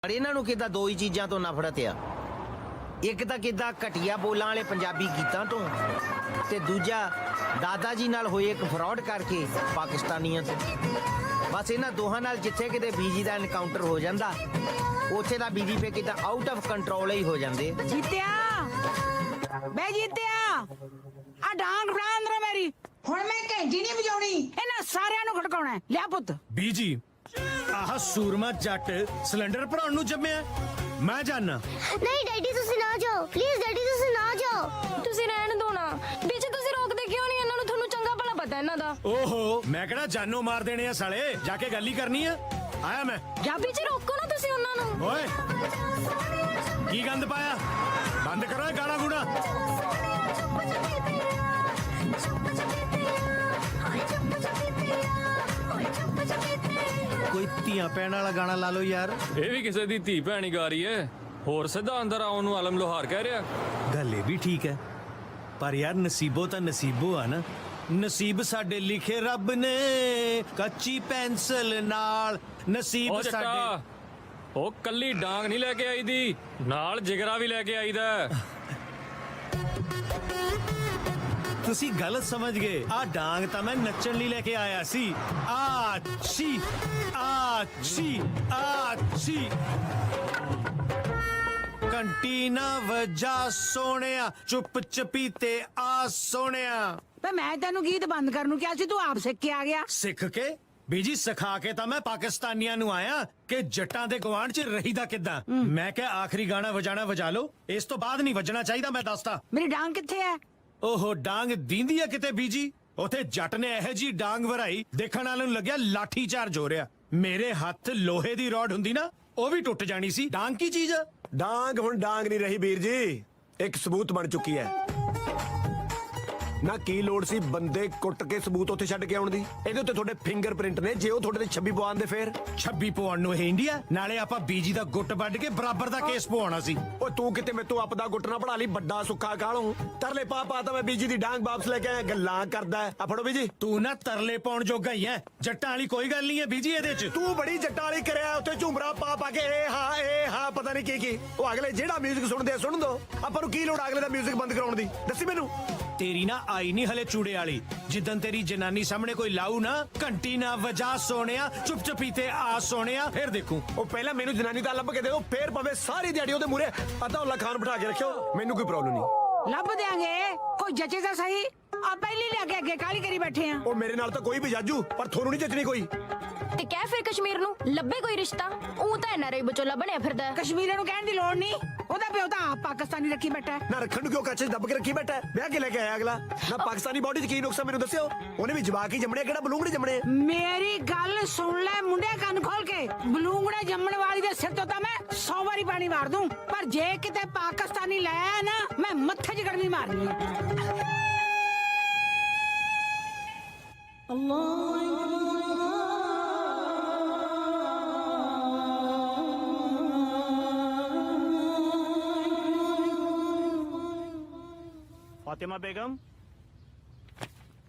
ਪਰ ਇਹਨਾਂ ਨੂੰ ਕਿੱਦਾਂ ਦੋ ਹੀ ਚੀਜ਼ਾਂ ਤੋਂ ਨਫ਼ਰਤ ਆ। ਇੱਕ ਤਾਂ ਕਿੱਦਾਂ ਘਟੀਆ ਬੋਲਾਂ ਵਾਲੇ ਪੰਜਾਬੀ ਗੀਤਾਂ ਤੋਂ, ਤੇ ਦੂਜਾ ਦਾਦਾ ਜੀ ਨਾਲ ਹੋਏ ਇੱਕ ਫਰਾਡ ਕਰਕੇ ਪਾਕਿਸਤਾਨੀਆਂ ਤੋਂ। ਬਸ ਇਹਨਾਂ ਦੋਹਾਂ ਨਾਲ ਜਿੱਥੇ ਕਿਤੇ ਬੀਜੀ ਦਾ ਐਨਕਾਊਂਟਰ ਹੋ ਜਾਂਦਾ, ਉੱਥੇ ਦਾ ਬੀਜੀ ਪੇ ਕਿੱਦਾਂ ਆਊਟ ਆਫ ਕੰਟਰੋਲ ਹੀ ਹੋ ਜਾਂਦੇ। ਜੀਤਿਆ ਬੇ ਜੀਤਿਆ ਆ ਡਾਂਗ ਫੜਾ ਅੰਦਰ ਮੇਰੀ। ਹੁਣ ਮੈਂ ਘੰਟੀ ਨਹੀਂ ਵਜਾਉਣੀ, ਇਹਨਾਂ ਸਾਰਿਆਂ ਨੂੰ ਖੜਕਾਉਣਾ। ਲਿਆ ਪੁੱਤ ਬੀਜੀ ਆਹ ਸੂਰਮਾ ਜੱਟ ਸਿਲੰਡਰ ਭਰਾਉਣ ਨੂੰ ਜੰਮਿਆ। ਮੈਂ ਜਾਣਾ। ਨਹੀਂ ਡੈਡੀ ਤੁਸੀਂ ਨਾ ਜਾਓ, ਪਲੀਜ਼ ਡੈਡੀ ਤੁਸੀਂ ਨਾ ਜਾਓ। ਤੁਸੀਂ ਰਹਿਣ ਦੋ ਨਾ ਵਿੱਚ, ਤੁਸੀਂ ਰੋਕਦੇ ਕਿਉਂ ਨਹੀਂ ਇਹਨਾਂ ਨੂੰ? ਤੁਹਾਨੂੰ ਚੰਗਾ ਭਲਾ ਪਤਾ ਇਹਨਾਂ ਦਾ। ਓਹੋ ਮੈਂ ਕਿਹੜਾ ਜਾਨੋਂ ਮਾਰ ਦੇਣੇ ਆ ਸਾਲੇ, ਜਾ ਕੇ ਗੱਲ ਹੀ ਕਰਨੀ ਆ। ਆਇਆ ਮੈਂ। ਜਾਂ ਵਿੱਚ ਰੋਕੋ ਨਾ ਤੁਸੀਂ ਉਹਨਾਂ ਨੂੰ। ਓਏ ਕੀ ਗੰਦ ਪਾਇਆ? ਬੰਦ ਕਰੋ ਇਹ ਗਾਣਾ ਗੁਣਾ। ਕੋਈ ਧੀਆਂ ਪੈਣ ਵਾਲਾ ਗਾਣਾ ਲਾ ਲਓ ਯਾਰ। ਇਹ ਵੀ ਕਿਸੇ ਦੀ ਧੀ ਭੈਣੀ ਗਾ ਰਹੀ ਹੈ, ਹੋਰ ਸਿੱਧਾ ਅੰਦਰ ਆਉਣ ਨੂੰ ਆਲਮ ਲੋਹਾਰ ਕਹਿ ਰਿਹਾ। ਗੱਲ ਇਹ ਵੀ ਠੀਕ ਹੈ, ਪਰ ਯਾਰ ਨਸੀਬੋ ਤਾਂ ਨਸੀਬੋ ਆ ਨਾ। ਨਸੀਬ ਸਾਡੇ ਲਿਖੇ ਰੱਬ ਨੇ ਕੱਚੀ ਪੈਨਸਲ ਨਾਲ। ਨਸੀਬ ਉਹ ਸਾਡੇ ਜੱਟਾ, ਉਹ ਕੱਲੀ ਡਾਂਗ ਨਹੀਂ ਲੈ ਕੇ ਆਈ ਦੀ, ਨਾਲ ਜਿਗਰਾ ਵੀ ਲੈ ਕੇ ਆਈਦਾ। ਤੁਸੀਂ ਗਲਤ ਸਮਝ ਗਏ। ਆ ਡਾਂਗ ਤਾਂ ਮੈਂ ਨੱਚਣ ਲਈ ਲੈ ਕੇ ਆਇਆ ਸੀ। ਆਛੀ ਆਛੀ ਆਛੀ ਘੰਟੀ ਨਾ ਵਜਾ ਸੋਹਣਿਆ, ਚੁੱਪ ਚਪੀਤੇ ਆ ਸੋਹਣਿਆ। ਬੇ ਮੈਂ ਤੈਨੂੰ ਗੀਤ ਬੰਦ ਕਰਨ ਨੂੰ ਕਿਹਾ ਸੀ, ਤੂੰ ਆਪ ਸਿੱਖ ਕੇ ਆ ਗਿਆ। ਸਿੱਖ ਕੇ ਬੀਜੀ ਸਿਖਾ ਕੇ ਤਾਂ ਮੈਂ ਪਾਕਿਸਤਾਨੀਆਂ ਨੂੰ ਆਇਆ ਕਿ ਜੱਟਾਂ ਦੇ ਗਵਾਂਢ 'ਚ ਰਹੀਦਾ ਕਿੱਦਾਂ। ਮੈਂ ਕਿਹਾ ਆਖਰੀ ਗਾਣਾ ਵਜਾਣਾ ਵਜਾ ਲਓ, ਇਸ ਤੋਂ ਬਾਅਦ ਨਹੀਂ ਵੱਜਣਾ ਚਾਹੀਦਾ। ਮੈਂ ਦੱਸਦਾ। ਮੇਰੀ ਡਾਂਗ ਕਿੱਥੇ ਹੈ? ਓਹੋ ਡਾਂਗ ਦੀਂਦੀ ਆ ਕਿਤੇ ਬੀਜੀ। ਉਥੇ ਜੱਟ ਨੇ ਇਹੋ ਜੀ ਡਾਂਗ ਵਰਾਈ, ਦੇਖਣ ਵਾਲਿਆਂ ਨੂੰ ਲੱਗਿਆ ਲਾਠੀ ਚਾਰਜ ਹੋ ਰਿਹਾ। ਮੇਰੇ ਹੱਥ ਲੋਹੇ ਦੀ ਰੋਡ ਹੁੰਦੀ ਨਾ, ਉਹ ਵੀ ਟੁੱਟ ਜਾਣੀ ਸੀ। ਡਾਂਗ ਕੀ ਚੀਜ਼ ਆ? ਡਾਂਗ ਹੁਣ ਡਾਂਗ ਨਹੀਂ ਰਹੀ ਵੀਰ ਜੀ, ਇੱਕ ਸਬੂਤ ਬਣ ਚੁੱਕੀ ਹੈ। ਨਾ ਕੀ ਲੋੜ ਸੀ ਬੰਦੇ ਕੁੱਟ ਕੇ ਸਬੂਤ ਉੱਥੇ ਛੱਡ ਕੇ ਆਉਣ ਦੀ? ਇਹਦੇ ਉੱਤੇ ਤੁਹਾਡੇ ਫਿੰਗਰਪ੍ਰਿੰਟ ਨੇ, ਜੇ ਉਹ ਤੁਹਾਡੇ ਤੇ 26 ਪਵਾਉਣ ਦੇ ਫੇਰ 26 ਪਵਾਉਣ ਨੂੰ ਇਹ ਇੰਡੀਆ। ਨਾਲੇ ਆਪਾਂ ਬੀਜੀ ਦਾ ਗੁੱਟ ਵੱਢ ਕੇ ਬਰਾਬਰ ਦਾ ਕੇਸ ਪਵਾਉਣਾ ਸੀ। ਓਏ ਤੂੰ ਕਿਤੇ ਮੈਥੋਂ ਆਪਦਾ ਗੁੱਟ ਨਾ ਪੜਾ ਲਈ, ਵੱਡਾ ਸੁੱਖਾ ਕਾਲੋਂ ਤਰਲੇ ਪਾ ਤਾਂ ਮੈਂ ਬੀਜੀ ਦੀ ਡਾਂਗ ਵਾਪਸ ਲੈ ਕੇ ਆਇਆ। ਗੱਲਾਂ ਕਰਦਾ ਆ ਫੜੋ ਬੀਜੀ। ਤੂੰ ਨਾ ਤਰਲੇ ਪਾਉਣ ਜੋਗਾ ਹੀ ਐ, ਜੱਟਾਂ ਵਾਲੀ ਕੋਈ ਗੱਲ ਨਹੀਂ ਐ ਬੀਜੀ ਇਹਦੇ 'ਚ। ਤੂੰ ਬੜੀ ਜੱਟਾਂ ਵਾਲੀ ਕਰਿਆ, ਉੱਥੇ ਝੁੰਮਰਾ ਪਾ ਕੇ ਇਹ ਹਾਂ ਪਤਾ ਨਹੀਂ ਕੀ ਉਹ ਅਗਲੇ ਜਿਹੜਾ 뮤직 ਸੁਣਦੇ ਆ ਸੁਣ ਦੋ। ਆਪਾਂ ਨੂੰ ਕੀ ਲੋੜ ਅਗਲੇ ਦਾ 뮤직 ਬੰਦ ਕਰਾਉਣ ਦੀ? ਦੱਸੀ ਮੈਨੂੰ। ਤੇਰੀ ਨਾ ਆਈ ਨਹੀਂ ਹਲੇ ਚੂੜੇ ਵਾਲੀ। ਜਿੱਦਨ ਤੇਰੀ ਜਨਾਨੀ ਸਾਹਮਣੇ ਕੋਈ ਲਾਊ ਨਾ, ਘੰਟੀ ਨਾ ਵਜਾ ਸੋਹਣਿਆ, ਚੁੱਪ ਚਪੀਤੇ ਆ ਸੋਹਣਿਆ, ਫਿਰ ਦੇਖੂ। ਉਹ ਪਹਿਲਾਂ ਮੈਨੂੰ ਜਨਾਨੀ ਦਾ ਲੱਭ ਕੇ ਦਿਓ, ਫੇਰ ਭਾਵੇਂ ਸਾਰੀ ਦਿਹਾੜੀ ਉਹਦੇ ਮੂਹਰੇ ਅੱਧਾ ਖਾਨ ਬਿਠਾ ਕੇ ਰੱਖਿਓ, ਮੈਨੂੰ ਕੋਈ ਪ੍ਰੋਬਲਮ ਨਹੀਂ। ਲੱਭ ਦਿਆਂਗੇ, ਕੋਈ ਜੱਜੇ ਤਾਂ ਸਹੀ। ਆ ਪਹਿਲੀ ਲਿਆ ਕੇ ਅੱਗੇ ਕਾਲੀ ਕਰੀ ਬੈਠੇ ਆ। ਉਹ ਮੇਰੇ ਨਾਲ ਤਾਂ ਕੋਈ ਵੀ ਜਾਜੂ, ਪਰ ਤੁਹਾਨੂੰ ਨਹੀਂ ਜੱਜਣੀ ਕੋਈ। ਤੇ ਕਹਿ ਫਿਰ ਕਸ਼ਮੀਰ ਨੂੰ ਲੱਭੇ ਕੋਈ ਰਿਸ਼ਤਾ। ਉਹ ਤਾਂ ਐਨਆਰਆਈ ਬੱਚੋਲਾ ਬਣਿਆ ਫਿਰਦਾ। ਕਸ਼ਮੀਰਾਂ ਨੂੰ ਕਹਿਣ ਦੀ ਲੋੜ ਨਹੀਂ, ਉਹਦਾ ਪਿਓ ਤਾਂ ਆਪ ਪਾਕਿਸਤਾਨੀ ਰੱਖੀ ਬੈਠਾ ਹੈ। ਨਾ ਰੱਖਣ ਨੂੰ ਕਿਉਂ ਕੱਚ ਦੱਬ ਕੇ ਰੱਖੀ ਬੈਠਾ? ਵਿਆਹ ਕੇ ਲੈ ਕੇ ਆਇਆ ਅਗਲਾ। ਨਾ ਪਾਕਿਸਤਾਨੀ ਬਾਡੀ 'ਚ ਕੀ ਨੁਕਸਾ ਮੈਨੂੰ ਦੱਸਿਓ। ਉਹਨੇ ਵੀ ਜਵਾਕ ਹੀ ਜੰਮਣੇ, ਕਿਹੜਾ ਬਲੂੰਗੜੇ ਜੰਮਣੇ। ਮੇਰੀ ਗੱਲ ਸੁਣ ਲੈ ਮੁੰਡੇ, ਕੰਨ ਖੋਲ ਕੇ। ਬਲੂੰਗੜੇ ਜੰਮਣ ਵਾਲੀ ਦੇ ਸਿਰ ਤੋਂ ਤਾਂ ਮੈਂ 100 ਵਾਰੀ ਪਾਣੀ ਮਾਰ ਦੂੰ, ਪਰ ਜੇ ਕਿਤੇ ਪਾਕਿਸਤਾਨੀ ਲੈ ਆਇਆ ਨਾ, ਮੈਂ ਮੱਥੇ 'ਚ ਗੜਵੀ ਮਾਰਨੀ ਹੈ। फातिमा बेगम,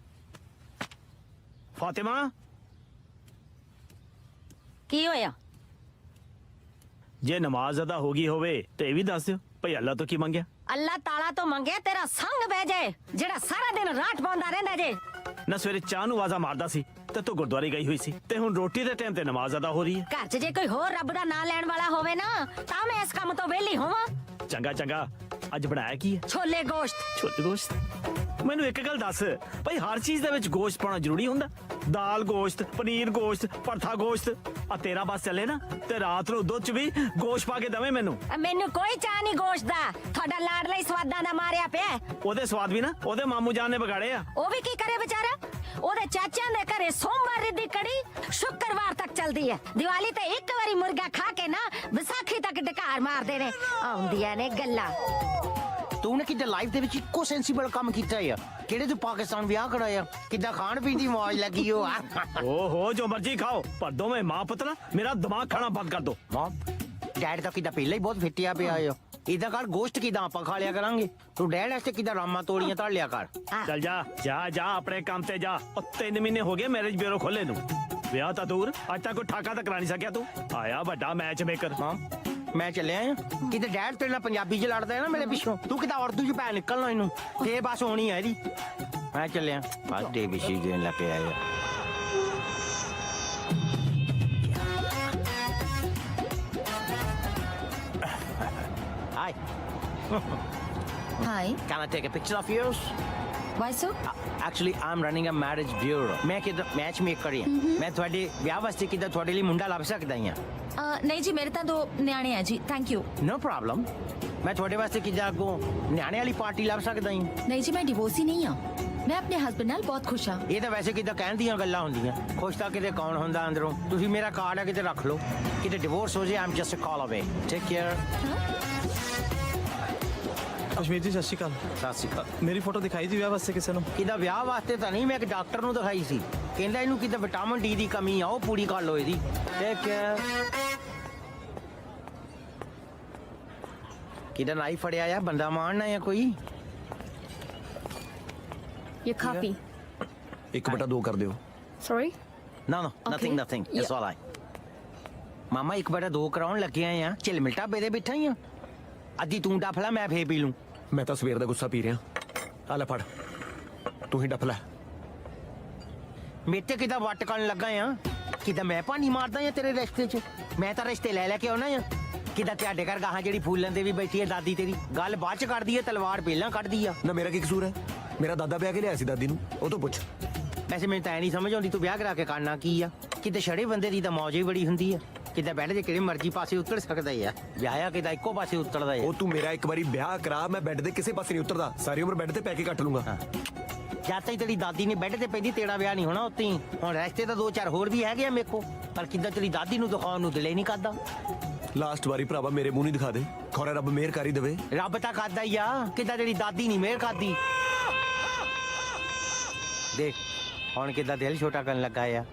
फातिमा ਕੀ ਹੋਇਆ? ਜੇ ਨਮਾਜ਼ ਅਦਾ ਹੋ ਗਈ ਹੋਵੇ ਤੇ ਇਹ ਵੀ ਦੱਸ ਦਿਓ ਭਈ ਅੱਲਾ ਤੋਂ ਕੀ ਮੰਗਿਆ। ਅੱਲਾਹ ਤਾਲਾ ਤੋਂ ਮੰਗੇ ਤੇਰਾ ਸੰਗ ਬਹਿ ਜਾਏ, ਜਿਹੜਾ ਸਾਰਾ ਦਿਨ ਰਾਤ ਪਾਉਂਦਾ ਰਹਿੰਦਾ ਜੇ। ਨਾ ਸਵੇਰੇ ਚਾਹ ਨੂੰ ਆਵਾਜ਼ਾਂ ਮਾਰਦਾ ਸੀ ਤੇ ਤੂੰ ਗੁਰਦੁਆਰੇ ਗਈ ਹੋਈ ਸੀ, ਤੇ ਹੁਣ ਰੋਟੀ ਦੇ ਟਾਈਮ ਤੇ ਨਮਾਜ਼ ਅਦਾ ਹੋ ਰਹੀ ਹੈ। ਘਰ 'ਚ ਜੇ ਕੋਈ ਹੋਰ ਰੱਬ ਦਾ ਨਾਂ ਲੈਣ ਵਾਲਾ ਹੋਵੇ ਨਾ, ਤਾਂ ਮੈਂ ਇਸ ਕੰਮ ਤੋਂ ਵਿਹਲੀ ਹੋਵਾਂ। ਚੰਗਾ ਚੰਗਾ, ਅੱਜ ਬਣਾਇਆ ਕੀ ਹੈ? ਛੋਲੇ ਗੋਸ਼ਤ। ਛੋਲੇ ਗੋਸ਼ਤ। ਮੈਨੂੰ ਇੱਕ ਗੱਲ ਦੱਸ ਭਾਈ, ਹਰ ਚੀਜ਼ ਦੇ ਵਿੱਚ ਗੋਸ਼ਤ ਪਾਉਣਾ ਜ਼ਰੂਰੀ ਹੁੰਦਾ? ਦਾਲ ਗੋਸ਼ਤ, ਪਨੀਰ ਗੋਸ਼ਤ, ਪਰਥਾ ਗੋਸ਼ਤ। ਆ ਤੇਰਾ ਬਸ ਚੱਲੇ ਨਾ ਤੇ ਰਾਤ ਨੂੰ ਦੁੱਧ 'ਚ ਵੀ ਗੋਸ਼ਤ ਪਾ ਕੇ ਦਵੇਂ ਮੈਨੂੰ। ਮੈਨੂੰ ਕੋਈ ਚਾਹ ਨਹੀਂ ਗੋਸ਼ਤ ਦਾ, ਤੁਹਾਡਾ ਲਾਡਲਾ ਹੀ ਸਵਾਦਾਂ ਦਾ ਮਾਰਿਆ ਪਿਆ। ਉਹਦੇ ਸਵਾਦ ਵੀ ਨਾ ਉਹਦੇ ਮਾਮੂ ਜਾਨ ਨੇ ਵਿਗਾੜੇ ਆ। ਉਹ ਵੀ ਕੀ ਕਰੇ ਵਿਚਾਰਾ? ਉਹਦੇ ਚਾਚਿਆਂ ਦੇ ਘਰੇ ਸੋਮਵਾਰ ਦੀ ਕੜੀ ਸ਼ੁੱਕਰਵਾਰ ਤੱਕ ਚੱਲਦੀ ਹੈ। ਦੀਵਾਲੀ ਤੇ ਇੱਕ ਵਾਰੀ ਮੁਰਗਾ ਖਾ ਕੇ ਨਾ ਵਿਸਾਖੀ ਤੱਕ ਢਕਾਰ ਮਾਰਦੇ ਨੇ। ਆਉਂਦੀਆਂ ਨੇ ਗੱਲਾਂ। ਤੂੰ ਨੇ ਕਿਤੇ ਲਾਈਫ ਦੇ ਵਿੱਚ ਇੱਕੋ ਸੈਂਸੀਬਲ ਕੰਮ ਕੀਤਾ ਆ, ਕਿਹੜੇ ਤੂੰ ਪਾਕਿਸਤਾਨ ਵਿਆਹ ਕਰਾਇਆ, ਕਿੱਦਾਂ ਖਾਣ ਪੀਣ ਦੀ ਮੌਜ ਲੱਗੀ ਹੋ। ਓਹੋ ਜੋ ਮਰਜੀ ਖਾਓ, ਪਰ ਦੋਵੇਂ ਮਾਂ ਪੁੱਤ ਨਾ ਮੇਰਾ ਦਿਮਾਗ ਖਾਣਾ ਬੰਦ ਕਰ ਦੋ। ਮਾਂ ਡੈਡ ਤਾਂ ਕਿੱਦਾਂ ਪਹਿਲਾਂ ਹੀ ਬਹੁਤ ਫਿੱਟਿਆ ਪਿਆ ਆ। ਇਦਾਂ ਕਰ ਗੋਸ਼ਤ ਕਿੱਦਾਂ ਆਪਾਂ ਖਾ ਲਿਆ ਕਰਾਂਗੇ, ਤੂੰ ਡੈਡ ਵਾਸਤੇ ਕਿੱਦਾਂ ਰਾਮਾਂ ਤੋੜੀਆਂ ਧਰ ਲਿਆ ਕਰ। ਚੱਲ ਜਾ ਜਾ ਜਾ ਆਪਣੇ ਕੰਮ ਤੇ ਜਾ। 3 ਮਹੀਨੇ ਹੋ ਗਏ ਮੈਰਿਜ ਬਿਊਰੋ ਖੋਲੇ ਨੂੰ। ਵਿਆਹ ਤਾਂ ਦੂਰ ਅੱਜ ਤੱਕ ਕੋਈ ਠਾਕਾ ਤਾਂ ਕਰਾ ਨਹੀਂ ਸਕਿਆ ਤੂੰ ਆਇਆ ਵੱਡਾ ਮੈਚ ਮੇਕਰ ਹਾਂ ਮੈਂ ਚੱਲਿਆ ਆ ਕਿਤੇ ਡੈਡ ਤੇਰੇ ਨਾਲ ਪੰਜਾਬੀ ਚ ਲੜਦਾ ਹੈ ਨਾ ਮੇਰੇ ਪਿੱਛੋਂ ਤੂੰ ਕਿਤੇ ਉਰਦੂ ਚ ਪੈ ਨਿਕਲਣਾ ਇਹਨੂੰ ਫੇਰ ਬਸ ਹੋਣੀ ਹੈ ਇਹਦੀ ਮੈਂ ਚੱਲਿਆ ਬਸ ਦੇ ਵਿਸ਼ੀ ਦੇਣ ਲੱਗ ਪਿਆ ਯਾਰ Hi. Hi. Can I take a picture of yours? Why so? Actually, I'm running a marriage bureau. मैं किधर मैच मेकर ਹਾਂ ਮੈਂ ਤੁਹਾਡੇ ਵਿਆਹ ਵਾਸਤੇ ਕਿਧਰ ਤੁਹਾਡੇ ਲਈ ਮੁੰਡਾ ਲੱਭ ਸਕਦਾ ਹਾਂ ਨਹੀਂ ਜੀ ਮੇਰੇ ਤਾਂ ਦੋ ਨਿਆਣੇ ਆ ਜੀ ਥੈਂਕ ਯੂ ਨੋ ਪ੍ਰੋਬਲਮ ਮੈਂ ਤੁਹਾਡੇ ਵਾਸਤੇ ਕਿਧਰ ਅੱਗੋਂ ਨਿਆਣੇ ਵਾਲੀ ਪਾਰਟੀ ਲੱਭ ਸਕਦਾ ਹਾਂ ਨਹੀਂ ਜੀ ਮੈਂ ਡਿਵੋਰਸੀ ਨਹੀਂ ਆ ਮੈਂ ਆਪਣੇ ਹਸਬੰਡ ਨਾਲ ਬਹੁਤ ਖੁਸ਼ ਹਾਂ ਇਹ ਤਾਂ ਵੈਸੇ ਕਿਧਰ ਕਹਿਣ ਦੀਆਂ ਗੱਲਾਂ ਹੁੰਦੀਆਂ ਖੁਸ਼ ਤਾਂ ਕਿਤੇ ਕੌਣ ਹੁੰਦਾ ਅੰਦਰੋਂ ਤੁਸੀਂ ਮੇਰਾ ਕਾਰਡ ਹੈ ਕਿਤੇ ਰੱਖ ਲਓ ਕਿਤੇ ਡਿਵੋਰਸ ਹੋ ਜਾਏ ਆਮ ਜਸਟ ਅ ਕਾਲ ਅਵੇ ਟੇਕ ਕੇਅਰ ਕਸ਼ਮੀਰ ਜੀ ਸਤਿ ਸ਼੍ਰੀ ਅਕਾਲ ਸਤਿ ਸ਼੍ਰੀ ਅਕਾਲ ਮੇਰੀ ਫੋਟੋ ਦਿਖਾਈ ਜੀ ਵਿਆਹ ਵਾਸਤੇ ਕਿਸੇ ਨੂੰ ਕਿਦਾ ਵਿਆਹ ਵਾਸਤੇ ਤਾਂ ਨਹੀਂ ਮੈਂ ਇੱਕ ਡਾਕਟਰ ਨੂੰ ਦਿਖਾਈ ਸੀ ਕਹਿੰਦਾ ਇਹਨੂੰ ਕਿਤੇ ਵਿਟਾਮਿਨ ਡੀ ਦੀ ਕਮੀ ਆ ਉਹ ਪੂਰੀ ਕਰ ਲਓ ਇਹਦੀ ਟੇਕ ਕੇਅਰ ਕਿਦਾ ਨਾਈ ਫੜਿਆ ਆ ਬੰਦਾ ਮਾਰਨਾ ਆ ਕੋਈ ਇਹ ਕਾਫੀ 1/2 ਕਰ ਦਿਓ sorry No, nothing. It's all right. ਮਾਮਾ 1/2 ਕਰਾਉਣ ਲੱਗੇ ਆ ਝਿਲ ਮਿਲਟਾ ਬੇਦੇ ਬਿਠਾ ਹੀ ਆ ਅੱਧੀ ਤੂੰ ਡੱਫ ਲੈ ਮੈਂ ਫੇਰ ਪੀ ਲੂੰ ਮੈਂ ਤਾਂ ਸਵੇਰ ਦਾ ਗੁੱਸਾ ਪੀ ਰਿਹਾ ਆ ਲੈ ਫੜ ਤੂੰ ਹੀ ਡੱਫ ਲੈ ਮੇਤੇ ਕਿਦਾ ਵੱਟ ਕਰਨ ਲੱਗਾ ਆ ਕਿਦਾ ਮੈਂ ਪਾਣੀ ਮਾਰਦਾ ਆ ਤੇਰੇ ਰਿਸ਼ਤੇ 'ਚ ਮੈਂ ਤਾਂ ਰਿਸ਼ਤੇ ਲੈ ਕੇ ਆਉਣਾ ਆ ਕਿਦਾ ਤੁਹਾਡੇ ਘਰ ਗਾਹਾਂ ਜਿਹੜੀ ਫੂਲਣ ਦੇ ਵੀ ਬੈਠੀ ਹੈ ਦਾਦੀ ਤੇਰੀ ਗੱਲ ਬਾਅਦ 'ਚ ਕੱਢਦੀ ਹੈ ਤਲਵਾਰ ਪਹਿਲਾਂ ਕੱਢਦੀ ਆ ਨਾ ਮੇਰਾ ਕੀ ਕਸੂਰ ਹੈ ਮੇਰਾ ਦਾਦਾ ਵਿਆਹ ਕੇ ਲਿਆ ਸੀ ਦਾਦੀ ਨੂੰ ਉਹ ਤੋਂ ਪੁੱਛ ਵੈਸੇ ਮੈਨੂੰ ਤਾਂ ਨਹੀਂ ਸਮਝ ਆਉਂਦੀ ਤੂੰ ਵਿਆਹ ਕਰਾ ਕੇ ਕਰਨਾ ਕੀ ਆ ਕਿਤੇ ਛੜੇ ਬੰਦੇ ਦੀ ਤਾਂ ਮੌਜ ਹੀ ਬੜੀ ਹੁੰਦੀ ਆ ਕਿਤੇ ਬੈਠ ਜੇ ਕਿਹੜੇ ਮਰਜ਼ੀ ਪਾਸੇ ਉਤਰ ਸਕਦਾ ਆ ਵਿਆਹਿਆ ਕਿਦਾ ਇੱਕੋ ਪਾਸੇ ਉਤਰਦਾ ਆ ਉਹ ਤੂੰ ਮੇਰਾ ਇੱਕ ਵਾਰੀ ਵਿਆਹ ਕਰਾ ਮੈਂ ਬੈੱਡ ਦੇ ਕਿਸੇ ਪਾਸੇ ਨਹੀਂ ਉਤਰਦਾ ਸਾਰੀ ਉਮਰ ਬੈੱਡ ਤੇ ਪੈ ਕੇ ਕੱਟ ਲੂੰਗਾ ਜਦ ਤੱਕ ਤੇਰੀ ਦਾਦੀ ਨੇ ਬੈੱਡ ਤੇ ਪੈਂਦੀ ਤੇਰਾ ਵਿਆਹ ਨਹੀਂ ਹੋਣਾ ਉੱਤੇ ਹੀ ਹੁਣ ਰਸਤੇ ਤਾਂ 2-4 ਹੋਰ ਵੀ ਹੈਗੇ ਆ ਮੇਰੇ ਕੋ ਪਰ ਕਿੱਦਾਂ ਤੇਰੀ ਦਾਦੀ ਨੂੰ ਦਿਖਾਉਣ ਨੂੰ ਦਿਲੇ ਨਹੀਂ ਕਰਦਾ ਲਾਸਟ ਵਾਰੀ ਭਰਾਵਾ ਮੇਰੇ ਮੂੰਹ ਨਹੀਂ ਦਿਖਾ ਦੇ ਖੌਰਾ ਰੱਬ ਮਿਹਰ ਕਰੀ ਦੇਵੇ ਰੱਬ ਤਾਂ ਕਰਦਾ ਹੀ ਆ ਕਿੱਦਾਂ ਤੇਰੀ ਦਾਦੀ ਨਹੀਂ ਮਿਹਰ ਕਰਦੀ ਦੇਖ ਹੁਣ ਕਿੱਦਾਂ ਦਿਲ ਛੋਟਾ ਕਰਨ ਲੱਗਾ ਆ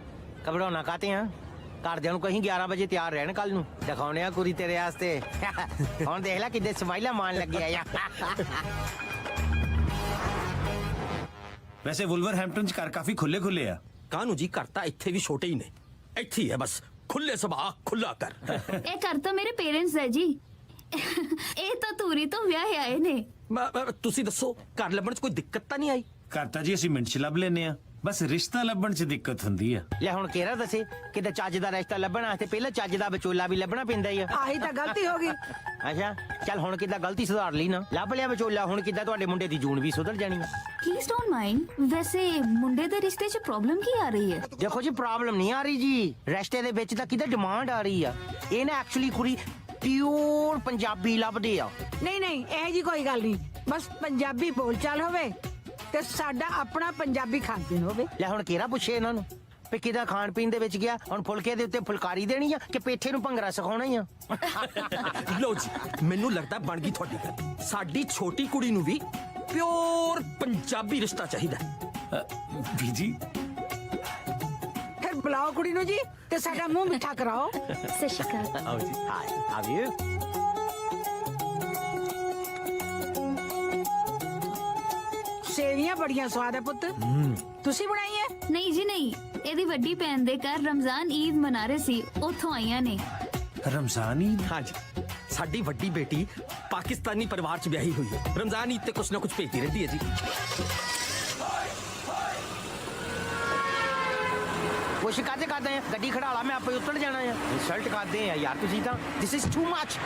ਘਬਰਾਉਣਾ ਕਾਤੇ ਆ ਘਰਦਿਆਂ ਨੂੰ ਕਹੀਂ 11 ਵਜੇ ਤਿਆਰ ਰਹਿਣ ਕੱਲ ਨੂੰ ਦਿਖਾਉਣੇ ਆ ਕੁੜੀ ਤੇਰੇ ਵਾਸਤੇ ਹੁਣ ਦੇਖ ਲੈ ਕਿੱਦੇ ਸਮਾਈਲਾ ਮਾਰਨ ਲੱਗਿਆ ਆ ਵੈਸੇ ਵੁਲਵਰਹੈਂਪਟਨ ਚ ਘਰ ਕਾਫੀ ਖੁੱਲੇ ਆ ਕਾਹਨੂੰ ਜੀ ਘਰ ਤਾਂ ਇੱਥੇ ਵੀ ਛੋਟੇ ਹੀ ਨੇ ਇੱਥੇ ਹੀ ਹੈ ਬਸ ਖੁੱਲੇ ਸੁਭਾਅ ਖੁੱਲਾ ਕਰ ਇਹ ਘਰ ਤਾਂ ਮੇਰੇ ਪੇਰੈਂਟਸ ਹੈ ਜੀ ਇਹ ਤਾਂ ਧੂਰੀ ਤੋਂ ਵਿਆਹੇ ਆਏ ਨੇ ਤੁਸੀਂ ਦੱਸੋ ਘਰ ਲੱਭਣ ਚ ਕੋਈ ਦਿੱਕਤ ਤਾਂ ਨਹੀਂ ਆਈ ਘਰ ਤਾਂ ਜੀ ਅਸੀਂ ਮਿੰਟ ਚ ਲੱਭ ਲੈਨੇ ਆ ਬਸ ਰਿਸ਼ਤਾ ਲੱਭਣ ਚ ਦਿੱਕਤ ਹੁੰਦੀ ਆ ਲੈ ਹੁਣ ਕਿਹੜਾ ਦੱਸੇ ਕਿਤੇ ਚੱਜ ਦਾ ਰਿਸ਼ਤਾ ਲੱਭਣਾ ਤੇ ਪਹਿਲਾਂ ਚੱਜ ਦਾ ਵਿਚੋਲਾ ਵੀ ਲੱਭਣਾ ਪੈਂਦਾ ਹੀ ਆ ਆਹੀ ਤਾਂ ਗਲਤੀ ਹੋ ਗਈ ਅੱਛਾ ਚੱਲ ਹੁਣ ਕਿੱਦਾਂ ਗਲਤੀ ਸੁਧਾਰ ਲਈ ਨਾ ਲੱਭ ਲਿਆ ਵਿਚੋਲਾ ਹੁਣ ਕਿੱਦਾਂ ਤੁਹਾਡੇ ਮੁੰਡੇ ਦੀ ਜੂਨ ਵੀ ਸੁਧਰ ਜਾਣੀ ਆ ਪਲੀਜ਼ ਡੋਨਟ ਮਾਈਂਡ ਵੈਸੇ ਮੁੰਡੇ ਦੇ ਰਿਸ਼ਤੇ 'ਚ ਪ੍ਰੋਬਲਮ ਕੀ ਆ ਰਹੀ ਹੈ ਦੇਖੋ ਜੀ ਪ੍ਰੋਬਲਮ ਨਹੀਂ ਆ ਰਹੀ ਜੀ ਰਿਸ਼ਤੇ ਦੇ ਵਿੱਚ ਤਾਂ ਕਿਤੇ ਡਿਮਾਂਡ ਆ ਰਹੀ ਆ ਇਹ ਨਾ ਐਕਚੁਅਲੀ ਕੁੜੀ ਪਿਓਰ ਪੰਜਾਬੀ ਲੱਭਦੇ ਆ ਨਹੀਂ ਇਹ ਜੀ ਕੋਈ ਗੱਲ ਨਹੀਂ ਬਸ ਪੰਜਾਬੀ ਬੋਲਚਾਲ ਹੋਵੇ ਤੇ ਸਾਡਾ ਆਪਣਾ ਪੰਜਾਬੀ ਖਾਣ ਪੀਣ ਹੋਵੇ ਲੈ ਹੁਣ ਕਿਹੜਾ ਪੁੱਛੇ ਇਹਨਾਂ ਨੂੰ ਵੀ ਕਿਹਦਾ ਖਾਣ ਪੀਣ ਦੇ ਵਿੱਚ ਗਿਆ ਹੁਣ ਫੁਲਕੇ ਦੇ ਉੱਤੇ ਫੁਲਕਾਰੀ ਦੇਣੀ ਆ ਕਿ ਪੇਠੇ ਨੂੰ ਭੰਗੜਾ ਸਿਖਾਉਣਾ ਹੀ ਆ ਲਓ ਜੀ ਮੈਨੂੰ ਲੱਗਦਾ ਬਣ ਗਈ ਤੁਹਾਡੀ ਗੱਲ ਸਾਡੀ ਛੋਟੀ ਕੁੜੀ ਨੂੰ ਵੀ ਪਿਓਰ ਪੰਜਾਬੀ ਰਿਸ਼ਤਾ ਚਾਹੀਦਾ ਬੀਜੀ ਫਿਰ ਬੁਲਾਓ ਕੁੜੀ ਨੂੰ ਜੀ ਤੇ ਸਾਡਾ ਮੂੰਹ ਮਿੱਠਾ ਕਰਾਓ ਸਤਿ ਸ਼੍ਰੀ ਅਕਾਲ ਆਓ ਜੀ ਹਾਈ ਹਾਵ ਯੂ ਸੇਵੀਆਂ ਬੜੀਆਂ ਸਵਾਦ ਹੈ ਪੁੱਤ ਤੁਸੀਂ ਬਣਾਈ ਹੈ ਨਹੀਂ ਜੀ ਨਹੀਂ ਇਹਦੀ ਵੱਡੀ ਭੈਣ ਦੇ ਘਰ ਰਮਜ਼ਾਨ ਈਦ ਮਨਾ ਰਹੇ ਸੀ ਉੱਥੋਂ ਆਈਆਂ ਨੇ ਰਮਜ਼ਾਨ ਈਦ ਹਾਂਜੀ ਸਾਡੀ ਵੱਡੀ ਬੇਟੀ ਪਾਕਿਸਤਾਨੀ ਪਰਿਵਾਰ ਚ ਵਿਆਹੀ ਹੋਈ ਹੈ ਰਮਜ਼ਾਨ ਈਦ ਤੇ ਕੁਛ ਨਾ ਕੁਛ ਭੇਜਦੀ ਰਹਿੰਦੀ ਹੈ ਜੀ ਉਹ ਸ਼ਿਕਾਇਤ ਕਰਦੇ ਆ ਗੱਡੀ ਖੜਾ ਲਾ ਮੈਂ ਆਪੇ ਉੱਤਰ ਜਾਣਾ ਆ ਇਨਸਲਟ ਕਰਦੇ ਆ ਯਾਰ ਤੁਸੀਂ ਤਾਂ ਦਿਸ ਇਜ਼ ਟੂ ਮੱਚ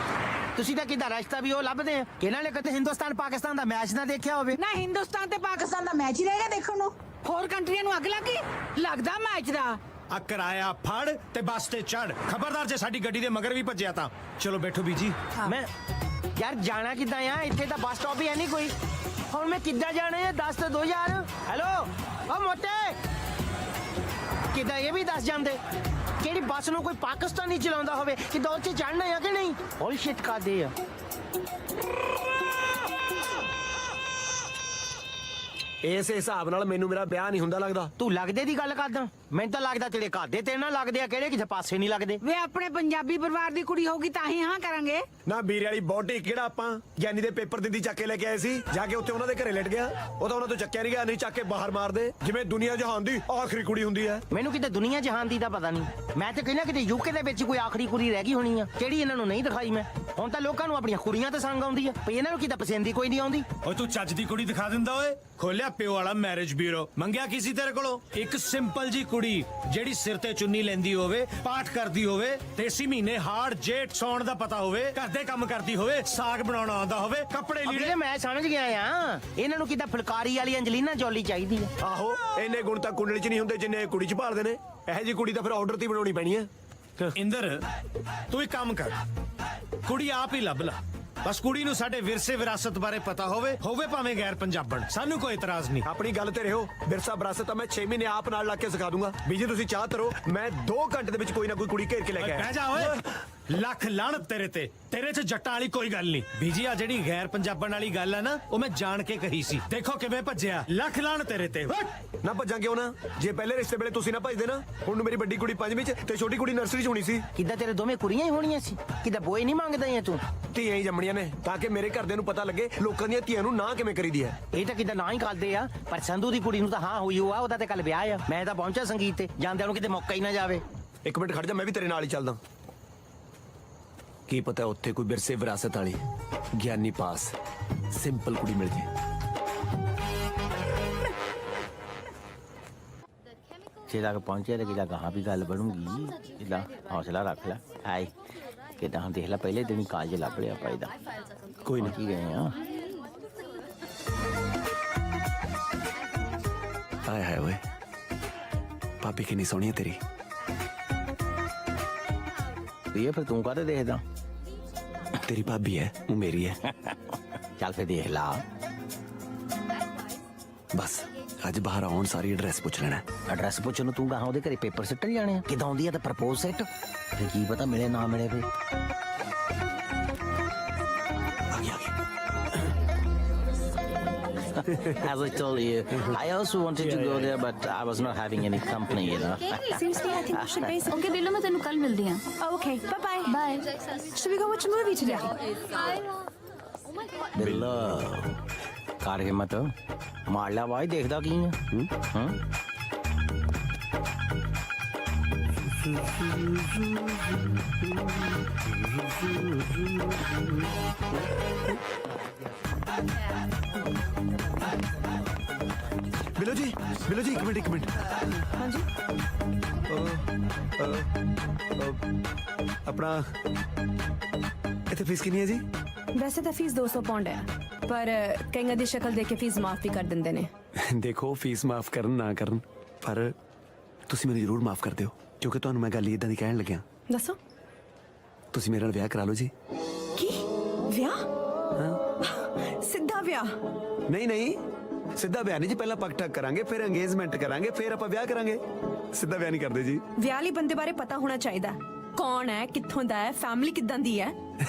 ਤੁਸੀਂ ਤਾਂ ਕਿਹਦਾ ਰਸਤਾ ਵੀ ਉਹ ਲੱਭਦੇ ਆ ਕਿਹਨਾਂ ਨੇ ਕਦੇ ਹਿੰਦੁਸਤਾਨ ਪਾਕਿਸਤਾਨ ਦਾ ਮੈਚ ਨਾ ਦੇਖਿਆ ਹੋਵੇ ਨਾ ਹਿੰਦੁਸਤਾਨ ਤੇ ਪਾਕਿਸਤਾਨ ਦਾ ਮੈਚ ਹੀ ਰਹੇਗਾ ਦੇਖਣ ਨੂੰ ਹੋਰ ਕੰਟਰੀਆਂ ਨੂੰ ਅੱਗ ਲੱਗੀ ਲੱਗਦਾ ਮੈਚ ਦਾ ਆ ਕਿਰਾਇਆ ਫੜ ਤੇ ਬੱਸ ਤੇ ਚੜ ਖਬਰਦਾਰ ਜੇ ਸਾਡੀ ਗੱਡੀ ਦੇ ਮਗਰ ਵੀ ਭੱਜਿਆ ਤਾਂ ਚਲੋ ਬੈਠੋ ਬੀਜੀ ਮੈਂ ਯਾਰ ਜਾਣਾ ਕਿੱਦਾਂ ਆ ਇੱਥੇ ਤਾਂ ਬੱਸ ਸਟਾਪ ਹੀ ਹੈ ਨਹੀਂ ਕੋਈ ਹੁਣ ਮੈਂ ਕਿੱਦਾਂ ਜਾਣਾ ਹੈ ਦੱਸ ਤਾਂ ਦੋ ਯਾਰ ਹੈਲੋ ਓ ਮੋਟੇ ਕਿੱਦਾਂ ਇਹ ਵੀ ਦੱਸ ਜਾਂਦੇ ਕਿਹੜੀ ਬੱਸ ਨੂੰ ਕੋਈ ਪਾਕਿਸਤਾਨੀ ਚਲਾਉਂਦਾ ਹੋਵੇ ਕਿੱਦਾਂ ਉਹ 'ਚ ਚੜਨਾ ਆ ਕਿ ਨਹੀਂ ਹੋਲ ਸ਼ਿਟ ਕਰਦੇ ਆ ਇਸ ਹਿਸਾਬ ਨਾਲ ਮੈਨੂੰ ਮੇਰਾ ਵਿਆਹ ਨਹੀਂ ਹੁੰਦਾ ਲੱਗਦਾ। ਤੂੰ ਲੱਗਦੇ ਦੀ ਗੱਲ ਕਰਦਾ? ਮੈਨੂੰ ਤਾਂ ਲੱਗਦਾ ਤੇਰੇ ਘਰ ਦੇ ਤੇਰੇ ਨਾਲ ਲੱਗਦੇ ਆ, ਕਿਹੜੇ ਕਿਸੇ ਪਾਸੇ ਨਹੀਂ ਲੱਗਦੇ। ਵੇ ਆਪਣੇ ਪੰਜਾਬੀ ਪਰਿਵਾਰ ਦੀ ਕੁੜੀ ਹੋਗੀ ਤਾਂ ਹੀ ਹਾਂ ਕਰਾਂਗੇ। ਨਾ ਵੀਰੇ ਵਾਲੀ ਬੋਟੀ ਕਿਹੜਾ ਆਪਾਂ ਗਿਆਨੀ ਦੇ ਪੇਪਰ ਦਿੰਦੀ ਚੱਕ ਕੇ ਲੈ ਕੇ ਆਏ ਸੀ, ਜਾ ਕੇ ਉੱਥੇ ਉਹਨਾਂ ਦੇ ਘਰੇ ਲਟ ਗਿਆ। ਉਹ ਤਾਂ ਉਹਨਾਂ ਤੋਂ ਚੱਕਿਆ ਨਹੀਂ ਗਿਆ, ਨਹੀਂ ਚੱਕ ਕੇ ਬਾਹਰ ਮਾਰਦੇ, ਜਿਵੇਂ ਦੁਨੀਆ ਜਹਾਨ ਦੀ ਆਖਰੀ ਕੁੜੀ ਹੁੰਦੀ ਹੈ। ਮੈਨੂੰ ਕਿਤੇ ਦੁਨੀਆ ਜਹਾਨ ਦੀ ਤਾਂ ਪਤਾ ਨਹੀਂ। ਮੈਂ ਤਾਂ ਕਹਿੰਦਾ ਕਿਤੇ ਯੂਕੇ ਦੇ ਵਿੱਚ ਕੋਈ ਆਖਰੀ ਕੁੜੀ ਰਹਿ ਗਈ ਹੋਣੀ ਆ, ਕਿਹੜੀ ਇਹਨਾਂ ਨੂੰ ਨਹੀਂ ਦਿਖਾਈ ਮੈਂ। ਹੁਣ ਤਾਂ ਲੋਕਾਂ ਨੂੰ ਆਪਣੀਆਂ ਕੁੜੀਆਂ ਤੇ ਸੰਗ ਆਉਂਦੀ ਆ, ਪਈ ਇਹਨਾਂ ਨੂੰ ਕਿਤੇ ਪਸੰਦ ਹੀ ਕੋਈ ਨਹੀਂ ਆਉਂਦੀ। ਓਏ ਤੂੰ ਚੱਜ ਦੀ ਕੁੜੀ ਦਿਖਾ ਦਿੰਦਾ ਓਏ। ਖੋਲਿਆ ਪਿਓ ਵਾਲਾ ਮੈਰਿਜ ਬਿਊਰੋ, ਮੰਗਿਆ ਕੀ ਸੀ ਤੇਰੇ ਕੋਲੋਂ? ਇੱਕ ਸਿੰਪਲ ਜੀ ਕੁੜੀ ਜਿਹੜੀ ਸਿਰ ਤੇ ਚੁੰਨੀ ਲੈਂਦੀ ਹੋਵੇ, ਪਾਠ ਕਰਦੀ ਹੋਵੇ, ਦੇਸੀ ਮਹੀਨੇ ਹਾੜ ਜੇਠ ਸੌਣ ਦਾ ਪਤਾ ਹੋਵੇ, ਘਰ ਦੇ ਕੰਮ ਕਰਦੀ ਹੋਵੇ, ਸਾਗ ਬਣਾਉਣਾ ਆਉਂਦਾ ਹੋਵੇ, ਕੱਪੜੇ ਲੀੜੇ। ਵੀਰੇ ਮੈਂ ਸਮਝ ਗਿਆ ਆ, ਇਹਨਾਂ ਨੂੰ ਕਿਤੇ ਫੁਲਕਾਰੀ ਵਾਲੀ ਅੰਜਲੀਨਾ ਜੋਲੀ ਚਾਹੀਦੀ ਆ। ਆਹੋ ਇੰਨੇ ਗੁਣ ਤਾਂ ਕੁੰਡਲੀ 'ਚ ਨਹੀਂ ਹੁੰਦੇ ਜਿੰਨੇ ਕੁੜੀ 'ਚ ਭਾਲਦੇ ਨੇ। ਇਹੋ ਜੀ ਕੁੜੀ ਤਾਂ ਫਿਰ ਆਰਡਰ ਤੇ ਬਣਾਉਣੀ ਪੈਣੀ ਹੈ। ਇੰਦਰ ਤੂੰ ਇੱਕ ਕੰਮ ਕਰ, ਕੁੜੀ ਆਪ ਹੀ ਲੱਭ ਲਾ। ਬਸ ਕੁੜੀ ਨੂੰ ਸਾਡੇ ਵਿਰਸੇ ਵਿਰਾਸਤ ਬਾਰੇ ਪਤਾ ਹੋਵੇ ਭਾਵੇਂ ਗੈਰ ਪੰਜਾਬਣ, ਸਾਨੂੰ ਕੋਈ ਇਤਰਾਜ਼ ਨਹੀਂ। ਆਪਣੀ ਗੱਲ ਤੇ ਰਹੋ, ਵਿਰਸਾ ਵਿਰਾਸਤ ਤਾਂ ਮੈਂ 6 ਮਹੀਨੇ ਆਪ ਨਾਲ ਲਾ ਕੇ ਸਿਖਾ ਦੂੰਗਾ। ਬੀਜੀ ਤੁਸੀਂ ਚਾਹ ਤਰੋ, ਮੈਂ 2 ਘੰਟੇ ਦੇ ਵਿੱਚ ਕੋਈ ਨਾ ਕੋਈ ਕੁੜੀ ਘੇਰ ਕੇ ਲੈ ਕੇ ਆਇਆ। ਬਹਿ ਜਾ ਓਏ, ਲੱਖ ਲਾਹਨਤ ਤੇਰੇ ਤੇ, ਤੇਰੇ 'ਚ ਜੱਟਾਂ ਵਾਲੀ ਕੋਈ ਗੱਲ ਨਹੀਂ। ਬੀਜੀ ਆ ਜਿਹੜੀ ਗੈਰ ਪੰਜਾਬਣ ਵਾਲੀ ਗੱਲ ਆ ਨਾ, ਉਹ ਮੈਂ ਜਾਣ ਕੇ ਕਹੀ ਸੀ। ਦੇਖੋ ਕਿਵੇਂ ਭੱਜਿਆ, ਲੱਖ ਲਾਹਨਤ ਤੇਰੇ ਤੇ। ਨਾ ਭੱਜਾਂ ਕਿਉਂ ਨਾ, ਜੇ ਪਹਿਲੇ ਰਿਸ਼ਤੇ ਵੇਲੇ ਤੁਸੀਂ ਨਾ ਭੱਜਦੇ ਨਾ, ਹੁਣ ਨੂੰ ਮੇਰੀ ਵੱਡੀ ਕੁੜੀ 5ਵੀਂ 'ਚ ਤੇ ਛੋਟੀ ਕੁੜੀ ਨਰਸਰੀ 'ਚ ਹੋਣੀ ਸੀ। ਕਿੱਦਾਂ ਤੇਰੇ ਦੋਵੇਂ ਕੁੜੀਆਂ ਹੀ ਹੋਣੀਆਂ ਸੀ, ਕਿੱਦਾਂ ਬੋਏ ਨਹੀਂ ਮੰਗਦਾ ਐ ਤੂੰ? ਧੀਆਂ ਹੀ ਜੰਮਣੀਆਂ ਨੇ ਤਾਂ ਕਿ ਮੇਰੇ ਘਰਦਿਆਂ ਨੂੰ ਪਤਾ ਲੱਗੇ ਲੋਕਾਂ ਦੀਆਂ ਧੀਆਂ ਨੂੰ ਨਾ ਕਿਵੇਂ ਕਰੀਦੀ ਹੈ। ਇਹ ਤਾਂ ਕਿੱਦਾਂ ਨਾ ਹੀ ਕਰਦੇ ਆ, ਪਰ ਸੰਧੂ ਦੀ ਕੁੜੀ ਨੂੰ ਤਾਂ ਹਾਂ ਹੋਈ ਆ, ਉਹਦਾ ਤੇ ਕੱਲ ਵਿਆਹ ਆ। ਮੈਂ ਤਾਂ ਪਹੁੰਚਾ ਸੰਗੀਤ ਤੇ, ਜਾਂਦਿਆਂ ਨੂੰ ਕਿਤੇ ਮੌਕਾ ਹੀ ਨਾ ਜਾਵੇ। ਇੱਕ ਮਿੰਟ ਖੜ ਜਾ, ਮੈਂ ਵੀ ਤੇਰੇ ਨਾਲ ਹੀ ਚੱਲਦਾ। ਕੀ ਪਤਾ ਉੱਥੇ ਕੋਈ ਵਿਰਸੇ ਵਿਰਾਸਤ ਵਾਲੀ ਗਿਆਨੀ ਪਾਸ ਸਿੰਪਲ ਕੁੜੀ ਮਿਲ ਜੇ। ਜੇ ਤੱਕ ਪਹੁੰਚਿਆ ਤੇ ਕਿਦਾਂ ਕਹਾਂ ਵੀ ਗੱਲ ਬਣੂਗੀ। ਕਿਦਾਂ ਹੌਸਲਾ ਰੱਖ ਲੈ। ਆਏ ਕਿਦਾਂ ਹੁਣ ਦੇਖ ਲੈ, ਪਹਿਲੇ ਦਿਨ ਹੀ ਕਾਲਜ ਲੱਭ ਲਿਆ ਆਪਾਂ ਇਹਦਾ। ਕੋਈ ਨਾ ਕੀ ਗਏ ਆ। ਆਏ ਹਾਏ ਓਏ, ਭਾਬੀ ਕਿੰਨੀ ਸੋਹਣੀ ਹੈ ਤੇਰੀ। ਇਹ ਫਿਰ ਤੂੰ ਕਾਹਦੇ ਦੇਖਦਾ? ਤੇਰੀ ਭਾਬੀ ਹੈ, ਉਹ ਮੇਰੀ ਹੈ। ਚੱਲ ਫਿਰ ਦੇਖ ਲਾ। ਬਸ ਅੱਜ ਬਾਹਰ ਆਉਣ ਸਾਰੀ ਐਡਰੈਸ ਪੁੱਛ ਲੈਣਾ। ਐਡਰੈਸ ਪੁੱਛਣ ਨੂੰ ਤੂੰ ਕਹਾਂ ਉਹਦੇ ਘਰੇ ਪੇਪਰ ਸਿੱਟਣ ਜਾਣੇ ਆ? ਕਿਦਾਂ ਆਉਂਦੀ ਆ ਤੇ ਪ੍ਰਪੋਜ਼ ਸੈੱਟ, ਫਿਰ ਕੀ ਪਤਾ ਮਿਲੇ ਨਾ ਮਿਲੇ। ਫਿਰ ਆ ਗਿਆ as I told you, I also wanted to go there, but I was not having any company, you know. Seriously, I think we should base. Okay, बिल्लो मैं तेनु कल मिलदी हां. Okay, bye-bye. Bye. Should we go watch a movie today? Bill ਕਰ ਹਿੰਮਤ ਮਾਰ ਲਿਆ ਬਾਈ, ਦੇਖਦਾ ਕੀ ਆ? ਹਾਂ ਬਿਲੋ ਜੀ ਇੱਕ ਮਿੰਟ। ਹਾਂਜੀ। ਆਪਣਾ ਇੱਥੇ ਫੀਸ ਕਿੰਨੀ ਹੈ ਜੀ? ਵੈਸੇ ਤਾਂ ਫੀਸ 200 ਪਾਉਂਡ ਹੈ, ਪਰ ਕਈਆਂ ਦੀ ਸ਼ਕਲ ਦੇਖ ਕੇ ਫੀਸ ਮਾਫ ਵੀ ਕਰ ਦਿੰਦੇ ਨੇ। ਦੇਖੋ ਫੀਸ ਮਾਫ ਕਰਨ ਨਾ ਕਰਨ, ਪਰ ਤੁਸੀਂ ਮੈਨੂੰ ਜ਼ਰੂਰ ਮਾਫ ਕਰ ਦਿਓ, ਕਿਉਂਕਿ ਤੁਹਾਨੂੰ ਮੈਂ ਗੱਲ ਇਦਾਂ ਦੀ ਕਹਿਣ ਲੱਗਿਆ। ਦੱਸੋ। ਤੁਸੀਂ ਮੇਰੇ ਨਾਲ ਵਿਆਹ ਕਰਾ ਲਓ ਜੀ। ਕੀ ਵਿਆਹ? ਹਾਂ। ਸਿੱਧਾ ਵਿਆਹ? ਨਹੀਂ ਸਿੱਧਾ ਵਿਆਹ ਨਹੀਂ ਜੀ, ਪਹਿਲਾਂ ਪੱਕ ਠੱਕ ਕਰਾਂਗੇ, ਫਿਰ ਅੰਗੇਜਮੈਂਟ ਕਰਾਂਗੇ, ਫਿਰ ਆਪਾਂ ਵਿਆਹ ਕਰਾਂਗੇ। ਸਿੱਧਾ ਵਿਆਹ ਨਹੀਂ ਕਰਦੇ ਜੀ। ਵਿਆਹ ਲਈ ਬੰਦੇ ਬਾਰੇ ਪਤਾ ਹੋਣਾ ਚਾਹੀਦਾ, ਕੌਣ ਹੈ, ਕਿੱਥੋਂ ਦਾ ਹੈ, ਫੈਮਿਲੀ ਕਿੱਦਾਂ ਦੀ ਹੈ।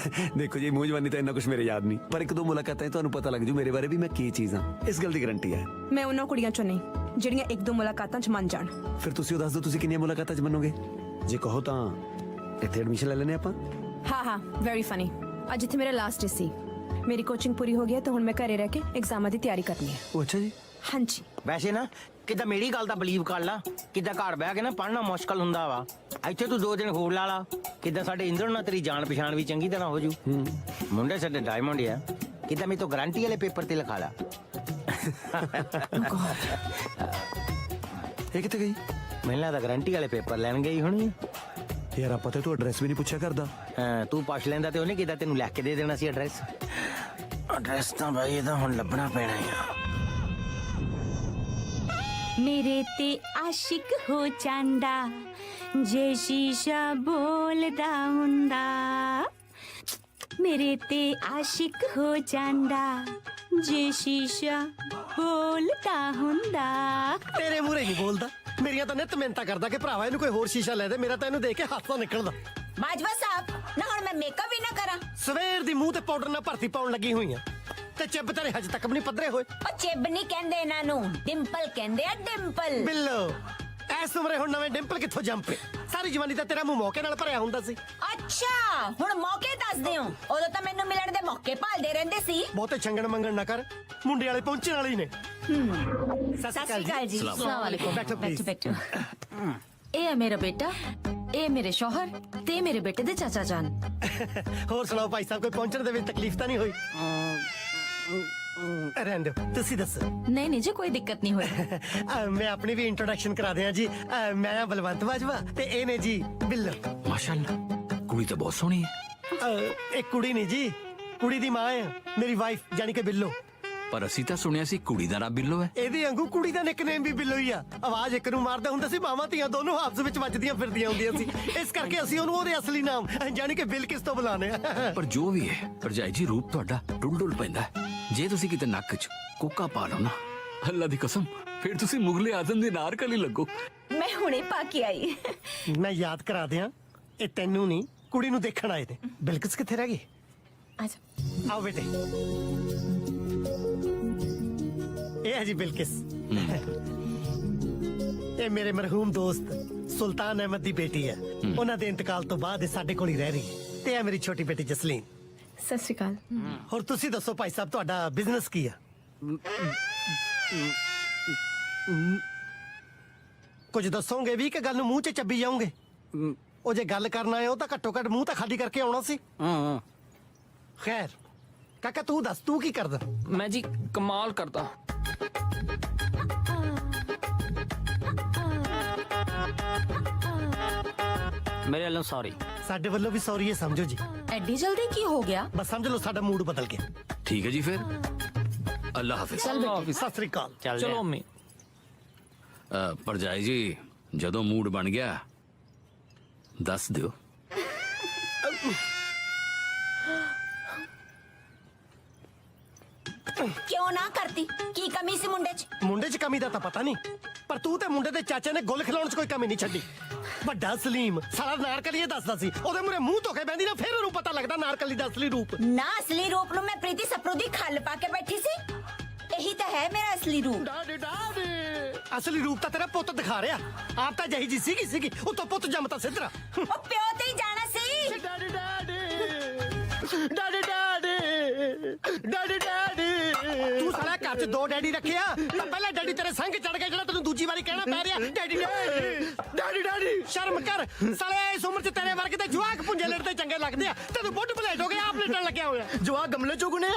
ਦੇਖੋ ਜੀ, ਮੂੰਹ ਜਵਾਨੀ ਤਾਂ ਇੰਨਾ ਕੁਝ ਮੇਰੇ ਯਾਦ ਨਹੀਂ, ਪਰ ਇੱਕ ਦੋ ਮੁਲਾਕਾਤਾਂ ਤੁਹਾਨੂੰ ਪਤਾ ਲੱਗ ਜੂ ਮੇਰੇ ਬਾਰੇ ਵੀ ਮੈਂ ਕੀ ਚੀਜ਼ ਹਾਂ। ਇਸ ਗੱਲ ਦੀ ਗਾਰੰਟੀ ਹੈ। ਮੈਂ ਉਹਨਾਂ ਕੁੜੀਆਂ ਚੋਂ ਨਹੀਂ ਜਿਹੜੀਆਂ ਇੱਕ ਦੋ ਮੁਲਾਕਾਤਾਂ 'ਚ ਮੰਨ ਜਾਣ। ਫਿਰ ਤੁਸੀਂ ਉਹ ਦੱਸ ਦਿਓ, ਤੁਸੀਂ ਕਿੰਨੀਆਂ ਮੁਲਾਕਾਤਾਂ 'ਚ ਮੰਨੋਗੇ? ਜੇ ਕਹੋ ਤਾਂ ਇੱਥੇ ਐਡਮਿਸ਼ਨ ਲੈ ਲੈਣੇ ਆਪਾਂ। ਹਾਂ ਵੈਰੀ ਫਨੀ। ਅੱਜ ਇੱਥੇ ਮੇਰਾ ਲਾਸਟ ਡੇ ਸੀ, ਮੇਰੀ ਕੋਚਿੰਗ ਪੂਰੀ ਹੋ ਗਈ ਹੈ, ਤਾਂ ਹੁਣ ਮੈਂ ਘਰੇ ਰਹਿ ਕੇ ਐਗਜ਼ਾਮਾਂ ਦੀ ਤਿਆਰੀ ਕਰਨੀ ਹੈ। ਉਹ ਅੱਛਾ ਜੀ। ਹਾਂਜੀ। ਵੈਸੇ ਨਾ ਕਿੱਦਾਂ ਮੇਰੀ ਗੱਲ ਦਾ ਬਲੀਵ ਕਰ ਲਾ, ਕਿੱਦਾਂ ਘਰ ਬਹਿ ਕੇ ਨਾ ਪੜ੍ਹਨਾ ਮੁਸ਼ਕਲ ਹੁੰਦਾ ਵਾ। ਇੱਥੇ ਤੂੰ 2 ਦਿਨ ਹੋਰ ਲਾ ਲਾ, ਕਿੱਦਾਂ ਸਾਡੇ ਇੰਦਰ ਨਾਲ ਤੇਰੀ ਜਾਣ ਪਛਾਣ ਵੀ ਚੰਗੀ ਤਰ੍ਹਾਂ ਹੋ ਜੂ। ਮੁੰਡੇ ਸਾਡੇ ਡਾਇਮੰਡ ਆ, ਕਿੱਦਾਂ ਮੇਰੇ ਤੋਂ ਗਾਰੰਟੀ ਵਾਲੇ ਪੇਪਰ ਤੇ ਲਿਖਾ ਲਾ। ਇਹ ਕਿੱਥੇ ਗਈ? ਮੈਨੂੰ ਲੱਗਦਾ ਗਾਰੰਟੀ ਵਾਲੇ ਪੇਪਰ ਲੈਣ ਗਈ ਹੋਣੀ। ਯਾਰ ਆਪਾਂ ਤੇ ਤੂੰ ਐਡਰੈਸ ਵੀ ਨਹੀਂ ਪੁੱਛਿਆ ਕਰਦਾ। ਹਾਂ ਤੂੰ ਪੁੱਛ ਲੈਂਦਾ ਤੇ ਉਹਨੇ ਕਿੱਦਾਂ ਤੈਨੂੰ ਲਿਖ ਕੇ ਦੇ ਦੇਣਾ ਸੀ ਐਡਰੈਸ। ਐਡਰੈਸ ਤਾਂ ਭਾਈ ਇਹਦਾ ਹੁਣ ਲੱਭਣਾ ਪੈਣਾ ਆ। ਮੇਰੇ ਤੇ ਆਸ਼ਿਕ ਹੋ ਜਾਂਦਾ ਜੇ ਸ਼ੀਸ਼ਾ ਬੋਲਦਾ ਹੁੰਦਾ। ਮੇਰੇ ਤੇ ਆਸ਼ਿਕ ਹੋ ਜਾਂਦਾ ਜੇ ਸ਼ੀਸ਼ਾ ਬੋਲਦਾ ਹੁੰਦਾ। ਤੇਰੇ ਮੂਹਰੇ ਨਹੀਂ ਬੋਲਦਾ, ਮੇਰੀਆਂ ਤਾਂ ਨਿਤ ਮਿਹਨਤਾਂ ਕਰਦਾ ਕਿ ਭਰਾਵਾ ਇਹਨੂੰ ਕੋਈ ਹੋਰ ਸ਼ੀਸ਼ਾ ਲੈ ਦੇ, ਮੇਰਾ ਤਾਂ ਇਹਨੂੰ ਦੇਖ ਕੇ ਹੱਥ ਤੋਂ ਨਿਕਲਦਾ। ਬਾਜਵਾ ਸਾਹਿਬ ਨਾ ਹੁਣ ਮੈਂ ਮੇਕਅਪ ਵੀ ਨਾ ਕਰਾਂ। ਸਵੇਰ ਦੀ ਮੂੰਹ ਤੇ ਪਾਊਡਰ ਨਾਲ ਭਰਤੀ ਪਾਉਣ ਲੱਗੀ ਹੋਈ ਆ। ਤੇ ਚਿੱਬ ਤੇਰੇ ਹਜੇ ਤੱਕ ਵੀ ਨਹੀਂ ਪੱਧਰੇ ਹੋਏ। ਉਹ ਚਿੱਬ ਨਹੀਂ ਕਹਿੰਦੇ ਇਹਨਾਂ ਨੂੰ, ਡਿੰਪਲ ਕਹਿੰਦੇ ਆ, ਡਿੰਪਲ। ਬਿੱਲੋ ਐਸ ਉਮਰੇ ਹੁਣ ਨਵੇਂ ਡਿੰਪਲ ਕਿੱਥੋਂ ਜੰਪੇ? ਸਾਰੀ ਜਵਾਨੀ ਤਾਂ ਤੇਰਾ ਮੂੰਹ ਮੌਕੇ ਨਾਲ ਭਰਿਆ ਹੁੰਦਾ ਸੀ। ਅੱਛਾ ਹੁਣ ਮੌਕੇ ਦੱਸਦੇ ਹੋ, ਉਦੋਂ ਤਾਂ ਮੈਨੂੰ ਮਿਲਣ ਦੇ ਮੌਕੇ ਭਾਲਦੇ ਰਹਿੰਦੇ ਸੀ। ਬਹੁਤੇ ਛੰਗਣ ਮੰਗਣ ਨਾ ਕਰ, ਮੁੰਡੇ ਵਾਲੇ ਪਹੁੰਚਣ ਵਾਲੇ ਹੀ ਨੇ। ਸਤਿ ਸ਼੍ਰੀ ਅਕਾਲ ਜੀ। अस्सलाम वालेकुम। ਬੈਠੋ ਪਲੀਜ਼। ਬੈਠੋ। ਇਹ ਹੈ ਮੇਰਾ ਬੇਟਾ, ਇਹ ਮੇਰੇ ਸ਼ੌਹਰ ਤੇ ਮੇਰੇ ਬੇਟੇ ਦੇ ਚਾਚਾ ਜਾਨ। ਹੋਰ ਸੁਣਾਓ ਭਾਈ ਸਾਹਿਬ, ਕੋਈ ਪਹੁੰਚਣ ਦੇ ਵਿੱਚ ਤਕਲੀਫ ਤਾਂ ਨਹੀਂ ਹੋਈ? ਰਹਿਣ ਦਿਓ, ਤੁਸੀਂ ਦੱਸੋ। ਨਹੀਂ ਨਹੀਂ ਜੀ, ਕੋਈ ਦਿੱਕਤ ਨਹੀਂ ਹੋਈ। ਮੈਂ ਆਪਣੀ ਵੀ ਇੰਟਰੋਡਕਸ਼ਨ ਕਰਾ ਦਿਆਂ ਜੀ। ਮੈਂ ਆ ਬਲਵੰਤ ਬਾਜਵਾ ਤੇ ਇਹ ਨੇ ਜੀ ਬਿੱਲੋ। ਮਾਸ਼ਾਅੱਲਾ ਕੁੜੀ ਤਾਂ ਬਹੁਤ ਸੋਹਣੀ ਹੈ। ਇਹ ਕੁੜੀ ਨਹੀਂ ਜੀ, ਕੁੜੀ ਦੀ ਮਾਂ ਹੈ, ਮੇਰੀ ਵਾਈਫ ਯਾਨੀ ਕਿ ਬਿੱਲੋ। ਪਰ ਅਸੀਂ ਤਾਂ ਸੁਣਿਆ ਸੀ ਕੁੜੀ ਦਾ ਨਾਂ ਬਿੱਲੋ ਹੈ। ਇਹਦੇ ਵਾਂਗੂ ਕੁੜੀ ਦਾ ਨਿਕਨੇਮ ਵੀ ਬਿੱਲੋ ਹੀ ਆ। ਆਵਾਜ਼ ਇੱਕ ਨੂੰ ਮਾਰਦਾ ਹੁੰਦਾ ਸੀ, ਮਾਵਾਂ ਧੀਆਂ ਦੋਨੋਂ ਆਪਸ ਵਿੱਚ ਵੱਜਦੀਆਂ ਫਿਰਦੀਆਂ ਹੁੰਦੀਆਂ ਸੀ। ਇਸ ਕਰਕੇ ਅਸੀਂ ਉਹਨੂੰ ਉਹਦੇ ਅਸਲੀ ਨਾਮ ਯਾਨੀ ਕਿ ਬਿਲਕਿਸ ਤੋਂ ਬੁਲਾਉਂਦੇ ਆ। ਪਰ ਜੋ ਵੀ ਹੈ ਭਰਜਾਈ ਜੀ, ਰੂਪ ਤੁਹਾਡਾ ਡੁੱਲ ਡੁੱਲ ਪੈਂਦਾ ਹੈ। ਜੇ ਤੁਸੀਂ ਕਿਤੇ ਨੱਕ 'ਚ ਕੋਕਾ ਪਾ ਲਓ ਨਾ, ਅੱਲਾ ਦੀ ਕਸਮ, ਫਿਰ ਤੁਸੀਂ ਮੁਗਲੇ ਆਜ਼ਮ ਦੀ ਨਾਰਕਲੀ ਲੱਗੋ। ਮੈਂ ਹੁਣੇ ਪਾ ਕੇ ਆਈ। ਮੈਂ ਯਾਦ ਕਰਾ ਦਿਆਂ, ਇਹ ਤੈਨੂੰ ਨਹੀਂ ਕੁੜੀ ਨੂੰ ਦੇਖਣ ਆਏ ਨੇ। ਬਿਲਕਿਸ ਕਿੱਥੇ ਰਹਿ ਗਈ? ਅੱਛਾ ਆਓ ਬੇਟੇ, ਇਹ ਹੈ ਜੀ ਬਿਲਕਿਸ। ਇਹ ਮੇਰੇ ਮਰਹੂਮ ਦੋਸਤ ਸੁਲਤਾਨ ਅਹਿਮਦ ਦੀ ਬੇਟੀ ਹੈ। ਉਹਨਾਂ ਦੇ ਇੰਤਕਾਲ ਤੋਂ ਬਾਅਦ ਇਹ ਸਾਡੇ ਕੋਲ ਹੀ ਰਹਿ ਰਹੀ ਹੈ। ਤੇ ਇਹ ਮੇਰੀ ਛੋਟੀ ਬੇਟੀ ਜਸਲੀਨ। ਸਤਿ ਸ਼੍ਰੀ ਅਕਾਲ। ਹੋਰ ਤੁਸੀਂ ਦੱਸੋ ਭਾਈ ਸਾਹਿਬ, ਤੁਹਾਡਾ ਬਿਜ਼ਨਸ ਕੀ ਆ? ਕੁਝ ਦੱਸੋਗੇ ਵੀ ਕਿ ਗੱਲ ਨੂੰ ਮੂੰਹ 'ਚ ਚੱਬੀ ਜਾਓਗੇ? ਉਹ ਜੇ ਗੱਲ ਕਰਨਾ ਹੈ ਉਹ ਤਾਂ ਘੱਟੋ ਘੱਟ ਮੂੰਹ ਤਾਂ ਖਾਲੀ ਕਰਕੇ ਆਉਣਾ ਸੀ। ਖੈਰ ਕਾਕਾ, ਤੂੰ ਦੱਸ, ਤੂੰ ਕੀ ਕਰਦਾ? ਮੈਂ ਜੀ ਕਮਾਲ ਕਰਦਾ। ਮੇਰੇ ਵੱਲੋਂ ਸੌਰੀ। ਸਾਡੇ ਵੱਲੋਂ ਵੀ ਸੌਰੀ ਹੈ, ਸਮਝੋ ਜੀ। ਐਡੀ ਜਲਦੀ ਕੀ ਹੋ ਗਿਆ? ਬਸ ਸਮਝ ਲਓ ਸਾਡਾ ਮੂਡ ਬਦਲ ਗਿਆ। ਠੀਕ ਹੈ ਜੀ, ਫਿਰ ਅੱਲਾ ਹਾਫਿਜ਼। ਸਤਿ ਸ੍ਰੀ ਅਕਾਲ। ਚਲੋ ਅੰਮੀ। ਭਰਜਾਈ ਜੀ, ਜਦੋਂ ਮੂਡ ਬਣ ਗਿਆ ਦੱਸ ਦਿਓ। ਕਿਉਂ ਨਾ ਕਰਤੀ? ਕੀ ਕਮੀ ਸੀ ਮੁੰਡੇ 'ਚ? ਮੁੰਡੇ 'ਚ ਕਮੀ ਦਾ ਤਾਂ ਪਤਾ ਨਹੀਂ, ਪਰ ਤੂੰ ਤੇ ਮੁੰਡੇ ਦੇ ਚਾਚੇ ਨੇ ਗੁੱਲ ਖਿਲਾਉਣ 'ਚ ਕੋਈ ਕਮੀ ਨਹੀਂ ਛੱਡੀ। ਵੱਡਾ ਸਲੀਮ ਸਾਰਾ ਨਾਰਕਲੀ ਇਹ ਦੱਸਦਾ ਸੀ, ਉਹਦੇ ਮੂਹਰੇ ਮੂੰਹ ਧੋ ਕੇ ਬਹਿੰਦੀ ਨਾ, ਫਿਰ ਉਹਨੂੰ ਪਤਾ ਲੱਗਦਾ ਨਾਰਕਲੀ ਦਾ ਅਸਲੀ ਰੂਪ। ਨਾ ਅਸਲੀ ਰੂਪ ਨੂੰ ਮੈਂ ਪ੍ਰੀਤੀ ਸਪਰੂ ਦੀ ਖੱਲ ਪਾ ਕੇ ਬੈਠੀ ਸੀ। ਇਹੀ ਤਾਂ ਹੈ ਮੇਰਾ ਅਸਲੀ ਰੂਪ। ਅਸਲੀ ਰੂਪ ਤਾਂ ਤੇਰਾ ਪੁੱਤ ਦਿਖਾ ਰਿਹਾ। ਆਪ ਤਾਂ ਜਹੀ ਜੀ ਸੀਗੀ, ਉਤੋਂ ਪੁੱਤ ਜੰਮਤਾ ਸਿੱਧਰਾ। ਉਹ ਪਿਓ ਤੇ ਹੀ ਜਾਣਾ ਸੀ। ਡੈਡੀ ਡੈਡੀ ਡੈਡੀ ਡੈਡੀ, ਤੂੰ ਸਾਲਾ ਘਰ 'ਚ ਦੋ ਡੈਡੀ ਰੱਖਿਆ ਤਾਂ ਪਹਿਲਾਂ ਡੈਡੀ ਤੇਰੇ ਸੰਗ ਚੜ ਗਿਆ, ਜਿਹੜਾ ਤੈਨੂੰ ਦੂਜੀ ਵਾਰੀ ਕਹਿਣਾ ਪੈ ਰਿਹਾ ਡੈਡੀ ਡੈਡੀ ਡੈਡੀ। ਸ਼ਰਮ ਕਰ ਸਾਲੇ, ਇਸ ਉਮਰ 'ਚ ਤੇਰੇ ਵਰਗੇ ਤੇ ਜਵਾਕ ਪੁੰਜੇ ਲੜਦੇ ਚੰਗੇ ਲੱਗਦੇ ਆ। ਤੈਨੂੰ ਬੁੱਢ ਭਲੇਟ ਹੋ ਗਿਆ, ਆਪ ਲੜਨ ਲੱਗਿਆ ਹੋਇਆ। ਜਵਾਕ ਗਮਲੇ ਚੁਗਣੇ।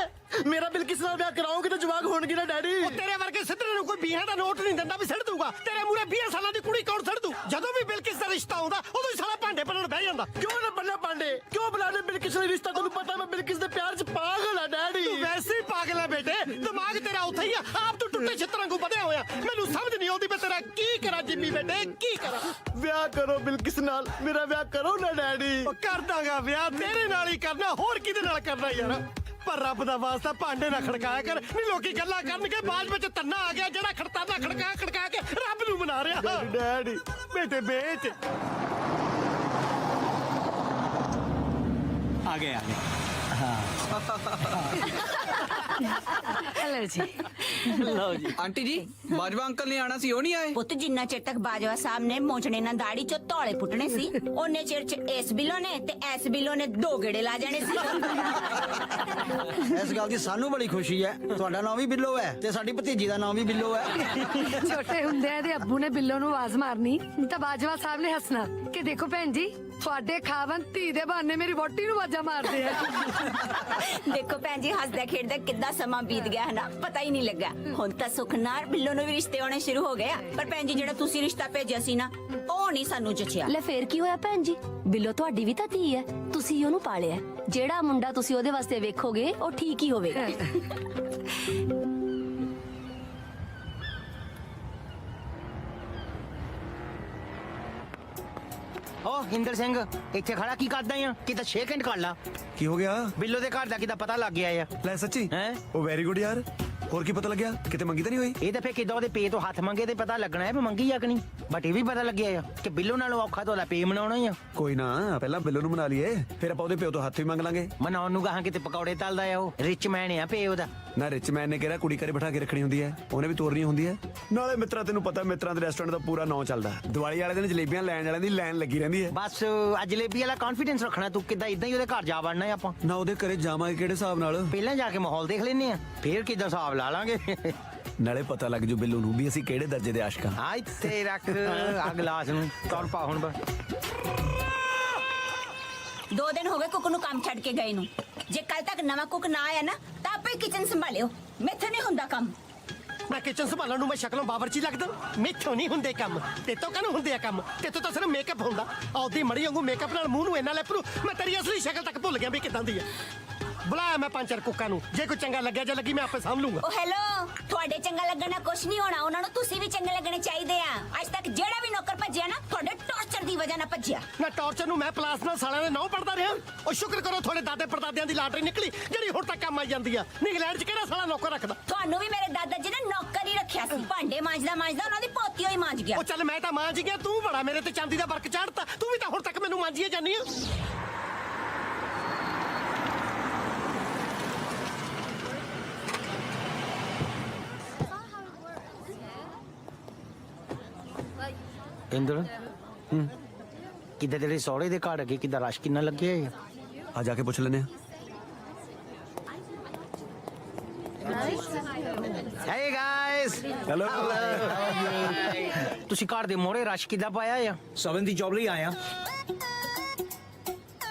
ਮੇਰਾ ਬਿਲ ਕਿਸ ਨਾਲ ਵਿਆਹ ਕਰਾਓਗੇ ਤਾਂ ਜਵਾਕ ਹੋਣਗੇ ਨਾ ਡੈਡੀ। ਉਹ ਤੇਰੇ ਵਰਗੇ ਸਿੱਧਰੇ ਨੂੰ ਕੋਈ 20 ਦਾ ਨੋਟ ਨਹੀਂ ਦਿੰਦਾ ਵੀ ਸਿੱਟ ਦੂਗਾ। ਤੇਰੇ ਮੂਹਰੇ 20 ਸਾਲਾਂ ਦੀ ਕੁੜੀ ਕੌਣ ਸਿੱਟ ਦੂ? ਜਦੋਂ ਵੀ ਬਿਲਕਿਸ ਦਾ ਰਿਸ਼ਤਾ ਆਉਂਦਾ ਉਦੋਂ ਹੀ ਸਾਲਾ ਭਾਂਡੇ ਭੰਨਣ ਬਹਿ ਜਾਂਦਾ। ਕਿਉਂ ਨਾ ਬੰਨੇ ਪਾਂਡੇ? ਕਿਉਂ ਬੁਲਾਣੇ ਬਿਲਕਿਸ ਦਾ ਰਿਸ਼ਤਾ? ਤੁਹਾਨੂੰ ਪਤਾ ਮੈਂ ਬਿਲਕਿਸ ਦੇ ਪਿਆਰ 'ਚ ਪਾਗਲ ਆ ਡੈਡੀ। ਤੂੰ ਵੈਸੇ ਹੀ ਪਾਗਲ ਹੈ ਬੇਟੇ, ਦਿਮਾਗ ਤੇਰਾ ਉੱਥੇ ਹੀ ਆ। ਆਪ ਤੂੰ ਟੁੱਟੇ ਛਿੱਤਰਾਂ ਵਾਂਗੂ ਵਧਿਆ ਹੋਇਆ। ਮੈਨੂੰ ਸਮਝ ਨਹੀਂ ਆਉਂਦੀ ਮੈਂ ਤੇਰਾ ਕੀ ਕਰਾਂ ਜਿੰਮੀ ਬੇਟੇ, ਕੀ ਕਰਾਂ? ਵਿਆਹ ਕਰੋ ਬਿਲਕਿਸ ਨਾਲ, ਮੇਰਾ ਵਿਆਹ ਕਰੋ ਨਾ ਡੈਡੀ। ਉਹ ਕਰ ਦਾਂਗਾ ਵਿਆਹ, ਤੇਰੇ ਨਾਲ ਹੀ ਕਰਨਾ, ਹੋਰ ਕਿਹਦੇ ਨਾਲ ਕਰਨਾ ਯਾਰ? ਪਰ ਰੱਬ ਦਾ ਵਾਸਤਾ ਭਾਂਡੇ ਨਾ ਖੜਕਾਇਆ ਕਰ, ਨਹੀਂ ਲੋਕੀ ਗੱਲਾਂ ਕਰਨਗੇ ਬਾਅਦ ਵਿੱਚ ਤੰਨਾ ਆ ਗਿਆ ਜਿਹੜਾ ਖੜਤਾਨਾ ਖੜਕਾ ਕੇ ਰੱਬ ਨੂੰ ਮਨਾ ਰਿਹਾ। ਡੈਡੀ ਬੇਟੇ ਬੇਟ आ गए हेलो जी। ਲਓ ਜੀ। आंटी जी, बाजवा अंकल ने आना सी, वो नहीं आए? ਪੁੱਤ ਜਿੰਨਾ ਚਿਰ ਤੱਕ ਬਾਜਵਾ ਸਾਹਿਬ ਨੇ ਮੋਚਣੇ ਨਾਲ ਦਾੜੀ 'ਚੋਂ ਧੌਲੇ ਪੁੱਟਣੇ ਸੀ, ਉਹਨੇ ਚਿਰ 'ਚ ਇਸ ਬਿੱਲੋ ਨੇ ਤੇ ਐਸ ਬਿੱਲੋ ਨੇ ਦੋ ਗੇੜੇ ਲਾ ਜਾਣੇ ਸੀ। ਇਸ ਗੱਲ ਦੀ ਸਾਨੂੰ ਬੜੀ ਖੁਸ਼ੀ ਹੈ। ਤੁਹਾਡਾ ਨਾਮ ਵੀ ਬਿੱਲੋ ਹੈ ਤੇ ਸਾਡੀ ਭਤੀਜੀ ਦਾ ਨਾਮ ਵੀ ਬਿੱਲੋ ਹੈ। ਛੋਟੇ ਹੁੰਦੇ ਇਹਦੇ ਅੱਬੂ ਨੇ ਬਿੱਲੋ ਨੂੰ ਆਵਾਜ਼ ਮਾਰਨੀ ਤਾਂ ਬਾਜਵਾ ਸਾਹਿਬ ਨੇ ਹੱਸਣਾ ਕਿ ਦੇਖੋ ਭੈਣ ਜੀ, ਤੁਹਾਡੇ ਖਾਵਨ ਧੀ ਦੇ ਬਹਾਨੇ ਮੇਰੀ ਵੋਟੀ ਨੂੰ ਆਵਾਜ਼ਾਂ ਮਾਰਦੇ ਆ। ਦੇਖੋ ਭੈਣ ਜੀ, ਹੱਸਦਾ ਖੇਡਦਾ ਕਿੱਦਾਂ ਸਮਾਂ ਬੀਤ ਗਿਆ ਹੈ ਨਾ, ਪਤਾ ਹੀ ਨਹੀਂ ਲੱਗਾ। ਹੁਣ ਤਾਂ ਸੁੱਖ ਨਾਲ ਬਿੱਲੋ ਨੂੰ ਵੀ ਰਿਸ਼ਤੇ ਆਉਣੇ ਸ਼ੁਰੂ ਹੋ ਗਏ ਆ। ਪਰ ਭੈਣ ਜੀ, ਜਿਹੜਾ ਤੁਸੀਂ ਰਿਸ਼ਤਾ ਭੇਜਿਆ ਸੀ ਨਾ, ਉਹ ਨਹੀਂ ਸਾਨੂੰ ਜਚਿਆ। ਲੈ ਫੇਰ ਕੀ ਹੋਇਆ ਭੈਣ ਜੀ, ਬਿੱਲੋ ਤੁਹਾਡੀ ਵੀ ਤਾਂ ਧੀ ਹੈ, ਤੁਸੀਂ ਉਹਨੂੰ ਪਾਲਿਆ। ਜਿਹੜਾ ਮੁੰਡਾ ਤੁਸੀਂ ਉਹਦੇ ਵਾਸਤੇ ਵੇਖੋਗੇ ਉਹ ਠੀਕ ਹੀ ਹੋਵੇਗਾ। ਓ ਇੰਦਰ ਸਿੰਘ, ਇੱਥੇ ਖੜਾ ਕੀ ਕਰਦਾ ਆ? ਕਿਤੇ 6 ਘੰਟੇ ਕੱਢ ਲਾ। ਕੀ ਹੋ ਗਿਆ? ਬਿੱਲੋ ਦੇ ਘਰ ਦਾ ਕਿਦਾ ਪਤਾ ਲੱਗ ਗਿਆ ਆ? ਲੈ ਸੱਚੀ? ਹੈਂ? ਉਹ ਵੈਰੀ ਗੁੱਡ ਯਾਰ। ਹੋਰ ਕੀ ਪਤਾ ਲੱਗਿਆ ਕਿਤੇ ਮੰਗੀ ਤਾਂ ਨਹੀਂ ਹੋਈ? ਇਹ ਤਾਂ ਫੇ ਕਿਦਾਂ ਉਹਦੇ ਪੇ ਤੋਂ ਹੱਥ ਮੰਗੇ ਤੇ ਪਤਾ ਲੱਗਣਾ ਹੈ ਵੀ ਮੰਗੀ ਆ ਕਿ ਨਹੀਂ। ਬਟ ਇਹ ਵੀ ਪਤਾ ਲੱਗਿਆ ਆ ਕਿ ਬਿੱਲੋ ਨਾਲੋਂ ਔਖਾ ਤਾਂ ਉਹਦਾ ਪੇ ਮਨਾਉਣਾ ਹੀ ਆ। ਕੋਈ ਨਾ, ਪਹਿਲਾਂ ਬਿੱਲੋ ਨੂੰ ਮਨਾ ਲਈਏ, ਫਿਰ ਆਪਾਂ ਉਹਦੇ ਪਿਓ ਤੋਂ ਹੱਥ ਵੀ ਮੰਗ ਲਾਂਗੇ। ਮਨਾਉਣ ਨੂੰ ਗਾਹਾਂ ਕਿਤੇ ਪਕੌੜੇ ਤਲਦਾ ਆ, ਉਹ ਰਿਚ ਮੈਨ ਆ ਪੇ ਉਹਦਾ। ਨਾ ਰਿਚ ਮੈਨ ਨੇ ਕਿਹਾ ਕੁੜੀ ਘਰੇ ਬਿਠਾ ਕੇ ਰੱਖਣੀ ਹੁੰਦੀ ਹੈ, ਉਹਨੇ ਵੀ ਤੋਰਨੀ ਹੁੰਦੀ ਹੈ। ਨਾਲੇ ਮਿੱਤਰਾ ਤੈਨੂੰ ਪਤਾ ਮਿੱਤਰਾਂ ਦੇ ਰੈਸਟੋਰੈਂਟ ਦਾ ਪੂਰਾ ਨਾਂ ਚੱਲਦਾ। ਦੀਵਾਲੀ ਵਾਲੇ ਦਿਨ ਜਲੇਬੀਆਂ ਲੈਣ ਵਾਲਿਆਂ ਦੀ ਲਾਈਨ ਲੱਗੀ ਰਹਿੰਦੀ ਹੈ। ਬਸ ਅੱਜ ਜਲੇਬੀ ਵਾਲਾ ਕੌਨਫੀਡੈਂਸ ਰੱਖਣਾ ਤੂੰ, ਕਿੱਦਾਂ ਇਦਾਂ ਹੀ ਉਹਦੇ ਘਰ ਜਾ ਵੜਨਾ ਆਪਾਂ। ਨਾ ਉਹਦੇ ਘਰੇ ਜਾਵਾਂਗੇ ਕਿਹੜੇ ਹਿਸਾਬ ਨਾਲ? ਪਹਿਲਾਂ ਜਾ ਕੇ ਮਾਹੌਲ ਦੇਖ ਲੈਨੇ ਆ, ਫੇਰ ਕਿੱਦਾਂ ਹਿਸਾਬ ਲਾ ਲਾਂਗੇ। ਨਾਲੇ ਪਤਾ ਲੱਗ ਜੂ ਬਿੱਲੂ ਨੂੰ ਵੀ ਅਸੀਂ ਕਿਹੜੇ ਦਰਜੇ ਦੇ ਆਸ਼ਕਾਂ। ਆ ਇੱਥੇ ਰੱਖ ਆ ਗਲਾਸ ਨੂੰ, ਤੁਰ ਪਾ ਹੁਣ ਬਸ। 2 ਦਿਨ ਹੋ ਗਏ ਕੁੱਕ ਨੂੰ ਕੰਮ ਛੱਡ ਕੇ ਗਏ ਨੂੰ। ਜੇ ਕੱਲ ਤੱਕ ਨਵਾਂ ਕੁੱਕ ਨਾ ਆਇਆ ਨਾ ਤਾਂ ਆਪੇ ਕਿਚਨ ਸੰਭਾਲਿਓ, ਮੈਥੋਂ ਨਹੀਂ ਹੁੰਦਾ ਕੰਮ। ਮੈਂ ਕਿਚਨ ਸੰਭਾਲਣ ਨੂੰ ਮੈਂ ਸ਼ਕਲੋਂ ਬਾਵਰਚੀ ਲੱਗਦਾ, ਮੈਥੋਂ ਨਹੀਂ ਹੁੰਦੇ ਕੰਮ। ਤੇਤੋਂ ਕਾਹਨੂੰ ਹੁੰਦੇ ਆ ਕੰਮ? ਤੇਤੋਂ ਤਾਂ ਸਿਰਫ ਮੇਕਅਪ ਹੁੰਦਾ। ਆਉਦੀ ਮੜੀ ਵਾਂਗੂ ਮੇਕਅਪ ਨਾਲ ਮੂੰਹ ਨੂੰ ਇੰਨਾ ਲੈਪਰੂ, ਮੈਂ ਤੇਰੀ ਅਸਲੀ ਸ਼ਕਲ ਤੱਕ ਭੁੱਲ ਗਿਆ ਵੀ ਕਿਦਾਂ ਦੀ ਆ। ਬੁਲਾਇਆ ਮੈਂ 5-4 ਕੁੱਕਾਂ ਨੂੰ, ਜੇ ਕੋਈ ਚੰਗਾ ਲੱਗਿਆ ਜਾਂ ਲੱਗੀ ਮੈਂ ਆਪੇ ਸਾਂਭ ਲੂੰਗਾ। ਓ ਹੈਲੋ, ਤੁਹਾਡੇ ਚੰਗਾ ਲੱਗਣ ਨਾਲ ਕੁਝ ਨਹੀਂ ਹੋਣਾ, ਉਹਨਾਂ ਨੂੰ ਤੁਸੀਂ ਵੀ ਚੰਗੇ ਲੱਗਣੇ ਚਾਹੀਦੇ ਆ। ਅੱਜ ਤੱਕ ਜਿਹੜਾ ਵੀ ਨੌਕਰ ਭੱਜਿਆ ਨਾ ਤੁਹਾਡੇ ਟੌਰਚਰ ਦੀ ਵਜ੍ਹਾ ਨਾਲ ਭੱਜਿਆ। ਨਾ ਟੌਰਚਰ ਨੂੰ ਮੈਂ ਪਲਾਸ ਨਾਲ ਸਾਲਿਆਂ ਦੇ ਨੌ ਪੜਦਾ ਰਿਹਾ। ਉਹ ਸ਼ੁਕਰ ਕਰੋ ਤੁਹਾਡੇ ਦਾਦੇ ਪੜਦਾਦਿਆਂ ਦੀ ਲਾਟਰੀ ਨਿਕਲੀ ਜਿਹੜੀ ਹੁਣ ਤੱਕ ਕੰਮ ਆਈ ਜਾਂਦੀ ਆ। ਇੰਗਲੈਂਡ 'ਚ ਕਿਹੜਾ ਸਾਲਾ ਨੌਕਰ ਰੱਖਦਾ? ਤੁਹਾਨੂੰ ਵੀ ਮੇਰੇ ਦਾਦਾ ਜੀ ਨੇ ਨੌਕਰ ਹੀ ਰੱਖਿਆ ਸੀ। ਭਾਂਡੇ ਮਾਂਜਦਾ ਮਾਂਜਦਾ ਉਹਨਾਂ ਦੀ ਪੋਤੀ ਹੋਈ ਮਾਂਜ ਗਿਆ। ਉਹ ਚੱਲ ਮੈਂ ਤਾਂ ਮਾਂਜ ਗਿਆ, ਤੂੰ ਬੜਾ ਮੇਰੇ ਤੇ ਚਾਂਦੀ ਦਾ ਵਰਕ ਚਾੜਤਾ। ਤੂੰ ਵੀ ਤਾਂ ਹੁਣ ਤੱਕ ਮੈਨੂੰ ਮਾਂਜੀਏ ਜਾਂਦੀ ਆ। ਇੰਦਰ ਕਿੱਦਾਂ ਤੇਰੇ ਸਹੁਰੇ ਦੇ ਘਰ ਅੱਗੇ ਕਿੱਦਾਂ ਰਸ਼ ਕਿੰਨਾ ਲੱਗਿਆ ਹੈ? ਆ ਜਾ ਕੇ ਪੁੱਛ ਲੈਨੇ ਆ। Hey guys, hello. ਤੁਸੀਂ ਘਰ ਦੇ ਮੋਹਰੇ ਰਸ਼ ਕਿੱਦਾਂ ਪਾਇਆ ਆ? ਸਵਨ ਦੀ ਜੌਬ ਲਈ ਆਇਆ।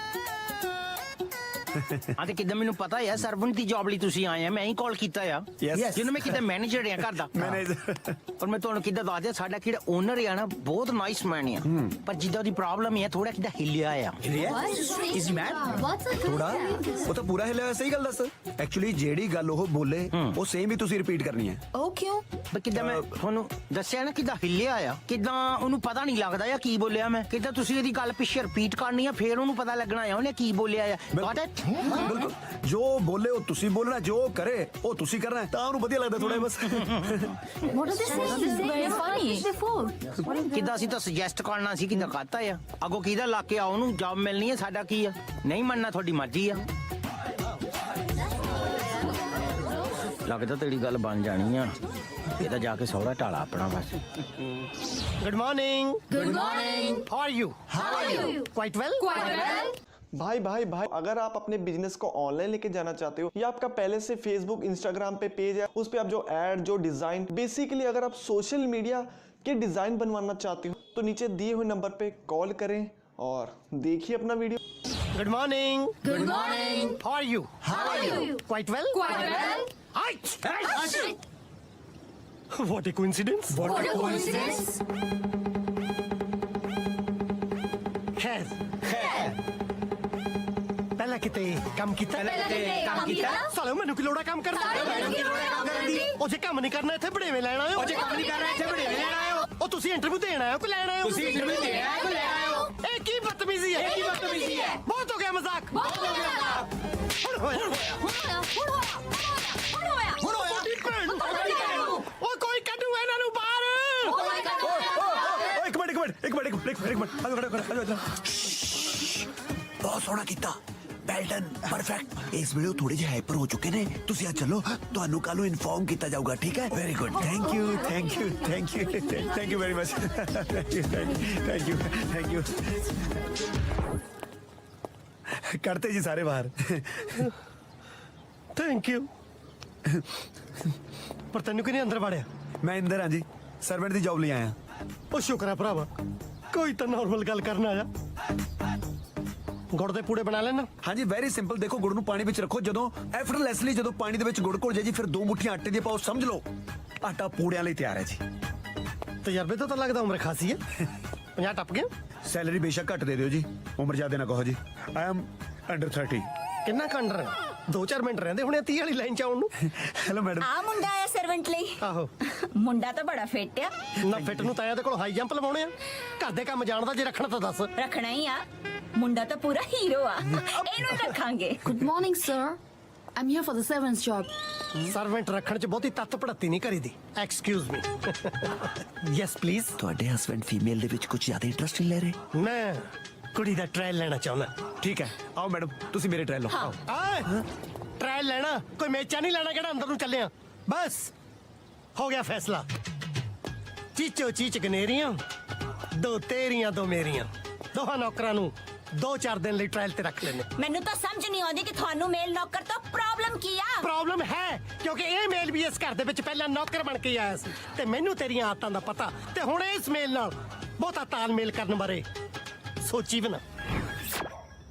ਹਾਂ ਤੇ ਕਿੱਦਾਂ ਮੈਨੂੰ ਪਤਾ ਆ ਸਰਵਨ ਦੀ ਜੌਬ ਲਈ ਤੁਸੀਂ ਆਏ ਆ, ਮੈਂ ਹੀ ਕਾਲ ਕੀਤਾ ਆ। Yes. ਜਿਹਨੂੰ ਮੈਂ ਕਿੱਦਾਂ ਮੈਨੇਜਰ ਆ ਘਰ ਦਾ। ਮੈਨੇਜਰ। ਪਰ ਮੈਂ ਤੁਹਾਨੂੰ ਕਿੱਦਾਂ ਦੱਸ ਦਿਆਂ, ਸਾਡਾ ਕਿਹੜਾ ਓਨਰ ਆ ਨਾ ਬਹੁਤ ਨਾਈਸ ਮੈਨ ਆ, ਪਰ ਜਿੱਦਾਂ ਦੀ ਪ੍ਰੋਬਲਮ ਹੈ ਥੋੜਾ ਕਿੱਦਾਂ ਹਿੱਲਿਆ ਆ। ਇਜ਼ ਮੈਨ ਥੋੜਾ, ਉਹ ਤਾਂ ਪੂਰਾ ਹਿਲਿਆ। ਸਹੀ ਗੱਲ ਦੱਸ। ਐਕਚੁਅਲੀ ਜਿਹੜੀ ਗੱਲ ਉਹ ਬੋਲੇ ਉਹ ਸੇਮ ਹੀ ਤੁਸੀਂ ਰਿਪੀਟ ਕਰਨੀ ਹੈ। ਉਹ ਕਿਉਂ? ਪਰ ਕਿੱਦਾਂ ਮੈਂ ਤੁਹਾਨੂੰ ਦੱਸਿਆ ਨਾ ਕਿੱਦਾਂ ਹਿੱਲਿਆ ਆ, ਕਿੱਦਾਂ ਉਹਨੂੰ ਪਤਾ ਨਹੀਂ ਲੱਗਦਾ ਆ ਕੀ ਬੋਲਿਆ ਮੈਂ। ਕਿੱਦਾਂ ਤੁਸੀਂ ਇਹਦੀ ਗੱਲ ਪਿੱਛੇ ਰਿਪੀਟ ਕਰਨੀ ਆ, ਫੇਰ ਉਹਨੂੰ ਪਤਾ ਲੱਗਣਾ ਆ ਉਹਨੇ ਕੀ ਬੋਲਿਆ ਆ। Got it? ਬਿਲਕੁਲ, ਜੋ ਬੋਲੇ ਉਹ ਤੁਸੀਂ ਬੋਲਣਾ, ਜੋ ਕਰੇ ਉਹ ਤੁਸੀਂ ਕਰਨਾ, ਤਾਂ ਉਹਨੂੰ ਵਧੀਆ ਲੱਗਦਾ ਥੋੜਾ ਬਸ। What is this? This is very funny. ਕਿੱਦਾਂ ਅਸੀਂ ਤਾਂ ਸੁਜੈਸਟ ਕਰਨਾ ਸੀ, ਕਿੱਦਾਂ ਕਰਤਾ ਆ। ਅੱਗੋਂ ਕਿਹਦਾ ਲਾ ਕੇ ਆ ਉਹਨੂੰ ਜੌਬ ਮਿਲਣੀ ਹੈ, ਸਾਡਾ ਕੀ ਆ। ਨਹੀਂ ਮੰਨਣਾ ਤੁਹਾਡੀ ਮਰਜ਼ੀ ਆ। ਲੱਗਦਾ ਤੇਰੀ ਗੱਲ ਬਣ ਜਾਣੀ ਆ। ਇਹਦਾ ਜਾ ਕੇ ਸਹੁਰਾ ਢਾਲਾ ਆਪਣਾ ਬਸ। Good morning. Good morning. How are you? How are you? Quite well. Quite well. भाई अगर आप अपने बिजनेस को ऑनलाइन लेके जाना चाहते हो या आपका पहले से फेसबुक इंस्टाग्राम पे पेज है, उस पे आप जो एड जो डिजाइन बेसिकली अगर आप सोशल मीडिया के डिजाइन बनवाना चाहते हो तो नीचे दिए हुए नंबर पे कॉल करें और देखिए अपना video. Good morning. Good morning. How are you? How are you? Quite well. Quite well. What a coincidence. What a coincidence. खैर पहला किते काम कीता। ਪਹਿਲਾਂ ਕਿਤੇ ਕੰਮ ਕੀਤਾ। सालो मैनू की लोड़ा काम करदा। सालो मैनू की लोड़ है काम करन दी। ओ जे काम नहीं करना इथे बड़ेवे लेना आयो। ਉਹ ਜੇ ਕੰਮ ਨਹੀਂ ਕਰਨਾ ਇੱਥੇ ਬੜੇਵੇਂ ਲੈਣ ਆਇਓ। ओ तुसी इंटरव्यू देना आयो कि लेना आयो? ਤੁਸੀਂ ਇੰਟਰਵਿਊ ਦੇਣਾ ਹੈ ਕਿ ਲੈਣ ਆਇਓ? ए की बदतमीजी है। ਇਹ ਕੀ ਬਦਤਮੀਜ਼ੀ ਹੈ? बहुत हो गया मजाक। ਬਹੁਤ ਹੋ ਗਿਆ। हुण होया। ਹੁਣ ਹੋਇਆ। ਤੁਹਾਡੀ ਭੈਣ ਨੂੰ ਤੁਹਾਡੀ ਭੈਣ ਨੂੰ। ਓ ਕੋਈ ਕੱਢੂ ਇਹਨਾਂ ਨੂੰ ਬਾਹਰ। Oh my God. ਇੱਕ ਮਿੰਟ ਆਜੋ ਖੜੋ। ਬਹੁਤ ਸੋਹਣਾ ਕੀਤਾ, ਵੈਲ ਡਨ, ਪਰਫੈਕਟ। ਇਸ ਵੇਲੇ ਥੋੜੇ ਜਿਹਾ ਹਾਈਪਰ ਹੋ ਚੁੱਕੇ ਨੇ, ਤੁਸੀਂ ਆ ਚੱਲੋ, ਤੁਹਾਨੂੰ ਕੱਲ ਨੂੰ ਇਨਫੋਰਮ ਕੀਤਾ ਜਾਊਗਾ, ਠੀਕ ਹੈ? Very good, thank you very much. Thank you. ਕਰਤੇ ਜੀ ਸਾਰੇ ਬਾਹਰ। Thank you. ਪਰ ਤੈਨੂੰ ਕਿਹਨੇ ਅੰਦਰ ਵਾੜਿਆ? ਮੈਂ ਇੰਦਰ ਹਾਂ ਜੀ, ਸਰਵੈਂਟ ਦੀ ਜੌਬ ਲਈ ਆਇਆ। ਉਹ ਸ਼ੁਕਰ ਹੈ ਭਰਾਵਾ, ਕੋਈ ਤਾਂ ਨਾਰਮਲ ਗੱਲ ਕਰਨ ਆਇਆ। ਗੁੜ ਦੇ ਪੂੜੇ ਬਣਾ ਲੈਣਾ। ਹਾਂਜੀ ਵੈਰੀ ਸਿੰਪਲ। ਦੇਖੋ ਗੁੜ ਨੂੰ ਪਾਣੀ ਵਿੱਚ ਰੱਖੋ, ਜਦੋਂ ਐਫਰਟਲੈਸਲੀ ਜਦੋਂ ਪਾਣੀ ਦੇ ਵਿੱਚ ਗੁੜ ਘੁਲ ਜਾਏ ਜੀ, ਫਿਰ 2 ਮੁੱਠੀਆਂ ਆਟੇ ਦੀਆਂ ਪਾਓ, ਸਮਝ ਲਓ ਆਟਾ ਪੂੜਿਆਂ ਲਈ ਤਿਆਰ ਹੈ ਜੀ। ਤਜਰਬੇ ਤੋਂ ਤਾਂ ਲੱਗਦਾ ਉਮਰ ਖਾਸੀ ਹੈ। 50 ਟੱਪ ਗਿਆ। ਸੈਲਰੀ ਬੇਸ਼ੱਕ ਘੱਟ ਦੇ ਦਿਓ ਜੀ, ਉਮਰ ਜ਼ਿਆਦਾ ਨਾ ਕਹੋ ਜੀ। I am under 30। ਕਿੰਨਾ ਕੰਡਰ 2-4 ਮਿੰਟ ਰਹਿੰਦੇ ਹੁਣੇ 30 ਵਾਲੀ ਲਾਈਨ ਚ ਆਉਣ ਨੂੰ। Hello madam. ਆ ਮੁੰਡਾ ਆਇਆ ਸਰਵੈਂਟ ਲਈ। ਆਹੋ ਮੁੰਡਾ ਤਾਂ ਬੜਾ ਫਿੱਟ ਆ। ਨਾ ਫਿੱਟ ਨੂੰ ਤਾਇਆ ਦੇ ਕੋਲ ਹਾਈ ਜੰਪ ਲਵਾਉਣੇ ਆ। ਘਰ ਦੇ ਕੰਮ ਜਾਣਦਾ, ਜੇ ਰੱਖਣਾ ਤਾਂ ਦੱਸ। ਰੱਖਣਾ ਹੀ ਆ, ਮੁੰਡਾ ਤਾਂ ਪੂਰਾ ਹੀਰੋ ਆ। ਇਹਨੂੰ ਰੱਖਾਂਗੇ। Good morning, sir. I'm here for the servants job. Servant ਰੱਖਣ ਚ ਬਹੁਤੀ ਤੱਤ ਪੜਤੀ ਨਹੀਂ ਕਰੀਦੀ ਐਕਸਕਿਊਜ਼ ਮੀ ਯੈਸ ਪਲੀਜ਼ ਤੁਹਾਡੇ ਹਸਬੰਡ ਫੀਮੇਲ ਦੇ ਵਿੱਚ ਕੁਝ ਜ਼ਿਆਦਾ ਇੰਟਰਸਟ ਨਹੀਂ ਲੈ ਰਹੇ? ਮੈਂ ਕੁੜੀ ਦਾ ਟ੍ਰਾਇਲ ਲੈਣਾ ਚਾਹੁੰਦਾ ਠੀਕ ਹੈ, ਆਓ ਮੈਡਮ ਤੁਸੀਂ ਮੇਰੇ ਟਰਾਇਲ ਲਓ। ਆਏ ਟ੍ਰਾਇਲ ਲੈਣਾ ਕੋਈ ਮੇਚਾ ਨਹੀਂ ਲੈਣਾ ਕਿਹੜਾ ਅੰਦਰ ਨੂੰ ਚੱਲਿਆ ਬਸ ਹੋ ਗਿਆ ਫੈਸਲਾ ਚੀਚੋ ਚੀਚ ਗਨੇਰੀਆਂ ਦੋ ਤੇਰੀਆਂ ਦੋ ਮੇਰੀਆਂ ਦੋਹਾਂ ਨੌਕਰਾਂ ਨੂੰ 2-4 ਦਿਨ ਲਈ ਟ੍ਰਾਇਲ ਤੇ ਰੱਖ ਲੈਣੇ ਮੈਨੂੰ ਤਾਂ ਸਮਝ ਨਹੀਂ ਆਉਂਦੀ ਕਿ ਤੁਹਾਨੂੰ ਮੇਲ ਨੌਕਰ ਤੋਂ ਪ੍ਰੋਬਲਮ ਕੀ ਆ ਪ੍ਰੋਬਲਮ ਹੈ ਕਿਉਂਕਿ ਇਹ ਮੇਲ ਵੀ ਇਸ ਘਰ ਦੇ ਵਿੱਚ ਪਹਿਲਾਂ ਨੌਕਰ ਬਣ ਕੇ ਆਇਆ ਸੀ ਤੇ ਮੈਨੂੰ ਤੇਰੀਆਂ ਆਦਤਾਂ ਦਾ ਪਤਾ ਤੇ ਹੁਣ ਇਸ ਮੇਲ ਨਾਲ ਬਹੁਤਾ ਤਾਲਮੇਲ ਕਰਨ ਬਾਰੇ ਸੋਚੀ ਵੀ ਨਾ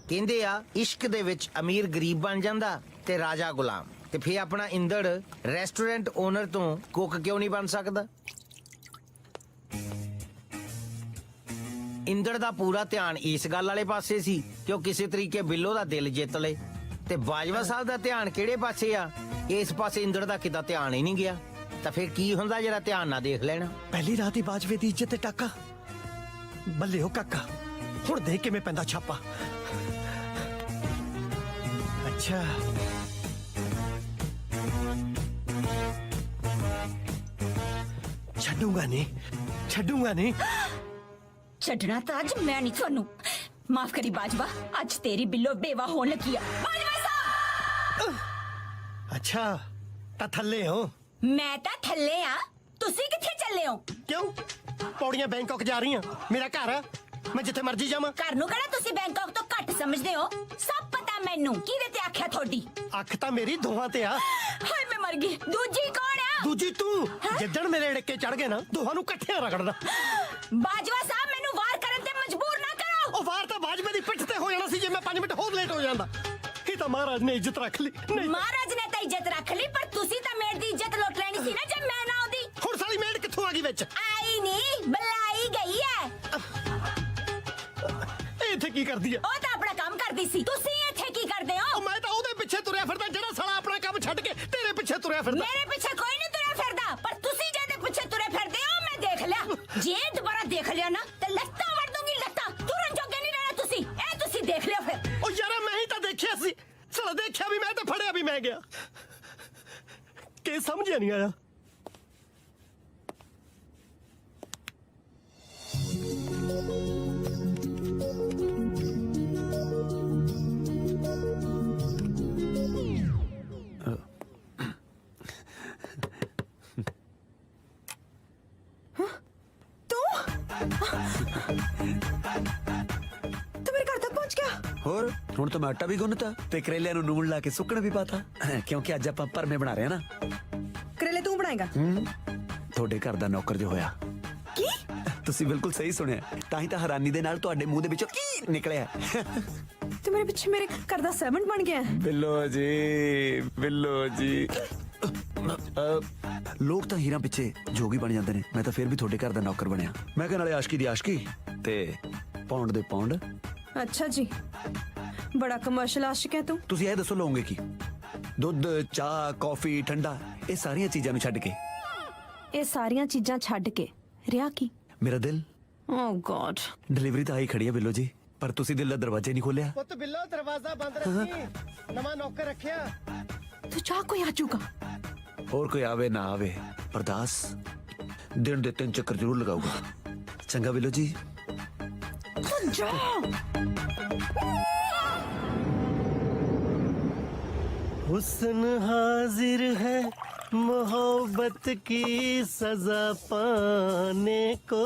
ਕਹਿੰਦੇ ਆ ਇਸ਼ਕ ਦੇ ਵਿੱਚ ਅਮੀਰ ਗਰੀਬ ਬਣ ਜਾਂਦਾ ਤੇ ਰਾਜਾ ਗੁਲਾਮ ਤੇ ਫੇਰ ਆਪਣਾ ਇੰਦੜ ਰੈਸਟੋਰੈਂਟ ਓਨਰ ਤੋਂ ਕੁੱਕ ਕਿਉਂ ਨਹੀਂ ਬਣ ਸਕਦਾ? ਇੰਦੜ ਦਾ ਪੂਰਾ ਧਿਆਨ ਇਸ ਗੱਲ ਵਾਲੇ ਪਾਸੇ ਸੀ ਕਿ ਉਹ ਕਿਸੇ ਤਰੀਕੇ ਬਿੱਲੋ ਦਾ ਦਿਲ ਜਿੱਤ ਲੇ ਤੇ ਬਾਜਵਾ ਸਾਹਿਬ ਦਾ ਧਿਆਨ ਕਿਹੜੇ ਪਾਸੇ ਆ? ਇਸ ਪਾਸੇ ਇੰਦੜ ਦਾ ਕਿਤਾ ਧਿਆਨ ਹੀ ਨਹੀਂ ਗਿਆ ਤਾਂ ਫਿਰ ਕੀ ਹੁੰਦਾ ਜਿਹੜਾ ਧਿਆਨ ਨਾ ਦੇਖ ਲੈਣਾ? ਪਹਿਲੀ ਰਾਤ ਹੀ ਬਾਜਵੇ ਦੀ ਇੱਜ਼ਤ ਤੇ ਟਾਕਾ ਬੱਲੇ ਉਹ ਕਾਕਾ ਹੁਣ ਦੇਖ ਕਿਵੇਂ ਪੈਂਦਾ ਛਾਪਾ ਅੱਛਾ ਛੱਡੂਗਾ ਨਹੀਂ ਛੱਡਣਾ ਤਾਂ ਅੱਜ ਮੈਂ ਨਹੀਂ ਤੁਹਾਨੂੰ ਮਾਫ ਕਰੀ ਬਾਜਵਾ ਅੱਜ ਤੇਰੀ ਬਿੱਲੋ ਬੇਵਾ ਹੋਣ ਲੱਗੀ ਆ ਬਾਜਵਾ ਸਾਹਿਬ ਅੱਛਾ ਤਾਂ ਥੱਲੇ ਹੋ ਮੈਂ ਤਾਂ ਥੱਲੇ ਆ ਤੁਸੀਂ ਕਿੱਥੇ ਚੱਲੇ ਹੋ ਕਿਉਂ ਪੌੜੀਆਂ ਬੈਂਕਾਕ ਜਾ ਰਹੀਆਂ ਮੇਰਾ ਘਰ ਆ ਮੈਂ ਜਿੱਥੇ ਮਰਜ਼ੀ ਜਾਵਾਂ ਘਰ ਨੂੰ ਕਿਹੜਾ ਤੁਸੀਂ ਬੈਂਕਾਕ ਤੋਂ ਘੱਟ ਸਮਝਦੇ ਹੋ ਸਭ ਪਤਾ ਮੈਨੂੰ ਕਿਹਦੇ ਤੇ ਆਖਿਆ ਤੁਹਾਡੀ ਅੱਖ ਤਾਂ ਮੇਰੀ ਦੋਹਾਂ ਤੇ ਆ ਹਾਏ ਮੈਂ ਮਰ ਗਈ ਦੂਜੀ ਕੌਣ ਆ ਦੂਜੀ ਤੂੰ ਜਿੱਦਣ ਮੇਰੇ ੜਿੱਕੇ ਚੜ ਗਏ ਨਾ ਦੋਹਾਂ ਨੂੰ ਇਕੱਠਿਆਂ ਰਗੜਦਾ ਬਾਜਵਾ ਸਾਹਿਬ ਮੈਨੂੰ ਵਾਰ ਕਰਨ ਤੇ ਮਜਬੂਰ ਨਾ ਕਰੋ ਉਹ ਵਾਰ ਤਾਂ ਬਾਜਵੇ ਦੀ ਪਿੱਠ ਤੇ ਹੋ ਜਾਣਾ ਸੀ ਜੇ ਮੈਂ 5 ਮਿੰਟ ਹੋਰ ਲੇਟ ਹੋ ਜਾਂਦਾ ਇਹ ਤਾਂ ਮਹਾਰਾਜ ਨੇ ਇੱਜ਼ਤ ਰੱਖ ਲਈ ਨਹੀਂ ਮਹਾਰਾਜ ਨੇ ਤਾਂ ਇੱਜ਼ਤ ਰੱਖ ਲਈ ਪਰ ਤੁਸੀਂ ਤਾਂ ਮੇੜ ਦੀ ਇੱਜ਼ਤ ਲੁੱਟ ਲੈਣੀ ਸੀ ਨਾ ਜੇ ਮੈਂ ਨਾ ਆਉਂਦੀ ਹੁਣ ਸਾਲੀ ਮੇੜ ਕਿੱਥੋਂ ਆ ਗਈ ਵਿੱਚ ਆਈ ਨਹੀਂ ਬੁਲਾਈ ਗਈ ਹੈ ਇਹ ਇੱਥੇ ਕੀ ਕਰਦੀ ਆ ਉਹ ਤਾਂ ਆਪਣਾ ਕੰਮ ਕਰਦੀ ਸੀ ਤੁਸੀਂ ਇੱਥੇ ਕੀ ਕਰਦੇ ਹੋ ਉਹ ਮੈਂ ਤਾਂ ਉਹਦੇ ਪਿੱਛੇ ਤੁਰਿਆ ਫਿਰਦਾ ਜਿਹੜਾ ਸਾਲਾ ਆਪਣਾ ਕੰਮ ਛੱਡ ਕੇ ਤੇਰੇ ਪਿੱਛੇ ਤੁਰਿਆ ਫਿਰਦਾ ਮੇਰੇ ਪਿੱਛੇ ਕੋਈ ਨਹੀਂ ਤੁਰਿਆ ਫਿਰਦਾ ਪਰ ਤੁਸੀਂ ਜਿਹਦੇ ਪਿੱਛੇ ਤੁਰੇ ਫਿਰਦੇ ਹੋ ਮੈਂ ਦੇਖ ਲਿਆ ਜੇ ਦੁਬਾਰਾ ਦੇਖ ਲਿਆ ਨਾ ਤੇ ਲੱਤਾਂ ਵੜ ਦੂੰਗੀ ਲੱਤਾਂ ਤੁਰਨ ਜੋਗੇ ਨਹੀਂ ਰਹਿਣਾ ਤੁਸੀਂ ਇਹ ਤੁਸੀਂ ਦੇਖ ਲਿਓ ਫਿਰ ਉਹ ਯਾਰਾ ਮੈਂ ਹੀ ਤਾਂ ਦੇਖਿਆ ਸੀ ਸਾਲਾ ਦੇਖਿਆ ਵੀ ਮੈਂ ਤੇ ਫੜਿਆ ਵੀ ਮੈਂ ਗਿਆ ਕੀ ਸਮਝਿਆ ਨਹੀਂ ਆਇਆ ਹੋਰ ਹੁਣ ਤਾਂ ਮੈਂ ਆਟਾ ਵੀ ਗੁੰਨਤਾ ਤੇ ਕਰੇਲਿਆਂ ਨੂੰ ਨੂਣ ਲਾ ਕੇ ਸੁੱਕਣ ਵੀ ਪਾਤਾ ਕਿਉਂਕਿ ਅੱਜ ਆਪਾਂ ਭਰਮੇ ਬਣਾ ਰਹੇ ਆ ਨਾ ਕਰੇਲੇ ਤੂੰ ਬਣਾਏਗਾ ਤੁਹਾਡੇ ਘਰ ਦਾ ਨੌਕਰ ਜੋ ਹੋਇਆ ਕੀ ਤੁਸੀਂ ਬਿਲਕੁਲ ਸਹੀ ਸੁਣਿਆ ਤਾਂ ਹੀ ਤਾਂ ਹੈਰਾਨੀ ਦੇ ਨਾਲ ਤੁਹਾਡੇ ਮੂੰਹ ਦੇ ਵਿੱਚੋਂ ਕੀ ਨਿਕਲਿਆ ਤੇ ਮੇਰੇ ਪਿੱਛੇ ਮੇਰੇ ਘਰ ਦਾ ਸਰਵੈਂਟ ਬਣ ਗਿਆ ਬਿੱਲੋ ਜੀ ਲੋਕ ਤਾਂ ਹੀਰਾਂ ਪਿੱਛੇ ਜੋਗੀ ਬਣ ਜਾਂਦੇ ਨੇ ਮੈਂ ਤਾਂ ਫਿਰ ਵੀ ਤੁਹਾਡੇ ਘਰ ਦਾ ਨੌਕਰ ਬਣਿਆ ਮੈਂ ਕਿਹਾ ਨਾਲੇ ਆਸ਼ਕੀ ਦੀ ਆਸ਼ਕੀ ਤੇ ਪੌਂਡ ਦੇ ਪੌਂਡ ਅੱਛਾ ਜੀ ਬੜਾ ਕਮਰਸ਼ੀਅਲ ਆਸ਼ਿਕ ਹੈ ਤੂੰ ਤੁਸੀਂ ਇਹ ਦੱਸੋ ਲਓਗੇ ਕੀ ਦੁੱਧ ਚਾਹ ਕੌਫੀ ਠੰਡਾ ਇਹ ਸਾਰੀਆਂ ਚੀਜ਼ਾਂ ਨੂੰ ਛੱਡ ਕੇ ਇਹ ਸਾਰੀਆਂ ਚੀਜ਼ਾਂ ਛੱਡ ਕੇ ਰਿਹਾ ਕੀ ਮੇਰਾ ਦਿਲ ਓ ਗॉड ਡਿਲੀਵਰੀ ਤਾਂ ਆਈ ਖੜੀ ਹੈ ਬਿੱਲੋ ਜੀ ਪਰ ਤੁਸੀਂ ਦਿਲ ਦਾ ਦਰਵਾਜ਼ਾ ਨਹੀਂ ਖੋਲਿਆ ਪੁੱਤ ਬਿੱਲੋ ਦਰਵਾਜ਼ਾ ਬੰਦ ਰੱਖੀ ਨਵਾਂ ਨੌਕਰ ਰੱਖਿਆ ਤੂੰ ਚਾਹ ਕੋਈ ਆ ਜਾਊਗਾ ਹੋਰ ਕੋਈ ਆਵੇ ਨਾ ਆਵੇ ਅਰਦਾਸ ਦਿਨ ਦੇ 3 ਚੱਕਰ ਜ਼ਰੂਰ ਲਗਾਊਗਾ ਚੰਗਾ ਬਿੱਲੋ ਜੀ ਜਾ हुस्न हाजिर है मोहब्बत की सजा पाने को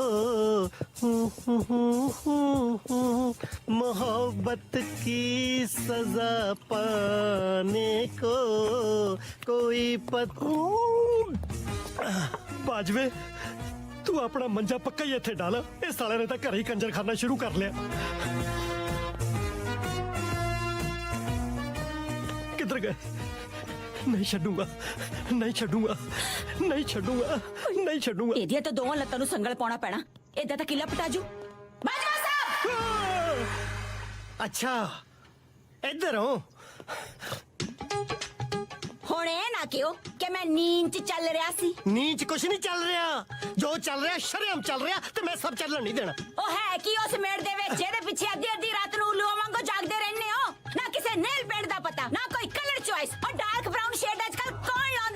मोहब्बत की सजा पाने को कोई बाजवे तू अपना मंजा पक्का ही इत्थे डाल इस साले ने तो घर ही कंजर खाना शुरू कर लिया किधर गए नहीं छड्डूंगा ਇਹਦੀਆਂ ਤਾਂ ਦੋਵਾਂ ਲੱਤਾਂ ਨੂੰ ਸੰਗਲ ਪਾਉਣਾ ਪੈਣਾ ਇਦਾਂ ਤਾਂ ਕਿਲਾ ਪਟਾਜੂ ਬਾਜਵਾ ਸਾਹਿਬ अच्छा इधर हो ਹੁਣ ਇਹ ਨਾ ਕਿਉਂ ਕਿ ਮੈਂ ਨੀਂਦ 'ਚ ਚੱਲ ਰਿਹਾ ਸੀ नीच कुछ नहीं चल रहा जो चल रहा शर्म चल रहा तो मैं सब चलन नहीं देना ਉਹ ਹੈ ਕੀ ਉਸ ਮੇੜ ਦੇ ਵਿੱਚ ਜਿਹਦੇ ਪਿੱਛੇ ਅੱਧੀ ਰਾਤ ਨੂੰ ਉਲੂਆਂ ਵਾਂਗੂ ਜਾਗਦੇ ਰਹਿੰਦੇ ਹੋ ਨਾ ਕਿਸੇ ਨੇਲ ਪੇਂਟ ਦਾ ਪਤਾ ਨਾ ਕੋਈ ਕਲਰ ਚੁਆਇਸ ਔਰ ਡਾਰਕ ਬ੍ਰਾਊਨ ਸ਼ੇਡ ਅੱਜਕੱਲ ਕੌਣ ਲਾਉਂਦਾ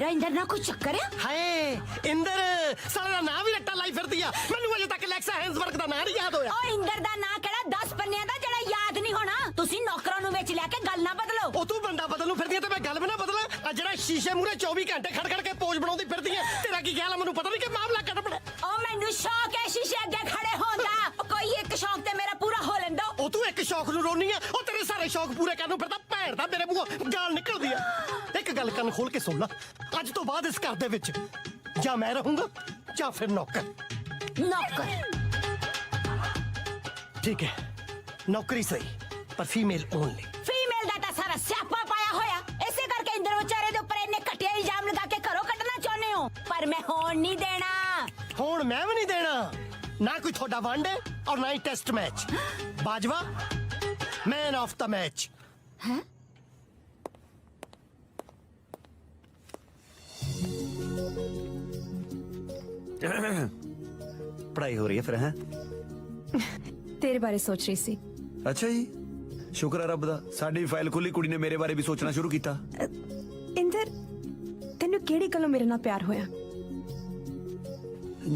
ਤੇਰਾ ਇੰਦਰ ਨਾਲ ਕੋਈ ਚੱਕਰ ਆ? ਹਾਏ ਇੰਦਰ ਸਾਲੇ ਦਾ ਨਾਂ ਵੀ ਰੱਟਾ ਲਾਈ ਫਿਰਦੀ ਆ। ਮੈਨੂੰ ਅਜੇ ਤੱਕ ਲੈਕਸਾ ਹੈਂਸਵਰਕ ਦਾ ਨਾਂ ਨਹੀਂ ਯਾਦ ਹੋਇਆ। ਓ ਇੰਦਰ ਦਾ ਨਾਂ ਕਿਹੜਾ 10 ਪੰਨਿਆਂ ਦਾ ਜਿਹੜਾ ਯਾਦ ਨਹੀਂ ਹੋਣਾ? ਤੁਸੀਂ ਨੌਕਰਾਂ ਨੂੰ ਵਿੱਚ ਲੈ ਕੇ ਗੱਲ ਨਾ ਬਦਲੋ। ਉਹ ਤੂੰ ਬੰਦਾ ਬਦਲ ਨੂੰ ਫਿਰਦੀ ਆ ਤੇ ਮੈਂ ਗੱਲ ਵੀ ਨਾ ਬਦਲਾਂ। ਆ ਜਿਹੜਾ ਸ਼ੀਸ਼ੇ ਮੂਹਰੇ 24 ਘੰਟੇ ਖੜ ਖੜ ਕੇ ਪੋਜ਼ ਬਣਾਉਂਦੀ ਫਿਰਦੀ ਆ, ਤੇਰਾ ਕੀ ਖਿਆਲ ਆ? ਮੈਨੂੰ ਪਤਾ ਨਹੀਂ ਕਿ ਮਾਮਲਾ ਕੱਢ ਪੜਾ। ਓ ਮੈਨੂੰ ਸ਼ੌਕ ਹੈ ਸ਼ੀਸ਼ੇ ਅੱਗੇ ਖੜੇ ਹੋਣ ਦਾ। ਓ ਕੋਈ ਇੱਕ ਸ਼ੌਕ ਤੇ ਮੇਰਾ ਪੂਰਾ ਹੋ ਲੈਂਦੋ। ਉਹ ਤੂੰ ਇੱਕ ਸ਼ੌਕ ਨੂੰ ਰੋਣੀ ਆ, ਉਹ ਤੇਰੇ ਸਾਰੇ ਸ਼ੌਕ ਪੂਰੇ ਕਰਨ ਨੂੰ ਫਿਰਦਾ। ਭੈਣ ਦਾ ਮੇਰੇ ਮੂੰਹੋਂ ਗਾਲ ਨਿਕਲਦੀ ਆ। ਇੱਕ ਗੱਲ ਕੰਨ ਖੋਲ ਕੇ ਸੁਣ ਲੈ, ਅੱਜ ਤੋਂ ਬਾਅਦ ਇਸ ਘਰ ਦੇ ਵਿੱਚ ਜਾਂ ਮੈਂ ਰਹੂੰਗਾ ਜਾਂ ਫਿਰ ਨੌਕਰ। ਨੌਕਰ ਠੀਕ ਹੈ, ਨੌਕਰੀ ਸਹੀ, ਪਰ ਫੀਮੇਲ ਓਨਲੀ। ਫੀਮੇਲ ਦਾ ਤਾਂ ਸਾਰਾ ਸਿਆਪਾ ਪਾਇਆ ਹੋਇਆ। ਇਸੇ ਕਰਕੇ ਇੰਦਰ ਵਿਚਾਰੇ ਦੇ ਉੱਪਰ ਇੰਨੇ ਘਟੀਆ ਇਲਜ਼ਾਮ ਲਗਾ ਕੇ ਘਰੋਂ ਕੱਢਣਾ ਚਾਹੁੰਦੇ ਹੋ, ਪਰ ਮੈਂ ਹੋਣ ਨਹੀਂ ਦੇਣਾ। ਹੁਣ ਮੈਂ ਵੀ ਨਹੀਂ ਦੇਣਾ। ਨਾ ਕੋਈ ਤੁਹਾਡਾ ਵਨਡੇ ਔਰ ਨਾ ਹੀ test match. Bajwa man of the match. ਹੈ ਪੜਾਈ ਹੋ ਰਹੀ ਹੈ ਫਿਰ ਹੈ? ਤੇਰੇ ਬਾਰੇ ਸੋਚ ਰਹੀ ਸੀ। ਅੱਛਾ ਜੀ, ਸ਼ੁਕਰ ਹੈ ਰੱਬ ਦਾ, ਸਾਡੀ ਫਾਈਲ ਖੁੱਲੀ, ਕੁੜੀ ਨੇ ਮੇਰੇ ਬਾਰੇ ਵੀ ਸੋਚਣਾ ਸ਼ੁਰੂ ਕੀਤਾ। ਇੰਦਰ ਤੈਨੂੰ ਕਿਹੜੀ ਗੱਲੋਂ ਮੇਰੇ ਨਾਲ ਪਿਆਰ ਹੋਇਆ?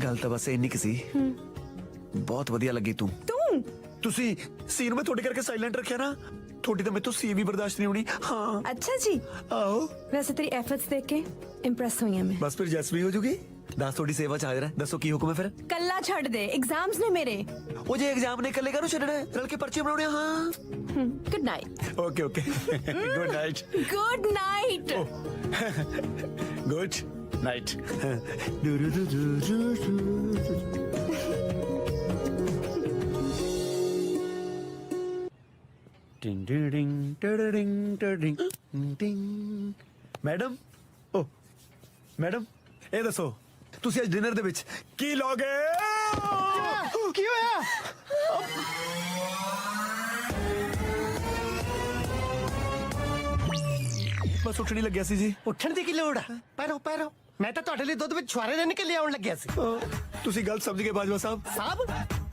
ਗੱਲ ਤਾਂ ਬਸ ਇੰਨੀ ਕਿ ਸੀ, ਬਹੁਤ ਵਧੀਆ ਲੱਗੀ ਤੂੰ। ਤੁਸੀਂ ਸੀਨ ਮੈਂ ਤੁਹਾਡੇ ਕਰਕੇ ਸਾਇਲੈਂਟ ਰੱਖਿਆ ਨਾ, ਤੁਹਾਡੀ ਤਾਂ ਮੈਥੋਂ ਸੀ ਵੀ ਬਰਦਾਸ਼ਤ ਨਹੀਂ ਹੋਣੀ। ਹਾਂ ਅੱਛਾ ਜੀ, ਆਓ ਵੈਸੇ ਤੇਰੀ ਐਫਰਟਸ ਦੇਖ ਕੇ ਇੰਪ੍ਰੈਸ ਹੋਈ ਹਾਂ ਮੈਂ। ਬਸ ਫਿਰ ਜੈਸ ਵੀ ਹੋ ਜੂਗੀ। ਦੱਸ ਤੁਹਾਡੀ ਸੇਵਾ ਚ ਹਾਜ਼ਰ ਹੈ, ਦੱਸੋ ਕੀ ਹੁਕਮ ਹੈ ਫਿਰ? ਕੱਲਾ ਛੱਡ ਦੇ, ਐਗਜ਼ਾਮਸ ਨੇ ਮੇਰੇ। ਉਹ ਜੇ ਐਗਜ਼ਾਮ ਨੇ ਇਕੱਲੇ ਕਾਹਨੂੰ ਛੱਡਣਾ, ਰਲ ਕੇ ਪਰਚੇ ਬਣਾਉਣੇ ਆ। ਹਾਂ good night. Okay okay, good night. Good night. Good night. Madam, ਓ ਮੈਡਮ, ਇਹ ਦੱਸੋ ਤੁਸੀਂ ਅੱਜ ਡਿਨਰ ਦੇ ਵਿੱਚ ਕੀ ਲਓਗੇ? ਕੀ ਹੋਇਆ? ਬਸ ਉੱਠਣ ਹੀ ਲੱਗਿਆ ਸੀ ਜੀ। ਉੱਠਣ ਦੀ ਕੀ ਲੋੜ ਆ? ਪੈਰੋ ਪੈਰੋ, ਮੈਂ ਤਾਂ ਤੁਹਾਡੇ ਲਈ ਦੁੱਧ ਵਿੱਚ ਛੁਆਰੇ ਦੇ ਨਿਕਲ ਲਿਆਉਣ ਲੱਗਿਆ ਸੀ। ਤੁਸੀਂ ਗੱਲ ਸਮਝ ਗਏ ਬਾਜਵਾ ਸਾਹਿਬ। ਸਾਹਿਬ?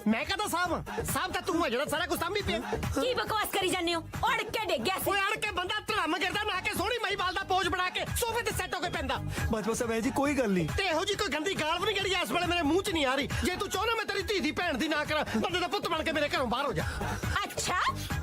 ਮੈਂ ਕਹਦਾ ਸਾਹਿਬ? ਸਾਹਿਬ ਤਾਂ ਤੂੰ ਆ ਜਿਹੜਾ ਸਾਰਾ ਕੁਝ ਸਾਂਭੀ ਪਿਆ। ਕੀ ਬਕਵਾਸ ਕਰੀ ਜਾਂਦੇ ਹੋ? ਉੜ ਕੇ ਡਿੱਗ ਗਿਆ ਸੀ। ਓਏ ਅੜ ਕੇ ਬੰਦਾ ਧਰਮ ਗਿਰਦਾ ਨਾ ਕੇ ਸੋਹਣੀ ਮਹੀਵਾਲ ਦਾ ਪੋਜ ਬਣਾ ਕੇ ਸੋਫੇ ਤੇ ਸੈੱਟ ਹੋ ਕੇ ਪੈਂਦਾ। ਬਾਜਵਾ ਸਾਹਿਬ, ਇਹ ਜੀ ਕੋਈ ਗੱਲ ਨਹੀਂ। ਤੇ ਇਹੋ ਜੀ ਕੋਈ ਗੰਦੀ ਗਾਲ ਵੀ ਨਹੀਂ ਜਿਹੜੀ ਇਸ ਵੇਲੇ ਮੇਰੇ ਮੂੰਹ 'ਚ ਨਹੀਂ ਆ ਰਹੀ। ਜੇ ਤੂੰ ਚਾਹਨਾ ਮੈਂ ਤੇਰੀ ਧੀ ਦੀ ਭੈਣ ਦੀ ਨਾ ਕਰਾਂ, ਬੰਦੇ ਦਾ ਪੁੱਤ ਬਣ ਕੇ ਮੇਰੇ ਘਰੋਂ ਬਾਹਰ ਹੋ ਜਾ। ਅੱਛਾ,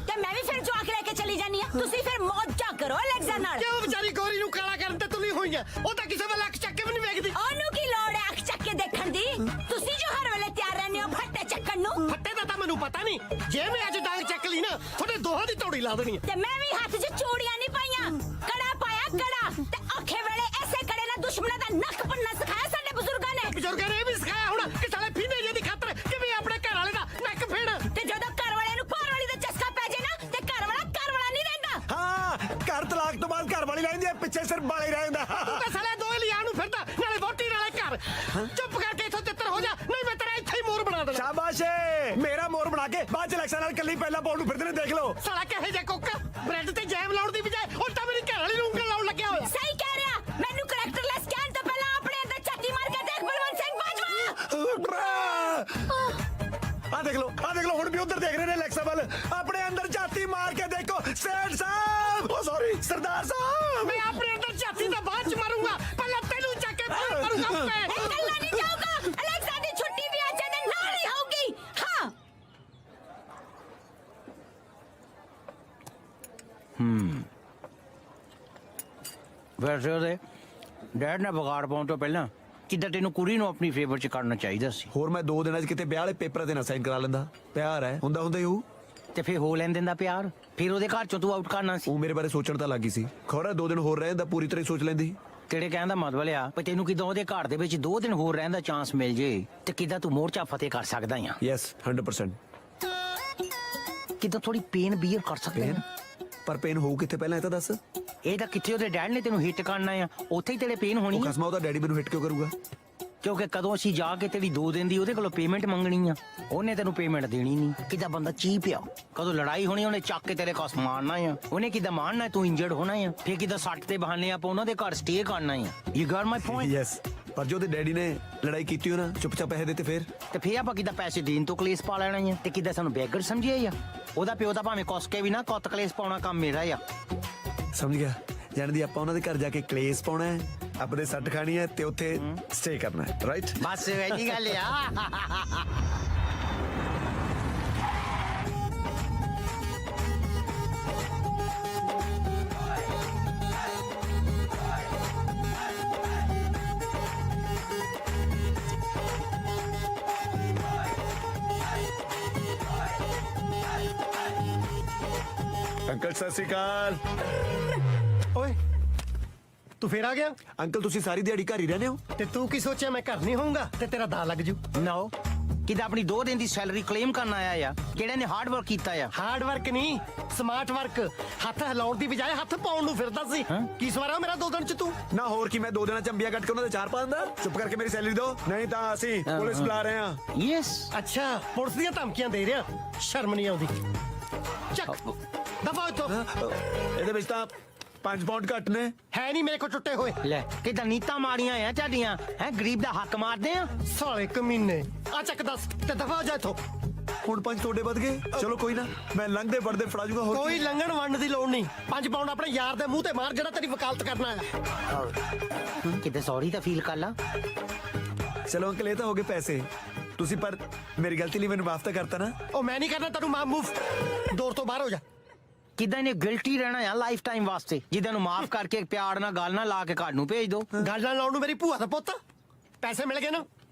ਤੇ ਮੈਂ ਵੀ ਫਿਰ ਜਵਾਕ ਲੈ ਕੇ ਚਲੀ ਜਾਨੀ ਆ। ਤੁਸੀਂ ਫਿਰ ਮੌਜਾਂ ਕਰੋ ਅਲੈਕਜ਼ਾ ਨਾਲ। ਕਿਉਂ ਵਿਚਾਰੀ ਗੋਰੀ ਨੂੰ ਕਾਲਾ ਕਰਨ ਤੇ ਤੁਲੀ ਹੋਈ ਆ? ਉਹ ਤਾਂ ਕਿਸੇ ਵੇਲੇ ਅੱਖ ਚੱਕ ਕੇ ਵੀ ਨਹੀਂ ਵੇਖਦੀ। ਉਹਨੂੰ ਕੀ ਲੋੜ ਹੈ ਅੱਖ ਚੱਕ ਕੇ ਦੇਖਣ ਦੀ? ਤੁਸੀਂ ਜੋ ਹਰ ਵੇਲੇ ਤਿਆਰ ਰਹਿੰਦੇ ਹੋ ਫੱਟੇ ਚੱਕਣ ਨੂੰ। ਫੱਟੇ ਦਾ ਤਾਂ ਮੈਨੂੰ ਪਤਾ ਨਹੀਂ, ਜੇ ਮੈਂ ਅੱਜ ਡਾਂਗ ਚੱਕ ਲਈ ਨਾ ਤੁਹਾਡੇ ਦੋਹਾਂ ਦੀ ਤੋੜੀ ਲਾ ਦੇਣੀ ਆ। ਤੇ ਮੈਂ ਵੀ ਹੱਥ 'ਚ ਚੂੜੀਆਂ ਨਹੀਂ ਪਾਈਆਂ, ਕੜਾ ਪਾਇਆ ਕੜਾ। ਤੇ ਔਖੇ ਵੇਲੇ ਐਸੇ ਕੜੇ ਨਾਲ ਦੁਸ਼ਮਣਾਂ ਦਾ ਨੱਕ ਭੰਨਣਾ ਸਿਖਾਇਆ ਸਾਡੇ ਬਜ਼ੁਰਗਾਂ ਨੇ। ਬਜ਼ੁਰਗਾਂ ਨੇ ਇਹ ਵੀ ਸਿਖਾਇਆ ਹੋਣਾ ਕਿ ਸਾਲੇ ਫੀਨੇ ਜਿਹੀ ਦੀ ਖਾਤਰ ਕਿਵੇਂ ਆਪਣੇ ਘਰ ਵਾਲੇ ਦਾ ਨੱਕ ਫੇੜ। ਤੇ ਜਦੋਂ ਘਰ ਵਾਲੇ ਨੂੰ ਘਰ ਵਾਲੀ ਦਾ ਚਸਕਾ ਪੈ ਜੇ ਨਾ, ਤੇ ਘਰ ਵਾਲਾ ਨਹੀਂ ਰਹਿੰਦਾ। ਹਾਂ, ਘਰ ਤਲਾਕ ਤੋਂ ਬਾਅਦ ਘਰ ਵਾਲੀ ਰਹਿੰਦੀ ਹੈ, ਪਿੱਛੇ ਸਿਰ ਬਾਲੇ ਰਹਿੰਦਾ। ਤੂੰ ਤਾਂ ਸਾਲੇ ਦੋਏ ਲਿਆ ਨੂੰ ਫਿਰਦਾ, ਨਾਲੇ ਵੋਟੀ ਨਾਲੇ ਘਰ। ਚੁੱਪ ਕਰਕੇ ਇੱਥੋਂ ਤਿੱਤਰ ਹੋ ਜਾ, ਨਹੀਂ ਮੈਂ ਤੇਰਾ ਇੱਥੇ ਹੀ ਮੋਰ ਬਣਾ ਦੇਣਾ। ਸ਼ਾਬਾਸ਼ ਏ, ਮੇਰਾ ਮੋਰ ਬਣਾ ਕੇ ਬਾਅਦ ਚ ਇਲੈਕਸ਼ਨ ਨਾਲ ਕੱਲੀ ਪਹਿਲਾਂ ਪਾਉਣ ਨੂੰ ਫਿਰਦੇ ਨੇ, ਦੇਖ ਲਓ। ਸਾਲਾ ਕਹੇ ਜੇ ਕੁੱਕ ਬ੍ਰੈਡ ਤੇ ਜੈਮ ਲਾਉਣ ਦੀ ਬਜਾਏ ਉਲਟਾ ਮੇਰੀ ਘਰ ਵਾਲੀ ਨੂੰ ਉਂਗਲ ਲਾਉਣ ਲੱਗਿਆ ਹੋਇਆ। ਸਹੀ ਕਹਿ ਰਿਹਾ। ਮੈਨੂੰ ਕਰੈਕਟਰਲੈਸ ਕਹਿਣ ਤੋਂ ਪਹਿਲਾਂ ਆਪਣੇ ਅੰਦਰ ਝਾਤੀ ਮਾਰ ਕੇ ਦੇਖ ਬਲਵੰਤ ਸਿੰਘ ਬਾਜਵਾ। ਆ ਦੇਖ ਲਓ ਹੁਣ ਵੀ ਉਧਰ ਦੇਖ ਰਹੇ ਨੇ ਇਲੈਕਸ਼ਨ ਵੱਲ। ਆਪਣੇ ਅੰਦਰ ਝਾਤੀ ਮਾਰ ਕੇ ਦੇਖੋ ਸੇਠ ਸਾਹਿਬ। ਓ ਸੌਰੀ ਸਰਦਾਰ ਸਾਹਿਬ। ਮੈਂ ਆਪਣੇ ਅੰਦਰ ਝਾਤੀ ਤਾਂ ਬਾਅਦ ਚ ਮਾਰੂੰਗਾ, ਪਹਿਲਾਂ ਤੈਨੂੰ ਚੱਕ ਕੇ ਬਾਹਰ ਮਾਰੂੰਗਾ ਮੈਂ। ਇਕੱਲਾ ਨਹੀਂ ਜਾਊਗਾ, ਅਲੈਕਸਾ ਦੀ ਛੁੱਟੀ ਵੀ ਅੱਜ ਦੇ ਨਾਲ ਹੀ ਹੋਊਗੀ। ਹਾਂ, ਵੈਸੇ ਉਹਦੇ ਡੈਡ ਨੇ ਵਿਗਾੜ ਪਾਉਣ ਤੋਂ ਪਹਿਲਾਂ ਕਿੱਦਾਂ ਤੈਨੂੰ ਕੁੜੀ ਨੂੰ ਆਪਣੀ ਫੇਵਰ 'ਚ ਕਰਨਾ ਚਾਹੀਦਾ ਸੀ। ਹੋਰ ਮੈਂ 2 ਦਿਨਾਂ 'ਚ ਕਿਤੇ ਵਿਆਹ ਵਾਲੇ ਪੇਪਰਾਂ ਤੇ ਨਾ ਸਾਈਨ ਕਰਾ ਲੈਂਦਾ। ਪਿਆਰ ਹੈ, ਹੁੰਦਾ ਹੀ ਹੋਊ। ਤੇ ਫੇਰ ਹੋ ਲੈਣ ਦਿੰਦਾ ਪਿਆਰ, ਫਿਰ ਉਹਦੇ ਘਰ 'ਚੋਂ ਤੂੰ ਆਊਟ ਕਰਨਾ ਸੀ। ਉਹ ਮੇਰੇ ਬਾਰੇ ਸੋਚਣ ਤਾਂ ਲੱਗੀ ਸੀ, ਖੌਰਾ 2 ਦਿਨ ਹੋਰ ਰਹਿੰਦਾ ਪੂਰੀ ਤਰ੍ਹਾਂ ਸੋਚ ਲੈਂਦੀ। ਕਿਹੜੇ ਕਹਿਣ ਦਾ ਮਤਲਬ ਆ ਵੀ ਤੈਨੂੰ ਕਿਦਾਂ ਉਹਦੇ ਘਰ ਦੇ ਵਿੱਚ 2 ਦਿਨ ਹੋਰ ਰਹਿਣ ਦਾ ਚਾਂਸ ਮਿਲ ਜੇ ਤੇ ਕਿਦਾਂ ਤੂੰ ਮੋਰਚਾ ਫਤਿਹ ਕਰ ਸਕਦਾ ਆ? ਯੈਸ 100%। ਕਿਦਾਂ ਥੋੜੀ ਪੇਨ ਬੀਅਰ ਕਰ ਸਕਦਾ ਪੇਨ? ਪਰ ਪੇਨ ਹੋਊ ਕਿੱਥੇ ਪਹਿਲਾਂ ਇਹ ਤਾਂ ਦੱਸ। ਇਹ ਤਾਂ ਕਿੱਥੇ ਉਹਦੇ ਡੈਡ ਨੇ ਤੈਨੂੰ ਹਿੱਟ ਕਰਨਾ ਆ, ਉੱਥੇ ਹੀ ਤੇਰੇ ਪੇਨ ਹੋਣੀ ਉਹ ਆ। ਖਸਮਾ ਉਹਦਾ ਡੈਡੀ ਮੈਨੂੰ ਹਿੱਟ ਕਿਉਂ ਕਰੂਗਾ? ਕਿਉਂਕਿ ਕਦੋਂ ਅਸੀਂ ਜਾ ਕੇ ਤੇਰੀ 2 ਦਿਨ ਦੀ ਉਹਦੇ ਕੋਲੋਂ ਪੇਮੈਂਟ ਮੰਗਣੀ ਆ, ਉਹਨੇ ਤੈਨੂੰ ਪੇਮੈਂਟ ਦੇਣੀ ਨਹੀਂ। ਕਿਦਾਂ ਬੰਦਾ ਚੀਪ ਆ, ਕਦੋਂ ਲੜਾਈ ਹੋਣੀ ਉਹਨੇ ਚੱਕ ਕੇ ਤੇਰੇ ਕੋਲ ਮਾਰਨਾ ਆ, ਉਹਨੇ ਕਿਦਾਂ ਮਾਰਨਾ ਤੂੰ ਇੰਜਰਡ ਹੋਣਾ ਆ, ਫੇਰ ਕਿਦਾਂ ਸੱਟ ਤੇ ਬਹਾਨੇ ਆਪਾਂ ਉਹਨਾਂ ਦੇ ਘਰ ਸਟੇ ਕਰਨਾ ਆ। You Gat my point? Yes, ਪਰ ਜੋ ਉਹਦੇ ਡੈਡੀ ਨੇ ਲੜਾਈ ਕੀਤੀ ਹੋ ਨਾ, ਚੁੱਪਚਾਪ ਪੈਸੇ ਦਿੱਤੇ ਫੇਰ ਆਪਾਂ ਕਿਦਾਂ ਪੈਸੇ ਦੇਣ ਤੋਂ ਕਲੇਸ਼ ਪਾ ਲੈਣਾ ਆ, ਤੇ ਕਿਦਾਂ ਸਾਨੂੰ ਬੈਗਰ ਸਮਝਿਆ ਆ? ਉਹਦਾ ਪਿਓ ਤਾਂ ਭਾਵੇਂ ਕੁੱਸ ਕੇ ਵੀ ਨਾ ਕੁੱਤ ਕਲੇਸ਼ ਪਾਉਣਾ ਕੰਮ ਮੇਰਾ ਆ। ਸਮਝ ਗਿਆ। ਜਾਣਦੀ ਆਪਾਂ ਉਹਨਾਂ ਦੇ ਘਰ ਜਾ ਕੇ ਕਲੇਸ਼ ਪਾਉਣਾ ਹੈ, ਆਪਣੇ ਸੱਟ ਖਾਣੀ ਹੈ ਤੇ ਉੱਥੇ ਸਟੇ ਕਰਨਾ ਹੈ ਰਾਈਟ ਬਸ ਇਹੀ ਗੱਲ ਆ ਅੰਕਲ ਸਤਿ ਸ਼੍ਰੀ ਅਕਾਲ ਓਏ ਤੂੰ ਫੇਰ ਆ ਗਿਆ ਅੰਕਲ ਤੁਸੀਂ ਸਾਰੀ ਦਿਹਾੜੀ ਘਰ ਹੀ ਰਹਿੰਦੇ ਹੋ ਤੇ ਤੂੰ ਕੀ ਸੋਚਿਆ ਮੈਂ ਘਰ ਨਹੀਂ ਹੋਊਂਗਾ ਤੇ ਤੇਰਾ ਦਾ ਲੱਗ ਜੂ ਨੋ ਕਿਦਾ ਆਪਣੀ 2 ਦਿਨ ਦੀ ਸੈਲਰੀ ਕਲੇਮ ਕਰਨ ਆਇਆ ਆ ਕਿਹੜੇ ਨੇ ਹਾਰਡ ਵਰਕ ਕੀਤਾ ਆ ਹਾਰਡ ਵਰਕ ਨਹੀਂ ਸਮਾਰਟ ਵਰਕ ਹੱਥ ਹਿਲਾਉਣ ਦੀ ਬਜਾਏ ਹੱਥ ਪਾਉਣ ਨੂੰ ਫਿਰਦਾ ਸੀ ਕੀ ਸਵਾਰਾ ਮੇਰਾ 2 ਦਿਨ ਚ ਤੂੰ ਨਾ ਹੋਰ ਕੀ ਮੈਂ 2 ਦਿਨਾਂ ਚ ਅੰਬੀਆਂ ਕੱਟ ਕੇ ਉਹਨਾਂ ਦੇ 4 ਪਾ ਦਿੰਦਾ ਚੁੱਪ ਕਰਕੇ ਮੇਰੀ ਸੈਲਰੀ ਦਿਓ ਨਹੀਂ ਤਾਂ ਅਸੀਂ ਪੁਲਿਸ ਬੁਲਾ ਰਹੇ ਹਾਂ ਯੈਸ ਅੱਛਾ ਪੁਲਿਸ ਦੀਆਂ ਧਮਕੀਆਂ ਦੇ ਰਿਹਾ ਸ਼ਰਮ ਨਹੀਂ ਆਉਂਦੀ ਚੱਕ ਦਫਾ ਇੱਥੋਂ ਇਹਦੇ ਵਿੱਚ ਤਾਂ 5 ਪਾਉਂਡ ਘੱਟ ਨੇ ਹੈ ਨਹੀਂ ਮੇਰੇ ਕੋਲ ਟੁੱਟੇ ਹੋਏ ਲੈ ਕਿਦਾਂ ਨੀਤਾਂ ਮਾਰੀਆਂ ਆ ਤੁਹਾਡੀਆਂ ਹੈ ਗਰੀਬ ਦਾ ਹੱਕ ਮਾਰਦੇ ਆ ਸਾਲੇ ਕਮੀਨੇ ਆ ਚੱਕ ਦੱਸ ਤੇ ਦਫਾ ਜਾ ਇੱਥੋਂ ਹੁਣ 5 ਤੁਹਾਡੇ ਵੱਧ ਗਏ ਚਲੋ ਕੋਈ ਨਾ ਮੈਂ ਲੰਘਦੇ ਵੜਦੇ ਫੜਾ ਜੂਗਾ ਹੋਰ ਕੋਈ ਲੰਘਣ ਵੰਡ ਦੀ ਲੋੜ ਨਹੀਂ 5 ਪਾਉਂਡ ਆਪਣੇ ਯਾਰ ਦੇ ਮੂੰਹ ਤੇ ਮਾਰ ਜਿਹੜਾ ਤੇਰੀ ਵਕਾਲਤ ਕਰਨਾ ਹੈ ਕਿਤੇ ਸੌਰੀ ਤਾਂ ਫੀਲ ਕਰ ਲਾ ਚਲੋ ਅੰਕਲ ਇਹ ਤਾਂ ਹੋ ਗਏ ਪੈਸੇ ਤੁਸੀਂ ਪਰ ਮੇਰੀ ਗਲਤੀ ਲਈ ਮੈਨੂੰ ਮਾਫ ਤਾਂ ਕਰਤਾ ਨਾ ਉਹ ਮੈਂ ਨਹੀਂ ਕਰਨਾ ਤੈਨੂੰ ਮਾਂ ਮੂਵ ਦੌਰ ਤੋਂ ਬਾਹਰ ਹੋ ਜਾ ਕਿਦਾਂ ਇਹਨੇ ਗਿਲਟੀ ਰਹਿਣਾ ਆ ਲਾਈਫ ਟਾਈਮ ਵਾਸਤੇ ਜਿਹਦਾ ਨੂੰ ਮਾਫ ਕਰਕੇ ਪਿਆਰ ਨਾਲ ਗੱਲ ਨਾ ਲਾ ਕੇ ਘਰ ਨੂੰ ਭੇਜ ਦੋ ਗੱਲ ਨਾਲ ਲਾਉਣ ਨੂੰ ਮੇਰੀ ਭੂਆ ਦਾ ਪੁੱਤ ਪੈਸੇ ਮਿਲ ਗਏ ਨਾ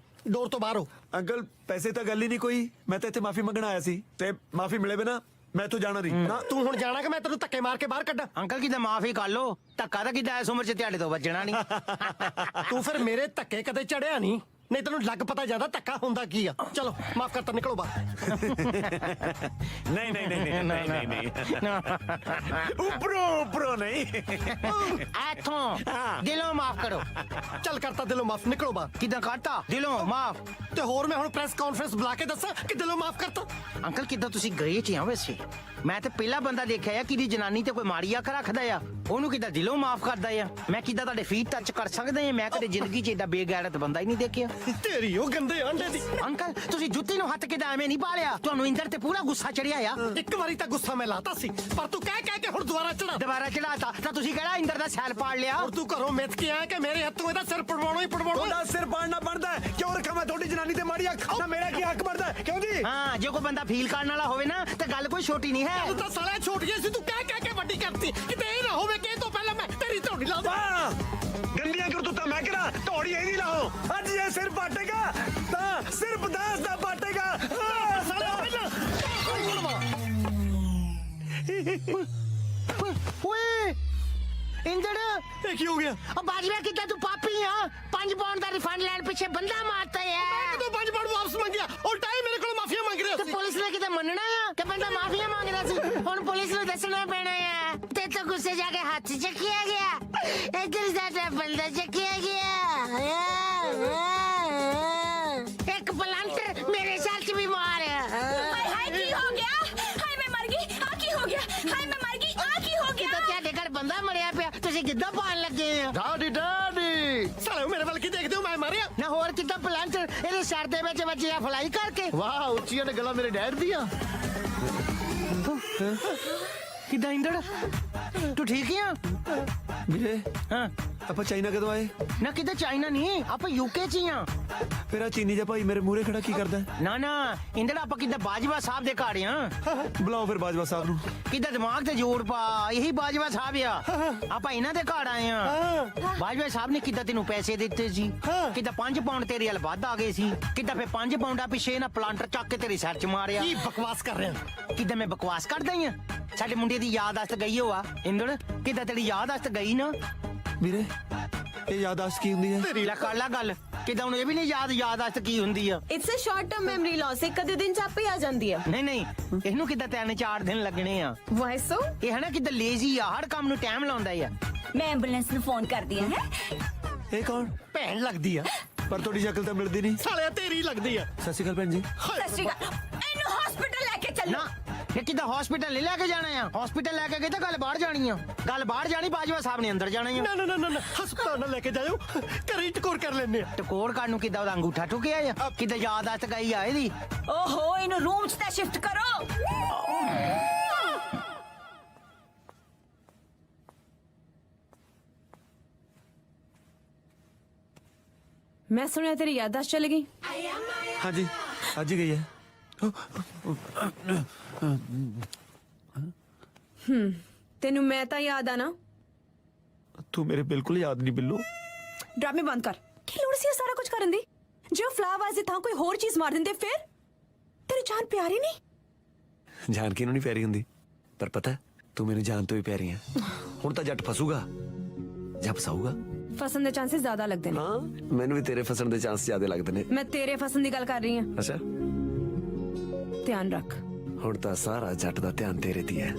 ਦੌਰ ਤੋਂ ਬਾਹਰ ਹੋ ਅੰਕਲ ਪੈਸੇ ਤਾਂ ਗੱਲ ਹੀ ਨਹੀਂ ਕੋਈ ਮੈਂ ਤਾਂ ਇੱਥੇ ਮਾਫੀ ਮੰਗਣ ਆਇਆ ਸੀ ਤੇ ਮਾਫੀ ਮਿਲੇ ਬਿਨਾ ਮੈਂ ਇੱਥੋਂ ਜਾਣਾ ਨਹੀਂ ਨਾ ਤੂੰ ਹੁਣ ਜਾਣਾ ਕਿ ਮੈਂ ਤੈਨੂੰ ਧੱਕੇ ਮਾਰ ਕੇ ਬਾਹਰ ਕੱਢਾਂ ਅੰਕਲ ਕਿਦਾਂ ਮਾਫੀ ਕਰ ਲੋ ਧੱਕਾ ਤਾਂ ਕਿਦਾਂ ਇਸ ਉਮਰ 'ਚ ਤੁਹਾਡੇ ਤੋਂ ਬਚਣਾ ਨਹੀਂ ਤੂੰ ਫਿਰ ਮੇਰੇ ਧੱਕੇ ਕਦੇ ਚੜਿਆ ਨਹੀਂ ਨਹੀਂ ਤੈਨੂੰ ਲੱਗ ਪਤਾ ਜ਼ਿਆਦਾ ਧੱਕਾ ਹੁੰਦਾ ਕੀ ਆ ਚਲੋ ਮਾਫ ਕਰਤਾ ਨਿਕਲੋ ਬਾਹਰ ਨਹੀਂ ਨਹੀਂ ਨਹੀਂ ਨਹੀਂ ਨਹੀਂ ਉੱਪਰੋਂ ਨਹੀਂ ਐਥੋਂ ਦਿਲੋਂ ਮਾਫ ਕਰੋ ਚੱਲ ਕਰਤਾ ਦਿਲੋਂ ਮਾਫ ਨਿਕਲੋ ਬਾਹਰ ਕਿਦਾਂ ਕਰਤਾ ਦਿਲੋਂ ਮਾਫ ਤੇ ਹੋਰ ਮੈਂ ਹੁਣ ਪ੍ਰੈਸ ਕਾਨਫਰੰਸ ਬੁਲਾ ਕੇ ਦੱਸਾਂ ਕਿ ਦਿਲੋਂ ਮਾਫ ਕਰਤਾ ਅੰਕਲ ਕਿਦਾਂ ਤੁਸੀਂ ਗ੍ਰੇਟ ਹੀ ਆ ਵੈਸੇ ਮੈਂ ਤੇ ਪਹਿਲਾ ਬੰਦਾ ਦੇਖਿਆ ਆ ਕਿ ਦੀ ਜਨਾਨੀ ਤੇ ਕੋਈ ਮਾੜੀ ਅੱਖ ਰੱਖਦਾ ਆ ਉਹਨੂੰ ਕਿਦਾਂ ਦਿਲੋਂ ਮਾਫ ਕਰਦਾ ਆ ਮੈਂ ਕਿਦਾਂ ਤੁਹਾਡੇ ਫੀਟ ਟੱਚ ਕਰ ਸਕਦਾ ਆ ਮੈਂ ਕਦੇ ਜ਼ਿੰਦਗੀ 'ਚ ਏਡਾ ਬੇਗੈਰਤ ਬੰਦਾ ਹੀ ਨਹੀਂ ਦੇਖਿਆ ਤੇਰੀ ਉਹ ਗੰਦੇ ਆਂਡੇ ਦੀ ਅੰਕਲ ਤੁਸੀਂ ਜੁੱਤੀ ਨੂੰ ਹੱਥ ਕਿਦਾਂ ਐਵੇਂ ਨਹੀਂ ਪਾਲਿਆ ਤੁਹਾਨੂੰ ਇੰਦਰ ਤੇ ਪੂਰਾ ਗੁੱਸਾ ਚੜਿਆ ਆ ਇੱਕ ਵਾਰੀ ਤਾਂ ਗੁੱਸਾ ਮੈਂ ਲਾਤਾ ਸੀ ਪਰ ਤੂੰ ਕਹਿ ਕੇ ਹੁਣ ਦੁਬਾਰਾ ਚੜਾਤਾ ਤਾਂ ਤੁਸੀਂ ਕਿਹੜਾ ਇੰਦਰ ਦਾ ਸੈਲ ਪਾੜ ਲਿਆ ਔਰ ਤੂੰ ਘਰੋਂ ਮਿੱਥ ਕੇ ਆਇਆ ਕਿ ਮੇਰੇ ਹੱਥੋਂ ਇਹਦਾ ਸਿਰ ਪੜਵਾਉਣਾ ਹੀ ਪੜਵਾਉਣਾ ਤੁਹਾਡਾ ਸਿਰ ਪਾੜਨਾ ਬਣਦਾ ਕਿਉਂ ਰੱਖਾਂ ਮੈਂ ਤੁਹਾਡੀ ਜਨਾਨੀ ਤੇ ਮਾੜੀ ਅੱਖ ਨਾ ਮੇਰਾ ਕੀ ਹੱਕ ਬਣਦਾ ਕਿਉਂ ਜੀ ਹਾਂ ਜੇ ਕੋਈ ਬੰਦਾ ਫੀਲ ਕਰਨ ਵਾਲਾ ਹੋਵੇ ਨਾ ਤੇ ਗੱਲ ਕੋਈ ਛੋਟੀ ਨਹੀਂ ਹੈ ਤੂੰ ਤਾਂ ਸਾਲਿਆ ਛੋਟੀ ਸੀ ਤੂੰ ਕਹਿ ਕੇ ਵੱਡੀ ਕਰਤੀ ਕਿਤੇ ਇਹ ਨਾ ਹੋਵੇ ਕਿ ਇਹ ਤੋਂ ਪਹਿਲਾਂ ਮੈਂ ਤੇਰੀ ਢੋਡੀ ਲਾ ਦਾਂ ਗੰਦੀਆਂ ਕਰਤੂਤਾਂ ਮੈਂ ਕਰਾਂ ਢੋੜੀ ਇਹਦੀ ਲਾਓ ਅੱਜ ਇਹ ਸਿਰ ਪਾਟੇਗਾ ਤਾਂ ਸਿਰਫ 10 ਦਾ ਪਾਟੇਗਾ ਸਾਲਿਆ ਓਏ ਇੰਦਰ ਇਹ ਕੀ ਹੋ ਗਿਆ ਉਹ ਬਾਜਵਾ ਕਿੱਦਾਂ ਤੂੰ ਪਾਪੀ ਆ 5 ਪਾਉਂਡ ਦਾ ਰਿਫੰਡ ਲੈਣ ਪਿੱਛੇ ਬੰਦਾ ਮਾਰਤਾ ਮੈਂ ਹੈ ਕਿਦੋਂ 5 ਪਾਉਂਡ ਵਾਪਸ ਮੰਗਿਆ ਉਲਟਾ ਹੀ ਮੇਰੇ ਕੋਲ ਮਾਫੀਆ ਮੰਗ ਰਿਹਾ ਤੇ ਸੀ ਪੁਲਿਸ ਨੇ ਕਿਤੇ ਮੰਨਣਾ ਆ ਕਿ ਬੰਦਾ ਮਾਫੀਆ ਮੰਗਦਾ ਸੀ ਹੁਣ ਪੁਲਿਸ ਨੂੰ ਦੱਸਣਾ ਪੈਣਾ ਆ ਤੇ ਤਾਂ ਗੁੱਸੇ ਜਾ ਕੇ ਹੱਥ ਚੱਕਿਆ ਗਿਆ ਇੱਧਰ ਸਾਡਾ ਬੰਦਾ ਚੱਕਿਆ ਗਿਆ ਇੱਕ ਪਲਾਂਟਰ ਮੇਰੇ ਸਾਲ ਚ ਵੀ ਮਾਰ ਹਾਏ ਕੀ ਹੋ ਗਿਆ ਹਾਏ ਮੈਂ ਮਰ ਗਈ ਆ ਕੀ ਹੋ ਗਿਆ ਹਾਏ ਮੈਂ ਮਰ ਗਈ ਆ ਕੀ ਹੋ ਕਿਦਾਂ ਤੁਹਾਡੇ ਘਰ ਬੰਦਾ ਮਰਿਆ ਪਿਆ ਤੁਸੀਂ ਕਿੱਦਾਂ ਪਾਣ ਲੱਗੇ ਆ ਡਾਡੀ ਸਾਲੇ ਮੇਰੇ ਵੱਲ ਕੀ ਦੇਖਦੇ ਹੋ ਮੈਂ ਮਾਰਿਆ ਨਾ ਹੋਰ ਕਿੱਦਾਂ ਪਲਾਂਟਰ ਇਹਦੇ ਸਿਰ ਦੇ ਵਿੱਚ ਵੱਜਿਆ ਫਲਾਈ ਕਰਕੇ ਵਾਹ ਉੱਚੀਆਂ ਨੇ ਗੱਲਾਂ ਮੇਰੇ ਡੈਡ ਦੀਆਂ ਕਿਦਾਂ ਇੰਦਰ ਤੂੰ ਠੀਕ ਆ ਵੀਰੇ ਹਾਂ ਆਪਾਂ ਚਾਈਨਾ ਕਦੋਂ ਆਏ ਨਾ ਕਿਤੇ ਚਾਈਨਾ ਨਹੀਂ ਆਪਾਂ ਯੂਕੇ ਚ ਹੀ ਆ ਫਿਰ ਆ ਚੀਨੀ ਜਿਹਾ ਭਾਈ ਮੇਰੇ ਮੂਹਰੇ ਖੜਾ ਕੀ ਕਰਦਾ ਨਾ ਨਾ ਇੰਦਰ ਆਪਾਂ ਕਿੱਦਾਂ ਬਾਜਵਾ ਸਾਹਿਬ ਦੇ ਘਰ ਆ ਬੁਲਾਓ ਫਿਰ ਬਾਜਵਾ ਸਾਹਿਬ ਨੂੰ ਕਿੱਦਾਂ ਦਿਮਾਗ ਤੇ ਜ਼ੋਰ ਪਾ ਇਹੀ ਬਾਜਵਾ ਸਾਹਿਬ ਆ ਆਪਾਂ ਇਹਨਾਂ ਦੇ ਘਰ ਆਏ ਆ ਬਾਜਵਾ ਸਾਹਿਬ ਨੇ ਕਿੱਦਾਂ ਤੈਨੂੰ ਪੈਸੇ ਦਿੱਤੇ ਸੀ ਕਿੱਦਾਂ 5 ਪਾਉਂਡ ਤੇਰੇ ਵੱਲ ਵੱਧ ਆ ਗਏ ਸੀ ਕਿੱਦਾਂ ਫੇ 5 ਪਾਉਂਡਾਂ ਪਿੱਛੇ ਨਾ ਪਲਾਂਟਰ ਚੱਕ ਕੇ ਤੇਰੇ ਸਿਰ ਚ ਮਾਰਿਆ ਕੀ ਬਕਵਾਸ ਕਰ ਰਿਹਾ ਕਿੱਦਾਂ ਮੈਂ ਬਕਵਾਸ ਕਰਦਾ ਹੀ ਆ ਸਾਡੇ ਮੁੰਡੇ ਦੀ ਯਾਦਾਸ਼ਤ ਗਈ ਹੋਆ ਇੰਦਰ ਕਿੱਦਾਂ ਤੇਰੀ ਯਾਦਾਸ਼ਤ ਗਈ ਨਾ ਵੀਰੇ ਇਹ ਯਾਦਾਸ਼ਤ ਕੀ ਹੁੰਦੀ ਹੈ ਲੈ ਕਰ ਲਾ ਗੱਲ ਕਿਦਾਂ ਹੁਣ ਇਹ ਵੀ ਨਹੀਂ ਯਾਦਾਸ਼ਤ ਕੀ ਹੁੰਦੀ ਆ it's a short term memory loss ਇੱਕ ਅੱਧੇ ਦਿਨ ਚ ਆਪੇ ਆ ਜਾਂਦੀ ਹੈ ਨਹੀਂ ਨਹੀਂ ਇਹਨੂੰ ਕਿੱਦਾਂ 3-4 ਦਿਨ ਲੱਗਣੇ ਆ ਵਾਈ ਸੋ ਇਹ ਹੈ ਨਾ ਕਿੱਦਾਂ ਲੇਜ਼ੀ ਆ ਹਰ ਕੰਮ ਨੂੰ ਟਾਈਮ ਲਾਉਂਦਾ ਆ ਮੈਂ ਐਂਬੂਲੈਂਸ ਨੂੰ ਫੋਨ ਕਰਦੀ ਆ ਹੈ ਇਹ ਕੌਣ ਭੈਣ ਲੱਗਦੀ ਆ ਪਰ ਤੁਹਾਡੀ ਸ਼ਕਲ ਤਾਂ ਮਿਲਦੀ ਨਹੀਂ ਸਾਲਿਆ ਤੇਰੀ ਲੱਗਦੀ ਆ ਸਤਿ ਸ਼੍ਰੀ ਅਕਾਲ ਭੈਣ ਜੀ ਸਤਿ ਸ਼੍ਰੀ ਅਕਾਲ ਇਹਨੂੰ ਹਸਪੀਟਲ ਲੈ ਕੇ ਚੱਲੋ ਨਾ ਇਹ ਕਿੱਦਾਂ ਹਸਪੀਟਲ ਨਹੀਂ ਲੈ ਕੇ ਜਾਣਾ ਆ ਹਸਪੀਟਲ ਲੈ ਕੇ ਗਏ ਤਾਂ ਗੱਲ ਬਾਹਰ ਜਾਣੀ ਆ ਗੱਲ ਬਾਹਰ ਜਾਣੀ ਬਾਜਵਾ ਸਾਹਿਬ ਨੇ ਅੰਦਰ ਜਾਣਾ ਆ ਨਾ ਹਸਪਤਾਲ ਨਾਲ ਲੈ ਕੇ ਜਾਇਓ ਘਰੇ ਹੀ ਟਕੋਰ ਕਰ ਲੈਣੇ ਆ ਟਕੋਰ ਕਰਨ ਨੂੰ ਕਿੱਦਾਂ ਉਹਦਾ ਅੰਗੂਠਾ ਠੁਕਿਆ ਆ ਕਿੱਦਾਂ ਯਾਦਾਸ਼ਤ ਗਈ ਆ ਇਹਦੀ ਓਹੋ ਇਹਨੂੰ ਰੂਮ ਚ ਤਾਂ ਸ਼ਿਫਟ ਕਰੋ मैं सुनिया तेरी याददाश्त चली गई। हाँ जी आज ही गई है। तेनू मैं तां याद आ ना। तू मेरे बिल्कुल याद नहीं बिल्लू। ड्रामे बंद कर। की लोड़ सी है सारा कुछ करन दी? जे फ्लावर्स ਦੀ ਥਾਂ ਕੋਈ ਹੋਰ ਚੀਜ਼ ਮਾਰ ਦਿੰਦੇ ਫਿਰ ਤੇਰੀ ਜਾਨ ਪਿਆਰੀ ਨਹੀਂ। ਜਾਨ ਕਿਹਨੂੰ ਨਹੀਂ ਪਿਆਰੀ ਹੁੰਦੀ, ਪਰ ਪਤਾ ਤੂੰ ਮੈਨੂੰ ਜਾਨ ਤੋਂ ਵੀ ਪਿਆਰੀ ਹੈ। ਹੁਣ ਤਾਂ ਜੱਟ ਫਸੂਗਾ ਜਾਂ ਫਸਾਊਗਾ। ਫਸਣ ਦੇ ਚਾਂਸਸ ਜ਼ਿਆਦਾ ਲੱਗਦੇ ਨੇ। ਹਾਂ ਮੈਨੂੰ ਵੀ ਤੇਰੇ ਫਸਣ ਦੇ ਚਾਂਸ ਜ਼ਿਆਦਾ ਲੱਗਦੇ ਨੇ। ਮੈਂ ਤੇਰੇ ਫਸਣ ਦੀ ਗੱਲ ਕਰ ਰਹੀ ਹਾਂ। ਅੱਛਾ ਧਿਆਨ ਰੱਖ। ਹੁਣ ਤਾਂ ਸਾਰਾ ਜੱਟ ਦਾ ਧਿਆਨ ਤੇਰੇ ਤੇ ਹੈ।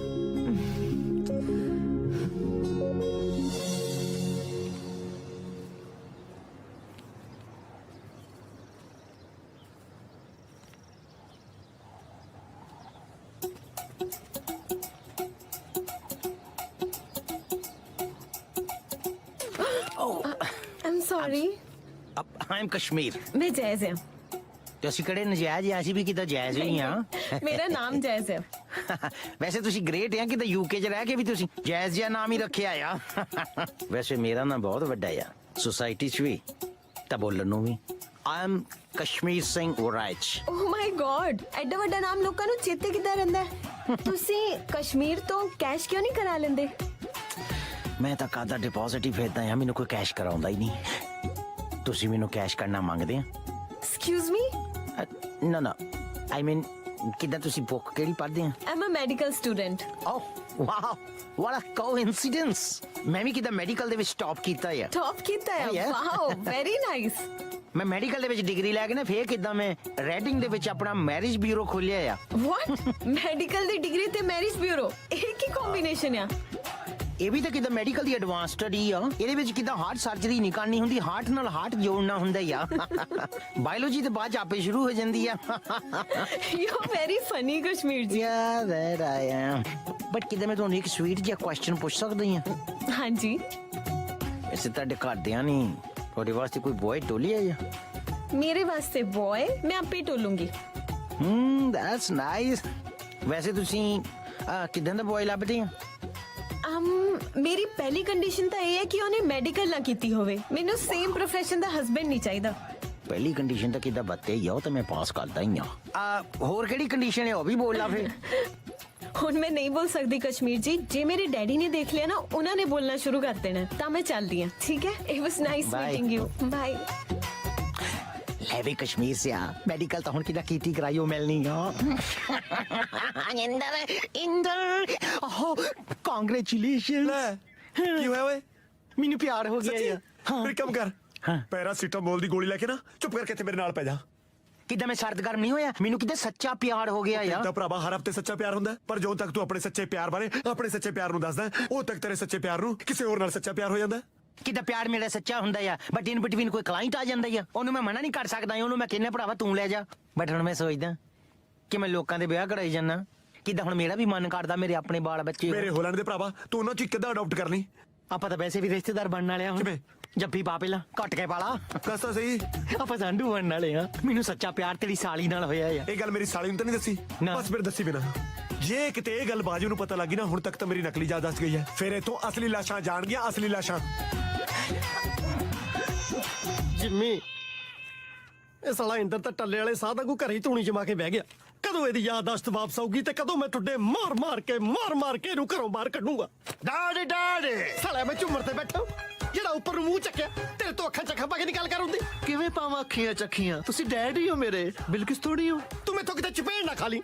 I'm sorry। I am Kashmir. मैं जैज़ ਹਾਂ। ਤੇ ਅਸੀਂ ਕਿਹੜੇ ਨਜਾਇਜ਼ ਆ, ਅਸੀਂ ਵੀ ਕਿਤੇ ਜਾਇਜ਼ ਹੀ ਆ। ਮੇਰਾ ਨਾਮ ਜੈਜ਼ ਹੈ। ਵੈਸੇ ਤੁਸੀਂ ਗ੍ਰੇਟ ਆ, ਕਿਤੇ ਯੂਕੇ 'ਚ ਰਹਿ ਕੇ ਵੀ ਤੁਸੀਂ ਜਾਇਜ਼ ਜਿਹਾ ਨਾਮ ਹੀ ਰੱਖਿਆ ਆ। ਵੈਸੇ ਮੇਰਾ ਨਾਮ ਬਹੁਤ ਵੱਡਾ ਆ, ਸੁਸਾਇਟੀ 'ਚ ਵੀ ਤਾਂ ਬੋਲਣ ਨੂੰ ਵੀ। I am Kashmir Singh Uraich. Oh my God, ਐਡਾ ਵੱਡਾ ਨਾਮ ਲੋਕਾਂ ਨੂੰ ਚੇਤੇ ਕਿੱਦਾਂ ਰਹਿੰਦਾ ਹੈ? ਤੁਸੀਂ ਕਸ਼ਮੀਰ ਤੋਂ ਕੈਸ਼ ਕਿਉਂ ਨਹੀਂ ਕਰਾ ਲੈਂਦੇ? ਮੈਂ ਤਾਂ ਕਾਹਦਾ ਡਿਪੋਜ਼ਿਟ ਹੀ ਫੇਰਦਾ ਆ, ਮੈਨੂੰ ਕੋਈ ਕੈਸ਼ ਕਰਾਉਂਦਾ ਹੀ ਨਹੀਂ। ਤੁਸੀਂ ਮੈਨੂੰ ਕੈਸ਼ ਕਰਨਾ ਮੰਗਦੇ ਆ? Excuse me. ਨਾ ਨਾ, ਆਈ ਮੀਨ ਕਿੱਦਾਂ ਤੁਸੀਂ ਬੁੱਕ ਕਿਹੜੀ ਪੜ੍ਹਦੇ ਆ? ਆਮ ਅ ਮੈਡੀਕਲ ਸਟੂਡੈਂਟ। ਓਹ ਵਾਓ, ਵਾਟ ਅ ਕੋਇਨਸੀਡੈਂਸ। ਮੈਂ ਵੀ ਕਿੱਦਾਂ ਮੈਡੀਕਲ ਦੇ ਵਿੱਚ ਟੌਪ ਕੀਤਾ ਆ। ਟੌਪ ਕੀਤਾ ਹੈ? Oh, yeah. Wow, very nice. ਮੈਂ ਮੈਡੀਕਲ ਦੇ ਵਿੱਚ ਡਿਗਰੀ ਲੈ ਕੇ ਨਾ ਫੇਰ ਕਿੱਦਾਂ ਮੈਂ ਰੈਡਿੰਗ ਦੇ ਵਿੱਚ ਆਪਣਾ ਮੈਰਿਜ ਬਿਊਰੋ ਖੋਲਿਆ ਆ। ਵਾਟ? ਮੈਡੀਕਲ ਦੀ ਡਿਗਰੀ ਤੇ ਮੈਰਿਜ ਬਿਊਰੋ, ਇਹ ਕੀ ਕੰਬੀਨੇਸ਼ਨ ਆ? ਇਹ ਵੀ ਤਾਂ ਕਿੱਦਾਂ ਮੈਡੀਕਲ ਦੀ ਐਡਵਾਂਸ ਸਟੱਡੀ ਆ। ਇਹਦੇ ਵਿੱਚ ਕਿੱਦਾਂ ਹਾਰਟ ਸਰਜਰੀ ਨਹੀਂ ਕਰਨੀ ਹੁੰਦੀ, ਹਾਰਟ ਨਾਲ ਹਾਰਟ ਜੋੜਨਾ ਹੁੰਦਾ ਆ। ਬਾਇਓਲੋਜੀ ਤੇ ਬਾਅਦ ਚ ਆਪੇ ਸ਼ੁਰੂ ਹੋ ਜਾਂਦੀ ਆ। You are very funny Kashmir ਜੀ। ਯਾ ਦੈਟ ਆਈ ਐਮ। ਬਟ ਕਿੱਦਾਂ ਮੈਂ ਤੁਹਾਨੂੰ ਇੱਕ ਸਵੀਟ ਜਿਹਾ ਕੁਐਸਚਨ ਪੁੱਛ ਸਕਦੀ ਆ? ਹਾਂਜੀ। ਵੈਸੇ ਤੁਹਾਡੇ ਘਰਦਿਆਂ ਨਹੀਂ ਤੁਹਾਡੇ ਵਾਸਤੇ ਕੋਈ ਬॉय ਟੋਲੀ ਆ? ਮੇਰੇ ਵਾਸਤੇ ਬॉय ਮੈਂ ਆਪੇ ਟੋਲੂੰਗੀ। That's nice. ਵੈਸੇ ਤੁਸੀਂ ਕਿੱਦਾਂ ਦਾ ਬॉय ਲੱਭਦੇ ਆ? ਮੇਰੀ ਪਹਿਲੀ ਕੰਡੀਸ਼ਨ ਤਾਂ ਇਹ ਹੈ ਕਿ ਉਹਨੇ ਮੈਡੀਕਲ ਨਾ ਕੀਤੀ ਹੋਵੇ। ਮੈਨੂੰ ਸੇਮ ਪ੍ਰੋਫੈਸ਼ਨ ਦਾ ਹਸਬੈਂਡ ਨਹੀਂ ਚਾਹੀਦਾ। ਪਹਿਲੀ ਕੰਡੀਸ਼ਨ ਤਾਂ ਕਿੱਦਾਂ ਬੱਤੇ ਹੀ ਆ, ਉਹ ਤਾਂ ਮੈਂ ਪਾਸ ਕਰਦਾ ਹੀ ਆ। ਹੋਰ ਕਿਹੜੀ ਕੰਡੀਸ਼ਨ ਹੈ ਉਹ ਵੀ ਬੋਲ ਲਾ ਫੇ। ਹੁਣ ਮੈਂ ਨਹੀਂ ਬੋਲ ਸਕਦੀ ਕਸ਼ਮੀਰ ਜੀ, ਜੇ ਮੇਰੇ ਡੈਡੀ ਨੇ ਦੇਖ ਲਿਆ ਨਾ ਉਹਨਾਂ ਨੇ ਬੋਲਣਾ ਸ਼ੁਰੂ ਕਰ ਦੇਣਾ, ਤਾਂ ਮੈਂ ਚੱਲਦੀ ਹਾਂ। ਠੀਕ ਹੈ, it was nice meeting you, bye. ਲੈ ਵੀ ਕਸ਼ਮੀਰ ਸੇ ਆ, ਮੈਡੀਕਲ ਤਾਂ ਹੁਣ ਕਿੱਦਾਂ ਕੀਤੀ ਕਰਾਈ ਉਹ ਮਿਲਣੀ ਆ। ਇੰਦਰ ਓਹ ਕੰਗ੍ਰੈਚੁਲੇਸ਼ਨ। ਕੀ ਹੋਇਆ ਓਏ? ਮੈਨੂੰ ਪਿਆਰ ਹੋ ਗਿਆ ਯਾਰ। ਫਿਰ ਕੰਮ ਕਰ, ਪੈਰਾਸੀਟਾਮੋਲ ਦੀ ਗੋਲੀ ਲੈ ਕੇ ਨਾ ਚੁੱਪ ਕਰਕੇ ਇੱਥੇ ਮੇਰੇ ਨਾਲ ਪੈ ਜਾ। ਕਿੱਦਾਂ ਮੈਂ ਸਰਦ ਗਰਮ ਨਹੀਂ ਹੋਇਆ, ਮੈਨੂੰ ਕਿੱਦਾਂ ਸੱਚਾ ਪਿਆਰ ਹੋ ਗਿਆ ਯਾਰ। ਤਾਂ ਭਰਾਵਾ ਹਰ ਹਫਤੇ ਸੱਚਾ ਪਿਆਰ ਹੁੰਦਾ, ਪਰ ਜਦੋਂ ਤੱਕ ਤੂੰ ਆਪਣੇ ਸੱਚੇ ਪਿਆਰ ਬਾਰੇ ਆਪਣੇ ਸੱਚੇ ਪਿਆਰ ਨੂੰ ਦੱਸਦਾ ਉਦੋਂ ਤੱਕ ਤੇਰੇ ਸੱਚੇ ਪਿਆਰ ਨੂੰ ਕਿਸੇ ਹੋਰ ਨਾਲ ਸੱਚਾ ਪਿਆਰ ਹੋ ਜਾਂਦਾ। ਕਿੱਦਾਂ ਪਿਆਰ ਮੇਰਾ ਸੱਚਾ ਹੁੰਦਾ ਆ, ਬਟ ਇਨ ਬਿਟਵੀਨ ਕੋਈ ਕਲਾਇੰਟ ਆ ਜਾਂਦਾ ਆ, ਉਹਨੂੰ ਮੈਂ ਮਨਾ ਨਹੀਂ ਕਰ ਸਕਦਾ। ਉਹਨੂੰ ਮੈਂ ਕਹਿੰਦਾ ਭਰਾਵਾ ਤੂੰ ਲੈ ਜਾ। ਬਟ ਹੁਣ ਮੈਂ ਸੋਚਦਾ ਕਿ ਮੈਂ ਲੋਕਾਂ ਦੇ ਵਿਆਹ ਕਰਾਈ ਜਾਂਦਾ। ਕਿੱਦਾਂ ਹੁਣ ਮੇਰਾ ਵੀ ਮਨ ਕਰਦਾ ਮੇਰੇ ਆਪਣੇ ਬਾਲ ਬੱਚੇ ਮੇਰੇ ਹੋਲੈਂਡ ਦੇ ਭਰਾਵਾ, ਤੂੰ ਉਹਨਾਂ ਚ ਕਿੱਦਾਂ ਅਡਾਪਟ ਕਰ ਲਈ? ਆਪਾਂ ਤਾਂ ਵੈਸੇ ਵੀ ਰਿਸ਼ਤੇਦਾਰ ਬਣਨ ਵਾਲੇ ਆ। ਕਿਵੇਂ? ਜੱਫੀ ਪਾ ਪਹਿਲਾਂ ਘੱਟ ਕੇ ਪਾਲਾ। ਦੱਸਦਾ ਸਹੀ, ਆਪਾਂ ਸਾਂਢੂ ਬਣਨ ਵਾਲੇ ਆ। ਮੈਨੂੰ ਸੱਚਾ ਪਿਆਰ ਤੇਰੀ ਸਾਲੀ ਨਾਲ ਹੋਇਆ ਆ। ਇਹ ਗੱਲ ਮੇਰੀ ਸਾਲੀ ਨੂੰ ਤਾਂ ਨਹੀਂ ਦੱਸੀ? ਨਾ। ਬਸ ਫਿਰ ਦੱਸੀ ਬਿਨਾ। ਜੇ ਕਿਤੇ ਇਹ ਗੱਲ ਬਾਜੂ ਨੂੰ ਪਤਾ ਲੱਗੀ ਨਾ, ਹੁਣ ਤੱਕ ਤਾਂ ਮੇਰੀ ਨਕਲੀ ਯਾਦ ਦੱਸ ਗਈ ਹੈ। ਫਿਰ ਇਥੋਂ ਅਸਲੀ ਲਾਸ਼ਾਂ ਜਾਣਗੀਆਂ, ਅਸਲੀ ਲਾਸ਼ਾਂ। ਜਿੰਮੀ, ਇਹ ਸਾਲਾ ਇੰਦਰ ਤਾਂ ਟੱਲੇ ਵਾਲੇ ਸਾਹ ਦਾ ਘਰੇ ਹੀ ਧੂਣੀ ਜਮਾ ਕੇ ਬਹਿ ਗਿਆ। ਕਦੋਂ ਇਹਦੀ ਯਾਦਦਾਸ਼ਤ ਵਾਪਸ ਆਊਗੀ ਤੇ ਕਦੋਂ ਮੈਂ ਟੁੱਡੇ ਮਾਰ ਮਾਰ ਕੇ ਇਹਨੂੰ ਘਰੋਂ ਬਾਹਰ ਕੱਢੂੰਗਾ। ਡਾਡੇ ਡਾਡੇ ਸਾਲਾ ਮੈਂ ਝੁੰਮਰ ਤੇ ਬੈਠਾ ਜਿਹੜਾ ਉੱਪਰ ਨੂੰ ਮੂੰਹ ਚੱਕਿਆ, ਤੇਰੇ ਤੋਂ ਅੱਖਾਂ ਚੱਖਾਂ ਪਾ ਕੇ ਨਿਕਾਲ ਕਰ ਹੁੰਦੀ। ਕਿਵੇਂ ਪਾਵਾਂ ਅੱਖੀਆਂ ਚੱਖੀਆਂ? ਤੁਸੀਂ ਡੈਡ ਹੀ ਹੋ ਮੇਰੇ, ਬਿਲਕਿਸ ਥੋੜੀ ਹੋ। ਤੂੰ ਮੈਥੋਂ ਕਿਤੇ ਚਪੇੜ ਨਾ ਖਾ ਲਈ।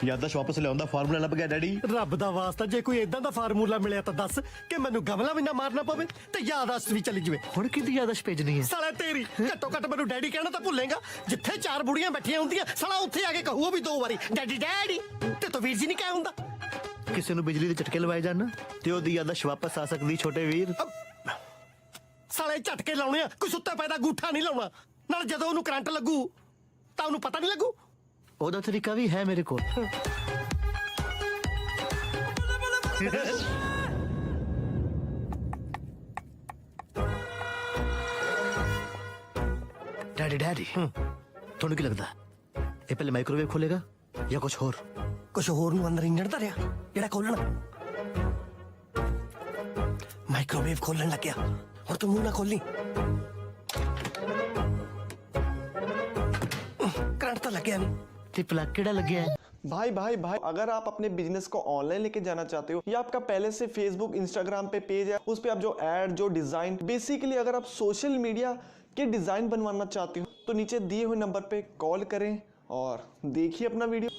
ਯਾਦਦਾਸ਼ਤ ਵਾਪਸ ਲਿਆਉਂਦਾ ਫਾਰਮੂਲਾ ਲੱਭ ਗਿਆ ਡੈਡੀ। ਰੱਬ ਦਾ ਵਾਸਤਾ, ਜੇ ਕੋਈ ਏਦਾਂ ਦਾ ਫਾਰਮੂਲਾ ਮਿਲਿਆ ਤਾਂ ਦੱਸ ਕਿ ਮੈਨੂੰ ਗਮਲਾ ਵੀ ਨਾ ਮਾਰਨਾ ਪਵੇ ਤੇ ਯਾਦਦਾਸ਼ਤ ਵੀ ਚਲੀ ਜਾਵੇ। ਹੁਣ ਕਿਹਦੀ ਯਾਦਦਾਸ਼ਤ ਭੇਜਣੀ ਹੈ? ਸਾਲਾ ਤੇਰੀ। ਘੱਟੋ ਘੱਟ ਮੈਨੂੰ ਡੈਡੀ ਕਹਿਣਾ ਤਾਂ ਭੁੱਲੇਗਾ। ਜਿੱਥੇ ਚਾਰ ਬੁੜੀਆਂ ਬੈਠੀਆਂ ਹੁੰਦੀਆਂ ਸਾਲਾ ਉੱਥੇ ਆ ਕੇ ਕਹੂਗਾ ਵੀ 2 ਵਾਰੀ ਡੈਡੀ ਡੈਡੀ। ਤੇ ਤੂੰ ਵੀਰ ਜੀ ਨਹੀਂ ਕਹਿ ਹੁੰਦਾ। ਕਿਸੇ ਨੂੰ ਬਿਜਲੀ ਦੇ ਝਟਕੇ ਲਵਾਏ ਜਾਣ ਤੇ ਉਹਦੀ ਯਾਦਦਾਸ਼ਤ ਵਾਪਸ ਆ ਸਕਦੀ ਛੋਟੇ ਵੀਰ। ਸਾਲੇ ਝਟਕੇ ਲਾਉਣੇ ਆ, ਕੋਈ ਸੁੱਤਾ ਪੈਦਾ ਗੂਠਾ ਨਹੀਂ ਲਾਉਣਾ। ਨਾਲ ਜਦੋਂ ਉਹਨੂੰ ਕਰੰਟ ਲੱਗੂ ਤਾਂ ਉਹਨੂੰ ਪਤਾ ਨਹੀਂ ਲੱਗੂ। ਉਹਦਾ ਤਰੀਕਾ ਵੀ ਹੈ ਮੇਰੇ ਕੋਲ। ਡੈਡੀ ਡੈਡੀ ਤੁਹਾਨੂੰ ਕੀ ਲੱਗਦਾ ਇਹ ਪਹਿਲੇ ਮਾਈਕ੍ਰੋਵੇਵ ਖੋਲੇਗਾ ਜਾਂ ਕੁਝ ਹੋਰ? ਕੁਝ ਹੋਰ ਨੂੰ ਅੰਦਰ ਇੰਜਣ ਧਰਿਆ ਜਿਹੜਾ ਖੋਲਣਾ। ਮਾਈਕ੍ਰੋਵੇਵ ਖੋਲਣ ਲੱਗਿਆ, ਹੁਣ ਤੂੰ ਮੂੰਹ ਨਾ ਖੋਲੀ। करंट तो लगे नहीं ते प्लग केड़ा लगे है भाई भाई भाई, अगर आप अपने बिजनेस को ऑनलाइन लेके जाना चाहते हो या आपका पहले से फेसबुक इंस्टाग्राम पे पेज है, उस पे आप जो ऐड जो डिजाइन बेसिकली अगर आप सोशल मीडिया के डिजाइन बनवाना चाहते हो तो नीचे दिए हुए नंबर पे कॉल करें और देखिए अपना वीडियो।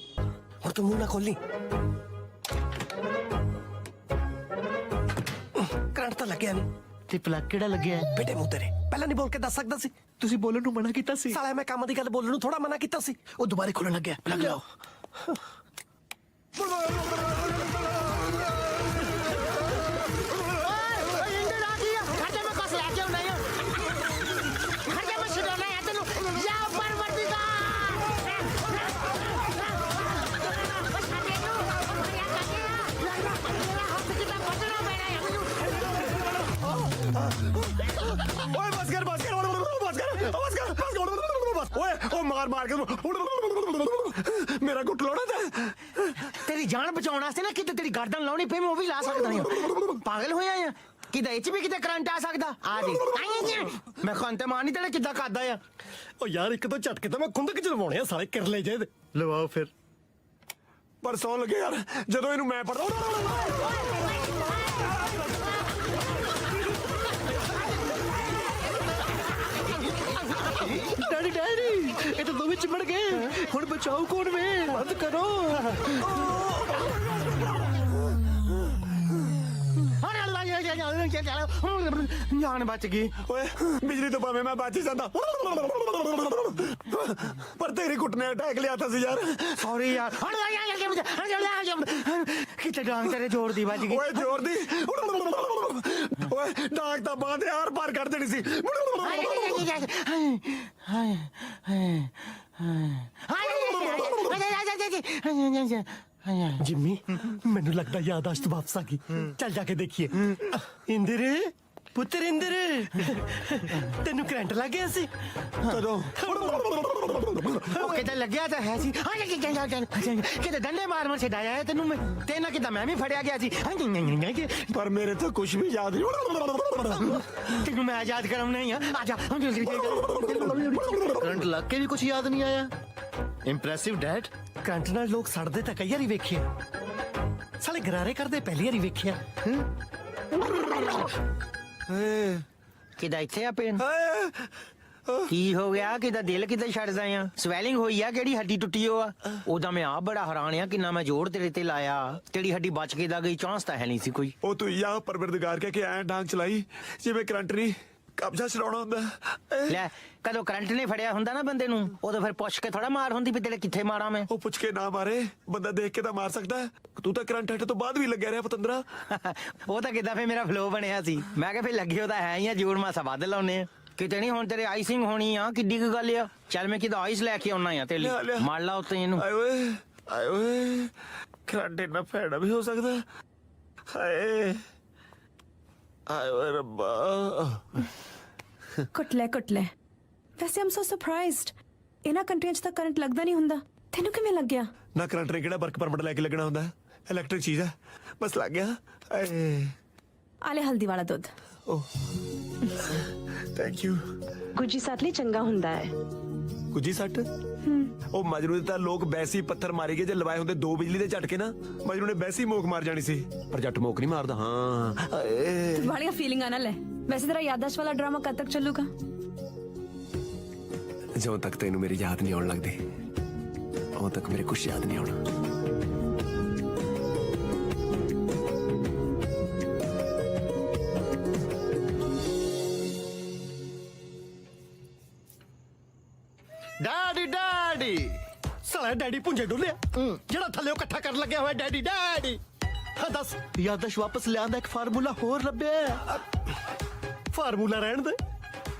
और तुम मुंह ना खोली करंट तो लगे नहीं ते प्लग केड़ा लगे है बेटे मुंह तेरे पहला नहीं बोल के दस सकदा सी ਤੁਸੀਂ ਬੋਲਣ ਨੂੰ ਮਨਾ ਕੀਤਾ ਸੀ साला मैं काम दी गल बोलण नूं थोड़ा मना कीता सी ਉਹ ਦੁਬਾਰੇ ਖੋਲਣ ਲੱਗਿਆ ਪਲਗ ਲਾਓ ओए बस कर बस कर बस कर बस कर बस ओए ओ मार मार के मेरा गुट लोड़ा था तेरी जान बचाने वास्ते ना किते तेरी गर्दन लाउनी पे मैं वो भी ला सकदा हां पागल होया आ किदा एच भी किते करंट आ सकदा आ जी मैं खानते मानी तेरे किदा करदा आ ओ यार एक तो झटके तो मैं खुंदक चलवाने साले किरले जे ਲਵਾਓ ਫਿਰ पर सौ लगे यार जदों इनू मैं पढ़दा ਡੈਡੀ ਡੈਡੀ ਇਹ ਤਾਂ ਦੋਵੇਂ ਚਿਮੜ ਗਏ ਹੁਣ ਬਚਾਓ ਕੌਣ ਵੇ ਬੰਦ ਕਰੋ अरे अल्लाह जान बच गई ओए बिजली तो भावे मैं बच ही जाता पर तेरी गुट ने अटैक लिया था यार सॉरी यार कितने डांग तेरे जोर दी बच गई ओए जोर दी ओए डांग ता बांध यार पार कर देनी सी जिम्मी मैनू लगता यादाश्त वापस आ गई चल जाके देखिए इंदिर पुत्र इंदिर तेनू करंट लग गया सी कदों किते लग्या तो है सी किते डंडे मार मार छडाया है तेनू तेना किदा मैं भी फड़या गया सी पर मेरे तो कुछ भी याद नहीं तेनू मैं याद करम नहीं है आजा ਕਰੰਟ ਲੱਗ ਕੇ ਵੀ ਕੁਝ ਯਾਦ ਨਹੀਂ ਆਇਆ ਇੰਪ੍ਰੈਸਿਵ ਡੈਡ करंट नाल लोग सड़दे तो कई बारी वेखे साले गरारे करदे पहली बारी वेखिया किदा इथे आ पेन की हो गया किदा दिल किदा छड़दा आ स्वेलिंग होई आ केड़ी हड्डी टुटी हो आ ओदा मैं आप बड़ा हैरान आ किन्ना मैं जोर तेरे ते लाया तेरी हड्डी बच के दा गई चांस ता है नहीं सी कोई ओ तू यहाँ परवरदिगार कह के ऐ डांग चलाई जिवें करंट नहीं कब्जा छड़ाउणा हुंदा ले कदों करंट ने फड़िया हुंदा ना बंदे नू उदों फिर पुछ के थोड़ा मार हुंदी भी तेरे किथे मारा मैं ओ पूछ के ना मारे बंदा देख के तो मार सकता है तू तो करंट हट तो बाद भी लग्या रहा पतंदरा ਉਹ ਤਾਂ ਕਿਦਾਂ ਫੇ ਮੇਰਾ ਫਲੋ ਬਣਿਆ ਸੀ ਮੈਂ ਕਿਹਾ ਫੇ ਲੱਗੇ ਉਹਦਾ ਹੈ ਹੀ ਆ ਜੋੜ ਮਾਸਾ ਵੱਧ ਲਾਉਨੇ ਆ ਕਿਤੇ ਨਹੀਂ ਹੁਣ ਤੇਰੇ ਆਈਸਿੰਗ ਹੋਣੀ ਆ ਕਿੱਡੀ ਕੁ ਗੱਲ ਆ ਚੱਲ ਮੈਂ ਕਿਦਾ ਆਈਸ ਲੈ ਕੇ ਆਉਣਾ ਆ ਤੇਰੇ ਲਈ ਮਾਰ ਲਾ ਉੱਤੇ ਇਹਨੂੰ आए ओए करंट इतना भैड़ा भी हो सकता हाय आए ओए रब्बा ਕੁੱਟਲੇ ਵੈਸੇ ਆਮ ਸੋ ਸਰਪ੍ਰਾਈਜ਼ਡ ਇਹਨਾਂ ਕੰਟਰੀਆਂ 'ਚ ਤਾਂ ਕਰੰਟ ਲੱਗਦਾ ਨਹੀਂ ਹੁੰਦਾ ਤੈਨੂੰ ਕਿਵੇਂ ਲੱਗਿਆ ना करंट ने केड़ा वर्क परमिट लेके लगना होंदा है इलेक्ट्रिक चीज है बस लग गया आए ਆਲੇ ਹਲਦੀ ਵਾਲਾ ਦੁੱਧ ओ थैंक यू ਗੁੱਜੀ ਸਾਥ ਲਈ ਚੰਗਾ ਹੁੰਦਾ ਹੈ कुछ ही सट ਉਹ ਮਜਨੂ ਦੇ ਤਾਂ ਲੋਕ ਵੈਸੀ ਪੱਥਰ ਮਾਰੀ ਗਏ ਜੇ ਲਵਾਏ ਹੁੰਦੇ ਦੋ ਬਿਜਲੀ ਦੇ ਝਟਕੇ ਨਾ ਮਜਨੂ ਨੇ ਵੈਸੀ ਮੋਕ ਮਾਰ ਜਾਣੀ ਸੀ ਪਰ ਜੱਟ ਮੋਕ ਨਹੀਂ ਮਾਰਦਾ ਹਾਂ ਏ ਵਾਲੀਆਂ ਫੀਲਿੰਗਾਂ ਨਾ ਲੈ ਵੈਸੇ ਤੇਰਾ ਯਾਦਾਸ਼ਤ ਵਾਲਾ ਡਰਾਮਾ ਕਦ ਤੱਕ ਚੱਲੂਗਾ ਜਦੋਂ ਤੱਕ ਤੈਨੂੰ ਮੇਰੀ ਯਾਦ ਨਹੀਂ ਆਉਣ ਲੱਗਦੀ ਉਦੋਂ ਤੱਕ ਮੇਰੇ ਕੁਝ ਯਾਦ ਨਹੀਂ ਆਉਣਾ डैडी डैडी साला डैडी पुंजे डुलिया जेड़ा थल्ले इकट्ठा कर लगे हुआ डैडी डैडी हाँ दस ਯਾਦਾਸ਼ ਵਾਪਸ ਲਿਆਂਦਾ ਇੱਕ ਫਾਰਮੂਲਾ ਹੋਰ ਲੱਭਿਆ फार्मूला रहन दे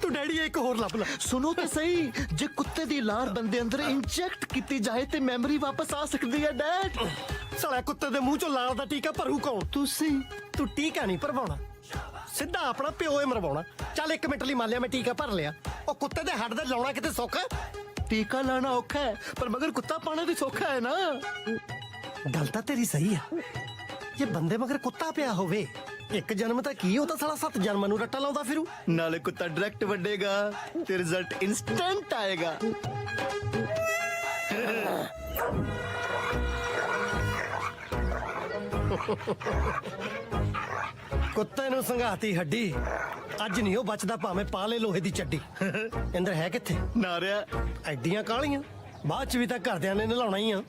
तू डैडी एक होर लभ ला ਸੁਣੋ ਤੇ ਸਹੀ ਜੇ ਕੁੱਤੇ ਦੀ ਲਾਰ ਬੰਦੇ ਅੰਦਰ ਇੰਜੈਕਟ ਕੀਤੀ ਜਾਏ ਤੇ ਮੈਮਰੀ ਵਾਪਸ ਆ ਸਕਦੀ ਹੈ ਡੈਡ साला कुत्ते दे मुंह चो लाल दा टीका भरू कौन ਤੁਸੀਂ तू टीका नहीं भरवाना सीधा अपना प्यो ही मरवाना चल एक मिनट लिए मान लिया मैं टीका भर लिया ओ कुत्ते दे हट दे लाउना किते सौखा ਟੀਕਾ ਲਾਣਾ ਔਖਾ ਹੈ ਪਰ ਮਗਰ ਕੁੱਤਾ ਪਾਣਾ ਵੀ ਸੌਖਾ ਹੈ ਨਾ गल तां तेरी सही है जे बंदे मगर कुत्ता पिया होवे एक जन्म तां की होता साला 7 जन्मां नूं रट्टा लाउंदा फिरू ਨਾਲੇ ਕੁੱਤਾ ਡਾਇਰੈਕਟ ਵੱਡੇਗਾ ਤੇ ਰਿਜ਼ਲਟ ਇਨਸਟੈਂਟ ਆਏਗਾ ਕੁੱਤੇ ਨੂੰ ਸੰਘਾਤੀ ਹੱਡੀ ਅੱਜ ਨਹੀਂ ਉਹ ਬਚਦਾ ਭਾਵੇਂ ਪਾ ਲੈ ਲੋਹੇ ਦੀ ਚੱਡੀ ਇੰਦਰ ਹੈ ਕਿੱਥੇ ਨਾ ਰਿਹਾ ਐਡੀਆਂ ਕਾਲੀਆਂ ਬਾਅਦ ਚ ਵੀ ਤਾਂ ਘਰਦਿਆਂ ਨੇ ਨਲਾਉਣਾ ਹੀ ਆ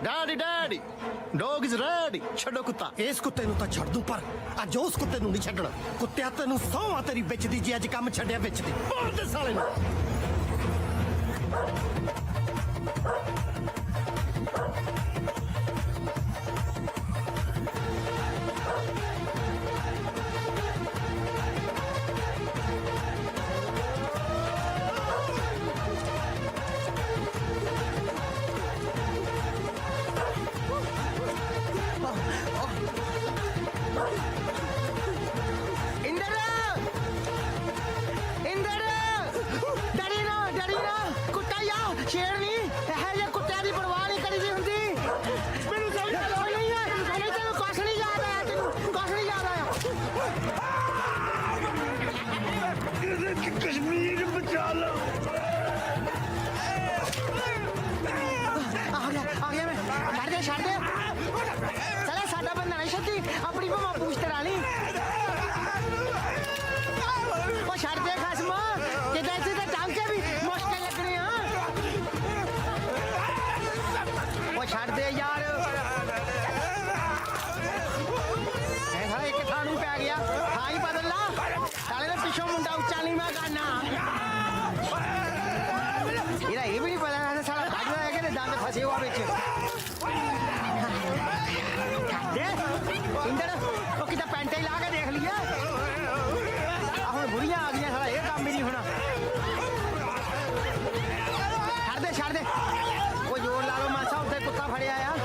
daddy daddy dog is ready ਛੱਡੋ ਕੁੱਤਾ ਇਸ ਕੁੱਤੇ ਨੂੰ ਤਾਂ ਛੱਡ ਦੂੰ ਪਰ ਅੱਜ ਉਸ ਕੁੱਤੇ ਨੂੰ ਨਹੀਂ ਛੱਡਣਾ ਕੁੱਤਿਆ ਤੈਨੂੰ ਸੌਂਹਾਂ ਤੇਰੀ ਵਿੱਚ ਦੀ ਜੇ ਅੱਜ ਕੰਮ ਛੱਡਿਆ ਵਿੱਚ ਦੀ ਮਾਰ ਦੇ ਸਾਲੇ ਨੂੰ ਇੰਦਰ ਇੰਦਰ ਡਰੀ ਨਾ ਕੁੱਤਾ ਆ ਸ਼ੇਰ ਨਹੀਂ ਇਹ ਜੇ ਕੁੱਤਿਆਂ ਦੀ ਪਰਵਾਹ ਨਹੀਂ ਕਰੀਦੀ ਹੁੰਦੀ ਮੈਨੂੰ ਸਮਝ ਨਹੀਂ ਹੈ ਨਹੀਂ ਤੈਨੂੰ ਕੁਛ ਨਹੀਂ ਯਾਦ ਆਇਆ ਤੈਨੂੰ ਕੁਛ ਨਹੀਂ ਯਾਦ ਆਇਆ ਕਸ਼ਮੀਰ ਬਚਾ ਲਓ ਆ ਗਿਆ ਮੈਂ ਛੱਡ ਦੇ ਚਲੇ ਸਾਡਾ ਬੰਦਾ ਨਹੀਂ ਛੱਡੀ ਆਪਣੀ ਭਮਾ ਪੂਛ ਤੇ ਰਾਲੀ ਉਹ ਛੱਡ ਦੇ ਖਸਮਾ ਕਿਤੇ ਇੱਥੇ ਤਾਂ ਟਾਂਕੇ ਵੀ ਮੁਸ਼ਕਿਲ ਲੱਗਣੇ ਆ ਉਹ ਛੱਡ ਦੇ ਯਾਰ ਇਹ ਸਾਲਾ ਇੱਕ ਥਾਂ ਨੂੰ ਪੈ ਗਿਆ ਹਾਂ ਹੀ ਬਦਲ ਲਾ ਸਾਲੇ ਦੇ ਪਿੱਛੋਂ ਮੁੰਡਾ ਉੱਚਾ ਨਹੀਂ ਮੈਂ ਕਰਨਾ ਇਹਦਾ ਇਹ ਵੀ ਨਹੀਂ ਪਤਾ ਸਾਲਾ ਕੱਢਦਾ ਹੈ ਕਿ ਦੰਦ ਫਸੇ ਹੋਆ ਵਿੱਚ ਇੰਦਰ ਉਹ ਕਿਤੇ ਪੈਂਟੇ ਲਾ ਕੇ ਦੇਖ ਲਈਏ ਆ ਹੁਣ ਬੁੜੀਆਂ ਆ ਗਈਆਂ ਸਾਲਾ ਇਹ ਕੰਮ ਹੀ ਨਹੀਂ ਹੋਣਾ ਛੱਡ ਦੇ ਉਹ ਜੋਰ ਲਾ ਲਓ ਮਾਸਾ ਉੱਤੇ ਕੁੱਤਾ ਫੜਿਆ ਆ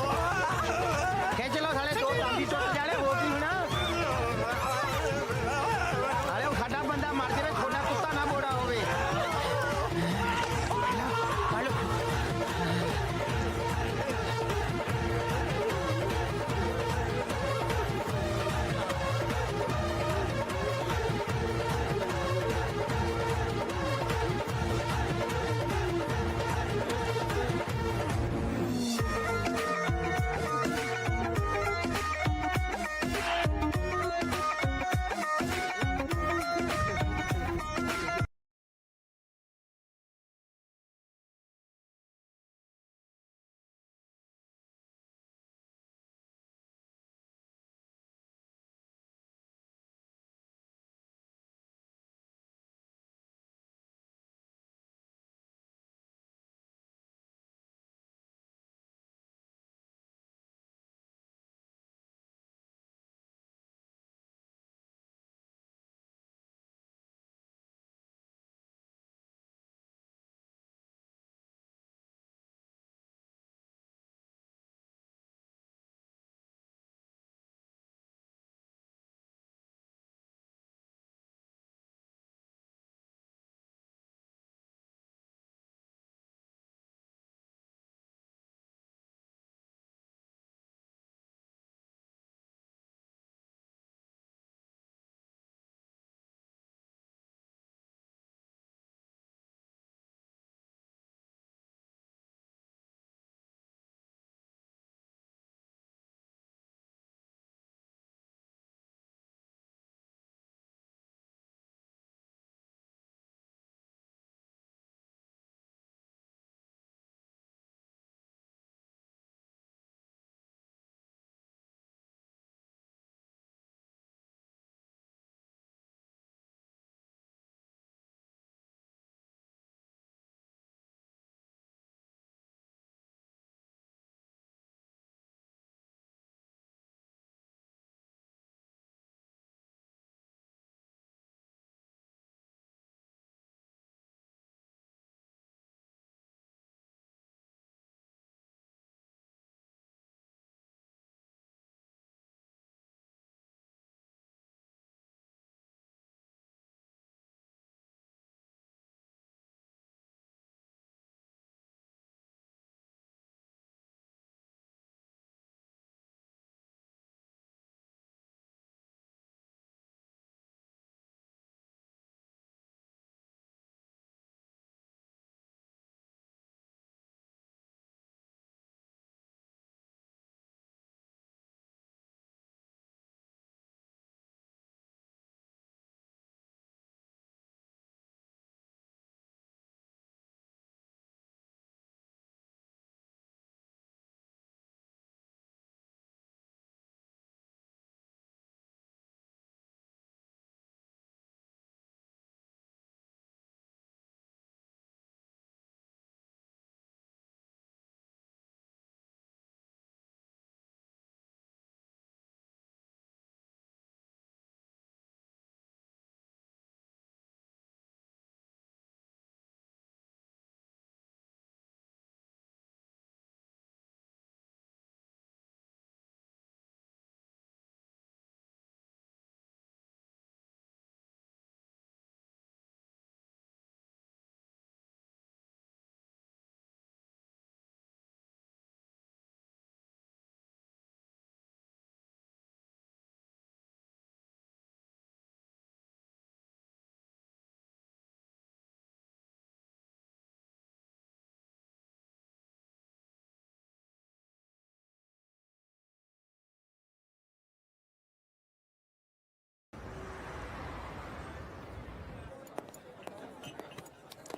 ਖਿੱਚ ਲਓ ਸਾਲੇ ਦੋ ਦੰਦੀ ਟੁੱਟ ਜਾਣੇ ਹੋਰ ਕੀ ਹੋਣਾ ਅਰੇ ਉਹ ਸਾਡਾ ਬੰਦਾ ਮਰ ਜਾਵੇ ਤੁਹਾਡਾ ਕੁੱਤਾ ਨਾ ਮੋੜਾ ਹੋਵੇ ਹਲੋ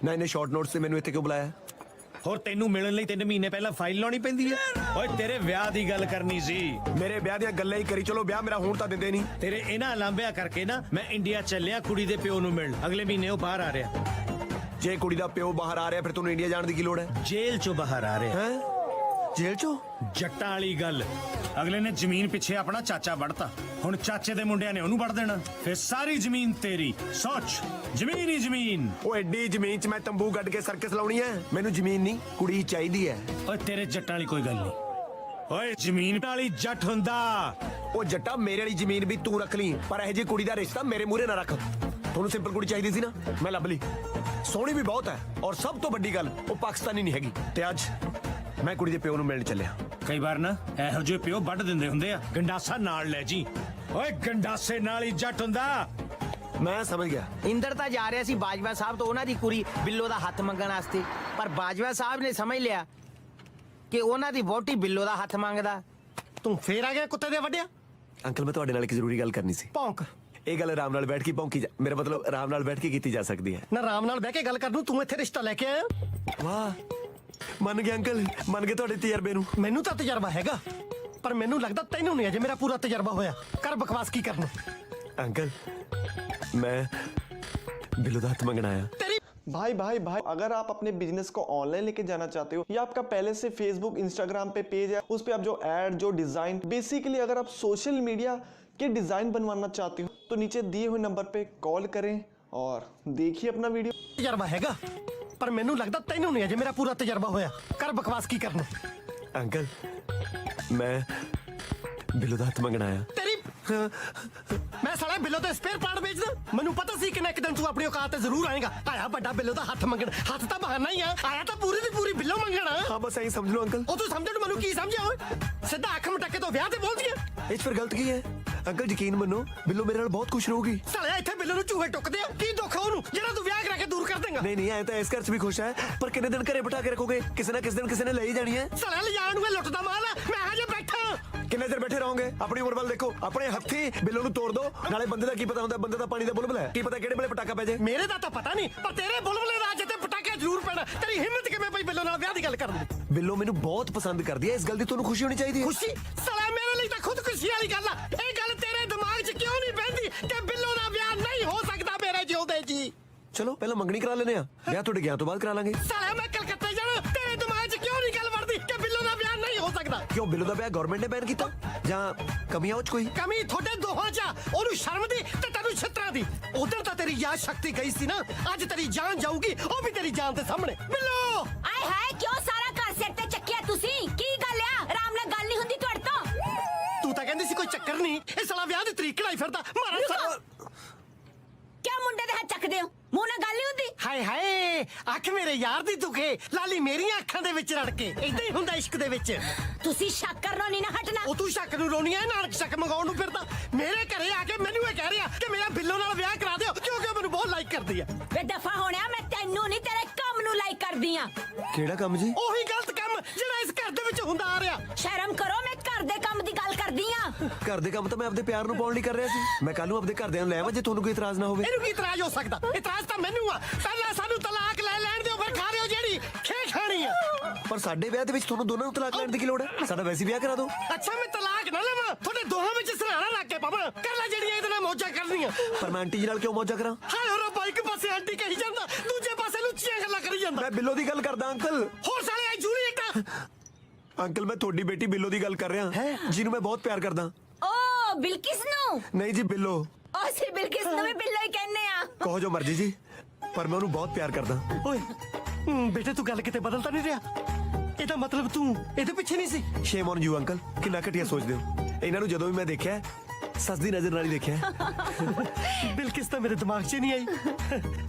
ਨਾ ਇਹਨੇ ਸ਼ਾਰਟ ਨੋਟਸ ਤੇ ਮੈਨੂੰ ਇੱਥੇ ਕਿਉਂ ਬੁਲਾਇਆ? ਹੋਰ ਤੈਨੂੰ ਮਿਲਣ ਲਈ 3 ਮਹੀਨੇ ਪਹਿਲਾਂ ਫਾਈਲ ਲਾਉਣੀ ਪੈਂਦੀ ਹੈ? ਓਏ ਤੇਰੇ ਵਿਆਹ ਦੀ ਗੱਲ ਕਰਨੀ ਸੀ। ਮੇਰੇ ਵਿਆਹ ਦੀਆਂ ਗੱਲਾਂ ਹੀ ਕਰੀ ਚਲੋ, ਵਿਆਹ ਮੇਰਾ ਹੋਣ ਤਾਂ ਦਿੰਦੇ ਨਹੀਂ। ਤੇਰੇ ਇਹਨਾਂ ਲਾਂਭਿਆਂ ਕਰਕੇ ਨਾ ਮੈਂ ਇੰਡੀਆ ਚੱਲਿਆ ਕੁੜੀ ਦੇ ਪਿਓ ਨੂੰ ਮਿਲਣ। ਅਗਲੇ ਮਹੀਨੇ ਉਹ ਬਾਹਰ ਆ ਰਿਹਾ। ਜੇ ਕੁੜੀ ਦਾ ਪਿਓ ਬਾਹਰ ਆ ਰਿਹਾ ਫਿਰ ਤੁਹਾਨੂੰ ਇੰਡੀਆ ਜਾਣ ਦੀ ਕੀ ਲੋੜ ਹੈ? ਜੇਲ੍ਹ ਚੋਂ ਬਾਹਰ ਆ ਰਿਹਾ। ਹੈ ਜੇਲ੍ਹ ਚੋਂ? ਜੱਟਾਂ ਵਾਲੀ ਗੱਲ। ਅਗਲੇ ਨੇ ਜ਼ਮੀਨ ਪਿੱਛੇ ਆਪਣਾ ਚਾਚਾ ਵੜਤਾ, ਹੁਣ ਚਾਚੇ ਦੇ ਮੁੰਡਿਆਂ ਨੇ ਉਹਨੂੰ ਵੜ ਦੇਣਾ, ਫਿਰ ਸਾਰੀ ਜ਼ਮੀਨ ਤੇਰੀ। ਸੋਚ, ਜ਼ਮੀਨ ਹੀ ਜ਼ਮੀਨ। ਉਹ ਐਡੀ ਜ਼ਮੀਨ 'ਚ ਮੈਂ ਤੰਬੂ ਗੱਡ ਕੇ ਸਰਕਸ ਲਾਉਣੀ ਹੈ? ਮੈਨੂੰ ਜ਼ਮੀਨ ਨਹੀਂ, ਕੁੜੀ ਚਾਹੀਦੀ ਹੈ। ਓਏ ਤੇਰੇ ਜੱਟਾਂ ਵਾਲੀ ਕੋਈ ਗੱਲ ਨਹੀਂ। ਓਏ ਜ਼ਮੀਨ ਵਾਲੀ ਜੱਟ ਹੁੰਦਾ। ਉਹ ਜੱਟਾ ਮੇਰੇ ਵਾਲੀ ਜ਼ਮੀਨ ਵੀ ਤੂੰ ਰੱਖ ਲਈ, ਪਰ ਇਹ ਜੀ ਕੁੜੀ ਦਾ ਰਿਸ਼ਤਾ ਮੇਰੇ ਮੂਹਰੇ ਨਾ ਰੱਖ। ਤੁਹਾਨੂੰ ਸਿੰਪਲ ਕੁੜੀ ਚਾਹੀਦੀ ਸੀ ਨਾ, ਮੈਂ ਲੱਭ ਲਈ। ਸੋਹਣੀ ਵੀ ਬਹੁਤ ਹੈ, ਔਰ ਸਭ ਤੋਂ ਵੱਡੀ ਗੱਲ ਉਹ ਪਾਕਿਸਤਾਨੀ ਨਹੀਂ ਹੈਗੀ। ਤੇ ਅੱਜ ਮੈਂ ਕੁੜੀ ਦੇ ਪਿਓ ਨੂੰ ਮਿਲਣ ਚੱਲਿਆ। ਕਈ ਵਾਰ ਨਾ ਇਹੋ ਜਿਹੇ ਪਿਓ ਵੱਢ ਦਿੰਦੇ ਹੁੰਦੇ ਆ। ਗੰਡਾਸਾ ਨਾਲ ਲੈ ਜੀ। ਓਏ ਗੰਡਾਸੇ ਨਾਲ ਹੀ ਜੱਟ ਹੁੰਦਾ। ਮੈਂ ਸਮਝ ਗਿਆ। ਇੰਦਰ ਤਾਂ ਜਾ ਰਿਹਾ ਸੀ ਬਾਜਵਾ ਸਾਹਿਬ ਤੋਂ ਉਹਨਾਂ ਦੀ ਕੁੜੀ ਬਿੱਲੋ ਦਾ ਹੱਥ ਮੰਗਣ ਵਾਸਤੇ, ਪਰ ਬਾਜਵਾ ਸਾਹਿਬ ਨੇ ਸਮਝ ਲਿਆ ਕਿ ਉਹਨਾਂ ਦੀ ਵਹੁਟੀ ਬਿੱਲੋ ਦਾ ਹੱਥ ਮੰਗਦਾ। ਤੂੰ ਫੇਰ ਆ ਗਿਆ ਕੁੱਤੇ ਦੇ ਵੱਡਿਆ? ਅੰਕਲ ਮੈਂ ਤੁਹਾਡੇ ਨਾਲ ਇੱਕ ਜ਼ਰੂਰੀ ਗੱਲ ਕਰਨੀ ਸੀ। ਭੌਂਕ। ਇਹ ਗੱਲ ਆਰਾਮ ਨਾਲ ਬੈਠ ਕੇ ਭੌਂਕੀ ਜਾ, ਮੇਰਾ ਮਤਲਬ ਆਰਾਮ ਨਾਲ ਬੈਠ ਕੇ ਕੀਤੀ ਜਾ ਸਕਦੀ ਹੈ ਨਾ। ਆਰਾਮ ਨਾਲ ਬਹਿ ਕੇ ਗੱਲ ਕਰ ਨੂੰ, ਤੂੰ ਇੱਥੇ ਰਿਸ਼ਤਾ ਲੈ ਕੇ ਆਇਆ? ਵਾਹ, ਮੰਨ ਗਏ ਅੰਕਲ, ਮੰਨ ਗਏ ਤੁਹਾਡੇ ਤਜਰਬੇ ਨੂੰ। ਮੈਨੂੰ ਤਾਂ ਤਜਰਬਾ ਹੈਗਾ, ਪਰ ਮੈਨੂੰ ਲੱਗਦਾ ਤੈਨੂੰ ਨਹੀਂ ਅਜੇ ਮੇਰਾ ਪੂਰਾ ਤਜਰਬਾ ਹੋਇਆ। ਕਰ ਬਕਵਾਸ ਕੀ ਕਰਨਾ। अंकल मैं बिल्लो दा हथ मंगना आया। भाई भाई भाई, अगर आप अपने बिजनेस को ऑनलाइन लेके जाना चाहते हो या आपका पहले से फेसबुक इंस्टाग्राम पे पेज है, उस पे आप जो ऐड जो डिजाइन बेसिकली अगर आप सोशल मीडिया के डिजाइन बनवाना चाहते हो तो नीचे दिए हुए नंबर पे कॉल करें और देखिए अपना वीडियो। तजर्बा हैगा, पर मैनू लगदा तैनू नहीं अजे मेरा पूरा तजर्बा होया। कर बकवास की करना। अंकल मैं बिल्लो दा हथ मंगना आया। तेरी मैं साला बिल्लो ते स्पेयर पार्ट बेचदा। मैनू पता सी कि एक दिन तू अपनी औकात ते जरूर आएगा। आया बड़ा बिल्लो दा हथ मंगण, हथ तां बहाना ही आ, आया तां पूरी दी पूरी बिल्लो मंगण। हाँ बस ऐसे समझ लो अंकल। ओ तू समझण मैनू की समझिया ओए? सीधा अख मटके तो ब्याह ते पहुंच गया। इस पर गलत की है अंकल? यकीन मनो बिल्लो मेरे नाल बहुत खुश रहूगी। साले इत्थे बिल्लो नू चूहे टुकदे आ, की दुख है ओनू जेड़ा तू ब्याह करा के दूर कर देंगा? नहीं नहीं, आए तो इस घर च भी खुश है, पर कितने दिन घरे बिठा के रखोगे? किसी ना किसी दिन किसी ने ले ही जानी है। साला ले जान वे लुटदा माल है, मैं हजे बैठा। कितने देर बैठे रहोगे? अपनी उम्र वाल देखो, अपने हथी बिल्लो नू तोड़ दो। नाले बंदे दा की पता हुंदा, बंदे दा पानी दा बुलबुल है, की पता केड़े वेले पटाका पै जाए। मेरे दा तां पता नहीं, पर तेरे बुलबुले दा अजे ते पटाके जरूर पैना। तेरी हिम्मत किवें पई बिल्लो नाल ब्याह दी गल करन दी? बिल्लो मैनू बहुत पसंद करदी है, इस गल दी तुहानू खुशी होनी चाहिए। खुशी? साला मेरे लिए तां खुद खुशी वाली गल आ। ਇਹ ਗੱਲ ਤੇਰੇ ਦਿਮਾਗ 'ਚ ਕਿਉਂ ਨਹੀਂ ਬਹਿੰਦੀ ਕਿ ਬਿੱਲੋ ਦਾ ਵਿਆਹ ਨਹੀਂ ਹੋ ਸਕਦਾ ਮੇਰੇ ਜਿਉਂਦੇ ਜੀ? चलो पहला मंगनी करा लेने आ, ब्याह थोड़े गया तो बाद करा लांगे। साला मैं कलकत्ते जाना, तेरे दिमाग 'ਚ ਕਿਉਂ ਨਹੀਂ ਗੱਲ ਵੜਦੀ ਕਿ ਬਿੱਲੋ ਦਾ ਵਿਆਹ ਨਹੀਂ ਹੋ ਸਕਦਾ? क्यों बिल्लो दा ब्याह गवर्नमेंट ने बैन कीता ਜਾਂ ਕਮੀਆਂ ਉਹ 'ਚ ਕੋਈ? ਕਮੀ ਤੁਹਾਡੇ ਦੋਹਾਂ 'ਚ ਆ, ਉਹਨੂੰ ਸ਼ਰਮ ਦੀ ਤੇ ਤੈਨੂੰ ਛਿੱਤਰਾਂ ਦੀ। ਉਧਰ ਤਾਂ ਤੇਰੀ ਯਾਦ ਸ਼ਕਤੀ ਗਈ ਸੀ ਨਾ, ਅੱਜ ਤੇਰੀ ਜਾਨ ਜਾਊਗੀ, ਉਹ ਵੀ ਤੇਰੀ ਜਾਨ ਦੇ ਸਾਹਮਣੇ। ਬਿੱਲੋ ਆਏ ਹਾਏ ਕਿਉਂ ਸਾਰਾ ਘਰ ਸਿਰ ਤੇ ਚੱਕਿਆ ਤੁਸੀਂ? ਕੀ ਗੱਲ ਆ? ਆਰਾਮ ਨਾਲ ਗੱਲ ਨਹੀਂ ਹੁੰਦੀ ਤੁਹਾਡੇ ਤੋਂ? ਤੂੰ ਤਾਂ ਕਹਿੰਦੀ ਸੀ ਕੋਈ ਚੱਕਰ ਨਹੀਂ, ਇਹ ਸਾਲਾ ਵਿਆਹ ਦੀ ਤਰੀਕ ਕਢਾਈ ਫਿਰਦਾ। ਮਾਰਾ ਸਾਲਾ। ਕਿਉਂ ਮੁੰਡੇ ਦੇ ਹੱਥ ਚੱਕਦੇ ਹੋ? ਮੂੰਹ ਨਾਲ ਗੱਲ ਨਹੀਂ ਹੁੰਦੀ? ਹਾਏ ਹਾਏ, ਅੱਖ ਮੇਰੇ ਯਾਰ ਦੀ ਦੁਖੇ, ਲਾਲੀ ਮੇਰੀਆਂ ਅੱਖਾਂ ਦੇ ਵਿੱਚ ਰੜ ਕੇ। ਇਦਾਂ ਹੀ ਹੁੰਦਾ ਇਸ਼ਕ ਦੇ ਵਿੱਚ। ਤੁਸੀਂ ਸ਼ੱਕ ਕਰਨੋਂ ਨਹੀਂ ਨਾ ਹਟਣਾ। ਉਹ ਤੂੰ ਸ਼ੱਕ ਨੂੰ ਰੋਣੀ ਐ, ਨਾਨਕ ਸ਼ੱਕ ਮੰਗਾਉਣ ਨੂੰ ਫਿਰਦਾ। ਮੇਰੇ ਘਰੇ ਆ ਕੇ ਮੈਨੂੰ ਇਹ ਕਹਿ ਰਿਹਾ ਕਿ ਮੇਰਾ ਬਿੱਲੋ ਨਾਲ ਵਿਆਹ ਕਰਾ ਦਿਓ ਕਿਉਂਕਿ ਉਹ ਮੈਨੂੰ ਬਹੁਤ ਲਾਈਕ ਕਰਦੀ ਆ। ਵੇ ਦਫਾ ਹੋਣਿਆ, ਮੈਂ ਤੈਨੂੰ ਨਹੀਂ ਤੇਰੇ ਕੰਮ ਨੂੰ ਲਾਈਕ ਕਰਦੀ ਆ। ਕਿਹੜਾ ਕੰਮ ਜੀ? ਉਹੀ ਗਲਤ ਕੰਮ ਜਿਹੜਾ ਇਸ ਘਰ ਦੇ ਵਿੱਚ ਹੁੰਦਾ ਆ ਰਿਹਾ। ਸ਼ਰਮ ਕਰੋ, ਮੈਂ ਘਰ ਦੇ ਕੰਮ ਦੀ ਗੱਲ ਕਰਦੀ ਆ। ਘਰ ਦੇ ਕੰਮ ਤਾਂ ਮੈਂ ਆਪਦੇ ਪਿਆਰ ਨੂੰ ਪਾਉਣ ਲਈ ਕਰ ਰਿਹਾ ਸੀ। ਮੈਂ ਕੱਲ ਨੂੰ ਆਪਦੇ ਘਰਦਿਆਂ ਨੂੰ ਲੈ ਆਵਾਂ ਜੇ ਤੁਹਾਨੂੰ ਕੋਈ ਇਤਰਾਜ਼ ਨਾ ਹੋਵੇ। ਇਹਨੂੰ ਕੀ ਇਤਰਾਜ਼ ਹੋ ਸਕਦਾ? ਇਤਰਾਜ਼ ਤਾਂ ਮੈਨੂੰ ਆ। ਪਹਿਲਾਂ ਸਾਨੂੰ ਤਲਾਕ ਲੈ ਲੈਣ ਦਿਓ, ਫਿਰ ਖਾ ਲਿਓ ਜਿਹੜੀ ਖੇ ਖਾਣੀ ਆ। ਪਰ ਸਾਡੇ ਵਿਆਹ ਦੇ ਵਿੱਚ ਤੁਹਾਨੂੰ ਦੋਨਾਂ ਨੂੰ ਤਲਾਕ ਲੈਣ ਦੀ ਕੀ ਲੋੜ ਹੈ? ਸਾਡਾ ਵੈਸੇ ਵਿਆਹ ਕਰਾ ਦਿਓ। ਅੱਛਾ ਮੈਂ ਤਲਾਕ ਨਾ ਲਵਾਂ, ਤੁਹਾਡੇ ਦੋਹਾਂ ਵਿੱਚ ਸਰਾਣਾ ਲੱਗ ਕੇ ਪਾਵਾਂ। ਕਰ ਲੈ ਜਿਹੜੀਆਂ ਇਹਦੇ ਨਾਲ ਮੌਜਾਂ ਕਰਨੀਆਂ। ਪਰ ਮੈਂ ਆਂਟੀ ਜੀ ਨਾਲ ਕਿਉਂ ਮੌਜਾਂ ਕਰਾਂ? ਹਾਏ ਹੋਰ ਬਾਈਕ ਪਾਸੇ ਆਂਟੀ ਕਹੀ ਜਾਂਦਾ, ਦੂਜੇ ਪਾਸੇ ਲੁੱਚੀਆਂ ਗੱਲਾਂ ਕਰੀ ਜਾਂਦਾ। ਮੈਂ ਬਿੱਲੋ ਦੀ ਗੱਲ ਕਰਦਾ ਅੰਕਲ। ਹੋਰ ਸਾਲੇ ਆਈ ਜੂਲੀਅਟ। ਅੰਕਲ ਮੈਂ ਤੁਹਾਡੀ ਬੇਟੀ ਬਿੱਲੋ ਦੀ ਗੱਲ ਕਰ ਰਿਹਾ ਜਿਹਨੂੰ ਮੈਂ ਬਹੁਤ ਪਿਆਰ ਕਰਦਾ। ਓ ਬਿਲਕਿਸ ਨੂੰ? ਨਹੀਂ ਜੀ ਬਿੱਲੋ। ਓ ਸੀ ਬਿਲਕਿਸ ਨੂੰ ਵੀ ਬਿੱਲੋ ਹੀ ਕਹਿੰਦੇ ਆ। ਕਹੋ ਜੋ ਮਰਜ਼ੀ ਜੀ, ਪਰ ਮੈਂ ਉਹਨੂੰ ਬਹੁਤ ਪਿਆਰ ਕਰਦਾ। ਓਏ ਬੇਟੇ ਤੂੰ ਗੱਲ ਕਿਤੇ ਬਦਲ ਤਾਂ ਨਹੀਂ ਰਿਹਾ? ਇਹਦਾ ਮਤਲਬ ਤੂੰ ਇਹਦੇ ਪਿੱਛੇ ਨਹੀਂ ਸੀ? ਸ਼ੇਮ ਔਨ ਯੂ ਅੰਕਲ, ਕਿੰਨਾ ਘਟੀਆ ਸੋਚਦੇ ਹੋ। ਇਹਨਾਂ ਨੂੰ ਜਦੋਂ ਵੀ ਮੈਂ ਦੇਖਿਆ ਸੱਸ ਦੀ ਨਜ਼ਰ ਨਾਲ ਹੀ ਦੇਖਿਆ। ਬਿਲਕਿਸ ਤਾਂ ਮੇਰੇ ਦਿਮਾਗ 'ਚ ਨਹੀਂ ਆਈ।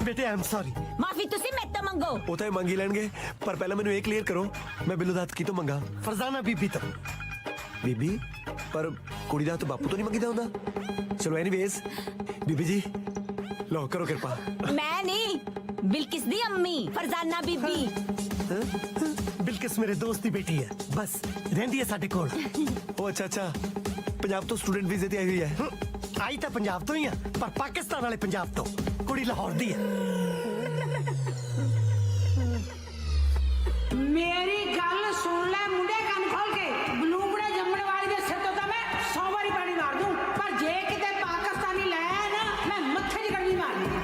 ਬੇਟੇ ਆਮ ਸੌਰੀ। ਮਾਫੀ ਤੁਸੀਂ ਮੇਰੇ ਤੋਂ ਮੰਗੋ। ਉਹ ਤਾਂ ਇਹ ਮੰਗੀ ਲੈਣਗੇ, ਪਰ ਪਹਿਲਾਂ ਮੈਨੂੰ ਇਹ ਕਲੀਅਰ ਕਰੋ ਮੈਂ ਬਿੱਲੋ ਦਾ ਹੱਥ ਕਿਤੋਂ ਮੰਗਾ? ਫਰਜ਼ਾਨਾ ਬੀਬੀ ਤੋਂ। ਬੀਬੀ? ਪਰ ਕੁੜੀ ਦਾ ਹੱਥ ਬਾਪੂ ਤੋਂ ਨਹੀਂ ਮੰਗੀਦਾ ਹੁੰਦਾ। ਚਲੋ ਐਨੀਵੇਜ਼ ਬੀਬੀ ਜੀ ਲਓ ਕਰੋ ਕਿਰਪਾ। ਮੈਂ ਨਹੀਂ, ਬਿਲਕਿਸ ਦੀ ਅੰਮੀ ਫਰਜ਼ਾਨਾ ਬੀਬੀ। ਬਿਲਕਿਸ ਮੇਰੇ ਦੋਸਤ ਦੀ ਬੇਟੀ ਹੈ, ਬਸ ਰਹਿੰਦੀ ਹੈ ਸਾਡੇ ਕੋਲ। ਉਹ ਅੱਛਾ ਅੱਛਾ, ਪੰਜਾਬ ਤੋਂ ਸਟੂਡੈਂਟ ਵੀਜ਼ੇ ਤੇ ਆਈ ਹੋਈ ਹੈ। ਆਈ ਤਾਂ ਪੰਜਾਬ ਤੋਂ ਹੀ ਆ, ਪਰ ਪਾਕਿਸਤਾਨ ਵਾਲੇ ਪੰਜਾਬ ਤੋਂ। ਕੁੜੀ ਲਾਹੌਰ ਦੀ ਹੈ। ਮੇਰੀ ਗੱਲ ਸੁਣ ਲੈ ਮੁੰਡੇ, ਕੰਨ ਖੋਲ ਕੇ। ਬਲੂੰਗੜੇ ਜੰਮਣ ਵਾਲੀ ਦੇ ਸਿਰ ਤੋਂ ਤਾਂ ਮੈਂ 100 ਵਾਰੀ ਪਾਣੀ ਮਾਰ ਦੂੰ, ਪਰ ਜੇ ਕਿਤੇ ਪਾਕਿਸਤਾਨੀ ਲੈ ਆਇਆ ਨਾ, ਮੈਂ ਮੱਥੇ 'ਚ ਗੜਵੀ ਮਾਰਨੀ ਹੈ।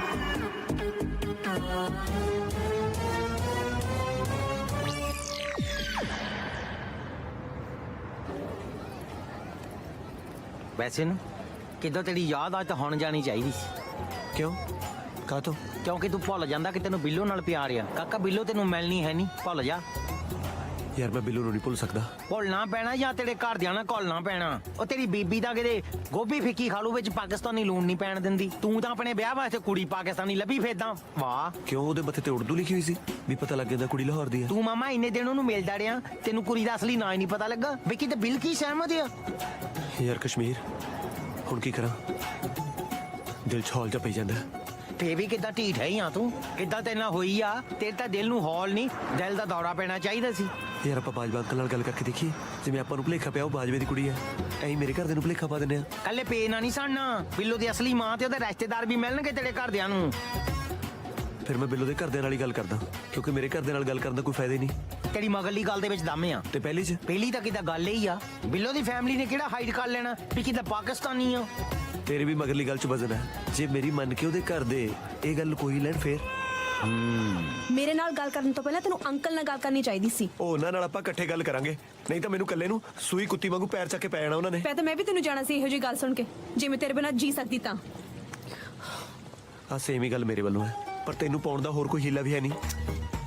ਵੈਸੇ ਨਾ ਕਿੱਦਾਂ ਤੇਰੀ ਯਾਦ ਅੱਜ ਤਾਂ ਹੁਣ ਜਾਣੀ ਚਾਹੀਦੀ ਸੀ। ਕਿਉਂ ਕਾਹ ਤੋਂ ਕਿਉਂਕਿ ਤੂੰ ਭੁੱਲ ਜਾਂਦਾ ਕਿ ਤੈਨੂੰ ਬਿੱਲੋ ਨਾਲ ਪਿਆਰ ਆ। ਕਾਕਾ ਬਿੱਲੋ ਤੈਨੂੰ ਮਿਲਣੀ ਹੈ ਨਹੀਂ, ਭੁੱਲ ਜਾ। ਯਾਰ ਮੈਂ ਬਿੱਲੂ ਨੂੰ ਨਹੀਂ ਭੁੱਲ ਸਕਦਾ। ਭੁੱਲਣਾ ਪੈਣਾ ਜਾਂ ਤੇਰੇ ਘਰਦਿਆਂ ਨਾਲ ਘੁਲਣਾ ਪੈਣਾ। ਉਹ ਤੇਰੀ ਬੀਬੀ ਦਾ ਕਿਤੇ ਗੋਭੀ ਫਿੱਕੀ ਖਾਲੂ ਵਿੱਚ ਪਾਕਿਸਤਾਨੀ ਲੂਣ ਨਹੀਂ ਪੈਣ ਦਿੰਦੀ। ਤੂੰ ਤਾਂ ਆਪਣੇ ਵਿਆਹ ਵਾਸਤੇ ਕੁੜੀ ਪਾਕਿਸਤਾਨੀ ਲੱਭੀ ਫਿਰਦਾ। ਵਾਹ, ਕਿਉਂ ਉਹਦੇ ਮੱਥੇ ਤੇ ਉਰਦੂ ਲਿਖੀ ਹੋਈ ਸੀ ਵੀ ਪਤਾ ਲੱਗ ਜਾਂਦਾ ਕੁੜੀ ਲਾਹੌਰ ਦੀ ਹੈ। ਤੂੰ ਮਾਮਾ ਇੰਨੇ ਦਿਨ ਉਹਨੂੰ ਮਿਲਦਾ ਰਿਹਾ, ਤੈਨੂੰ ਕੁੜੀ ਦਾ ਅਸਲੀ ਨਾਂ ਹੀ ਨਹੀਂ ਪਤਾ ਲੱਗਾ ਵੀ ਕਿਤੇ ਬਿਲਕੀ ਸਹਿਮਤ ਆ। ਯਾਰ ਕਸ਼ਮੀਰ ਹੁਣ ਕੀ ਕਰਾਂ, ਦਿਲ 'ਚ ਹੌਲ ਜਾ ਪਈ ਜਾਂਦਾ। ਫੇ ਵੀ ਕਿੱਦਾਂ ਢੀਠ ਹੈ ਆ ਤੂੰ, ਕਿੱਦਾਂ ਤੇਰੇ ਨਾਲ ਹੋਈ ਆ। ਤੇਰੇ ਤਾਂ ਦਿਲ ਨੂੰ ਹੌਲ ਨਹੀਂ, ਦਿਲ ਦਾ ਦੌਰਾ ਪੈਣਾ ਚਾਹੀਦਾ ਸੀ। ਯਾਰ ਆਪਾਂ ਬਾਜਵਾ ਅੰਕਲ ਨਾਲ ਗੱਲ ਕਰਕੇ ਦੇਖੀਏ, ਜਿਵੇਂ ਆਪਾਂ ਨੂੰ ਭੁਲੇਖਾ ਪਿਆ ਉਹ ਬਾਜਵੇ ਦੀ ਕੁੜੀ ਹੈ, ਐਂ ਮੇਰੇ ਘਰ ਦੇ ਨੂੰ ਭੁਲੇਖਾ ਪਾ ਦਿੰਦੇ ਆ। ਕੱਲੇ ਪੇ ਨਾ ਨਹੀਂ ਸਣਨਾ, ਬਿੱਲੋ ਦੀ ਅਸਲੀ ਮਾਂ ਤੇ ਉਹਦੇ ਰਿਸ਼ਤੇਦਾਰ ਵੀ ਮਿਲਣਗੇ ਤੇਰੇ ਘਰਦਿਆਂ ਨੂੰ। ਫਿਰ ਮੈਂ ਬਿੱਲੋ ਦੇ ਘਰਦਿਆਂ ਨਾਲ ਹੀ ਗੱਲ ਕਰਦਾ, ਕਿਉਂਕਿ ਮੇਰੇ ਘਰਦਿਆਂ ਨਾਲ ਗੱਲ ਕਰਨ ਦਾ ਕੋਈ ਫਾਇਦਾ ਹੀ ਨਹੀਂ। ਤੇਰੀ ਮਗਰਲੀ ਗੱਲ ਦੇ ਵਿੱਚ ਦਮ ਆ। ਤੇ ਪਹਿਲੀ ਤਾਂ ਕਿੱਦਾਂ ਗੱਲ ਹੀ ਆ, ਬਿੱਲੋ ਦੀ ਫੈਮਿਲੀ ਨੇ ਕਿਹੜਾ ਹਾਈਡ ਕਰ ਲੈਣਾ ਵੀ ਕਿੱਦਾਂ ਪਾਕਿਸਤਾਨੀ ਆ। ਤੇਰੀ ਵੀ ਮਗਰਲੀ ਗੱਲ 'ਚ ਵਜ਼ਨ ਹੈ। ਜੇ ਮੇਰੀ ਮੰਨ ਕੇ ਉਹਦੇ ਘਰ ਦੇ ਇਹ ਗੱਲ ਕੋਈ ਲੈਣ ਫੇਰ ਮੇਰੇ ਨਾਲ ਗੱਲ ਕਰਨ ਤੋਂ ਪਹਿਲਾਂ ਤੈਨੂੰ ਅੰਕਲ ਨਾਲ ਗੱਲ ਕਰਨੀ ਚਾਹੀਦੀ ਸੀ। ਉਹਨਾਂ ਨਾਲ ਆਪਾਂ ਇਕੱਠੇ ਗੱਲ ਕਰਾਂਗੇ, ਨਹੀਂ ਤਾਂ ਮੈਨੂੰ ਇਕੱਲੇ ਨੂੰ ਸੂਈ ਕੁੱਤੀ ਵਾਂਗੂ ਪੈਰ ਚੱਕ ਕੇ ਪੈ ਜਾਣਾ ਉਹਨਾਂ ਨੇ। ਤਾਂ ਮੈਂ ਵੀ ਤੈਨੂੰ ਜਾਣਾ ਸੀ ਇਹੋ ਜਿਹੀ ਗੱਲ ਸੁਣ ਕੇ, ਜੇ ਮੈਂ ਤੇਰੇ ਬਿਨਾਂ ਜੀ ਸਕਦੀ ਤਾਂ। ਆ ਸੇਮ ਹੀ ਗੱਲ ਮੇਰੇ ਵੱਲੋਂ ਹੈ, ਪਰ ਤੈਨੂੰ ਪਾਉਣ ਦਾ ਹੋਰ ਕੋਈ ਹੀਲਾ ਵੀ ਹੈ ਨਹੀਂ।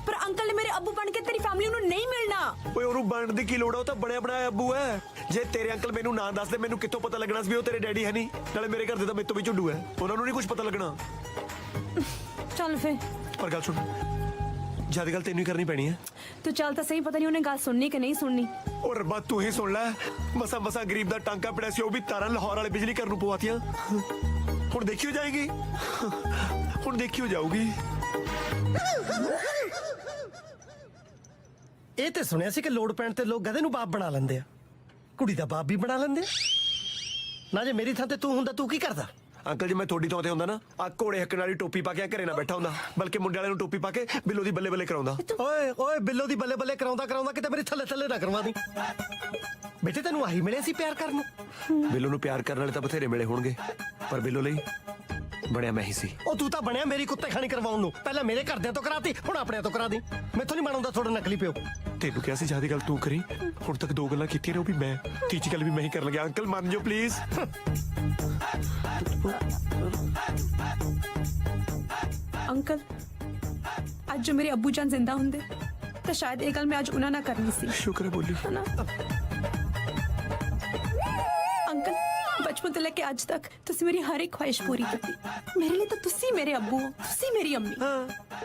ਪਰ ਅੰਕਲ ਨੇ ਮੇਰੇ ਅੱਬੂ ਬਣ ਕੇ ਤੇਰੀ ਫੈਮਿਲੀ ਨੂੰ ਨਹੀਂ ਮਿਲਣਾ। ਓਏ ਉਹਨੂੰ ਬਣਨ ਦੀ ਕੀ ਲੋੜ ਆ, ਉਹ ਤਾਂ ਬਣਿਆ ਬਣਾਇਆ ਅੱਬੂ ਹੈ। ਜੇ ਤੇਰੇ ਅੰਕਲ ਮੈਨੂੰ ਨਾਂ ਦੱਸਦੇ, ਮੈਨੂੰ ਕਿੱਥੋਂ ਪਤਾ ਲੱਗਣਾ ਸੀ ਵੀ ਉਹ ਤੇਰੇ ਡੈਡੀ ਹੈ ਨਹੀਂ। ਨਾਲੇ ਮੇਰੇ ਘਰ ਦੇ ਤਾਂ ਮੇਰੇ ਤੋਂ ਵੀ ਝੁੱਡੂ ਹੈ, ਉਹਨਾਂ ਨੂੰ ਨਹੀਂ ਕੁਝ ਪਤਾ ਲੱਗਣਾ। ਚੱਲ ਫੇ, ਪਰ ਗੱਲ ਸੁਣ, ਜਿਆਦਾ ਗੱਲ ਤੈਨੂੰ ਹੀ ਕਰਨੀ ਪੈਣੀ ਹੈ। ਤੂੰ ਚੱਲ ਤਾਂ ਸਹੀ, ਪਤਾ ਨਹੀਂ ਉਹਨੇ ਗੱਲ ਸੁਣਨੀ ਕਿ ਨਹੀਂ ਸੁਣਨੀ। ਉਹ ਰੱਬਾ ਤੂੰ ਹੀ ਸੁਣ ਲੈ, ਮਸਾ ਮਸਾ ਗਰੀਬ ਦਾ ਟਾਂਕਾ ਪਿਆ ਸੀ, ਉਹ ਵੀ ਤਾਰਾਂ ਲਾਹੌਰ ਵਾਲੇ ਬਿਜਲੀ ਘਰ ਨੂੰ ਪਵਾਤੀਆਂ। ਹੁਣ ਦੇਖਿਓ ਜਾਏਗੀ, ਹੁਣ ਦੇਖਿਓ ਜਾਊਗੀ। ਇਹ ਤੇ ਸੁਣਿਆ ਸੀ ਕਿ ਲੋੜ ਪੈਣ ਤੇ ਲੋਕ ਗਧੇ ਨੂੰ ਬਾਪ ਬਣਾ ਲੈਂਦੇ ਆ, ਕੁੜੀ ਦਾ ਬਾਪ ਵੀ ਬਣਾ ਲੈਂਦੇ ਆ ਨਾ। ਜੇ ਮੇਰੀ ਥਾਂ ਤੇ ਤੂੰ ਹੁੰਦਾ, ਤੂੰ ਕੀ ਕਰਦਾ? ਅੰਕਲ ਜੀ ਮੈਂ ਤੁਹਾਡੀ ਥਾਂ ਤੇ ਹੁੰਦਾ ਨਾ, ਆ ਘੋੜੇ ਹੱਕਣ ਵਾਲੀ ਟੋਪੀ ਪਾ ਕੇ ਘਰੇ ਨਾ ਬੈਠਾ ਹੁੰਦਾ, ਬਲਕਿ ਮੁੰਡੇ ਵਾਲੇ ਨੂੰ ਟੋਪੀ ਪਾ ਕੇ ਬਿੱਲੋ ਦੀ ਬੱਲੇ ਬੱਲੇ ਕਰਾਉਂਦਾ। ਓਏ ਓਏ, ਬਿੱਲੋ ਦੀ ਬੱਲੇ ਬੱਲੇ ਕਰਾਉਂਦਾ ਕਰਾਉਂਦਾ ਕਿਤੇ ਮੇਰੇ ਥੱਲੇ ਥੱਲੇ ਨਾ ਕਰਵਾ ਦੀ। ਬੇਟੇ ਤੈਨੂੰ ਆਹੀ ਮਿਲੇ ਸੀ ਪਿਆਰ ਕਰਨ ਨੂੰ। ਬਿੱਲੋ ਨੂੰ ਪਿਆਰ ਕਰਨ ਵਾਲੇ ਤਾਂ ਬਥੇਰੇ ਮਿਲੇ ਹੋਣਗੇ, ਪਰ ਬਿੱਲੋ ਲਈ ਬਣਿਆ ਮੈਂ ਹੀ ਸੀ। ਉਹ ਤੂੰ ਤਾਂ ਬਣਿਆ ਮੇਰੀ ਕੁੱਤੇ ਖਾਣੀ ਕਰਵਾਉਣ ਨੂੰ। ਪਹਿਲਾਂ ਮੇਰੇ ਘਰਦਿਆਂ ਤੋਂ ਕਰਾਤੀ, ਹੁਣ ਆਪਣਿਆਂ ਤੋਂ ਕਰਾ ਦੀ। ਮੈਥੋਂ ਨਹੀਂ ਬਣਾਉਂਦਾ ਤੁਹਾਡਾ ਨਕਲੀ ਪਿਓ। ਤੈਨੂੰ ਕਿਹਾ ਸੀ ਜਿਆਦਾ ਗੱਲ ਤੂੰ ਕਰੀ, ਹੁਣ ਤੱਕ 2 ਗੱਲਾਂ ਕੀਤੀਆਂ ਨੇ, ਉਹ ਵੀ ਮੈਂ, ਤੀਜੀ ਗੱਲ ਵੀ ਮੈਂ ਹੀ ਕਰਨ ਲੱਗਿਆ। ਅੰਕਲ ਮੰਨ ਜਾਓ ਪਲੀਜ਼। ਅੰਕਲ, ਅੱਜ ਜੋ ਮੇਰੇ ਅੱਬੂ ਜਾਨ ਜ਼ਿੰਦਾ ਹੁੰਦੇ ਤਾਂ ਸ਼ਾਇਦ ਇਹ ਗੱਲ ਮੈਂ ਅੱਜ ਉਹਨਾਂ ਨਾਲ ਕਰਨੀ ਸੀ। ਸ਼ੁਕਰ ਹੈ ਬੋਲੀ। ਅੰਕਲ, ਬਚਪਨ ਤੋਂ ਲੈ ਕੇ ਅੱਜ ਤੱਕ ਤੁਸੀਂ ਮੇਰੀ ਹਰ ਇੱਕ ਖੁਆਇਸ਼ ਪੂਰੀ ਕੀਤੀ। ਮੇਰੇ ਲਈ ਤਾਂ ਤੁਸੀਂ ਮੇਰੇ ਅੱਬੂ ਹੋ, ਤੁਸੀਂ ਮੇਰੀ ਅੰਮੀ।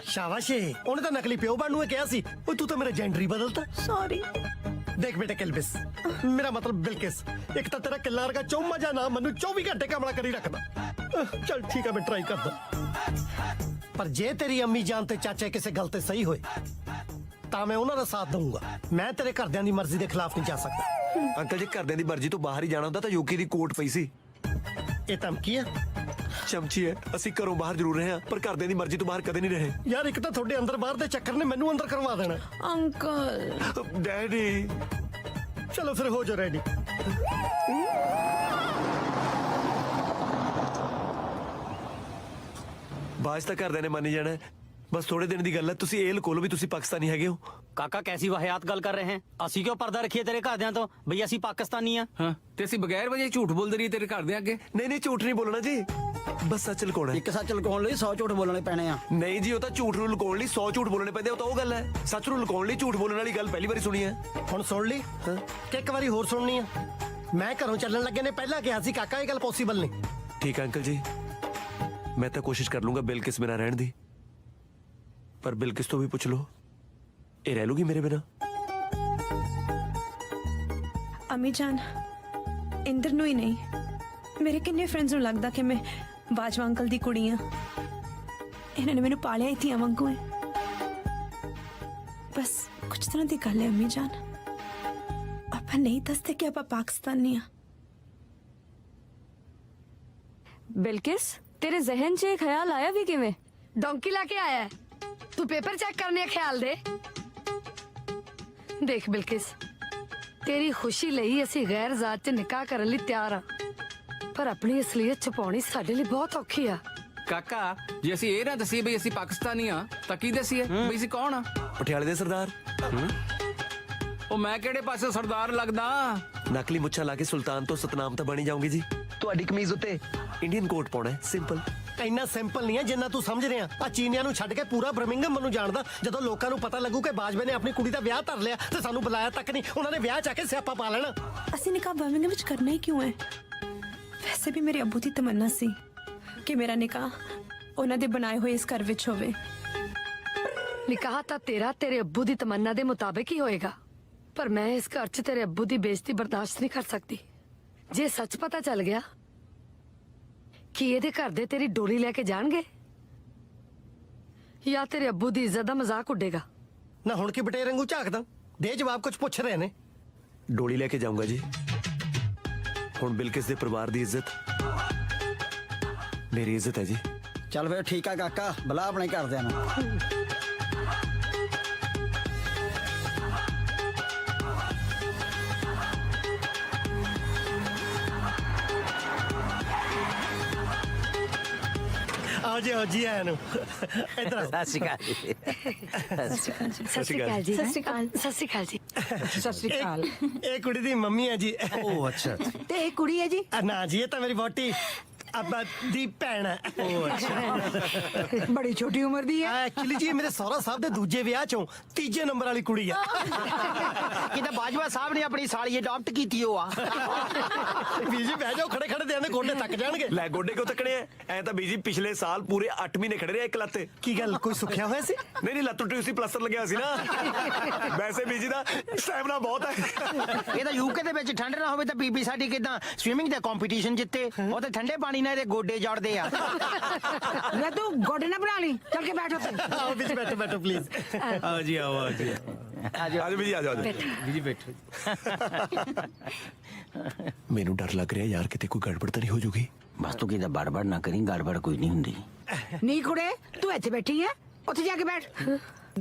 ਸ਼ਾਬਾਸ਼ ਏ, ਉਹਨੇ ਤਾਂ ਨਕਲੀ ਪਿਓ ਬਣਨ ਨੂੰ ਕਿਹਾ ਸੀ। ਓਏ ਤੂੰ ਤਾਂ ਮੇਰਾ ਜੈਂਡਰ ਹੀ ਬਦਲਤਾ। ਸੌਰੀ। ਦੇਖ ਬੇਟਾ ਕਿਲਬਿਸ, ਮੇਰਾ ਮਤਲਬ ਬਿਲਕਿਸ, ਇੱਕ ਤਾਂ ਤੇਰਾ ਕਿੱਲਾ ਵਰਗਾ ਚੌਮਾ ਜਾ ਨਾ ਮੈਨੂੰ 24 ਘੰਟੇ ਕਮਲਾ ਕਰੀ ਰੱਖਦਾ। ਚੱਲ ਠੀਕ ਹੈ, ਮੈਂ ਟਰਾਈ ਕਰਦਾ। ਪਰ ਜੇ ਤੇਰੀ ਅੰਮੀ ਜਾਨ ਤੇ ਚਾਚੇ ਕਿਸੇ ਗੱਲ ਤੇ ਸਹੀ ਹੋਏ ਤਾਂ ਮੈਂ ਉਹਨਾਂ ਦਾ ਸਾਥ ਦਊਂਗਾ। ਮੈਂ ਤੇਰੇ ਘਰਦਿਆਂ ਦੀ ਮਰਜ਼ੀ ਦੇ ਖਿਲਾਫ ਨਹੀਂ ਜਾ ਸਕਦਾ। ਅੰਕਲ ਜੀ ਘਰਦਿਆਂ ਦੀ ਮਰਜ਼ੀ ਤੋਂ ਬਾਹਰ ਹੀ ਜਾਣਾ ਹੁੰਦਾ ਤਾਂ ਯੂਕੇ ਦੀ ਕੋਰਟ ਪਈ ਸੀ। ਇਹ ਧਮਕੀ ਹੈ? ਚਮਚੀ ਹੈ। ਅਸੀਂ ਘਰੋਂ ਬਾਹਰ ਜ਼ਰੂਰ ਰਹੇ ਹਾਂ, ਪਰ ਘਰਦਿਆਂ ਦੀ ਮਰਜ਼ੀ ਤੋਂ ਬਾਹਰ ਕਦੇ ਨਹੀਂ ਰਹੇ। ਯਾਰ ਇੱਕ ਤਾਂ ਤੁਹਾਡੇ ਅੰਦਰ ਬਾਹਰ ਦੇ ਚੱਕਰ ਨੇ ਮੈਨੂੰ ਅੰਦਰ ਕਰਵਾ ਦੇਣਾ। ਅੰਕਲ ਡੈਡੀ, ਚਲੋ ਫਿਰ ਹੋ ਜਾ ਰੈਡੀ। ਬਾਜ ਤਾਂ ਘਰਦਿਆਂ ਨੇ ਮੰਨ ਹੀ ਜਾਣਾ, ਬਸ ਥੋੜੇ ਦਿਨ ਦੀ ਗੱਲ ਹੈ। ਤੁਸੀਂ ਇਹ ਲਕੋ ਲਓ ਵੀ ਤੁਸੀਂ ਪਾਕਿਸਤਾਨੀ ਹੈਗੇ ਹੋ। ਕਾਕਾ ਕੈਸੀ ਵਾਹਿਆਤ ਗੱਲ ਕਰ ਰਹੇ हैं? ਅਸੀਂ ਕਿਉਂ ਪਰਦਾ ਰੱਖੀਏ ਤੇਰੇ ਘਰਦਿਆਂ ਤੋਂ ਬਈ ਅਸੀਂ ਪਾਕਿਸਤਾਨੀ ਆ? ਹਾਂ, ਤੇ ਅਸੀਂ ਬਗੈਰ ਵਜ੍ਹਾ ਝੂਠ ਬੋਲਦੇ ਰਹੀ ਤੇਰੇ ਘਰ ਦੇ ਅੱਗੇ। ਨਹੀਂ ਨਹੀਂ, ਝੂਠ ਨਹੀਂ ਬੋਲਣਾ ਜੀ, ਬਸ ਸੱਚ ਲੁਕਾਉਣਾ। ਇੱਕ ਸੱਚ ਲੁਕਾਉਣ ਲਈ 100 ਝੂਠ ਬੋਲਣੇ ਪੈਣੇ ਆ। ਨਹੀਂ ਜੀ, ਉਹ ਤਾਂ ਝੂਠ ਨੂੰ ਲੁਕਾਉਣ ਲਈ 100 ਝੂਠ ਬੋਲਣੇ ਪੈਂਦੇ, ਉਹ ਤਾਂ ਉਹ ਗੱਲ ਹੈ। ਸੱਚ ਨੂੰ ਲੁਕਾਉਣ ਲਈ ਝੂਠ ਬੋਲਣ ਵਾਲੀ ਗੱਲ ਪਹਿਲੀ ਵਾਰੀ ਸੁਣੀ ਹੈ। ਹੁਣ ਸੁਣ ਲਈ ਕਿ ਇੱਕ ਵਾਰੀ ਹੋਰ ਸੁਣਨੀ ਆ? ਮੈਂ ਘਰੋਂ ਚੱਲਣ ਲੱਗੇ ਨੇ ਪਹਿਲਾਂ ਕਿਹਾ ਸੀ ਕਾਕਾ ਇਹ ਗੱਲ ਪੋਸੀਬਲ ਨਹੀਂ। ਠੀਕ ਹੈ ਅੰਕਲ ਜੀ, ਮੈਂ ਤਾਂ ਕੋਸ਼ਿਸ਼ ਕਰ ਲੂੰਗਾ ਬਿਲਕਿਸ ਬਿਨਾਂ ਰਹਿਣ ਦੀ, ਪਰ ਬਿਲਕਿਸ ਤੋਂ ਵੀ ਪੁੱਛ ਲਓ, ਇਹ ਰਹਿ ਲੂਗੀ ਮੇਰੇ ਬਿਨਾਂ? ਅਮੀ ਜਾਨ, ਇੰਦਰ ਨੂੰ ਹੀ ਨਹੀਂ, ਮੇਰੇ ਕਿੰਨੇ ਫਰੈਂਡਸ ਨੂੰ ਲੱਗਦਾ ਕਿ ਮੈਂ ਬਾਜਵਾ ਅੰਕਲ ਦੀ ਕੁੜੀ ਆ। ਇਹਨਾਂ ਨੇ ਮੈਨੂੰ ਪਾਲਿਆ ਹੀ ਧੀਆਂ ਵਾਂਗੂ ਹੈ। ਬਸ ਕੁਝ ਤਰ੍ਹਾਂ ਦੀ ਗੱਲ ਹੈ ਅਮੀ ਜਾਨ, ਆਪਾਂ ਨਹੀਂ ਦੱਸਦੇ ਕਿ ਆਪਾਂ ਪਾਕਿਸਤਾਨੀ ਆ। ਬਿਲਕਿਸ, ਤੇਰੇ ਜ਼ਿਹਨ 'ਚ ਇਹ ਖਿਆਲ ਆਇਆ ਵੀ ਕਿਵੇਂ? ਡੋਂਕੀ ਲਾ ਕੇ ਆਇਆ? ਤੂੰ ਪੇਪਰ ਚੈੱਕ ਕਰਨੇ ਖਿਆਲ ਦੇ। ਦੇਖ ਬਿਲਕਿਸ, ਤੇਰੀ ਖੁਸ਼ੀ ਲਈ ਅਸੀਂ ਗੈਰ ਜ਼ਾਤ 'ਚ ਨਿਕਾਹ ਕਰਨ ਲਈ ਤਿਆਰ ਆ, ਪਰ ਆਪਣੀ ਅਸਲੀਅਤ ਛੁਪਾਉਣੀ ਸਾਡੇ ਲਈ ਬਹੁਤ ਔਖੀ ਆ। ਕਾਕਾ ਜੇ ਅਸੀਂ ਇਹ ਨਾ ਦਸੀਏ ਵੀ ਅਸੀਂ ਪਾਕਿਸਤਾਨੀ ਆ ਤਾਂ ਕੀ ਦਸੀਏ ਵੀ ਅਸੀਂ ਕੌਣ ਆ? ਪਟਿਆਲੇ ਦੇ ਸਰਦਾਰ। ਉਹ ਮੈਂ ਕਿਹੜੇ ਪਾਸੇ ਸਰਦਾਰ ਲੱਗਦਾ? ਨਕਲੀ ਮੁੱਛਾਂ ਲਾ ਕੇ ਸੁਲਤਾਨ ਤੋਂ ਸਤਨਾਮ ਤਾਂ ਬਣੀ ਜਾਓਗੇ ਜੀ। ਤੁਹਾਡੀ ਕਮੀਜ਼ ਉੱਤੇ ਇੰਡੀਅਨ ਕੋਟ ਪਾਉਣਾ ਹੈ, ਸਿੰਪਲ। ਇੰਨਾ ਸਿੰਪਲ ਨਹੀਂ ਹੈ ਜਿੰਨਾ ਤੂੰ ਸਮਝ ਰਿਹਾ। ਆ ਚੀਨੀਆਂ ਨੂੰ ਛੱਡ ਕੇ ਪੂਰਾ ਬਰਮਿੰਗਮ ਮੈਨੂੰ ਜਾਣਦਾ। ਜਦੋਂ ਲੋਕਾਂ ਨੂੰ ਪਤਾ ਲੱਗੂ ਕਿ ਬਾਜਵੇ ਨੇ ਆਪਣੀ ਕੁੜੀ ਦਾ ਵਿਆਹ ਧਰ ਲਿਆ ਤੇ ਸਾਨੂੰ ਬੁਲਾਇਆ ਤੱਕ ਨਹੀਂ, ਉਹਨਾਂ ਨੇ ਵਿਆਹ ਚਾ ਕੇ ਸਿਆਪਾ ਪਾ ਲੈਣਾ। ਅਸੀਂ ਨਿਕਾਹ ਬਰਮਿੰਗਮ ਵਿੱਚ ਕਰਨਾ ਹੀ ਕਿਉਂ ਹੈ? ਵੈਸੇ ਵੀ ਮੇਰੇ ਅੱਬੂ ਦੀ ਤਮੰਨਾ ਸੀ ਕਿ ਮੇਰਾ ਨਿਕਾਹ ਉਹਨਾਂ ਦੇ ਬਣਾਏ ਹੋਏ ਇਸ ਘਰ ਵਿੱਚ ਹੋਵੇ। ਨਿਕਾਹ ਤਾਂ ਤੇਰੇ ਅੱਬੂ ਦੀ ਤਮੰਨਾ ਦੇ ਮੁਤਾਬਿਕ ਹੀ ਹੋਏਗਾ, ਪਰ ਮੈਂ ਇਸ ਘਰ 'ਚ ਤੇਰੇ ਅੱਬੂ ਦੀ ਬੇਇੱਜ਼ਤੀ ਬਰਦਾਸ਼ਤ ਨਹੀਂ ਕਰ ਸਕਦੀ। ਜੇ ਸੱਚ ਪਤਾ ਚੱਲ ਗਿਆ ਕਿ ਇਹਦੇ ਘਰ ਦੇ ਤੇਰੀ ਡੋਲੀ ਲੈ ਕੇ ਜਾਣਗੇ ਜਾਂ ਤੇਰੇ ਅੱਬੂ ਦੀ ਇੱਜ਼ਤ ਦਾ ਮਜ਼ਾਕ ਉੱਡੇਗਾ। ਨਾ ਹੁਣ ਕੀ ਬਟੇਰ ਵਾਂਗੂ ਝਾਕਦਾ? ਦੇ ਜਵਾਬ, ਕੁਝ ਪੁੱਛ ਰਹੇ ਨੇ। ਡੋਲੀ ਲੈ ਕੇ ਜਾਊਂਗਾ ਜੀ। ਹੁਣ ਬਿਲਕਿਸ ਦੇ ਪਰਿਵਾਰ ਦੀ ਇੱਜ਼ਤ ਮੇਰੀ ਇੱਜ਼ਤ ਹੈ ਜੀ। ਚੱਲ ਫਿਰ ਠੀਕ ਆ ਕਾਕਾ, ਬੁਲਾ ਆਪਣੇ ਘਰਦਿਆਂ ਨੂੰ। ਆਓ ਜੀ ਆਇਆਂ ਨੂੰ। ਇੱਧਰ ਸਤਿ ਸ਼੍ਰੀ ਅਕਾਲ ਜੀ। ਸਤਿ ਸ਼੍ਰੀ ਅਕਾਲ ਜੀ। ਸਤਿ ਸ਼੍ਰੀ ਅਕਾਲ। ਸਤਿ ਸ਼੍ਰੀ ਅਕਾਲ ਜੀ। ਸਤਿ ਸ਼੍ਰੀ ਅਕਾਲ। ਇਹ ਕੁੜੀ ਦੀ ਮੰਮੀ ਹੈ ਜੀ। ਉਹ ਅੱਛਾ। ਤੇ ਇਹ ਕੁੜੀ ਹੈ ਜੀ? ਨਾ ਜੀ, ਇਹ ਤਾਂ ਮੇਰੀ ਵਹੁਟੀ ਅੱਬਾ ਦੀ ਭੈਣ ਹੈ। ਉਹ ਅੱਛਾ। ਬੜੀ ਛੋਟੀ ਉਮਰ ਦੀ ਹੈ। ਐਕਚੁਅਲੀ ਜੀ ਮੇਰੇ ਸਹੁਰਾ ਸਾਹਿਬ ਦੇ ਦੂਜੇ ਵਿਆਹ ਚੋਂ ਤੀਜੇ ਨੰਬਰ ਵਾਲੀ ਕੁੜੀ ਆ। ਕਿਤੇ ਬਾਜਵਾ ਸਾਹਿਬ ਨੇ ਆਪਣੀ ਸਾਲੀ ਅਡਾਪਟ ਕੀਤੀ ਹੋ ਆ। ਵੀਰ ਜੀ ਬਹਿ ਜਾਓ, ਖੜੇ ਖੜੇ ਦੇ ਗੋਡੇ ਤੱਕ ਜਾਣਗੇ। ਲੈ ਗੋਡੇ ਕਿਉਂ ਤੱਕਣੇ ਐ? ਐ ਤਾਂ ਬੀਜੀ ਪਿਛਲੇ ਸਾਲ ਪੂਰੇ 8 ਮਹੀਨੇ ਖੜੇ ਰਹੇ ਇੱਕ ਲੱਤੇ। ਕੀ ਗੱਲ, ਕੋਈ ਸੁੱਖਿਆ ਹੋਇਆ ਸੀ? ਨਹੀਂ ਲੱਤ ਟੁੱਟੀ ਸੀ, ਪਲਾਸਟਰ ਲੱਗਿਆ ਸੀ ਨਾ। ਵੈਸੇ ਬੀਜੀ ਦਾ ਸਟੈਮਿਨਾ ਬਹੁਤ ਹੈ। ਇਹ ਤਾਂ ਯੂਕੇ ਦੇ ਵਿੱਚ ਠੰਡ ਨਾ ਹੋਵੇ ਤਾਂ ਬੀਬੀ ਸਾਡੀ ਕਿਦਾਂ ਸਵਿਮਿੰਗ ਦਾ ਕੰਪੀਟੀਸ਼ਨ ਜਿੱਤੇ। ਉਹ ਤੇ ਠੰਡੇ ਪਾਣੀ ਨਾਲ ਇਹਦੇ ਗੋਡੇ ਜੜਦੇ ਆ। ਲੈ ਤੂੰ ਗੋਡੇ ਨਾ ਬਣਾ ਲਈ, ਚੱਲ ਕੇ ਬੈਠ ਉੱਤੇ। ਆਓ ਵਿੱਚ ਬੈਠੋ ਪਲੀਜ਼। ਆਓ ਜੀ ਆਓ ਜੀ। ਆਜੋ ਬੀਜੀ ਆਜੋ ਆਜੋ। ਬੀਜੀ ਬੈਠੋ। ਮੈਨੂੰ ਡਰ ਲੱਗ ਰਿਹਾ ਯਾਰ, ਕਿਤੇ ਕੋਈ ਗੜਬੜ ਤਾਂ ਨਹੀਂ ਹੋ ਜੂਗੀ। ਬਸ ਤੂੰ ਕਿਤੇ ਬੜਬੜ ਨਾ ਕਰੀ, ਗੜਬੜ ਕੋਈ ਨਹੀਂ ਹੁੰਦੀ। ਨਹੀਂ ਕੁੜੇ, ਤੂੰ ਇੱਥੇ ਬੈਠੀ ਐ, ਉੱਥੇ ਜਾ ਕੇ ਬੈਠ।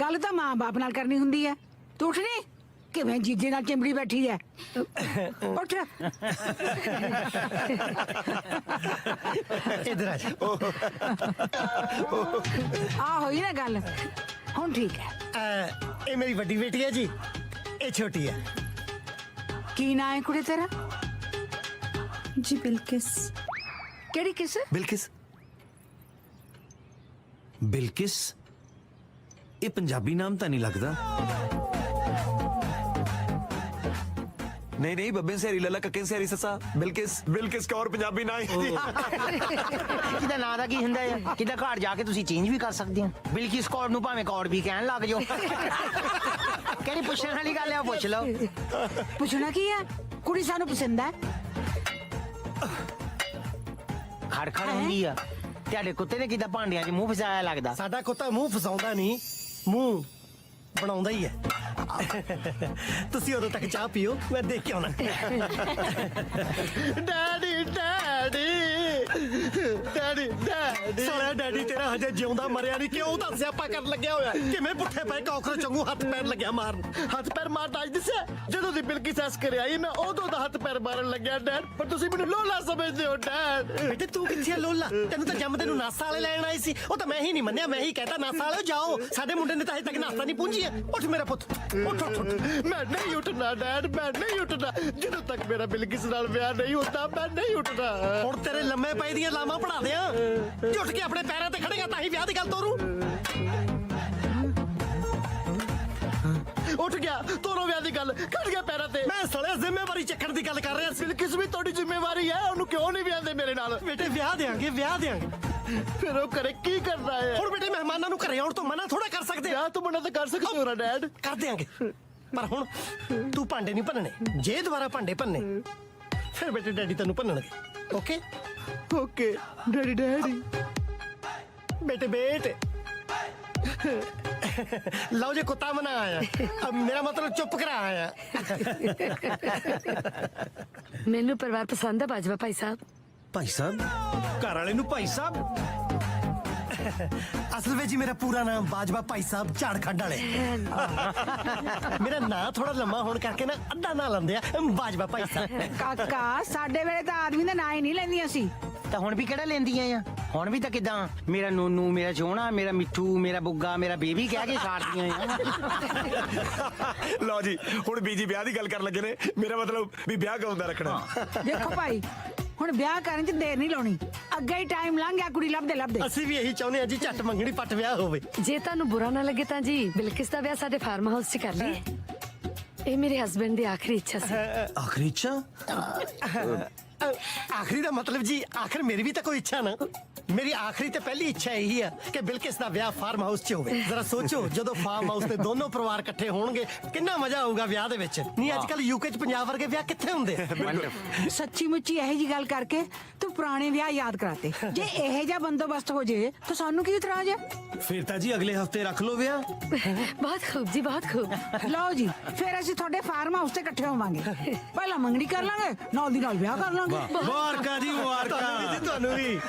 ਗੱਲ ਤਾਂ ਮਾਂ ਬਾਪ ਨਾਲ ਕਰਨੀ ਹੁੰਦੀ ਐ। ਤੂੰ ਉੱਠ ਨੀ, ਕਿਵੇਂ ਜੀਜੇ ਨਾਲ ਚਿੰਬੜੀ ਬੈਠੀ ਐ। ਉੱਠ। ਇੱਧਰ ਆ ਜਾ। ਆ ਹੋਈ ਨਾ ਗੱਲ, ਹੁਣ ਠੀਕ ਹੈ। ਇਹ ਮੇਰੀ ਵੱਡੀ ਬੇਟੀ ਹੈ ਜੀ, ਇਹ ਛੋਟੀ ਹੈ। ਕੀ ਨਾਂ ਹੈ ਕੁੜੇ ਤੇਰਾ? ਜੀ ਬਿਲਕਿਸ। ਕਿਹੜੀ ਕਿਸ? ਬਿਲਕਿਸ। ਬਿਲਕਿਸ ਇਹ ਪੰਜਾਬੀ ਨਾਮ ਤਾਂ ਨਹੀਂ ਲੱਗਦਾ। ਨਹੀਂ ਬੱਬੇ ਸਹਿਰੀ ਲੱਲਾ ਕੱਕੇ ਸਹਿਰੀ ਸੱਸਾ। ਬਿਲਕਿਸ ਕੌਰ ਪੰਜਾਬੀ ਨਾ ਹੀ। ਕਿਹਦਾ ਨਾਂ ਦਾ ਕੀ ਹੁੰਦਾ ਹੈ? ਕਿਹਦਾ ਘਰ ਜਾ ਕੇ ਤੁਸੀਂ ਚੇਂਜ ਵੀ ਕਰ ਸਕਦੇ ਹੋ। ਬਿਲਕਿਸ ਕੌਰ ਨੂੰ ਭਾਵੇਂ ਕੌਰ ਵੀ ਕਹਿਣ ਲੱਗ ਜਾਓ। ਕਿਹੜੀ ਪੁੱਛਣ ਵਾਲੀ ਗੱਲ ਹੈ, ਉਹ ਪੁੱਛ ਲਓ। ਪੁੱਛਣਾ ਕੀ ਹੈ? ਕੁੜੀ ਸਾਨੂੰ ਪਸੰਦ ਹੈ। ਖੜਖੜ ਹੁੰਦੀ ਆ। ਤੁਹਾਡੇ ਕੁੱਤੇ ਨੇ ਕਿਦਾਂ ਭਾਂਡਿਆਂ 'ਚ ਮੂੰਹ ਫਸਾਇਆ ਲੱਗਦਾ। ਸਾਡਾ ਕੁੱਤਾ ਮੂੰਹ ਫਸਾਉਂਦਾ ਨਹੀਂ, ਮੂੰਹ ਬਣਾਉਂਦਾ ਹੀ ਹੈ। ਤੁਸੀਂ ਉਦੋਂ ਤੱਕ ਚਾਹ ਪੀਓ, ਮੈਂ ਦੇਖ ਕੇ ਆਉਣਾ। ਡੈਡੀ ਸਾਲਿਆ ਡੈਡੀ ਤੇਰਾ ਹਜੇ ਜਿਉਂਦਾ ਮਰਿਆ ਨਹੀਂ, ਕਿਉਂ ਤਾਂ ਸਿਆਪਾ ਕਰਨ ਲੱਗਿਆ ਹੋਇਆ? ਕਿਵੇਂ ਪੁੱਠੇ ਪਏ ਕਾਕਰੋਚ ਵਾਂਗੂ ਹੱਥ ਪੈਰ ਲੱਗਿਆ ਮਾਰਨ। ਹੱਥ ਪੈਰ ਮਾਰਦਾ ਅੱਜ ਦਿਸਿਆ? ਜਦੋਂ ਦੀ ਬਿਲਕੀ ਸੱਸ ਕਰਿਆ ਆਈ ਮੈਂ ਉਦੋਂ ਦਾ ਹੱਥ ਪੈਰ ਮਾਰਨ ਲੱਗਿਆ ਡੈਡ। ਪਰ ਤੁਸੀਂ ਮੈਨੂੰ ਲੋਲਾ ਸਮਝਦੇ ਹੋ ਡੈਡ। ਬੇਟੇ ਤੂੰ ਕਿੱਥੇ ਲੋਲਾ? ਤੈਨੂੰ ਤਾਂ ਜੰਮਦੇ ਨੂੰ ਨਾਸਾ ਵਾਲੇ ਲੈਣ ਆਏ ਸੀ। ਉਹ ਤਾਂ ਮੈਂ ਹੀ ਨਹੀਂ ਮੰਨਿਆ, ਮੈਂ ਹੀ ਕਹਿਤਾ ਨਾਸਾ ਵਾਲੇ ਜਾਓ। ਸਾਡੇ ਮੁੰਡੇ ਨੇ ਤਾਂ ਹਜੇ ਤੱਕ ਨਾਸਾ ਨਹੀਂ ਪੂੰਝੀ ਹੈ। ਉੱਠ ਮੇਰਾ ਪੁੱਤ, ਉੱਠ। ਮੈਂ ਨਹੀਂ ਉੱਠਣਾ ਡੈਡ, ਮੈਂ ਨਹੀਂ ਉੱਠਣਾ। ਜਦੋਂ ਤੱਕ ਮੇਰਾ ਬਿਲਕਿਸ ਨਾਲ ਵਿਆਹ ਨਹੀਂ ਹੁੰਦਾ ਮੈਂ ਨਹੀਂ ਉੱਠਣਾ। ਹੁਣ ਤੇਰੇ ਲੰਮੇ ਪਏ ਦੀਆਂ ਲਾਵਾਂ ਪੜਾ ਦਿਆਂ। ਉੱਠ ਕੇ ਆਪਣੇ ਪੈਰਾਂ ਤੇ ਖੜੇਗਾ ਤਾਂ ਹੀ ਵਿਆਹ ਦੀ ਗੱਲ ਤੋਰੂ। ਉੱਠ ਗਿਆ, ਤੋਰੋ ਵਿਆਹ ਦੀ ਗੱਲ। ਖੜ ਗਿਆ ਪੈਰਾਂ ਤੇ। ਮੈਂ ਸਾਲਿਆ ਜ਼ਿੰਮੇਵਾਰੀ ਚੱਕਣ ਦੀ ਗੱਲ ਕਰ ਰਿਹਾ ਸੀ। ਬਿਲਕਿਸ ਵੀ ਤੁਹਾਡੀ ਜ਼ਿੰਮੇਵਾਰੀ ਹੈ, ਉਹਨੂੰ ਕਿਉਂ ਨਹੀਂ ਵਿਆਹਦੇ ਮੇਰੇ ਨਾਲ? ਬੇਟੇ ਵਿਆਹ ਦੇਾਂਗੇ। ਫਿਰ ਉਹ ਕਰੇ ਕੀ ਕਰਨਾ ਹੈ? ਹੁਣ ਬੇਟੇ ਮਹਿਮਾਨਾਂ ਨੂੰ ਘਰੇ ਆਉਣ ਤੋਂ ਮਨਾ ਥੋੜਾ ਕਰ ਸਕਦੇ ਆ। ਤੂੰ ਮਨਾ ਤਾਂ ਕਰ ਸਕਦੇ ਹੋ ਨਾ ਡੈਡ। ਕਰ ਦਿਆਂਗੇ, ਪਰ ਹੁਣ ਤੂੰ ਭਾਂਡੇ ਨਹੀਂ ਭੰਨਣੇ। ਜੇ ਦੁਬਾਰਾ ਭਾਂਡੇ ਭੰਨੇ ਫਿਰ ਬੇਟੇ ਡੈਡੀ ਤੈਨੂੰ ਭੰਨਣਗੇ। Okay daddy. ਬੇਟੇ ਲਓ ਜੇ ਕੁੱਤਾ ਮਨਾ ਆਇਆ। ਅਬ ਮੇਰਾ ਮਤਲਬ ਚੁੱਪ ਕਰਾ ਆਇਆ। ਮੈਨੂੰ ਪਰਿਵਾਰ ਪਸੰਦ ਹੈ ਬਾਜਵਾ ਭਾਈ ਸਾਹਿਬ। ਭਾਈ ਸਾਹਿਬ? ਘਰ ਵਾਲੇ ਨੂੰ ਭਾਈ ਸਾਹਿਬ? ਅਸਲ ਵਿੱਚ ਜੀ ਮੇਰਾ ਪੂਰਾ ਨਾਮ ਬਾਜਵਾ ਭਾਈ ਸਾਹਿਬ ਝਾੜਖੰਡ ਵਾਲੇ ਮੇਰਾ ਨਾਂ ਥੋੜਾ ਲੰਮਾ ਹੋਣ ਕਰਕੇ ਨਾ ਅੱਧਾ ਨਾਂ ਲੈਂਦੇ ਆ ਬਾਜਵਾ ਭਾਈ ਸਾਹਿਬ। ਕਾਕਾ ਸਾਡੇ ਵੇਲੇ ਤਾਂ ਆਦਮੀ ਦਾ ਨਾਂ ਹੀ ਨਹੀਂ ਲੈਂਦੀਆਂ ਸੀ। ਤਾਂ ਹੁਣ ਵੀ ਕਿਹੜਾ ਲੈਂਦੀਆਂ ਆ? ਹੁਣ ਵੀ ਤਾਂ ਕਿਦਾਂ ਮੇਰਾ ਨੂਨੂ, ਮੇਰਾ ਸੋਹਣਾ, ਮੇਰਾ ਮਿੱਠੂ, ਮੇਰਾ ਬੁੱਗਾ, ਮੇਰਾ ਬੇਬੀ ਕਹਿ ਕੇ ਸਾੜਦੀਆਂ ਆ। ਲਓ ਜੀ ਹੁਣ ਬੀਜੀ ਵਿਆਹ ਦੀ ਗੱਲ ਕਰਨ ਲੱਗੇ ਨੇ, ਮੇਰਾ ਮਤਲਬ ਵੀ ਵਿਆਹ ਕਰਾਉਂਦਾ ਰੱਖਣਾ। ਦੇਖੋ ਭਾਈ ਹੁਣ ਵਿਆਹ ਕਰਨ 'ਚ ਦੇਰ ਨਹੀਂ ਲਾਉਣੀ, ਅੱਗੇ ਹੀ ਟਾਈਮ ਲੰਘ ਗਿਆ ਕੁੜੀ ਲੱਭਦੇ ਲੱਭਦੇ। ਅਸੀਂ ਵੀ ਇਹੀ ਚਾਹੁੰਦੇ ਆ ਜੀ, ਝੱਟ ਮੰਗਣੀ ਪੱਟ ਵਿਆਹ ਹੋਵੇ। ਜੇ ਤੁਹਾਨੂੰ ਬੁਰਾ ਨਾ ਲੱਗੇ ਤਾਂ ਜੀ ਬਿਲਕਿਸ ਦਾ ਵਿਆਹ ਸਾਡੇ ਫਾਰਮ ਹਾਊਸ 'ਚ ਕਰ ਲਈਏ। ਇਹ ਮੇਰੇ ਹਸਬੰਡ ਦੀ ਆਖਰੀ ਇੱਛਾ ਸੀ। ਆਖਰੀ ਇੱਛਾ? ਆਖਰੀ ਦਾ ਮਤਲਬ ਜੀ ਆਖਰ ਮੇਰੀ ਵੀ ਤਾਂ ਕੋਈ ਇੱਛਾ ਨਾ। ਮੇਰੀ ਆਖਰੀ ਤੇ ਪਹਿਲੀ ਇੱਛਾ ਇਹੀ ਆ ਕਿ ਬਿਲਕਿਸ ਦਾ ਵਿਆਹ ਫਾਰਮ ਹਾਊਸ 'ਚ ਹੋਵੇ। ਜ਼ਰਾ ਸੋਚੋ ਜਦੋਂ ਫਾਰਮ ਹਾਊਸ ਤੇ ਦੋਨੋਂ ਪਰਿਵਾਰ ਇਕੱਠੇ ਹੋਣਗੇ ਕਿੰਨਾ ਮਜ਼ਾ ਆਊਗਾ ਵਿਆਹ ਦੇ ਵਿੱਚ। ਨਹੀਂ ਅੱਜ ਕੱਲ ਯੂਕੇ 'ਚ ਪੰਜਾਬ ਵਰਗੇ ਵਿਆਹ ਕਿੱਥੇ ਹੁੰਦੇ ਆ। ਸੱਚੀ ਮੁੱਚੀ ਇਹੋ ਜੀ ਗੱਲ ਕਰਕੇ ਤੂੰ ਪੁਰਾਣੇ ਵਿਆਹ ਯਾਦ ਕਰਾਤੇ। ਜੇ ਇਹੋ ਜਿਹਾ ਬੰਦੋਬਸਤ ਹੋ ਜੇ ਤਾਂ ਸਾਨੂੰ ਕੀ ਇਤਰਾਜ਼ ਹੈ? ਫਿਰ ਤਾਂ ਜੀ ਅਗਲੇ ਹਫਤੇ ਰੱਖ ਲਓ ਵਿਆਹ। ਬਹੁਤ ਖੂਬ ਜੀ, ਬਹੁਤ ਖੂਬ। ਲਓ ਜੀ ਫਿਰ ਅਸੀਂ ਤੁਹਾਡੇ ਫਾਰਮ ਹਾਊਸ ਤੇ ਇਕੱਠੇ ਹੋਵਾਂਗੇ। ਪਹਿਲਾਂ ਮੰਗਣੀ ਕਰ ਲਾਂਗੇ, ਨਾਲ ਦੀ ਨਾਲ ਵਿਆਹ ਕਰ ਲਾਂਗੇ। ਮੁਬਾਰਕਾਂ ਜੀ, ਮੁਬਾਰਕਾਂ ਤੁਹਾਨੂੰ ਵੀ।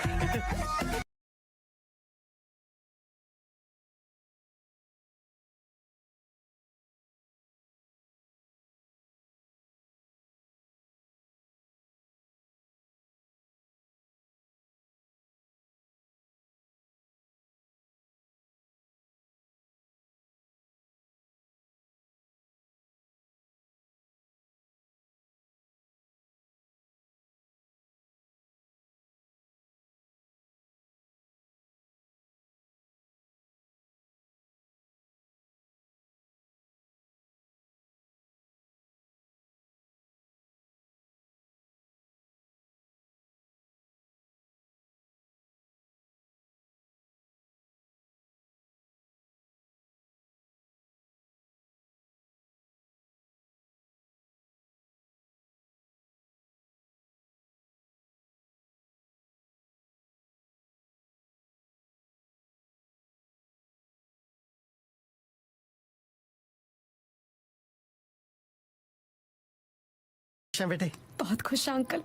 बेटे बहुत खुश हाँ अंकल,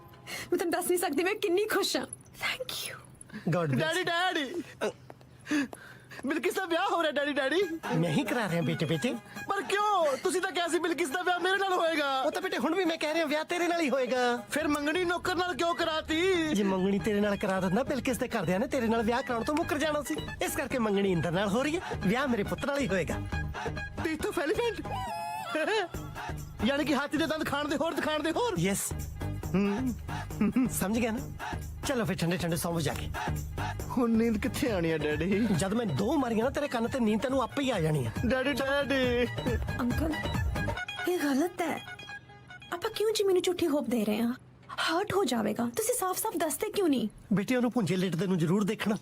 मैं तुम दस नहीं सकती मैं कितनी खुश हाँ। Thank you God daddy daddy Bilkis ਦਾ ਵਿਆਹ ਹੋ ਰਿਹਾ ਡੈਡੀ ਡੈਡੀ। ਮੈਂ ਹੀ ਕਰਾ ਰਿਹਾ ਬੇਟੇ ਬੇਟੇ। ਪਰ ਕਿਉਂ? ਤੁਸੀਂ ਤਾਂ ਕਿਹਾ ਸੀ ਬਿਲਕਿਸ ਦਾ ਵਿਆਹ ਮੇਰੇ ਨਾਲ ਹੋਏਗਾ। ਉਹ ਤਾਂ ਬੇਟੇ ਹੁਣ ਵੀ ਮੈਂ ਕਹਿ ਰਿਹਾ ਵਿਆਹ ਤੇਰੇ ਨਾਲ ਹੀ ਹੋਏਗਾ। ਫਿਰ ਮੰਗਣੀ ਨੌਕਰ ਨਾਲ ਕਿਉਂ ਕਰਾਤੀ? ਜੇ ਮੰਗਣੀ ਤੇਰੇ ਨਾਲ ਕਰਾ ਦਿੰਦਾ ਬਿਲਕਿਸ ਦੇ ਘਰਦਿਆਂ ਨੇ ਤੇਰੇ ਨਾਲ ਵਿਆਹ ਕਰਾਉਣ ਤੋਂ ਮੁੱਕਰ ਜਾਣਾ ਸੀ। ਇਸ ਕਰਕੇ ਮੰਗਣੀ ਇੰਦਰ ਨਾਲ ਹੋ ਰਹੀ ਹੈ, ਵਿਆਹ ਮੇਰੇ ਪੁੱਤ ਨਾਲ ਹੀ ਹੋਏਗਾ। ਟੀਥ ਆਫ ਐਲੀਫੈਂਟ ਯਾਨੀ ਕਿ ਹਾਥੀ ਦੇ ਦੰਦ ਖਾਣ ਦੇ ਹੋਰ ਦਿਖਾਣ ਦੇ ਹੋਰ। ਯੈਸ ਸਮਝ ਗਿਆ ਨਾ। ਚਲੋ ਫਿਰ ਠੰਡੇ ਠੰਡੇ ਸੌਂ ਜਾ ਕੇ। ਹੁਣ ਨੀਂਦ ਕਿੱਥੇ ਆਣੀ ਹੈ ਡੈਡੀ? ਜਦ ਮੈਂ ਦੋ ਮਾਰੀਆਂ ਨਾ ਤੇਰੇ ਕੰਨ ਤੇ ਨੀਂਦ ਤੈਨੂੰ ਆਪੇ ਹੀ ਆ ਜਾਣੀ ਹੈ। ਡੈਡੀ ਡੈਡੀ अंकल ये गलत है। ਆਪਾਂ ਕਿਉਂ ਜੀ ਮੈਨੂੰ ਝੂਠੀ ਹੋਪ ਦੇ ਰਹੇ ਆ? ਹਰਟ ਹੋ ਜਾਵੇਗਾ। ਤੁਸੀਂ ਸਾਫ਼-ਸਾਫ਼ ਦੱਸਦੇ ਕਿਉਂ ਨਹੀਂ? ਬੇਟੇ ਉਹਨੂੰ ਪੁੰਜੇ ਲੇਟਦੇ ਨੂੰ ਜ਼ਰੂਰ ਦੇਖਣਾ।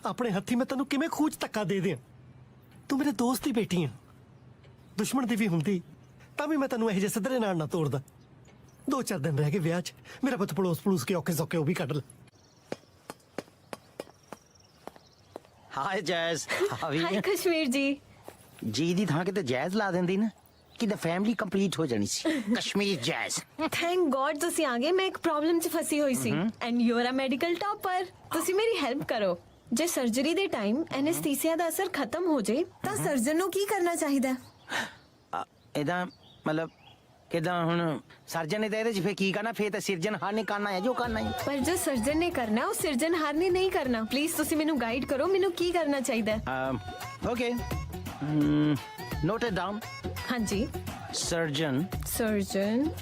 ਆਪਣੇ ਹੱਥੀ ਮੈਂ ਤੈਨੂੰ ਕਿਵੇਂ ਖੂਚ ਧੱਕਾ ਦੇ ਦਿਆਂ। ਤੂੰ ਮੇਰੇ ਦੋਸਤ ਦੀ ਬੇਟੀ ਆ, ਦੁਸ਼ਮਣ ਦੀ ਵੀ ਹੁੰਦੀ ਤਾਂ ਵੀ ਮੈਂ ਤੈਨੂੰ ਇਹੋ ਜਿਹੇ ਸਿੱਧਰੇ ਨਾਲ ਨਾ ਤੋੜਦਾ। 2-4 ਦਿਨ ਰਹਿ ਗਏ ਵਿਆਹ 'ਚ, ਮੇਰਾ ਪੁੱਤ ਪਲੋਸ ਕੇ ਔਖੇ ਸੌਖੇ ਉਹ ਵੀ ਕੱਢ ਲੈ। ਹਾਏ ਜੈਜ਼, हाय कश्मीर जी। ਜੀ ਦੀ ਥਾਂ ਕਿਤੇ ਜੈਜ਼ ਲਾ ਦਿੰਦੀ ਨਾ ਕਿ ਦ ਫੈਮਿਲੀ ਕੰਪਲੀਟ ਹੋ ਜਾਣੀ ਸੀ। ਕਸ਼ਮੀਰ ਜੈਜ਼। थैंक गॉड ਤੁਸੀਂ ਆ ਗਏ। ਮੈਂ ਇੱਕ ਪ੍ਰੋਬਲਮ 'ਚ ਫਸੀ ਹੋਈ ਸੀ and you are a medical topper. ਤੁਸੀਂ ਮੇਰੀ ਹੈਲਪ ਕਰੋ। ਜੇ ਸਰਜਰੀ ਦੇ ਟਾਈਮ ਐਨੈਸਥੀਸੀਆ ਦਾ ਅਸਰ ਖਤਮ ਹੋ ਜਾਏ ਤਾਂ ਸਰਜਨ ਨੂੰ ਕੀ ਕਰਨਾ ਚਾਹੀਦਾ? ਇਹਦਾ ਮਤਲਬ ਕਿਦਾਂ? ਹੁਣ ਸਰਜਨ ਨੇ ਤਾਂ ਇਹਦੇ 'ਚ ਫੇਰ ਕੀ ਕਰਨਾ? ਫੇਰ ਤਾਂ ਸਿਰਜਣਹਾਰ ਨੇ ਕਰਨਾ ਹੈ ਜੋ ਕਰਨਾ ਹੈ। ਪਰ ਜੋ ਸਰਜਨ ਨੇ ਕਰਨਾ ਉਹ ਸਿਰਜਣਹਾਰ ਨੇ ਨਹੀਂ ਕਰਨਾ। ਪਲੀਜ਼ ਤੁਸੀਂ ਮੈਨੂੰ ਗਾਈਡ ਕਰੋ, ਮੈਨੂੰ ਕੀ ਕਰਨਾ ਚਾਹੀਦਾ ਹੈ? Okay note it down. ਹਾਂਜੀ। ਸਰਜਨ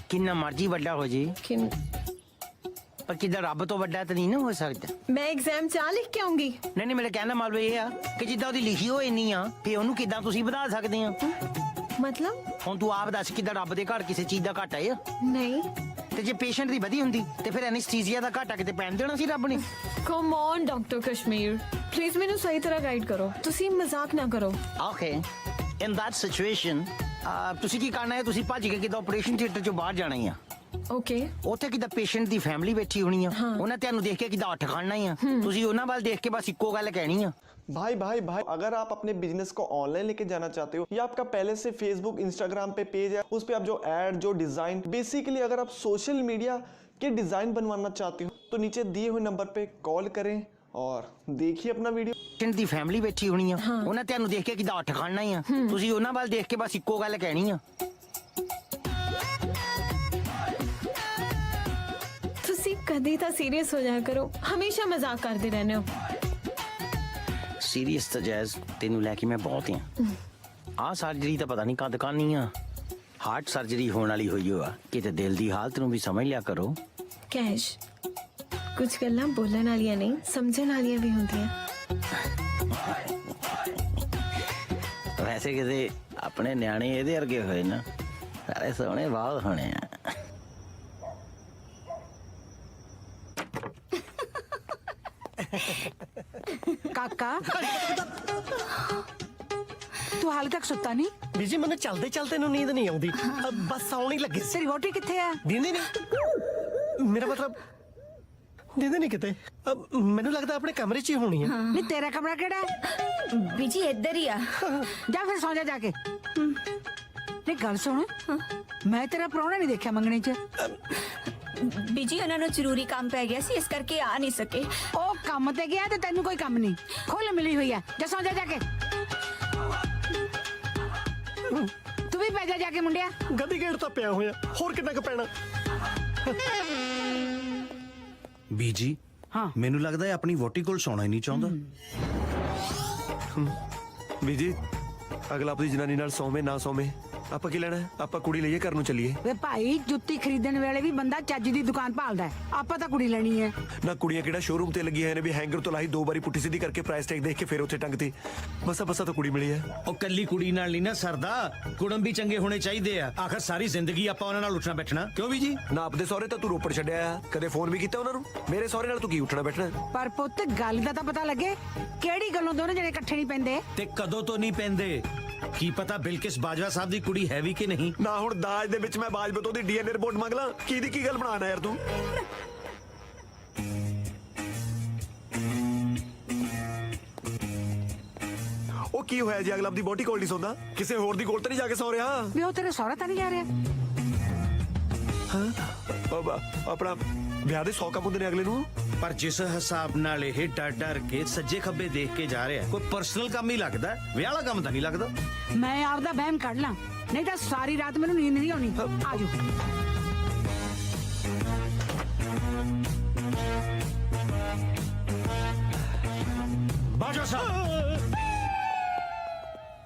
ਕਿੰਨਾ ਮਰਜੀ ਵੱਡਾ ਹੋ ਜੇ ਪਰ ਕਿਦਾਂ ਰੱਬ ਤੋਂ ਵੱਡਾ ਤਾਂ ਨਹੀਂ ਨਾ ਹੋ ਸਕਦਾ। ਮੈਂ ਐਗਜ਼ਾਮ 'ਚ ਆ ਲਿਖ ਕੇ ਆਉਂਗੀ। ਨਹੀਂ ਮੇਰਾ ਕਹਿਣਾ ਮਤਲਬ ਇਹ ਆ ਕਿ ਜਿੱਦਾਂ ਉਹਦੀ ਲਿਖੀ ਹੋਈ ਨਹੀਂ ਆ ਫੇ ਉਹਨੂੰ ਕਿਦਾਂ ਤੁਸੀਂ ਵਧਾ ਸਕਦੇ ਆ? ਮਤਲਬ ਹੁਣ ਤੂੰ ਆਪ ਦੱਸ ਕਿਦਾਂ ਰੱਬ ਦੇ ਘਰ ਕਿਸੇ ਚੀਜ਼ ਦਾ ਘਾਟਾ ਹੈ? ਨਹੀਂ। ਤੇ ਜੇ ਪੇਸ਼ੈਂਟ ਦੀ ਵਧੀ ਹੁੰਦੀ ਤੇ ਫਿਰ ਐਨੈਸਥੀਸੀਆ ਦਾ ਘਾਟਾ ਕਿਤੇ ਪੈਣ ਦੇਣਾ ਸੀ ਰੱਬ ਨੇ? Come on doctor Kashmir, please ਮੈਨੂੰ ਸਹੀ ਤਰ੍ਹਾਂ ਗਾਈਡ ਕਰੋ। ਤੁਸੀਂ ਮਜ਼ਾਕ ਨਾ ਕਰੋ। ਓਕੇ ਇਨ ਦੈਟ ਸਿਚੁਏਸ਼ਨ ਤੁਸੀਂ ਕੀ ਕਰਨਾ ਹੈ? ਤੁਸੀਂ ਭੱਜ ਕੇ ਕਿਦਾਂ ਆਪਰੇਸ਼ਨ ਥੀਏਟਰ ਚੋਂ ਬਾਹਰ ਜਾਣਾ ਹੀ ਆ। ਓਕੇ। ਉੱਥੇ ਕਿਦਾਂ ਪੇਸ਼ੈਂਟ ਦੀ ਫੈਮਿਲੀ ਬੈਠੀ ਹੋਣੀ ਆ, ਉਹਨਾਂ ਤੁਹਾਨੂੰ ਦੇਖ ਕੇ ਕਿਦਾਂ ਉੱਠ ਖੜਨਾ ਹੀ ਆ। ਤੁਸੀਂ ਉਹਨਾਂ ਵੱਲ ਦੇਖ ਕੇ ਬਸ ਇੱਕੋ ਗੱਲ ਕਹਿਣੀ ਆ। भाई भाई भाई अगर आप अपने बिजनेस को ऑनलाइन लेके जाना चाहते हो या आपका पहले से फेसबुक इंस्टाग्राम पे पेज है, उस पे आप जो ऐड जो डिजाइन बेसिकली अगर आप सोशल मीडिया के डिजाइन बनवाना चाहते हो तो नीचे दिए हुए नंबर पे कॉल करें और देखिए अपना वीडियो। ਦੀ ਫੈਮਿਲੀ ਬੈਠੀ ਹੋਣੀ ਆ ਉਹਨਾਂ ਤੁਹਾਨੂੰ ਦੇਖ ਕੇ ਕਿਦਾਂ ਉੱਠ ਖੜਨਾ ਹੀ ਆ ਤੁਸੀਂ ਉਹਨਾਂ ਵੱਲ ਦੇਖ ਕੇ ਬਸ ਇੱਕੋ ਗੱਲ ਕਹਿਣੀ ਆ ਤੁਸੀਂ ਕਦੇ ਤਾਂ ਸੀਰੀਅਸ ਹੋ ਜਾਇਆ ਕਰੋ, ਹਮੇਸ਼ਾ ਮਜ਼ਾਕ ਕਰਦੇ ਰਹਿੰਦੇ ਹੋ। ਸੀਰੀਅਸ ਤਾਂ ਜੈਜ਼ ਤੈਨੂੰ ਲੈ ਕੇ ਮੈਂ ਬਹੁਤ ਆ ਆਹ ਸਰਜਰੀ ਤਾਂ ਪਤਾ ਨਹੀਂ ਕਦ ਕਰਨੀ ਆ ਹਾਰਟ ਸਰਜਰੀ ਹੋਣ ਵਾਲੀ ਹੋਈ ਆ ਕਿਤੇ ਦਿਲ ਦੀ ਹਾਲਤ ਨੂੰ ਵੀ ਸਮਝ ਲਿਆ ਕਰੋ ਕੈਸ਼ ਕੁਝ ਗੱਲਾਂ ਬੋਲਣ ਵਾਲੀਆਂ ਨਹੀਂ ਸਮਝਣ ਵਾਲੀਆਂ ਵੀ ਹੁੰਦੀਆਂ। ਵੈਸੇ ਕਿਤੇ ਆਪਣੇ ਨਿਆਣੇ ਇਹਦੇ ਵਰਗੇ ਹੋਏ ਨਾ ਸਾਰੇ ਸੋਹਣੇ ਬਹੁਤ ਹੋਣੇ ਆ ਕਾਕਾ ਤੂੰ ਹਾਲੇ ਤੱਕ ਸੁੱਤਾ ਨਹੀਂ? ਬੀਜੀ ਮੈਨੂੰ ਚਲਦੇ ਚਲਦੇ ਨੂੰ ਨੀਂਦ ਨਹੀਂ ਆਉਂਦੀ ਬਸ ਸੌਣ ਹੀ ਲੱਗੇ ਸੀ। ਤੇਰੀ ਵੋਟੀ ਕਿੱਥੇ ਆ? ਦਿੰਦੀ ਨਹੀਂ ਮੇਰਾ ਮਤਲਬ ਦਿੰਦੇ ਨਹੀਂ ਕਿਤੇ ਮੈਨੂੰ ਲੱਗਦਾ ਆਪਣੇ ਕਮਰੇ 'ਚ ਹੀ ਹੋਣੀ ਆ। ਨਹੀਂ ਤੇਰਾ ਕਮਰਾ ਕਿਹੜਾ ਹੈ? ਬੀਜੀ ਇੱਧਰ ਹੀ ਆ ਜਾ ਫਿਰ ਸੌਂ ਜਾ ਕੇ। ਨਹੀਂ ਗੱਲ ਸੁਣ, ਮੈਂ ਤੇਰਾ ਪ੍ਰਾਹੁਣਾ ਨਹੀਂ ਦੇਖਿਆ ਮੰਗਣੇ 'ਚ। ਬੀਜੀ ਉਹਨਾਂ ਨੂੰ ਜ਼ਰੂਰੀ ਕੰਮ ਪੈ ਗਿਆ ਸੀ ਇਸ ਕਰਕੇ ਆ ਨਹੀਂ ਸਕੇ। ਉਹ ਕੰਮ ਤੇ ਗਿਆ ਤੇ ਤੈਨੂੰ ਕੋਈ ਕੰਮ ਨਹੀਂ, ਖੁੱਲ ਮਿਲੀ ਹੋਈ ਹੈ। ਜਾ ਸੌਂ ਜਾ ਕੇ। ਤੂੰ ਵੀ ਪੈ ਜਾ ਕੇ ਮੁੰਡਿਆ। ਗੱਦੀ ਗੇੜ ਤਾਂ ਪਿਆ ਹੋਇਆ ਹੋਰ ਕਿੰਨਾ ਕੁ ਪੈਣਾ। ਬੀਜੀ ਹਾਂ ਮੈਨੂੰ ਲੱਗਦਾ ਹੈ ਆਪਣੀ ਵੋਟੀ ਕੋਲ ਸੌਣਾ ਹੀ ਨਹੀਂ ਚਾਹੁੰਦਾ। ਬੀਜੀ ਅਗਲਾ ਆਪਣੀ ਜਨਾਨੀ ਨਾਲ ਸੌਵੇਂ ਨਾ ਸੌਵੇਂ ਆਪਾਂ ਕੀ ਲੈਣਾ ਹੈ? ਆਪਾਂ ਕੁੜੀ ਲਈਏ ਘਰ ਨੂੰ ਚੱਲੀਏ। ਵੇ ਭਾਈ ਜੁੱਤੀ ਖਰੀਦਣ ਵੇਲੇ ਵੀ ਬੰਦਾ ਚੱਜ ਦੀ ਦੁਕਾਨ ਭਾਲਦਾ ਹੈ। ਆਪਾਂ ਤਾਂ ਕੁੜੀ ਲੈਣੀ ਹੈ। ਨਾ ਕੁੜੀਆਂ ਕਿਹੜਾ ਸ਼ੋਰੂਮ ਤੇ ਲੱਗੀਆਂ ਨੇ ਵੀ ਹੈਂਗਰ ਤੋਂ ਲਾਈ 2 ਵਾਰੀ ਪੁੱਠੀ ਸਿੱਧੀ ਕਰਕੇ ਪ੍ਰਾਈਸ ਟੈਗ ਦੇਖ ਕੇ ਫਿਰ ਉੱਥੇ ਟੰਗਤੀ। ਬਸ ਤਾਂ ਕੁੜੀ ਮਿਲੀ ਹੈ। ਉਹ ਕੱਲੀ ਕੁੜੀ ਨਾਲ ਨਹੀਂ ਨਾ ਸਰਦਾ ਕੁੜਮ ਵੀ ਚੰਗੇ ਹੋਣੇ ਚਾਹੀਦੇ ਆ ਆਖਰ ਸਾਰੀ ਜ਼ਿੰਦਗੀ ਆਪਾਂ ਉਹਨਾਂ ਨਾਲ ਉੱਠਣਾ ਬੈਠਣਾ ਕਿਉਂ ਬੀਜੀ? ਨਾ ਆਪਦੇ ਸਹੁਰੇ ਤਾਂ ਤੂੰ ਰੋਪੜ ਛੱਡਿਆ ਆ ਕਦੇ ਫੋਨ ਵੀ ਕੀਤਾ ਉਹਨਾਂ ਨੂੰ? ਮੇਰੇ ਸਹੁਰੇ ਨਾਲ ਤੂੰ ਕੀ ਉੱਠਣਾ ਬੈਠਣਾ? ਪਰ ਪੁੱਤ ਗੱਲ ਦਾ ਤਾਂ ਪਤਾ ਲੱਗੇ ਕਿਹੜੀ ਗੱਲੋਂ ਦੋਨੋਂ ਜਣੇ ਇਕੱਠੇ ਨਹੀਂ ਪੈਂਦੇ। ਤੇ ਕਦੋਂ ਤੋਂ ਨਹੀਂ ਪੈਂਦੇ ਕੀ ਪਤਾ ਬਿਲਕਿਸ ਬਾਜਵਾ ਸਾਹਿਬ ਦੀ ਕੁੜੀ ਹੈ ਵੀ ਕਿ ਨਹੀਂ। ਨਾ ਹੁਣ ਦਾਜ ਦੇ ਵਿੱਚ ਮੈਂ ਬਾਜਵਾ ਤੋਂ ਦੀ ਡੀਐਨਏ ਰਿਪੋਰਟ ਮੰਗ ਲਾਂ ਕੀ ਦੀ ਕੀ ਗੱਲ ਬਣਾਣਾ ਯਾਰ ਤੂੰ। ਉਹ ਕੀ ਹੋਇਆ ਜੀ ਅਗਲਾ ਆਪਦੀ ਬੋਟੀ ਕੋਲ ਨਹੀਂ ਸੌਂਦਾ ਕਿਸੇ ਹੋਰ ਦੀ ਕੋਲ ਤਾਂ ਨਹੀਂ ਜਾ ਕੇ ਸੌ ਰਿਹਾ? ਵੀ ਉਹ ਤੇਰੇ ਸਹੁਰਾ ਤਾਂ ਨਹੀਂ ਜਾ ਰਿਹਾ? ਆਪਣਾ ਵਿਆਹ ਦੇ 100 ਕੰਮ ਹੁੰਦੇ ਨੇ ਅਗਲੇ ਨੂੰ। ਪਰ ਜਿਸ ਹਿਸਾਬ ਨਾਲ ਇਹ ਡਰ ਡਰ ਕੇ ਸੱਜੇ ਖੱਬੇ ਦੇਖ ਕੇ ਜਾ ਰਿਹਾ ਕੋਈ ਪਰਸਨਲ ਕੰਮ ਹੀ ਲੱਗਦਾ ਵਿਆਹ ਵਾਲਾ ਕੰਮ ਤਾਂ ਨਹੀਂ ਲੱਗਦਾ। ਮੈਂ ਆਪਦਾ ਵਹਿਮ ਕੱਢ ਲਾਂ ਨਹੀਂ ਤਾਂ ਸਾਰੀ ਰਾਤ ਮੈਨੂੰ ਨੀਂਦ ਨਹੀਂ ਆਉਣੀ। ਆਜੋ ਬਾਜਵਾ ਸਾਹਿਬ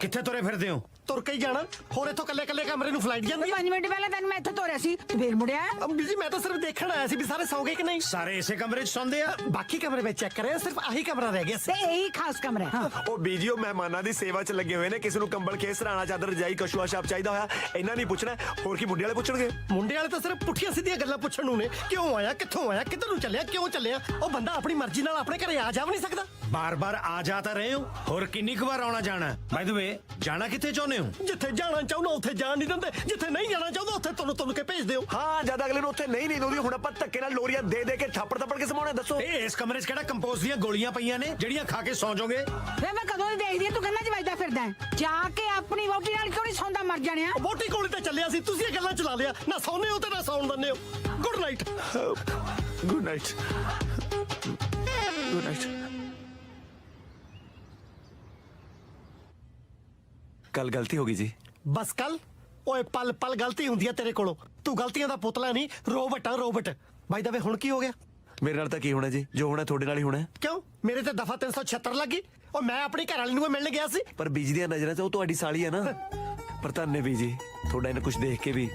ਕਿੱਥੇ ਤੁਰੇ ਫਿਰਦੇ ਹੋ? ਤੁਰ ਕੇ ਹੀ ਜਾਣਾ ਹੋਰ ਇੱਥੋਂ ਕੱਲੇ ਕੱਲੇ ਕਮਰੇ ਨੂੰ ਫਲਾਈਟ ਜਾਂਦੀ 5 ਮਿੰਟ ਪਹਿਲਾਂ ਤੈਨੂੰ ਮੈਂ ਇੱਥੇ ਤੋਰਿਆ ਸੀ ਤੂੰ ਫੇਰ ਮੁੜਿਆ। ਬੀਜੀ ਮੈਂ ਤਾਂ ਸਿਰਫ ਦੇਖਣ ਆਇਆ ਸੀ ਵੀ ਸਾਰੇ ਸੌਂ ਗਏ ਕਿ ਨਹੀਂ। ਸਾਰੇ ਇਸੇ ਕਮਰੇ 'ਚ ਸੌਂਦੇ ਆ ਬਾਕੀ ਕਮਰੇ ਵਿੱਚ ਚੈੱਕ ਕਰਿਆ ਸਿਰਫ ਆਹੀ ਕਮਰਾ ਰਹਿ ਗਿਆ ਸੀ। ਤੇ ਇਹੀ ਖਾਸ ਕਮਰਾ ਹੈ। ਉਹ ਬੀਜੀਓ ਮਹਿਮਾਨਾਂ ਦੀ ਸੇਵਾ 'ਚ ਲੱਗੇ ਹੋਏ ਨੇ ਕਿਸੇ ਨੂੰ ਕੰਬਲ ਖੇਸ ਸਰਾਣਾ ਚਾਦਰ ਰਜਾਈ ਕਸ਼ੂਆ ਛਾਪ ਚਾਹੀਦਾ ਹੋਇਆ ਇਹਨਾਂ ਨਹੀਂ ਪੁੱਛਣਾ ਹੋਰ ਕੀ ਮੁੰਡੇ ਵਾਲੇ ਪੁੱਛਣਗੇ। ਮੁੰਡੇ ਵਾਲੇ ਤਾਂ ਸਿਰਫ ਪੁੱਠੀਆਂ ਸਿੱਧੀਆਂ ਗੱਲਾਂ ਪੁੱਛਣ ਨੂੰ ਨੇ ਕਿਉਂ ਆਇਆ ਕਿੱਥੋਂ ਆਇਆ ਕਿੱਧਰ ਨੂੰ ਚੱਲਿਆ ਕਿਉਂ ਚੱਲਿਆ। ਉਹ ਬੰਦਾ ਆਪਣੀ ਮਰਜ਼ੀ ਨਾਲ ਆਪਣੇ ਘਰੇ ਆ ਜਾ ਵੀ ਨਹੀਂ ਸਕਦਾ। ਬਾਰ-ਬਾਰ ਆ ਜਾ ਤਾਂ ਰਹੇ ਹੋ ਹੋਰ ਕਿੰਨੀ ਕੁ ਵਾਰ ਆਉਣਾ ਜਾਣਾ? ਬਾਈ ਦ ਵੇ ਜਾਣਾ ਕਿੱਥੇ ਚਾਹੁੰਦੇ ਹੋ? ਜਿੱਥੇ ਜਾਣਾ ਚਾਹੁੰਦਾ ਉੱਥੇ ਜਾਣ ਨਹੀਂ ਦਿੰਦੇ ਜਿੱਥੇ ਨਹੀਂ ਜਾਣਾ ਚਾਹੁੰਦਾ ਉੱਥੇ ਤੁਹਾਨੂੰ ਕੇ ਭੇਜ ਦਿਓ। ਹਾਂ ਜਦ ਅਗਲੇ ਨੂੰ ਉੱਥੇ ਨਹੀਂ ਆਉਂਦੀ ਹੁਣ ਆਪਾਂ ਧੱਕੇ ਨਾਲ ਲੋਰੀਆਂ ਦੇ ਦੇ ਕੇ ਥੱਪੜ ਥੱਪੜ ਕੇ ਸਮਾਉਣੇ ਦੱਸੋ। ਇਹ ਇਸ ਕਮਰੇ 'ਚ ਕਿਹੜਾ ਕੰਪੋਜ਼ ਦੀਆਂ ਗੋਲੀਆਂ ਪਈਆਂ ਨੇ ਜਿਹੜੀਆਂ ਖਾ ਕੇ ਸੌਂ ਜਾਓਗੇ? ਵੇ ਮੈਂ ਕਦੋਂ ਦੀ ਦੇਖਦੀ ਤੂੰ ਕੰਨਾਂ 'ਚ ਵੱਜਦਾ ਫਿਰਦਾ ਜਾ ਕੇ ਆਪਣੀ ਵੋਟੀ ਨਾਲ ਕਿਉਂ ਨਹੀਂ ਸੌਂਦਾ ਮਰ ਜਾਣਿਆ। ਵੋਟੀ ਕੋਲ ਤੇ ਚੱਲਿਆ ਸੀ ਤੁਸੀਂ ਇਹ ਗੱਲਾਂ ਚਲਾ ਲਿਆ ਨਾ ਸੌਂਦੇ ਹੋ ਤੇ ਨਾ ਸੌਣ ਦਿੰਦੇ ਹੋ। Good night. Good night good night. ਕੱਲ ਗਲਤੀ ਹੋ ਗਈ ਜੀ। ਬਸ ਕੱਲ ਓਏ ਪਲ ਪਲ ਗਲਤੀ ਹੁੰਦੀ ਹੈ ਤੇਰੇ ਕੋਲੋਂ ਤੂੰ ਗਲਤੀਆਂ ਦਾ ਪੁਤਲਾ ਨਹੀਂ ਰੋਬਟ ਆ ਰੋਬਟ। ਬਾਈ ਦਾ ਵੇ ਹੁਣ ਕੀ ਹੋ ਗਿਆ? ਮੇਰੇ ਨਾਲ ਤਾਂ ਕੀ ਹੋਣਾ ਜੀ ਜੋ ਹੋਣਾ ਤੁਹਾਡੇ ਨਾਲ ਹੀ ਹੋਣਾ। ਕਿਉਂ ਮੇਰੇ ਤੇ ਦਫਾ 376 ਲੱਗੀ ਉਹ ਮੈਂ ਆਪਣੀ ਘਰ ਵਾਲੀ ਨੂੰ ਮਿਲਣ ਗਿਆ ਸੀ। ਪਰ ਬੀਜੀ ਦੀਆਂ ਨਜ਼ਰਾਂ 'ਚ ਉਹ ਤੁਹਾਡੀ ਸਾਲੀ ਹੈ ਨਾ। ਪਰ ਧੰਨੇ ਬੀਜੀ ਤੁਹਾਡਾ ਇਹਨਾਂ ਕੁਝ ਦੇਖ ਕੇ ਵੀ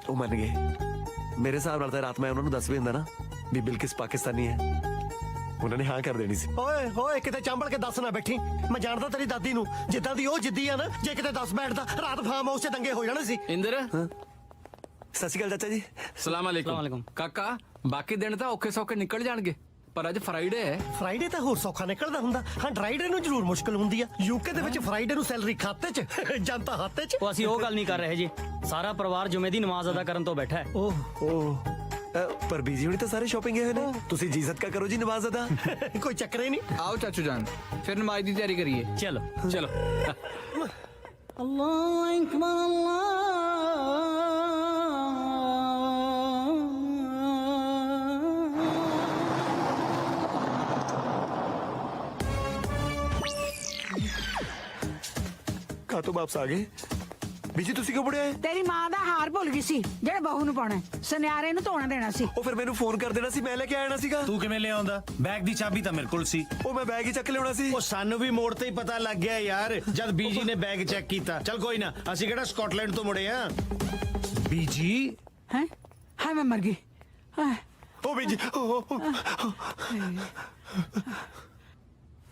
ਉਹ ਮੰਨ ਗਏ। ਮੇਰੇ ਹਿਸਾਬ ਨਾਲ ਤਾਂ ਰਾਤ ਮੈਂ ਉਹਨਾਂ ਨੂੰ ਦੱਸ ਵੀ ਹੁੰਦਾ ਨਾ ਵੀ ਬਿਲਕਿਸ ਪਾਕਿਸਤਾਨੀ ਹੈ ਉਹਨਾਂ ਨੇ ਹਾਂ ਕਰ ਦੇਣੀ ਸੀ। ਓਏ ਹੋਏ ਕਿਤੇ ਚੰਬਲ ਕੇ ਦੱਸ ਨਾ ਬੈਠੀ ਮੈਂ ਜਾਣਦਾ ਤੇਰੀ ਦਾਦੀ ਨੂੰ ਜਿੱਦਾਂ ਦੀ ਉਹ ਜਿੱਦੀ ਆ ਨਾ ਜੇ ਕਿਤੇ 10 ਬੈਠਦਾ ਰਾਤ ਫਾਰਮ ਹਾਊਸ 'ਚ ਦੰਗੇ ਹੋ ਜਾਣੇ ਸੀ। ਇੰਦਰ ਸਤਿ ਸ਼੍ਰੀ ਅਕਾਲ ਚਾਚਾ ਜੀ। ਸਲਾਮ ਅਲੈਕੁਮ ਕਾਕਾ ਬਾਕੀ ਦਿਨ ਤਾਂ ਔਖੇ ਸੌਖੇ ਨਿਕਲ ਜਾਣਗੇ ਪਰ ਅੱਜ ਫਰਾਈਡੇ ਹੈ। ਫਰਾਈਡੇ ਤਾਂ ਹੋਰ ਸੌਖਾ ਨਿਕਲਦਾ ਹੁੰਦਾ ਹਾਂ ਡਰਾਈਡੇ ਨੂੰ ਜ਼ਰੂਰ ਮੁਸ਼ਕਲ ਹੁੰਦੀ ਆ। ਯੂਕੇ ਦੇ ਵਿੱਚ ਫਰਾਈਡੇ ਨੂੰ ਸੈਲਰੀ ਖਾਤੇ 'ਚ ਜਨਤਾ ਹੱਥੇ 'ਚ। ਉਹ ਅਸੀਂ ਉਹ ਗੱਲ ਨਹੀਂ ਕਰ ਰਹੇ ਜੀ ਸਾਰਾ ਪਰਿਵਾਰ ਜੁਮੇ ਦੀ ਨਮਾਜ਼ ਅਦਾ ਕਰਨ ਤੋਂ ਬੈਠਾ ਹੈ। ਓਹ ਪਰ ਬੀਜੀ ਹੁਣੀ ਤਾਂ ਸਾਰੇ ਸ਼ਾਪਿੰਗ ਗਏ ਹੋਏ ਨੇ ਤੁਸੀਂ ਜੀ ਸਦਕਾ ਕਰੋ ਜੀ ਨਵਾਜ਼ ਅਦਾ। ਕੋਈ ਚੱਕਰ ਹੀ ਨਹੀਂ। ਆਓ ਚਾਚੂ ਜਾਨ ਫਿਰ ਨਮਾਜ਼ ਦੀ ਤਿਆਰੀ ਕਰੀਏ। ਚਲੋ ਚਲੋ ਅੱਲਾਹੁ ਅਕਬਰ ਕਾ ਤੋਂ ਵਾਪਸ ਆ ਗਏ ਬੀਜੀ ਤੁਸੀਂ ਕਿਉਂ ਬੁੜਿਆ ਤੇਰੀ ਮਾਂ ਦਾ ਹਾਰ ਭੁੱਲ ਗਈ ਸੀ ਜਿਹੜੇ ਬਹੂ ਨੂੰ ਪਾਉਣਾ ਸੁਨਿਆਰੇ ਨੂੰ ਧੋਣਾ ਦੇਣਾ ਸੀ ਉਹ ਫਿਰ ਮੈਨੂੰ ਫੋਨ ਕਰ ਦੇਣਾ ਸੀ ਮੈਂ ਲੈ ਕੇ ਆਣਾ ਸੀਗਾ ਤੂੰ ਕਿਵੇਂ ਲਿਆਉਂਦਾ ਬੈਗ ਦੀ ਚਾਬੀ ਤਾਂ ਮੇਰੇ ਕੋਲ ਸੀ ਉਹ ਮੈਂ ਬੈਗ ਹੀ ਚੱਕ ਲਿਆਉਣਾ ਸੀ ਉਹ ਸਾਨੂੰ ਵੀ ਮੋੜ ਤੇ ਹੀ ਪਤਾ ਲੱਗ ਗਿਆ ਯਾਰ ਜਦ ਬੀਜੀ ਨੇ ਬੈਗ ਚੈੱਕ ਕੀਤਾ ਚਲ ਕੋਈ ਨਾ ਅਸੀਂ ਕਿਹੜਾ ਸਕਾਟਲੈਂਡ ਤੋਂ ਮੁੜੇ ਆ ਬੀਜੀ ਹੈ ਹਾਏ ਮੈਂ ਮਰ ਗਈ ਹਾਏ। ਉਹ ਬੀਜੀ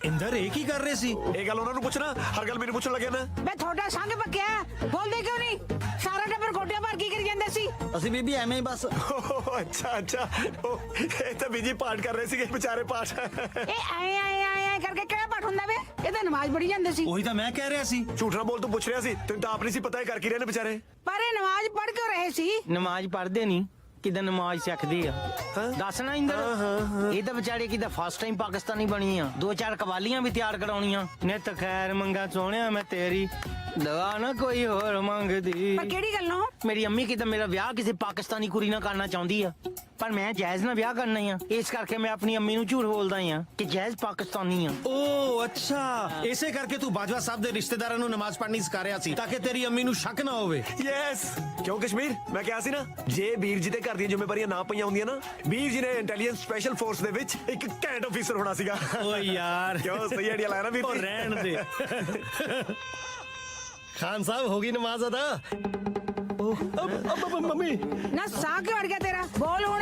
ਇੰਦਰ ਇਹ ਕੀ ਕਰ ਰਹੇ ਸੀ ਇਹ ਗੱਲ ਉਹਨਾਂ ਨੂੰ ਪੁੱਛਣਾ ਹਰ ਗੱਲ ਮੈਨੂੰ ਪੁੱਛਣ ਲੱਗਿਆ ਨਾ ਮੈਂ ਤੁਹਾਡਾ ਸੰਗ ਪੱਕਿਆ ਬੋਲਦੇ ਕਿਉਂ ਨਹੀਂ ਸਾਰਾ ਟੱਬਰ ਗੋਡਿਆਂ ਭਰ ਕੀ ਕਰੀ ਜਾਂਦੇ ਸੀ ਅਸੀਂ ਬੀਬੀ ਐਵੇਂ ਹੀ ਬਸ ਅੱਛਾ ਅੱਛਾ ਇਹ ਤਾਂ ਬੀਜੀ ਪਾਠ ਕਰ ਰਹੇ ਸੀਗੇ ਵਿਚਾਰੇ ਪਾਠ ਇਹ ਆਏ ਕਰਕੇ ਕਿਹੜਾ ਪਾਠ ਹੁੰਦਾ ਵੇ ਇਹ ਤਾਂ ਨਮਾਜ਼ ਪੜ੍ਹੀ ਜਾਂਦੇ ਸੀ ਉਹੀ ਤਾਂ ਮੈਂ ਕਹਿ ਰਿਹਾ ਸੀ ਝੂਠ ਨਾ ਬੋਲ ਤੂੰ ਪੁੱਛ ਰਿਹਾ ਸੀ ਤੈਨੂੰ ਤਾਂ ਆਪ ਨਹੀਂ ਸੀ ਪਤਾ ਇਹ ਕਰ ਕੀ ਰਹੇ ਨੇ ਵਿਚਾਰੇ ਪਰ ਇਹ ਨਮਾਜ਼ ਪੜ੍ਹ ਕਿਉਂ ਰਹੇ ਸੀ ਨਮਾਜ਼ ਪੜ੍ਹਦੇ ਨਹੀਂ ਕਿਦਾਂ ਨਮਾਜ਼ ਸਿੱਖਦੇ ਆ ਦੱਸਣਾ ਇੰਦਰ ਇਹ ਤਾਂ ਵਿਚਾਰੇ ਕਿਦਾਂ ਫਸਟ ਟਾਈਮ ਪਾਕਿਸਤਾਨੀ ਬਣੀ ਆ 2-4 ਕਵਾਲੀਆਂ ਵੀ ਤਿਆਰ ਕਰਾਉਣੀਆਂ ਨਿਤ ਖੈਰ ਮੰਗਾ ਸੋਹਣਿਆ ਮੈਂ ਤੇਰੀ ਦਵਾ ਨਾ ਕੋਈ ਹੋਰ ਮੰਗਦੀ ਪਰ ਕਿਹੜੀ ਗੱਲੋਂ ਮੇਰੀ ਅੰਮੀ ਕਿਦਾਂ ਮੇਰਾ ਵਿਆਹ ਕਿਸੇ ਪਾਕਿਸਤਾਨੀ ਕੁੜੀ ਨਾਲ ਕਰਨਾ ਚਾਹੁੰਦੀ ਆ ਪਰ ਮੈਂ ਜੈਜ਼ ਨਾਲ ਵਿਆਹ ਕਰਨਾ ਆ ਇਸ ਕਰਕੇ ਮੈਂ ਆਪਣੀ ਅੰਮੀ ਨੂੰ ਝੂਠ ਬੋਲਦਾ ਆ ਕਿ ਜੈਜ਼ ਪਾਕਿਸਤਾਨੀ ਆ ਓ ਅੱਛਾ ਇਸੇ ਕਰਕੇ ਤੂੰ ਬਾਜਵਾ ਸਾਹਿਬ ਦੇ ਰਿਸ਼ਤੇਦਾਰਾਂ ਨੂੰ ਨਮਾਜ਼ ਪੜ੍ਹਨੀ ਸਿਖਾ ਰਿਹਾ ਸੀ ਤਾਂ ਕਿ ਤੇਰੀ ਅੰਮੀ ਨੂੰ ਸ਼ੱਕ ਨਾ ਹੋਵੇ ਯੈਸ ਕਿਉਂ ਕਸ਼ਮੀਰ ਮੈਂ ਕਿਹਾ ਸੀ ਨਾ ਜੇ ਵੀਰ ਜੀ ਦੇ ਘਰ ਦੀਆਂ ਜ਼ਿੰਮੇਵਾਰੀਆਂ ਨਾ ਪਈਆਂ ਹੁੰਦੀਆਂ ਨਾ ਵੀਰ ਜੀ ਨੇ ਇੰਟੈਲੀਜੈਂਸ ਸਪੈਸ਼ਲ ਫੋਰਸ ਦੇ ਵਿੱਚ ਇੱਕ ਕੈਂਟ ਆਫੀਸਰ ਹੋਣਾ ਸੀਗਾ ਓ ਯਾਰ ਕਿਉਂ ਸਹੀ ਆਈਡੀਆ ਲਾਇਆ ਨਾ ਵੀਰ ਉਹ ਜੀ ਰਹਿਣ ਦੇ ਖਾਨ ਸਾਹਿਬ ਹੋ ਗਈ ਨਮਾਜ਼ ਅਦਾ ਮੰਮੀ ਨਾ ਸਾਹ ਕਿਉਂ ਅੜ ਗਿਆ ਤੇਰਾ ਬੋਲ ਹੁਣ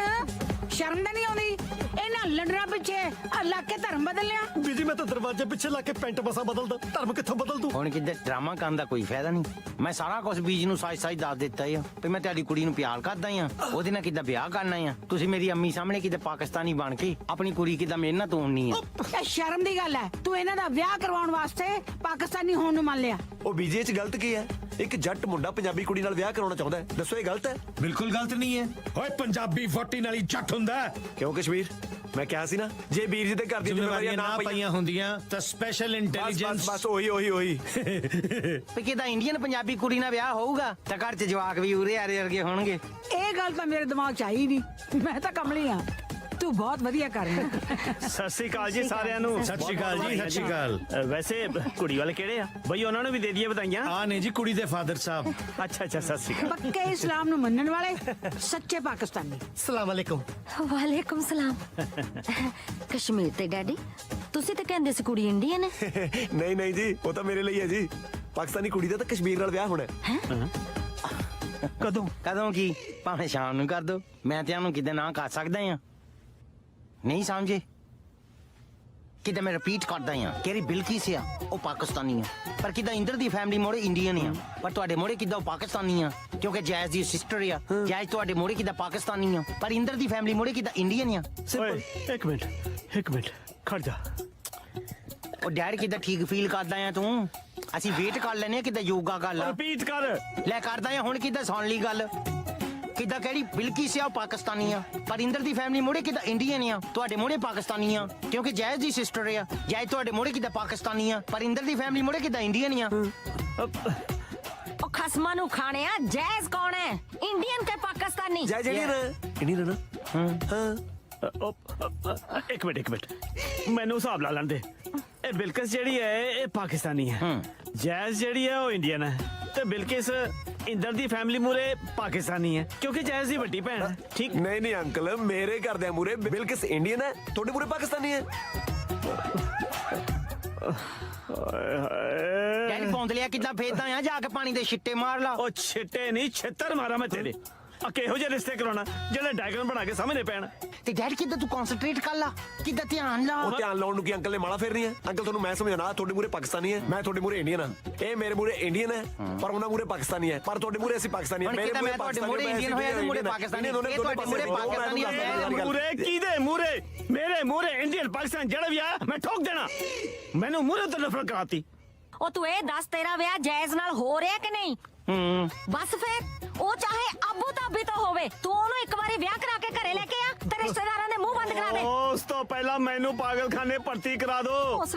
ਸ਼ਰਮ ਤਾਂ ਨਹੀਂ ਆਉਂਦੀ ਇਹਨਾਂ ਲੰਡਰਾਂ ਪਿੱਛੇ ਅੱਲਾ ਕੇ ਧਰਮ ਬਦਲ ਲਿਆ ਬੀਜੀ ਮੈਂ ਤਾਂ ਦਰਵਾਜ਼ੇ ਪਿੱਛੇ ਲਾ ਕੇ ਪੈਂਟ ਬਸਾ ਬਦਲਦਾ ਧਰਮ ਕਿੱਥੋਂ ਬਦਲ ਦੂੰ ਹੁਣ ਕਿਤੇ ਡਰਾਮਾ ਕਰਨ ਦਾ ਕੋਈ ਫਾਇਦਾ ਨਹੀਂ ਮੈਂ ਸਾਰਾ ਕੁਝ ਬੀਜ ਨੂੰ ਸੱਚ ਦੱਸ ਦਿੱਤਾ ਆ ਵੀ ਮੈਂ ਤੁਹਾਡੀ ਕੁੜੀ ਨੂੰ ਪਿਆਰ ਕਰਦਾ ਆ ਉਹਦੇ ਨਾਲ ਕਿੱਦਾਂ ਵਿਆਹ ਕਰਨਾ ਆ ਤੁਸੀਂ ਮੇਰੀ ਅੰਮੀ ਸਾਹਮਣੇ ਕਿਤੇ ਪਾਕਿਸਤਾਨੀ ਬਣ ਕੇ ਆਪਣੀ ਕੁੜੀ ਕਿੱਦਾਂ ਮੇਰੇ ਨਾਲ ਤੋੜਨੀ ਆ ਇਹ ਸ਼ਰਮ ਦੀ ਗੱਲ ਹੈ ਤੂੰ ਇਹਨਾਂ ਦਾ ਵਿਆਹ ਕਰਵਾਉਣ ਵਾਸਤੇ ਪਾਕਿਸਤਾਨੀ ਹੋਣ ਨੂੰ ਮੰਨ ਲਿਆ ਉਹ ਬੀਜੀ ਇਹ ਚ ਗਲਤ ਕੀ ਹੈ ਇੱਕ ਜੱਟ ਮੁੰਡਾ ਪੰਜਾਬੀ ਕੁੜੀ ਨਾਲ ਵਿਆਹ ਕਰਾਉਣਾ ਚਾਹੁੰਦਾ ਹੈ ਦੱਸੋ ਇਹ ਗਲਤ ਹੈ ਬਿਲਕੁਲ ਗਲਤ ਨਹੀਂ ਹੈ ਓਏ ਪੰਜਾਬੀ ਵੋਟੀ ਨਾਲ ਹੀ ਜੱਟ ਹੁੰਦਾ ਕਿਉਂ ਕਸ਼ਮੀਰ ਮੈਂ ਕਿਹਾ ਸੀ ਨਾ ਜੇ ਵੀਰ ਜੀ ਦੇ ਘਰ ਦੀਆਂ ਜ਼ਿੰਮੇਵਾਰੀਆਂ ਨਾ ਪਈਆਂ ਹੁੰਦੀਆਂ ਤਾਂ ਸਪੈਸ਼ਲ ਇੰਟੈਲੀਜੈਂਸ ਬਸ ਉਹੀ ਵੀ ਕਿਦਾਂ ਇੰਡੀਅਨ ਪੰਜਾਬੀ ਕੁੜੀ ਨਾਲ ਵਿਆਹ ਹੋਊਗਾ ਤਾਂ ਘਰ 'ਚ ਜਵਾਕ ਵੀ ਉਰੇ ਆਰੇ ਵਰਗੇ ਹੋਣਗੇ ਇਹ ਗੱਲ ਤਾਂ ਮੇਰੇ ਦਿਮਾਗ 'ਚ ਆਈ ਨਹੀਂ ਮੈਂ ਤਾਂ ਕਮਲੀ ਆ ਤੂੰ ਬਹੁਤ ਵਧੀਆ ਕਰ ਰਿਹਾ ਸਤਿ ਸ੍ਰੀ ਅਕਾਲ ਜੀ ਸਾਰਿਆਂ ਨੂੰ ਸਤਿ ਸ਼੍ਰੀ ਅਕਾਲ ਜੀ ਸਤਿ ਸ਼੍ਰੀ ਅਕਾਲ ਵੈਸੇ ਕੁੜੀ ਵਾਲੇ ਕਿਹੜੇ ਆ ਬਈ ਉਹਨਾਂ ਨੂੰ ਵੀ ਦੇ ਦਈਏ ਵਧਾਈਆਂ ਆ ਨੇ ਜੀ ਕੁੜੀ ਦੇ ਫਾਦਰ ਸਾਹਿਬ ਅੱਛਾ ਸਤਿ ਸ੍ਰੀ ਅਕਾਲ ਪੱਕੇ ਇਸਲਾਮ ਨੂੰ ਮੰਨਣ ਵਾਲੇ ਸੱਚੇ ਪਾਕਿਸਤਾਨੀ ਸਲਾਮ ਅਲੈਕੁਮ ਵਾਲੇਕੁਮ ਸਲਾਮ ਕਸ਼ਮੀਰ ਤੇ ਡੈਡੀ ਤੁਸੀਂ ਤਾਂ ਕਹਿੰਦੇ ਸੀ ਕੁੜੀ ਇੰਡੀਅਨ ਹੈ ਨਹੀਂ ਜੀ ਉਹ ਤਾਂ ਮੇਰੇ ਲਈ ਹੈ ਜੀ ਪਾਕਿਸਤਾਨੀ ਕੁੜੀ ਦਾ ਤਾਂ ਕਸ਼ਮੀਰ ਨਾਲ ਵਿਆਹ ਹੋਣਾ ਹੈ ਕਦੋਂ ਕੀ ਭਾਵੇਂ ਸ਼ਾਮ ਨੂੰ ਕਰ ਦੋ ਮੈਂ ਤੇ ਉਹਨੂੰ ਕਿਤੇ ਨਾ ਕਰ ਸਕਦਾ ਆ ਨਹੀਂ ਸਮਝੇ ਕਿਤੇ ਮੈਂ ਰਿਪੀਟ ਕਰਦਾ ਆ ਕਿਹੜੀ ਬਿਲਕਿਸ ਆ ਉਹ ਪਾਕਿਸਤਾਨੀ ਆ ਪਰ ਕਿਦਾਂ ਇੰਦਰ ਦੀ ਫੈਮਿਲੀ ਮੋੜੇ ਇੰਡੀਅਨ ਆ ਪਰ ਤੁਹਾਡੇ ਮੋੜੇ ਕਿਦਾਂ ਉਹ ਪਾਕਿਸਤਾਨੀ ਆ ਕਿਉਂਕਿ ਜੈਜ਼ ਦੀ ਸਿਸਟਰ ਆ ਜੈਜ਼ ਤੁਹਾਡੇ ਮੋੜੇ ਕਿਦਾਂ ਪਾਕਿਸਤਾਨੀ ਆ ਪਰ ਇੰਦਰ ਦੀ ਫੈਮਿਲੀ ਮੋੜੇ ਕਿਦਾਂ ਇੰਡੀਅਨ ਆ ਓਏ ਇੱਕ ਮਿੰਟ ਖੜ ਜਾ ਉਹ ਡੈਡ ਕਿਦਾਂ ਠੀਕ ਫੀਲ ਕਰਦਾ ਆ ਤੂੰ ਅਸੀਂ ਵੇਟ ਕਰ ਲੈਨੇ ਆ ਕਿਦਾਂ ਯੋਗਾ ਕਰ ਲਾ ਰਿਪੀਟ ਕਰ ਲੈ ਕਰਦਾ ਆ ਹੁਣ ਕਿਦਾਂ ਸੁਣ ਲਈ ਗੱਲ ਕਿਦਾਂ ਕਿਹੜੀ ਬਿਲਕਿਸ ਆ ਉਹ ਪਾਕਿਸਤਾਨੀ ਆ ਪਰ ਇੰਦਰ ਦੀ ਫੈਮਿਲੀ ਮੋੜੇ ਕਿਦਾਂ ਇੰਡੀਅਨ ਆ ਤੁਹਾਡੇ ਮੋੜੇ ਪਾਕਿਸਤਾਨੀ ਆ ਕਿਉਂਕਿ ਜੈਜ਼ ਦੀ ਸਿਸਟਰ ਆ ਜੈਜ਼ ਤੁਹਾਡੇ ਮੋੜੇ ਕਿਦਾਂ ਪਾਕਿਸਤਾਨੀ ਆ ਪਰ ਇੰਦਰ ਦੀ ਫੈਮਿਲੀ ਮੋੜੇ ਕਿਦਾਂ ਇੰਡੀਅਨ ਆ ਉਹ ਖਸਮਾਂ ਨੂੰ ਖਾਣੇ ਆ ਜੈਜ਼ ਕੌਣ ਹੈ ਇੰਡੀਅਨ ਕੇ ਪਾਕਿਸਤਾਨੀ ਜੈ ਜਿਹੜੀ ਨਾ ਇੰਡੀਅਨ ਨਾ ਇੱਕ ਮਿੰਟ ਮੈਨੂੰ ਹਿਸਾਬ ਲਾ ਲੈਣ ਦੇ ਇਹ ਬਿਲਕਿਸ ਜਿਹੜੀ ਹੈ ਇਹ ਪਾਕਿਸਤਾਨੀ ਹੈ ਜੈਜ਼ ਜਿਹੜੀ ਹੈ ਉਹ ਇੰਡੀਅਨ ਹੈ ਤੇ ਬਿਲਕਿਸ ਇੰਦਰ ਦੀ ਫੈਮਿਲੀ ਮੂਰੇ ਪਾਕਿਸਤਾਨੀ ਹੈ ਕਿਉਂਕਿ ਜੈਜ਼ ਦੀ ਵੱਡੀ ਭੈਣ ਹੈ ਠੀਕ ਨਹੀਂ ਅੰਕਲ ਮੇਰੇ ਘਰਦਿਆਂ ਮੂਰੇ ਬਿਲਕਿਸ ਇੰਡੀਅਨ ਹੈ ਤੁਹਾਡੇ ਮੂਰੇ ਪਾਕਿਸਤਾਨੀ ਹੈ ਡੈਡੀ ਪੌਂਦਲਿਆ ਕਿਦਾਂ ਫੇਰਦਾ ਆ ਜਾ ਕੇ ਪਾਣੀ ਦੇ ਛਿੱਟੇ ਮਾਰ ਲਾ ਉਹ ਛਿੱਟੇ ਨਹੀਂ ਛਿੱਤਰ ਮਾਰਾਂ ਮੈਂ ਤੇਰੇ ਆ ਕਿਹੋ ਜਿਹੇ ਰਿਸ਼ਤੇ ਕਰਾਉਣਾ ਜਿਹੜੇ ਡਾਇਗਰਾਮ ਬਣਾ ਕੇ ਸਾਹਮਣੇ ਪੈਣ ਤੇ ਡੈਡ ਕਿਦਾਂ ਤੂੰ ਕਨਸੈਂਟਰੇਟ ਕਰ ਲਾ ਕਿਦਾਂ ਧਿਆਨ ਲਾ ਉਹ ਧਿਆਨ ਲਾਉਣ ਨੂੰ ਕੀ ਅੰਕਲ ਨੇ ਮਾਲਾ ਫੇਰਨੀ ਹੈ ਅੰਕਲ ਤੁਹਾਨੂੰ ਮੈਂ ਸਮਝਾਣਾ ਤੁਹਾਡੇ ਮੂਰੇ ਪਾਕਿਸਤਾਨੀ ਹੈ ਮੈਂ ਤੁਹਾਡੇ ਮੂਰੇ ਇੰਡੀਅਨ ਹਾਂ ਇਹ ਮੇਰੇ ਮੂਰੇ ਇੰਡੀਅਨ ਹੈ ਪਰ ਉਹਨਾਂ ਮੂਰੇ ਪਾਕਿਸਤਾਨੀ ਹੈ ਪਰ ਤੁਹਾਡੇ ਮੂਰੇ ਅਸੀਂ ਪਾਕਿਸਤਾਨੀ ਹਾਂ ਮੇਰੇ ਮੂਰੇ ਤੁਹਾਡੇ ਮੂਰੇ ਇੰਡੀਅਨ ਹੋਇਆ ਤੇ ਮੂਰੇ ਪਾਕਿਸਤਾਨੀ ਇਹ ਤੁਹਾਡੇ ਮੂਰੇ ਪਾਕਿਸਤਾਨੀ ਆ ਮੂਰੇ ਕਿਹਦੇ ਮੂਰੇ ਮੇਰੇ ਮੂਰੇ ਇੰਡੀਅਨ ਪਾਕਿਸਤਾਨ ਜਿਹੜਾ ਵੀ ਆਇਆ ਮੈਂ ਠੋਕ ਦੇਣਾ ਮੈਨੂੰ ਮੂਰੇ ਤੋਂ ਨਫ਼ਰਤ ਕਰਾਤੀ ਉਹ ਤੂੰ ਇਹ ਦੱਸ ਤੇਰਾ ਵਿਆਹ ਜੈਜ਼ ਨਾਲ ਹੋ ਰਿਹਾ ਕਿ ਨਹੀਂ ਬਸ ਫਿਰ ਉਹ ਚਾਹੇ ਆਬੂ ਧਾਬੀ ਤੋਂ ਹੋਵੇ ਤੂੰ ਉਹਨੂੰ ਇੱਕ ਵਾਰੀ ਵਿਆਹ ਕਰਾ ਕੇ ਘਰੇ ਲੈ ਕੇ ਆ ਤੇ ਰਿਸ਼ਤੇਦਾਰਾਂ ਦੇ ਮੂੰਹ ਬੰਦ ਕਰਾ ਦੇ ਉਸ ਤੋਂ ਪਹਿਲਾਂ ਮੈਨੂੰ ਪਾਗਲਖਾਨੇ ਭਰਤੀ ਕਰਾ ਦੋ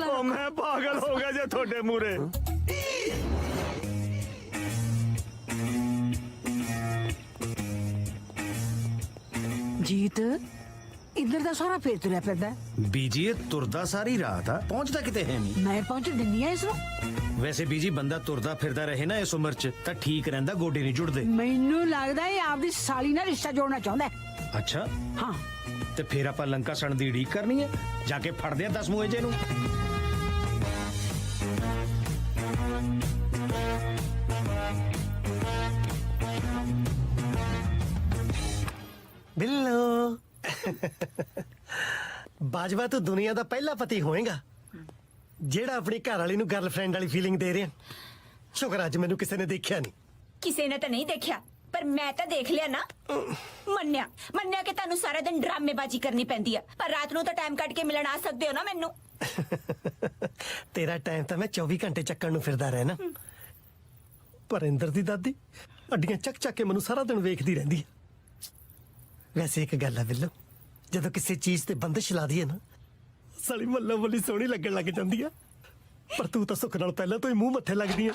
ਉਹ ਮੈਂ ਪਾਗਲ ਹੋ ਗਿਆ ਜੇ ਤੁਹਾਡੇ ਮੂਰੇ ਜੀਤ ਇੱਧਰ ਦਾ ਸਾਰਾ ਫੇਰ ਤੁਰਿਆ ਫਿਰਦਾ ਹੈ। ਬੀਜੀ ਇਹ ਤੁਰਦਾ ਸਾਰੀ ਰਾਤ ਆ, ਪਹੁੰਚਦਾ ਕਿਤੇ ਹੈ ਨਹੀਂ। ਮੈਂ ਪਹੁੰਚ ਦਿੰਨੀ ਆ ਇਸ ਨੂੰ। ਵੈਸੇ ਬੀਜੀ ਬੰਦਾ ਤੁਰਦਾ ਫਿਰਦਾ ਰਹੇ ਨਾ ਇਸ ਉਮਰ 'ਚ ਤਾਂ ਠੀਕ ਰਹਿੰਦਾ, ਗੋਡੇ ਨਹੀਂ ਜੁੜਦੇ। ਮੈਨੂੰ ਲੱਗਦਾ ਇਹ ਆਪਦੀ ਸਾਲੀ ਨਾਲ ਰਿਸ਼ਤਾ ਜੋੜਨਾ ਚਾਹੁੰਦਾ ਹੈ। ਅੱਛਾ, ਹਾਂ ਤੇ ਫਿਰ ਆਪਾਂ ਲੰਕਾ ਸਣ ਦੀ ਉਡੀਕ ਕਰਨੀ ਹੈ, ਜਾ ਕੇ ਫੜਦੇ ਆ 10 ਮੂਹੇ ਜੇ ਨੂੰ। ਬਿੱਲੋ ਬਾਜਵਾ ਤੂੰ ਦੁਨੀਆ ਦਾ ਪਹਿਲਾ ਪਤੀ ਹੋਏਗਾ ਜਿਹੜਾ ਆਪਣੀ ਘਰ ਵਾਲੀ ਨੂੰ ਗਰਲਫ੍ਰੈਂਡ ਵਾਲੀ ਫੀਲਿੰਗ ਦੇ ਰਿਹਾ। ਸ਼ੁਕਰ ਅੱਜ ਮੈਨੂੰ ਕਿਸੇ ਨੇ ਦੇਖਿਆ ਨਹੀਂ। ਕਿਸੇ ਨੇ ਤਾਂ ਨਹੀਂ ਦੇਖਿਆ, ਪਰ ਮੈਂ ਤਾਂ ਦੇਖ ਲਿਆ ਨਾ। ਮੰਨਿਆ ਕਿ ਤੁਹਾਨੂੰ ਸਾਰਾ ਦਿਨ ਡਰਾਮੇਬਾਜ਼ੀ ਕਰਨੀ ਪੈਂਦੀ ਆ, ਪਰ ਰਾਤ ਨੂੰ ਤਾਂ ਟਾਈਮ ਕੱਢ ਕੇ ਮਿਲਣ ਆ ਸਕਦੇ ਹੋ ਨਾ ਮੈਨੂੰ। ਤੇਰਾ ਟਾਈਮ ਤਾਂ ਮੈਂ 24 ਘੰਟੇ ਚੱਕਣ ਨੂੰ ਫਿਰਦਾ ਰਹਿਣਾ, ਪਰ ਇੰਦਰ ਦੀ ਦਾਦੀ ਅੱਡੀਆਂ ਚੱਕ ਚੱਕ ਕੇ ਮੈਨੂੰ ਸਾਰਾ ਦਿਨ ਵੇਖਦੀ ਰਹਿੰਦੀ ਹੈ। ਵੈਸੇ ਇੱਕ ਗੱਲ ਹੈ ਬਿੱਲੋ, ਜਦੋਂ ਕਿਸੇ ਚੀਜ਼ ਤੇ ਬੰਦਿਸ਼ ਲਾ ਦਈਏ ਨਾ, ਸਾਲੀ ਮੱਲੋ ਮੱਲੀ ਸੋਹਣੀ ਲੱਗਣ ਲੱਗ ਜਾਂਦੀ ਆ। ਪਰ ਤੂੰ ਤਾਂ ਸੁੱਖ ਨਾਲ ਪਹਿਲਾਂ ਤੋਂ ਹੀ ਮੂੰਹ ਮੱਥੇ ਲੱਗਦੀ ਹੈ।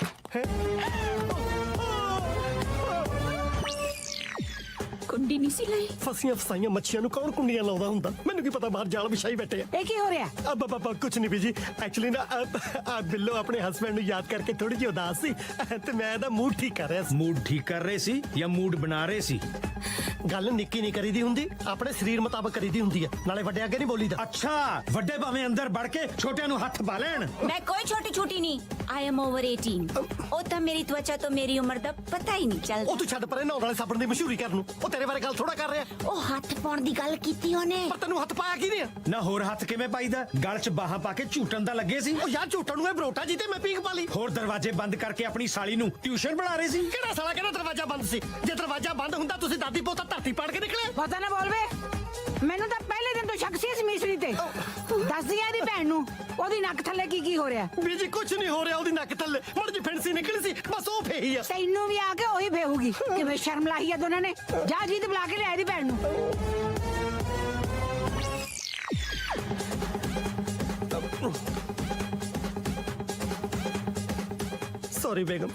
ਕੁੰਡੀ ਨਹੀਂ ਸੀ ਲਈ। ਫਸੀਆਂ ਫਸਾਈਆਂ ਮੱਛੀਆਂ ਨੂੰ ਕੌਣ ਕੁੰਡੀਆਂ ਲਾਉਂਦਾ ਹੁੰਦਾ? ਮੈਨੂੰ ਕੀ ਪਤਾ, ਬਾਹਰ ਜਾਲ ਵਿਛਾਈ ਬੈਠੇ ਆ। ਇਹ ਕੀ ਹੋ ਰਿਹਾ? ਅੱਬਾ ਕੁਛ ਨਹੀਂ ਬੀਜੀ, ਐਕਚੁਅਲੀ ਨਾ ਆ ਬਿੱਲੋ ਆਪਣੇ ਹਸਬੈਂਡ ਨੂੰ ਯਾਦ ਕਰਕੇ ਥੋੜੀ ਜਿਹੀ ਉਦਾਸ ਸੀ ਤੇ ਮੈਂ ਇਹਦਾ ਮੂਡ ਠੀਕ ਕਰ ਰਿਹਾ ਸੀ। ਮੂਡ ਠੀਕ ਕਰ ਰਹੇ ਸੀ ਜਾਂ ਮੂਡ ਬਣਾ ਰਹੇ ਸੀ? ਗੱਲ ਨਿੱਕੀ ਨਹੀਂ ਕਰੀਦੀ ਹੁੰਦੀ, ਆਪਣੇ ਸਰੀਰ ਮੁਤਾਬਕ ਕਰੀਦੀ ਹੁੰਦੀ ਹੈ। ਨਾਲੇ ਵੱਡੇ ਅੱਗੇ ਨਹੀਂ ਬੋਲੀਦਾ। ਅੱਛਾ, ਵੱਡੇ ਭਾਵੇਂ ਅੰਦਰ ਵੜ ਕੇ ਛੋਟਿਆਂ ਨੂੰ ਹੱਥ ਪਾ ਲੈਣ। ਮੈਂ ਕੋਈ ਛੋਟੀ ਛੋਟੀ ਨਹੀਂ। I am over 18। ਉਹ ਤਾਂ ਮੇਰੀ ਤਵਚਾ ਤੋਂ ਮੇਰੀ ਉਮਰ ਦਾ ਪਤਾ ਹੀ ਨਹੀਂ ਚੱਲਦਾ। ਉਹ ਤੂੰ ਛੱਡ ਪਰੇ, ਨਹਾਉਣ ਵਾਲੇ ਸਾਬਣ ਦੀ ਮਸ਼ਹੂਰੀ ਕਰਨ ਨੂੰ। ਉਹ ਤੇਰੇ ਬਾਰੇ ਗੱਲ ਥੋੜਾ ਕਰ ਰਿਹਾ। ਉਹ ਹੱਥ ਪਾਉਣ ਦੀ ਗੱਲ ਕੀਤੀ ਉਹਨੇ। ਪਰ ਤੈਨੂੰ ਹੱਥ ਪਾਇਆ ਕੀ ਨੇ? ਨਾ ਹੋਰ ਹੱਥ ਕਿਵੇਂ ਪਾਈਦਾ? ਗਲ 'ਚ ਬਾਹਾਂ ਪਾ ਕੇ ਝੂਟਣ ਦਾ ਲੱਗੇ ਸੀ। ਉਹ ਯਾਰ ਝੂਟਣ ਨੂੰ ਇਹ ਬਰੋਟਾ ਜੀ ਤੇ ਮੈਂ ਪੀਕ ਪਾ ਲਈ। ਹੋਰ ਦਰਵਾਜ਼ੇ ਬੰਦ ਕਰਕੇ ਆਪਣੀ ਸਾਲੀ ਨੂੰ ਟਿਊਸ਼ਨ ਬਣਾ ਰਹੇ ਸੀ। ਕਿਹੜਾ ਸਾਲਾ ਕਹਿੰਦਾ ਦਰਵਾਜ਼ਾ ਬੰਦ ਸੀ? ਜੇ ਦਰਵਾਜ਼ਾ ਬੰਦ ਹੁੰਦਾ ਤੁਸੀਂ ਦਾਦੀ ਪੋਤਾ ਧਰਤੀ ਪਾੜ ਕੇ ਨਿਕਲੇ। ਪਤਾ ਨਾ ਬੋਲ ਵੇ, ਮੈਨੂੰ ਤਾਂ ਪਹਿਲੇ ਦਿਨ ਤੋਂ ਸ਼ੱਕ ਸੀ ਇਸ ਮਿਸਰੀ ਤੇ। ਦੱਸਦੀ ਆ ਇਹਦੀ ਭੈਣ ਨੂੰ ਉਹਦੀ ਨੱਕ ਥੱਲੇ ਕੀ ਹੋ ਰਿਹਾ। ਬੀਜੀ ਕੁਛ ਨਹੀਂ ਹੋ ਰਿਹਾ, ਉਹਦੀ ਨੱਕ ਥੱਲੇ ਮੜ ਜੀ ਫੈਂਸੀ ਨਿਕਲੀ ਸੀ, ਬਸ ਉਹ ਫੇਹੀ ਆ। ਤੈਨੂੰ ਵੀ ਆ ਕੇ ਉਹੀ ਫੇਹੂਗੀ। ਕਿਵੇਂ ਸ਼ਰਮ ਲਾਈ ਆ ਦੋਨਾਂ ਨੇ। ਜਾ ਜੀਤ ਬੁਲਾ ਕੇ ਲਿਆ ਇਹਦੀ ਭੈਣ ਨੂੰ। ਸੌਰੀ ਬੇਗਮ,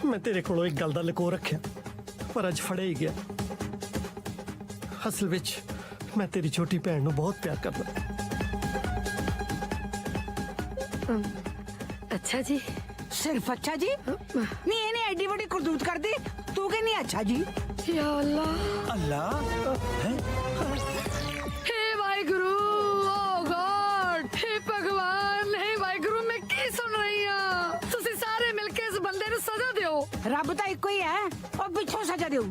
ਮੈਂ ਤੇਰੇ ਕੋਲੋਂ ਇੱਕ ਗੱਲ ਦਾ ਲਕੋ ਰੱਖਿਆ, ਪਰ ਅੱਜ ਫੜਿਆ ਹੀ ਗਿਆ। ਅਸਲ ਵਿੱਚ ਮੈਂ ਤੇਰੀ ਛੋਟੀ ਭੈਣ ਨੂੰ ਬਹੁਤ ਪਿਆਰ ਕਰਦਾ। ਅੱਛਾ ਜੀ? ਸਿਰਫ ਅੱਛਾ ਜੀ? ਨਹੀਂ ਇਹਨੇ ਐਡੀ ਵੱਡੀ ਕਰਤੂਤ ਕਰਦੀ, ਤੂੰ ਕਹਿੰਦੀ ਅੱਛਾ ਜੀ? ਯਾ ਅੱਲਾ, ਅੱਲਾ हे वाहिगुरु, ओ गॉड, हे भगवान, हे वाहिगुरु, मैं की सुन रही हूं? ਤੁਸੀਂ ਸਾਰੇ ਮਿਲ ਕੇ ਇਸ ਬੰਦੇ ਨੂੰ ਸਜ਼ਾ ਦਿਓ। ਰੱਬ ਤਾਂ ਇੱਕੋ ਹੀ ਹੈ, ਉਹ ਪਿੱਛੋਂ ਸਜ਼ਾ ਦਿਓ।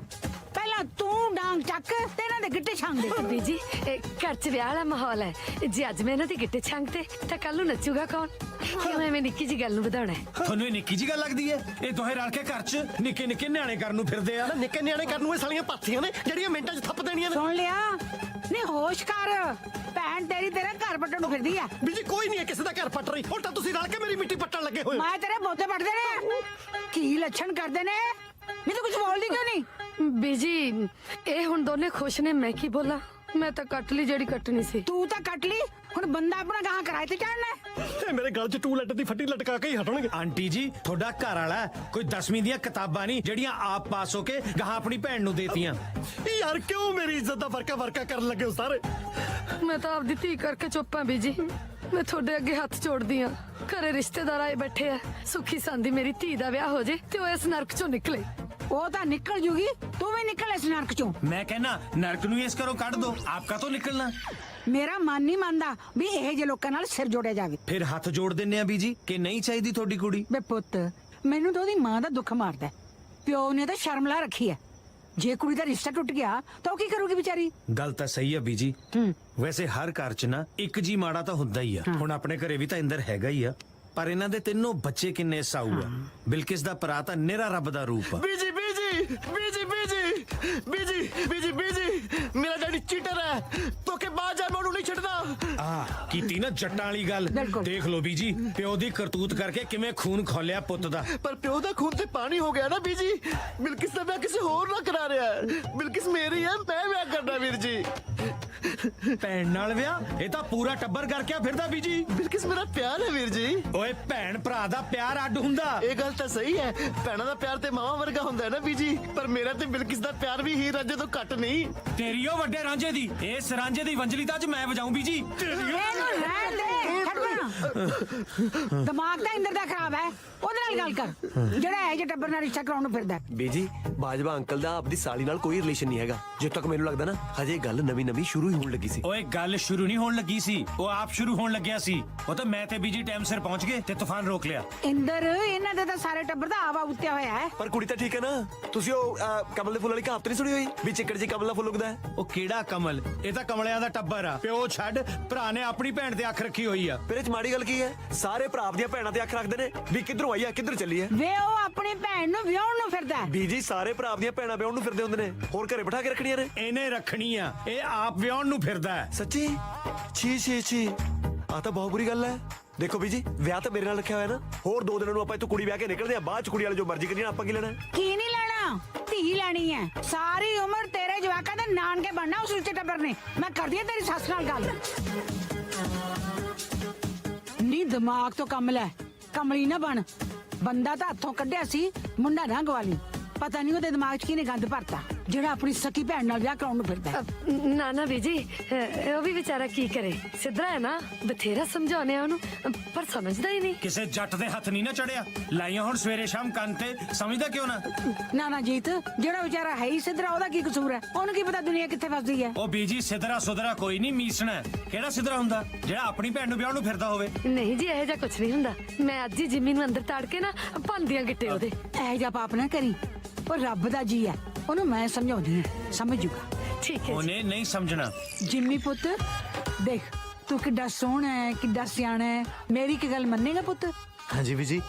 ਪਹਿਲਾਂ ਤੂੰ ਡਾਂਗ ਚੱਕ ਤੇ ਇਹਨਾਂ ਦੇ ਗਿੱਟੇ ਛਾਂਗ ਦੇ। ਬੀਜੀ, ਘਰ 'ਚ ਵਿਆਹ ਵਾਲਾ ਮਾਹੌਲ ਹੈ। ਜੇ ਅੱਜ ਮੈਂ ਇਹਨਾਂ ਦੇ ਗਿੱਟੇ ਛਾਂਗਤੇ ਤਾਂ ਕੱਲ ਨੂੰ ਨੱਚੂਗਾ ਕੌਣ? ਕਿਉਂ ਐਵੇਂ ਨਿੱਕੀ ਜੀ ਗੱਲ ਨੂੰ ਵਧਾਉਣਾ ਹੈ? ਤੁਹਾਨੂੰ ਇਹ ਨਿੱਕੀ ਜੀ ਗੱਲ ਲੱਗਦੀ ਹੈ? ਇਹ ਦੋਹੇ ਰਲ ਕੇ ਘਰ 'ਚ ਨਿੱਕੇ ਨਿੱਕੇ ਨਿਆਣੇ ਕਰਨ ਨੂੰ ਫਿਰਦੇ ਆ। ਨਿੱਕੇ ਨਿਆਣੇ ਕਰਨ ਨੂੰ ਇਹ ਸਾਲੀਆਂ ਪਾਥੀਆਂ ਨੇ ਜਿਹੜੀਆਂ ਮਿੰਟਾਂ 'ਚ ਥੱਪ ਦੇਣੀਆਂ ਨੇ। ਸੁਣ ਲਿਆ? ਨਹੀਂ ਹੋਸ਼ ਕਰ, ਭੈਣ ਤੇਰੀ ਤੇਰਾ ਘਰ ਪੱਟਣ ਨੂੰ ਫਿਰਦੀ ਆ। ਬੀਜੀ ਕੋਈ ਨਹੀਂ ਹੈ ਕਿਸੇ ਦਾ ਘਰ ਪੱਟ ਰਹੀ, ਉਲਟਾ ਤੁਸੀਂ ਰਲ ਕੇ ਮੇਰੀ ਮਿੱਟੀ ਪੱਟਣ ਲੱਗੇ ਹੋਏ। ਮੈਂ ਤੇਰੇ ਬੋਤੇ ਪੱਟਦੇ ਨੇ। ਕੀ ਲੱਛਣ ਕਰਦੇ ਨੇ? ਨਹੀਂ ਤੂੰ ਕੁਝ ਬੋਲਦੀ ਕਿਉਂ ਨਹੀਂ? ਬੀਜੀ, ਇਹ ਹੁਣ ਦੋਨੇ ਖੁਸ਼ ਨੇ, ਮੈਂ ਕੀ ਬੋਲਾਂ? ਮੈਂ ਤਾਂ ਕੱਟ ਲਈ ਜਿਹੜੀ ਕੱਟਣੀ ਸੀ। ਤੂੰ ਤਾਂ ਕੱਟ ਲਈ, ਹੁਣ ਬੰਦਾ ਆਪਣਾ ਗਾਂ ਕਿਰਾਏ ਤੇ ਚੜਨਾ। ਇਹ ਮੇਰੇ ਗਲ 'ਚ ਟੂਲੈਟ ਦੀ ਫੱਟੀ ਲਟਕਾ ਕੇ ਹੀ ਹਟਣਗੇ। ਆਂਟੀ ਜੀ, ਤੁਹਾਡਾ ਘਰ ਵਾਲਾ ਕੋਈ 10ਵੀਂ ਦੀਆਂ ਕਿਤਾਬਾਂ ਨਹੀਂ ਜਿਹੜੀਆਂ ਆਪ ਪਾਸ ਹੋ ਕੇ ਗਾਹਾਂ ਆਪਣੀ ਭੈਣ ਨੂੰ ਦੇਤੀਆਂ। ਯਾਰ ਕਿਉਂ ਮੇਰੀ ਇੱਜ਼ਤ ਦਾ ਵਰਕਾ ਕਰਨ ਲੱਗੇ ਹੋ ਸਾਰੇ? ਮੈਂ ਤਾਂ ਆਪਦੀ ਧੀ ਕਰਕੇ ਚੁੱਪ ਆਂ ਬੀਜੀ। ਮੈਂ ਤੁਹਾਡੇ ਅੱਗੇ ਹੱਥ ਜੋੜਦੀ ਆਂ। ਘਰੇ ਰਿਸ਼ਤੇਦਾਰ ਆਏ ਬੈਠੇ ਆ, ਸੁੱਖੀ ਸੰਦੀ ਮੇਰੀ ਧੀ ਦਾ ਵਿਆਹ ਹੋ ਜੇ ਤੇ ਉਹ ਇਸ ਨਰਕ ਚੋਂ ਨਿਕਲੇ। ਉਹ ਤਾਂ ਨਿਕਲ ਜੂਗੀ, ਤੂੰ ਵੀ ਨਿਕਲ ਇਸ ਨਰਕ ਚੋਂ। ਮੈਂ ਕਹਿੰਦਾ ਨਰਕ ਨੂੰ ਇਸ ਘਰੋਂ ਕੱਢ ਦੋ, ਆਪ ਕਾ ਤੋਂ ਨਿਕਲਣਾ। ਮੇਰਾ ਮਨ ਨਹੀਂ ਮੰਨਦਾ ਵੀ ਇਹੋ ਜਿਹੇ ਲੋਕਾਂ ਨਾਲ ਸਿਰ ਜੋੜਿਆ ਜਾਵੇ। ਫਿਰ ਹੱਥ ਜੋੜ ਦਿੰਨੇ ਆ ਬੀਜੀ ਕਿ ਨਹੀਂ ਚਾਹੀਦੀ ਤੁਹਾਡੀ ਕੁੜੀ। ਬੇ ਪੁੱਤ, ਮੈਨੂੰ ਤਾਂ ਉਹਦੀ ਮਾਂ ਦਾ ਦੁੱਖ ਮਾਰਦਾ। ਪਿਓ ਨੇ ਤਾਂ ਸ਼ਰਮ ਲਾ ਰੱਖੀ ਹੈ। ਜੇ ਕੁੜੀ ਦਾ ਰਿਸ਼ਤਾ ਟੁੱਟ ਗਿਆ ਤਾਂ ਉਹ ਕੀ ਕਰੂਗੀ ਵਿਚਾਰੀ? ਗੱਲ ਤਾਂ ਸਹੀ ਆ ਬੀਜੀ। ਵੈਸੇ ਹਰ ਘਰ 'ਚ ਨਾ ਇੱਕ ਜੀ ਮਾੜਾ ਤਾਂ ਹੁੰਦਾ ਹੀ ਆ। ਹੁਣ ਆਪਣੇ ਘਰੇ ਵੀ ਤਾਂ ਇੰਦਰ ਹੈਗਾ ਹੀ ਆ, ਪਰ ਇਹਨਾਂ ਦੇ ਤਿੰਨੋਂ ਬੱਚੇ ਕਿੰਨੇ ਸਾਊ ਆ। ਬਿਲਕਿਸ ਦਾ ਭਰਾ ਤਾਂ ਨਿਹਰਾ ਰੱਬ ਦਾ ਰੂਪ ਆ। ਬੀਜੀ ਮੇਰਾ ਡੈਡੀ ਚੀਟਰ ਹੈ, ਧੋਖੇਬਾਜ਼ ਹੈ, ਮੈਂ ਉਹਨੂੰ ਨਹੀਂ ਛੱਡਦਾ। ਕੀਤੀ ਨਾ ਜੱਟਾਂ ਵਾਲੀ ਗੱਲ। ਦੇਖ ਲੋ ਬੀਜੀ, ਪਿਓ ਦੀ ਕਰਤੂਤ ਕਰਕੇ ਕਿਵੇਂ ਖੂਨ ਖੋਲਿਆ ਪੁੱਤ ਦਾ। ਪਰ ਪਿਓ ਦਾ ਖੂਨ ਤੇ ਪਾਣੀ ਹੋ ਗਿਆ ਨਾ ਬੀਜੀ। ਬਿਲਕਿਸ ਦਾ ਵਿਆਹ ਕਿਸੇ ਹੋਰ ਨਾਲ ਕਰਾ ਰਿਹਾ ਹੈ। ਬਿਲਕਿਸ ਮੇਰੀ ਹੈ, ਮੈਂ ਵਿਆਹ ਕਰਨਾ ਵੀਰ ਜੀ। ਭੈਣ ਨਾਲ ਵਿਆਹ? ਇਹ ਤਾਂ ਪੂਰਾ ਟੱਬਰ ਕਰਕੇ ਫਿਰਦਾ ਬੀਜੀ। ਬਿਲਕਿਸ ਮੇਰਾ ਪਿਆਰ ਹੈ ਵੀਰ ਜੀ। ਓਏ ਭੈਣ ਭਰਾ ਦਾ ਪਿਆਰ ਅੱਡ ਹੁੰਦਾ। ਇਹ ਗੱਲ ਤਾਂ ਸਹੀ ਹੈ, ਭੈਣਾਂ ਦਾ ਪਿਆਰ ਤੇ ਮਾਵਾਂ ਵਰਗਾ ਹੁੰਦਾ ਹੈ ਨਾ ਬੀਜੀ। ਪਰ ਮੇਰਾ ਤੇ ਬਿਲਕਿਸ ਦਾ ਪਿਆਰ ਵੀ ਹੀਰ ਰਾਂਝੇ ਤੋਂ ਘੱਟ ਨਹੀਂ। ਤੇਰੀ ਉਹ ਵੱਡੇ ਰਾਂਝੇ ਦੀ, ਇਸ ਰਾਂਝੇ ਦੀ ਵੰਜਲੀ ਤਾਂ ਅੱਜ ਮੈਂ ਵਜਾਉਂ ਬੀਜੀ। ਦਿਮਾਗ ਤਾਂ ਇੰਦਰ ਦਾ ਖਰਾਬ ਹੈ, ਉਹਦੇ ਨਾਲ ਗੱਲ ਕਰ ਜਿਹੜਾ ਇਹ ਜੇ ਟੱਬਰ ਨਾਲ ਰਿਸ਼ਤਾ ਕਰਾਉਣ ਨੂੰ ਫਿਰਦਾ। ਬੀਜੀ ਬਾਜਵਾ ਅੰਕਲ ਦਾ ਆਪਦੀ ਸਾਲੀ ਨਾਲ ਕੋਈ ਰਿਲੇਸ਼ਨ ਨਹੀਂ ਹੈਗਾ। ਜਿੱਥੇ ਤੱਕ ਮੈਨੂੰ ਲੱਗਦਾ ਨਾ ਹਜੇ ਗੱਲ ਨਵੀਂ ਸ਼ੁਰੂ ਹੀ ਹੋਣ ਲੱਗੀ ਸੀ। ਓਏ ਗੱਲ ਸ਼ੁਰੂ ਨਹੀਂ ਹੋਣ ਲੱਗੀ ਸੀ, ਉਹ ਆਪ ਸ਼ੁਰੂ ਹੋਣ ਲੱਗਿਆ ਸੀ। ਉਹ ਤਾਂ ਮੈਂ ਤੇ ਬੀਜੀ ਟਾਈਮ ਸਿਰ ਪਹੁੰਚ ਗਏ ਤੇ ਤੂਫਾਨ ਰੋਕ ਲਿਆ। ਇੰਦਰ ਇਹਨਾਂ ਦਾ ਤਾਂ ਸਾਰੇ ਟੱਬਰ ਦਾ ਆਵਾ ਉੱਤਿਆ ਹੋਇਆ ਹੈ। ਪਰ ਕੁੜੀ ਤਾਂ ਠੀਕ ਹੈ ਨਾ। ਤੁਸੀਂ ਉਹ ਕਮਲ ਦੇ ਫੁੱਲ ਵਾਲੀ ਕਹਾਵਤ ਨਹੀਂ ਸੁਣੀ ਹੋਈ ਵੀ ਚਿੱਕੜ ਜੀ ਕਮਲ ਦਾ ਫੁੱਲ ਉਗਦਾ ਹੈ? ਉਹ ਕਿਹੜਾ ਕਮਲ? ਇਹ ਤਾਂ ਕਮਲਿਆਂ ਦਾ ਟੱਬਰ ਆ। ਪਿਓ ਛੱਡ, ਭਰਾ ਨੇ ਆਪਣੀ ਭੈਣ ਤੇ ਅੱਖ ਰੱਖੀ ਹੋਈ ਆ। ਫਿਰ ਇਹ ਚ ਮਾੜੀ ਗੱਲ ਕੀ ਹੈ? ਸਾਰੇ ਭਰਾ ਆਪਣੀਆਂ ਭੈਣਾਂ ਤੇ ਅੱਖ ਰੱਖਦੇ ਨੇ ਵੀ ਕਿੱਧਰੋਂ ਆਈ ਆ ਕਿੱਧਰ ਚੱਲੀ ਹੈ। ਵੇ ਉਹ ਆਪਣੀ ਭੈਣ ਨੂੰ ਵਿਆਹਣ ਨੂੰ ਫਿਰਦਾ ਹੈ। ਬੀਜੀ ਸਾਰੇ ਭਰਾ ਆਪਣੀਆਂ ਭੈਣਾਂ ਵਿਆਹਣ ਨੂੰ ਫਿਰਦੇ ਹੁੰਦੇ ਨੇ, ਹੋਰ ਘਰੇ ਬਿਠਾ ਕੇ ਰੱਖਣੀਆਂ ਨੇ। ਇਹਨੇ ਰੱਖਣੀ ਆ, ਇਹ ਆਪ ਵਿਆਹਣ ਨੂੰ ਫਿਰਦਾ ਹੈ। ਸੱਚੀ? ਛੀ ਆ ਤਾਂ ਬਹੁਤ ਬੁਰੀ ਗੱਲ ਹੈ। ਦੇਖੋ ਬੀਜੀ, ਵਿਆਹ ਤਾਂ ਮੇਰੇ ਨਾਲ ਰੱਖਿਆ ਹੋਇਆ ਨਾ। ਹੋਰ 2 ਦਿਨਾਂ ਨੂੰ ਆਪਾਂ ਇੱਥੋਂ ਕੁੜੀ ਵਿਆਹ ਕੇ ਨਿਕਲਦੇ ਆ, ਬਾਅਦ ਚ ਕੁੜੀ ਵਾਲੇ ਜੋ ਮਰਜ਼ੀ ਕਰੀਏ, ਆਪਾਂ ਕੀ ਲੈਣਾ? ਕੀ ਨਹੀਂ ਲੈਣਾ, ਧੀ ਲੈਣੀ ਹੈ। ਸਾਰੀ ਉਮਰ ਤੇਰੇ ਜਵਾਕਾਂ ਦੇ ਨਾਨਕੇ ਬਣਨਾ ਉਸ ਉੱਚੇ ਟੱਬਰ ਨੇ। ਮੈਂ ਕਰਦੀ ਆ ਤੇਰੀ ਸੱਸ ਨਾਲ ਗੱਲ। ਨੀ ਦਿਮਾਗ ਤੋਂ ਕੰਮ ਲੈ, ਕਮਲੀ ਨਾ ਬਣ। ਬੰਦਾ ਤਾਂ ਹੱਥੋਂ ਕੱਢਿਆ ਸੀ, ਮੁੰਡਾ ਨਾ ਗਵਾਲੀ। ਪਤਾ ਨਹੀਂ ਉਹਦੇ ਦਿਮਾਗ 'ਚ ਕਿਹਨੇ ਗੰਦ ਭਰਤਾ ਜਿਹੜਾ ਆਪਣੀ ਸਕੀ ਭੈਣ ਨਾਲ ਵਿਆਹ ਕਰਾਉਣ ਨੂੰ ਫਿਰਦਾ। ਨਾ ਨਾ ਬੀਜੀ, ਉਹ ਵੀ ਵਿਚਾਰਾ ਕੀ ਕਰੇ। ਸਿੱਧਰਾ ਹੈ ਨਾ, ਬਥੇਰਾ ਸਮਝਾਉਨੇ ਆ ਉਹਨੂੰ, ਪਰ ਸਮਝਦਾ ਹੀ ਨਹੀਂ। ਕਿਸੇ ਜੱਟ ਦੇ ਹੱਥ ਨਹੀਂ ਨਾ ਚੜਿਆ। ਲਾਈਆਂ ਹੁਣ ਸਵੇਰੇ ਸ਼ਾਮ ਕੰਨ ਤੇ, ਸਮਝਦਾ ਕਿਉਂ ਨਾ? ਨਾ ਜੀਤ, ਜਿਹੜਾ ਵਿਚਾਰਾ ਹੈ ਹੀ ਸਿੱਧਰਾ, ਉਹਦਾ ਕੀ ਕਸੂਰ ਹੈ? ਉਹਨੂੰ ਕੀ ਪਤਾ ਦੁਨੀਆ ਕਿੱਥੇ ਫਸਦੀ ਹੈ। ਉਹ ਬੀਜੀ ਸਿੱਧਰਾ ਸੁਧਰਾ ਕੋਈ ਨਹੀਂ, ਮੀਸਣਾ। ਕਿਹੜਾ ਸਿੱਧਰਾ ਹੁੰਦਾ ਜਿਹੜਾ ਆਪਣੀ ਭੈਣ ਨੂੰ ਵਿਆਹ ਨੂੰ ਫਿਰਦਾ ਹੋਵੇ? ਨਹੀਂ ਜੀ, ਇਹੋ ਜਿਹਾ ਕੁਝ ਨਹੀਂ ਹੁੰਦਾ। ਮੈਂ ਅੱਜ ਹੀ ਜਿੰਮੀ ਨੂੰ ਅੰਦਰ ਤਾੜ ਕੇ ਨਾ ਭੰਦੀਆਂ ਗਿੱਟੇ ਉਹਦੇ। ਇਹੋ ਜਿਹਾ ਪਾਪ ਨਾ ਕਰੀ, ਉਹ ਰੱਬ ਦਾ ਜੀ ਹੈ, ਉਹਨੂੰ ਮੈਂ ਸਮਝਾਉਂਦੀ ਹਾਂ, ਸਮਝ ਜੂਗਾ। ਠੀਕ ਹੈ। ਉਹਨੇ ਨਹੀਂ ਸਮਝਣਾ। ਜਿੰਮੀ ਪੁੱਤ ਦੇਖ, ਤੂੰ ਕਿੱਡਾ ਸੋਹਣਾ ਹੈ, ਕਿੱਡਾ ਸਿਆਣਾ ਹੈ। ਮੇਰੀ ਕੀ ਗੱਲ ਮੰਨੇਗਾ ਪੁੱਤ? ਹਾਂਜੀ ਬੀਜੀ।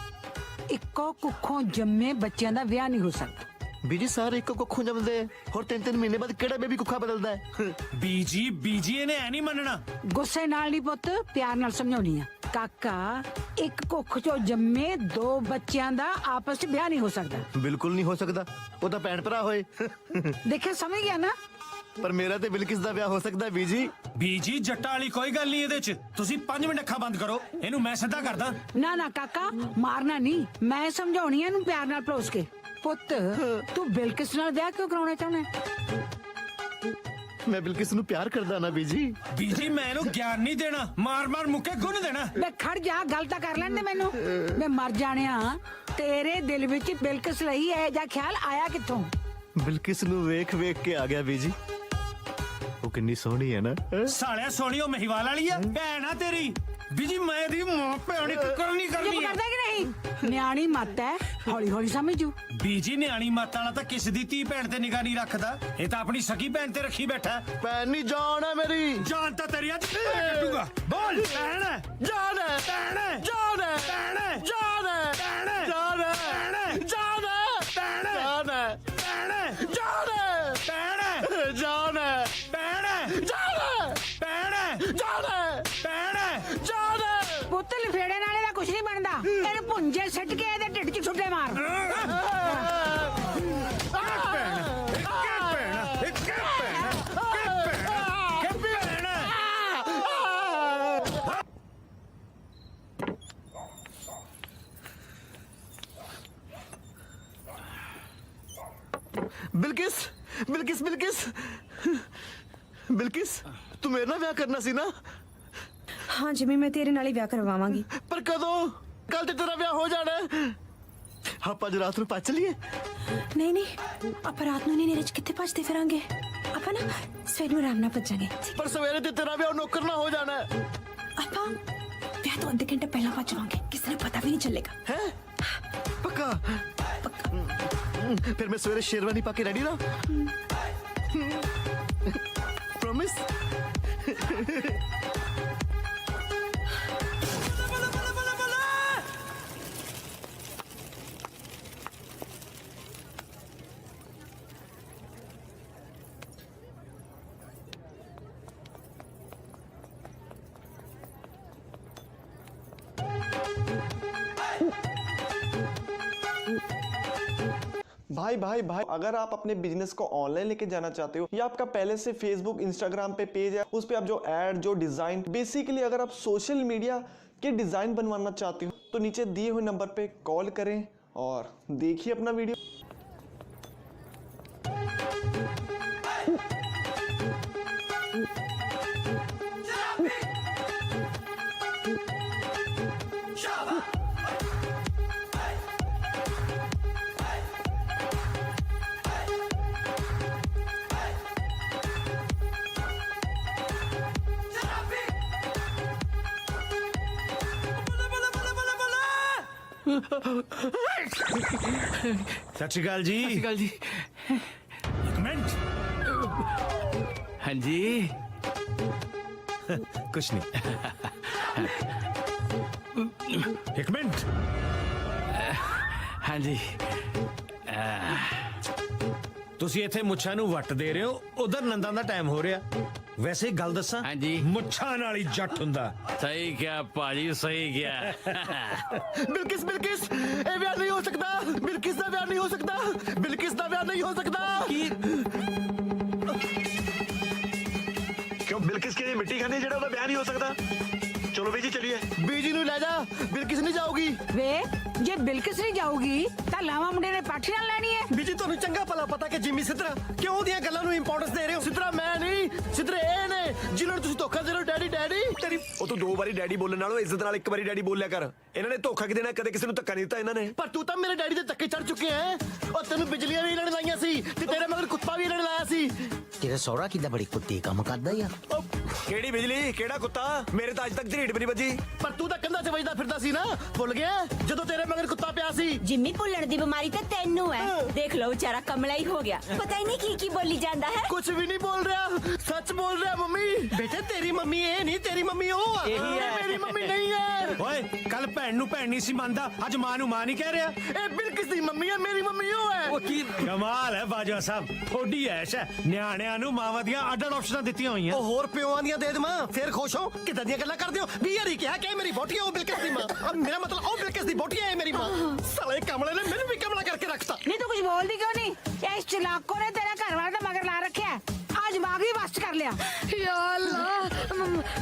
ਇੱਕੋ ਕੁੱਖੋਂ ਜੰਮੇ ਬੱਚਿਆਂ ਦਾ ਵਿਆਹ ਨਹੀਂ ਹੋ ਸਕਦਾ। ਬੀਜੀ ਸਾਰੇ ਇੱਕੋ ਕੁੱਖੋਂ ਜੰਮਦੇ, ਹੋਰ 3-3 ਮਹੀਨੇ ਬਾਅਦ ਕਿਹੜਾ ਬੇਬੀ ਕੁੱਖਾ ਬਦਲਦਾ ਹੈ? ਬੀਜੀ ਇਹਨੇ ਐ ਨਹੀਂ ਮੰਨਣਾ। ਗੁੱਸੇ ਨਾਲ ਨਹੀਂ ਪੁੱਤ, ਪਿਆਰ ਨਾਲ ਸਮਝਾਉਣੀ ਆ। ਕਾਕਾ, ਇੱਕ ਕੁੱਖ ਚੋਂ ਜੰਮੇ 2 ਬੱਚਿਆਂ ਦਾ ਆਪਸ 'ਚ ਵਿਆਹ ਨਹੀਂ ਹੋ ਸਕਦਾ। ਬਿਲਕੁਲ ਨਹੀਂ ਹੋ ਸਕਦਾ। ਉਹ ਤਾਂ ਭੈਣ ਭਰਾ ਹੋਏ। ਦੇਖਿਆ, ਸਮਝ ਗਿਆ ਨਾ? ਪਰ ਮੇਰਾ ਤੇ ਬਿਲਕਿਸ ਦਾ ਵਿਆਹ ਹੋ ਸਕਦਾ ਬੀਜੀ ਜੱਟਾਂ ਵਾਲੀ ਕੋਈ ਗੱਲ ਨਹੀਂ ਇਹਦੇ 'ਚ। ਤੁਸੀਂ 5 ਮਿੰਟ ਅੱਖਾਂ ਬੰਦ ਕਰੋ, ਇਹਨੂੰ ਮੈਂ ਸਿੱਧਾ ਕਰਦਾ। ਨਾ ਕਾਕਾ, ਮਾਰਨਾ ਨਹੀਂ, ਮੈਂ ਸਮਝਾਉਣੀ ਆ ਇਹਨੂੰ ਪਿਆਰ ਨਾਲ ਪਲੋਸ ਕੇ। ਪੁੱਤ, ਤੂੰ ਬਿਲਕਿਸ ਨਾਲ ਵਿਆਹ ਕਿਉਂ ਕਰਾਉਣਾ ਚਾਹੁੰਦਾ? ਮੈਂ ਬਿਲਕਿਸ ਨੂੰ ਪਿਆਰ ਕਰਦਾ ਨਾ ਬੀਜੀ ਮੈਂ ਇਹਨੂੰ ਗਿਆਨ ਨਹੀਂ ਦੇਣਾ, ਮਾਰ ਮੁੱਕੇ ਗੁੰਨ ਦੇਣਾ। ਮੈਂ ਖੜ ਜਾ, ਗੱਲ ਤਾਂ ਕਰ ਲੈਂਦੇ ਮੈਨੂੰ। ਮੈਂ ਮਰ ਜਾਣਿਆ, ਤੇਰੇ ਦਿਲ ਵਿੱਚ ਬਿਲਕਿਸ ਲਈ ਇਹ ਜਿਹਾ ਖਿਆਲ ਆਇਆ ਕਿੱਥੋਂ? ਬਿਲਕਿਸ ਨੂੰ ਵੇਖ ਕੇ ਆ ਗਿਆ ਬੀਜੀ। ਉਹ ਕਿੰਨੀ ਸੋਹਣੀ ਹੈ ਨਾ। ਸਾਲਿਆ ਸੋਹਣੀ ਉਹ ਮਹੀਵਾਲ ਵਾਲੀ ਆ, ਭੈਣ ਆ ਤੇਰੀ। ਬੀਜੀ ਮੈਂ ਇਹਦੀ ਮਾਂ ਭੈਣ ਕਰਨੀ ਚੁੱਪ ਹੈ। ਕਰਦਾ ਕਿ ਨਹੀਂ? ਨਿਆਣੀ ਮੱਤ ਹੈ, ਹੌਲੀ ਸਮਝੂ। ਬੀਜੀ ਨਿਆਣੀ ਮੱਤ ਵਾਲਾ ਤਾਂ ਕਿਸੇ ਦੀ ਧੀ ਭੈਣ ਤੇ ਨਿਗਾਹ ਨਹੀਂ ਰੱਖਦਾ। ਇਹ ਤਾਂ ਆਪਣੀ ਸਕੀ ਭੈਣ ਤੇ ਰੱਖੀ ਬੈਠਾ। ਭੈਣ ਨਹੀਂ, ਜਾਨ ਹੈ ਮੇਰੀ। ਜਾਨ ਤਾਂ ਤੇਰੀ ਅੱਜ ਕੱਟੂਗਾ। ਬੋਲ ਭੈਣ ਹੈ, ਜਾਨ ਹੈ, ਭੈਣ ਹੈ, ਜਾਨ ਹੈ, ਭੈਣ ਹੈ, ਜਾਨ ਹੈ, ਭੈਣ ਹੈ, ਜਾਨ ਹੈ, ਭੈਣ ਹੈ, ਜਾਨ ਹੈ, ਭੈਣ ਹੈ, ਜਾਨ ਹੈ, ਭੈਣ ਹੈ, ਜਾਨ ਹੈ, ਭੈਣ ਹੈ, ਜਾਨ ਹੈ, ਭੈਣ ਹੈ, ਜਾਨ ਹੈ, ਭੈਣ ਹੈ, ਜਾਨ ਹੈ, ਭੈਣ ਹੈ, ਜਾਨ ਹੈ। ਪੁੱਤ, ਲਫੇੜੇ ਨਾਲੇ ਦਾ ਕੁਝ ਨਹੀਂ ਬਣਦਾ। ਇਹਨੂੰ ਭੁੰਜੇ ਸਿੱਟ ਕੇ ਇਹਦੇ ਢਿੱਡ 'ਚ ਛੁੱਟੇ ਮਾਰ। ਬਿਲਕਿਸ ਤੂੰ ਮੇਰੇ ਨਾਲ ਵਿਆਹ ਕਰਨਾ ਸੀ ਨਾ? ਹਾਂ ਜਿਵੇਂ ਮੈਂ ਤੇਰੇ ਨਾਲ ਹੀ ਵਿਆਹ ਕਰਵਾਵਾਂਗੀ। ਪਰ ਕਦੋਂ? ਕੱਲ ਤੇ ਤੇਰਾ ਵਿਆਹ ਹੋ ਜਾਣਾ। ਆਪਾਂ ਅੱਜ ਰਾਤ ਨੂੰ ਭੱਜ ਚਲੀਏ? ਨਹੀਂ, ਆਪਾਂ ਰਾਤ ਨੂੰ ਨਹੀਂ, ਨੇਰੇ 'ਚ ਕਿੱਥੇ ਭੱਜਦੇ ਫਿਰਾਂਗੇ। ਆਪਾਂ ਨਾ ਸਵੇਰ ਨੂੰ ਆਰਾਮ ਨਾਲ ਭੱਜਾਂਗੇ। ਪਰ ਸਵੇਰੇ ਤੇ ਤੇਰਾ ਵਿਆਹ ਨੌਕਰ ਨਾ ਹੋ ਜਾਣਾ। ਆਪਾਂ ਵਿਆਹ ਤੋਂ ਅੱਧੇ ਘੰਟੇ ਪਹਿਲਾਂ ਭੱਜਾਂਗੇ, ਕਿਸੇ ਨੂੰ ਪਤਾ ਵੀ ਨਹੀਂ ਚੱਲੇਗਾ। ਹੈ? ਪੱਕਾ? ਫਿਰ ਮੈਂ ਸਵੇਰੇ ਸ਼ੇਰਵਾਨੀ ਪਾ ਕੇ ਰੈਡੀ ਨਾ? ਪ੍ਰੋਮਿਸ? भाई भाई भाई, अगर आप अपने बिजनेस को ऑनलाइन लेके जाना चाहते हो या आपका पहले से फेसबुक इंस्टाग्राम पे पेज है, उस पे आप जो एड, जो डिजाइन, बेसिकली अगर आप सोशल मीडिया के डिजाइन बनवाना चाहते हो तो नीचे दिए हुए नंबर पे कॉल करें और देखिए अपना वीडियो। सत श्री अकाल जी। ਸਤਿ ਸ਼੍ਰੀ ਅਕਾਲ ਜੀ। एक मिनट। ਹਾਂਜੀ कुछ नहीं। एक मिनट। ਹਾਂਜੀ ਤੁਸੀਂ ਇੱਥੇ ਮੁੱਛਾਂ ਨੂੰ ਵੱਟ ਦੇ ਰਹੇ ਹੋ, ਉਧਰ ਨੰਦਾਂ ਦਾ ਟਾਈਮ ਹੋ ਰਿਹਾ। ਵੈਸੇ ਗੱਲ ਦੱਸਾਂ, ਹਾਂਜੀ। ਮੁੱਛਾਂ ਨਾਲ ਹੀ ਜੱਟ ਹੁੰਦਾ। ਸਹੀ ਕਿਹਾ ਭਾਜੀ, ਸਹੀ ਕਿਹਾ। ਬਿਲਕਿਸ ਬਿਲਕਿਸ ਇਹ ਵਿਆਹ ਨਹੀਂ ਹੋ ਸਕਦਾ। ਬਿਲਕਿਸ ਦਾ ਵਿਆਹ ਨਹੀਂ ਹੋ ਸਕਦਾ। ਬਿਲਕਿਸ ਦਾ ਵਿਆਹ ਨਹੀਂ ਹੋ ਸਕਦਾ। ਕਿਉਂ ਬਿਲਕਿਸ ਕੇ ਮਿੱਟੀ ਖਾਂਦੀ ਜਿਹੜਾ ਉਹਦਾ ਵਿਆਹ ਨਹੀਂ ਹੋ ਸਕਦਾ? ਚਲੋ ਬੀਜੀ ਚਲੀਏ। ਬੀਜੀ ਨੂੰ ਲੈ ਜਾ, ਬਿਲਕਿਸ ਨਹੀਂ ਜਾਊਗੀ। ਵੇ ਜੇ ਬਿਲਕਿਸ ਨਹੀਂ ਜਾਊਗੀ ਤਾਂ ਲਾਵਾ ਮੁੰਡੇ ਨੇ ਪਾਠੀ ਨਾਲ ਲੈਣੀ ਹੈ। ਬੀਜੀ ਤੁਹਾਨੂੰ ਚੰਗਾ ਭਲਾ ਪਤਾ ਕਿ ਜਿਮੀ ਸਿੱਧਰਾ ਕਿਉਂ ਦੀਆਂ ਗੱਲਾਂ ਨੂੰ ਇੰਪੋਰਟੈਂਸ ਦੇ ਰਹੇ ਹੋ। ਸਿੱਧਰਾ ਮੈਂ ਨਹੀਂ, ਸਿੱਧਰੇ ਇਹ ਨੇ ਜਿਨ੍ਹਾਂ ਨੂੰ ਤੁਸੀਂ ਧੋਖਾ ਦੇ ਰਹੇ ਹੋ। ਡੈਡੀ ਡੈਡੀ ਤੇਰੀ ਉਹ ਤੂੰ 2 ਵਾਰੀ ਡੈਡੀ ਬੋਲਣ ਨਾਲੋਂ ਇੱਜ਼ਤ ਨਾਲ 1 ਵਾਰੀ ਡੈਡੀ ਬੋਲਿਆ ਕਰ। ਇਹਨਾਂ ਨੇ ਧੋਖਾ ਕਿ ਦੇਣਾ, ਕਦੇ ਕਿਸੇ ਨੂੰ ਧੱਕਾ ਨਹੀਂ ਦਿੱਤਾ ਇਹਨਾਂ ਨੇ। ਪਰ ਤੂੰ ਤਾਂ ਮੇਰੇ ਡੈਡੀ ਦੇ ਧੱਕੇ ਚੜ ਚੁੱਕੇ ਹੈ। ਉਹ ਤੈਨੂੰ ਬਿਜਲੀਆਂ ਵੀ ਇਹਨਾਂ ਨੇ ਲਾਈਆਂ ਸੀ ਤੇ ਤੇਰੇ ਮਗਰ ਕੁੱਤਾ ਵੀ ਇਹਨਾਂ ਨੇ ਲਾਇਆ ਸੀ। ਤੇਰਾ ਸਹੁਰਾ ਕਿੱਦਾਂ ਬੜੀ ਕੁੱਤੀ ਕੰਮ ਕਰਦਾ ਯਾਰ। ਕਿਹੜੀ ਬਿਜਲੀ, ਕਿਹੜਾ ਕੁੱਤਾ? ਮੇਰੇ ਤਾਂ ਅੱਜ ਤੱਕ ਝਰੀਟ ਵੀ ਨਹੀਂ ਵੱਜੀ। ਪਰ ਤੂੰ ਤਾਂ ਕੰਧਾਂ 'ਚ ਵੱਜਦਾ ਫਿਰਦਾ ਸੀ ਨਾ, ਭੁੱਲ ਗਿਆ ਜਦੋਂ ਤੇਰੇ ਮਗਰ ਕੁੱਤਾ ਪਿਆ ਸੀ। ਜਿੰਮੀ ਭੁੱਲਣ ਦੀ ਬਿਮਾਰੀ ਤੇ ਤੈਨੂੰ ਹੈ। ਦੇਖ ਲਓ ਵਿਚਾਰਾ ਕਮਲਾ ਹੀ ਹੋ ਗਿਆ, ਪਤਾ ਹੀ ਨਹੀਂ ਕੀ ਬੋਲੀ ਜਾਂਦਾ ਹੈ। ਕੁਝ ਵੀ ਨਹੀਂ ਬੋਲ ਰਿਹਾ, ਸੱਚ ਬੋਲ ਰਿਹਾ। ਮੰਮੀ ਬੇਟੇ ਤੇਰੀ ਮੰਮੀ ਇਹ ਨਹੀਂ, ਤੇਰੀ ਮੰਮੀ ਉਹ ਆ। ਮੇਰੀ ਮੰਮੀ ਨਹੀਂ ਹੈ। ਓਏ ਕੱਲ ਭੈਣ ਨੂੰ ਭੈਣ ਨਹੀਂ ਸੀ ਮੰਨਦਾ, ਅੱਜ ਮਾਂ ਨੂੰ ਮਾਂ ਨਹੀਂ ਕਹਿ ਰਿਹਾ। ਇਹ ਬਿਲਕਿਸ ਦੀ ਮੰਮੀ ਹੈ, ਮੇਰੀ ਮੰਮੀ ਉਹ ਹੈ। ਉਹ ਕੀ ਕਮਾਲ ਹੈ ਬਾਜਵਾ ਸਾਹਿਬ, ਥੋੜੀ ਐਸ਼ ਹੈ। ਨਿਆਣਿਆਂ ਨੂੰ ਮਾਵਾਂ ਦੀਆਂ ਅੱਡ-ਅੱਡ ਆਪਸ਼ਨਾਂ ਦਿੱਤੀਆਂ ਹੋਈਆਂ। ਉਹ ਹੋਰ ਪਿਓਾਂ ਦੀਆਂ ਦੇ ਦੇਵਾਂ ਫੇਰ ਖੁਸ਼ ਹੋ? ਕਿੱਦਾਂ ਦੀਆਂ ਗੱਲਾਂ ਕਰਦੇ ਹੋ? 20 ਵਾਰੀ ਕਿਹਾ ਕਿ ਇਹ ਮੇਰੀ ਬੋਟੀ ਹੈ, ਉਹ ਬਿਲਕਿਸ ਦੀ ਮਾਂ। ਮੇਰਾ ਮਤਲਬ ਉਹ ਬਿਲਕਿਸ ਦੀ ਬੋਟੀ ਹੈ, ਇਹ ਮੇਰੀ ਮਾਂ। ਸਾਲੇ ਕਮਲੇ ਨੇ ਮੈਨੂੰ ਵੀ ਕਮਲਾ ਕਰਕੇ ਰੱਖਤਾ। ਨਹੀਂ ਤੂੰ ਕੁਝ ਬੋਲਦੀ ਕਿਉਂ ਨਹੀਂ? ਇਸ ਚਲਾਕੋ ਨੇ ਤੇਰਾ ਘਰ ਵਾਲਾ ਤਾਂ ਮਗਰ ਲਾ ਰੱਖਿਆ ਹੈ। ਅੱਜ ਦਿਮਾਗ ਵੀ ਵਸਤ ਕਰ ਲਿਆ। ਯਾ ਅੱਲਾ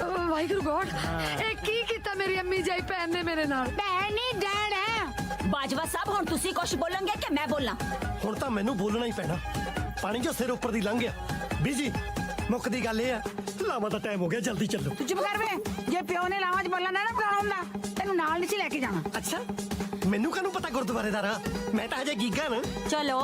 ਵਾਹਿਗੁਰੂ ਗੋਡ, ਇਹ ਕੀ ਕੀਤਾ ਮੇਰੀ ਅੰਮੀ ਜਾਈ ਭੈਣ ਨੇ ਮੇਰੇ ਨਾਲ। ਭੈਣ ਨਹੀਂ ਡੈਡ ਹੈ। ਬਾਜਵਾ ਸਾਹਿਬ ਹੁਣ ਤੁਸੀਂ ਕੁਝ ਬੋਲੋਗੇ ਕਿ ਮੈਂ ਬੋਲਾਂ? ਹੁਣ ਤਾਂ ਮੈਨੂੰ ਬੋਲਣਾ ਹੀ ਪੈਣਾ। ਪਾਣੀ ਜੋ ਸਿਰ ਉੱਪਰ ਦੀ ਲੰਘ ਗਿਆ। ਬੀਜੀ ਮੁੱਕਦੀ ਗੱਲ ਇਹ ਆ, ਲਾਵਾਂ ਦਾ ਟਾਈਮ ਹੋ ਗਿਆ, ਜਲਦੀ ਚੱਲੋ। ਤੂੰ ਚੁੱਪ ਕਰ ਵੇ। ਜੇ ਪਿਓ ਨੇ ਲਾਵਾਂ 'ਚ ਬੋਲਣਾ ਨਾ ਕਰਾਉਣਾ ਹੁੰਦਾ ਤੈਨੂੰ ਨਾਲ ਨਹੀਂ ਸੀ ਲੈ ਕੇ ਜਾਣਾ। ਅੱਛਾ ਮੈਨੂੰ ਕਾਹਨੂੰ ਪਤਾ ਗੁਰਦੁਆਰੇ ਦਾ ਰਾਹ? ਮੈਂ ਤਾਂ ਹਜੇ ਗੀਗਾ ਨਾ। ਚਲੋ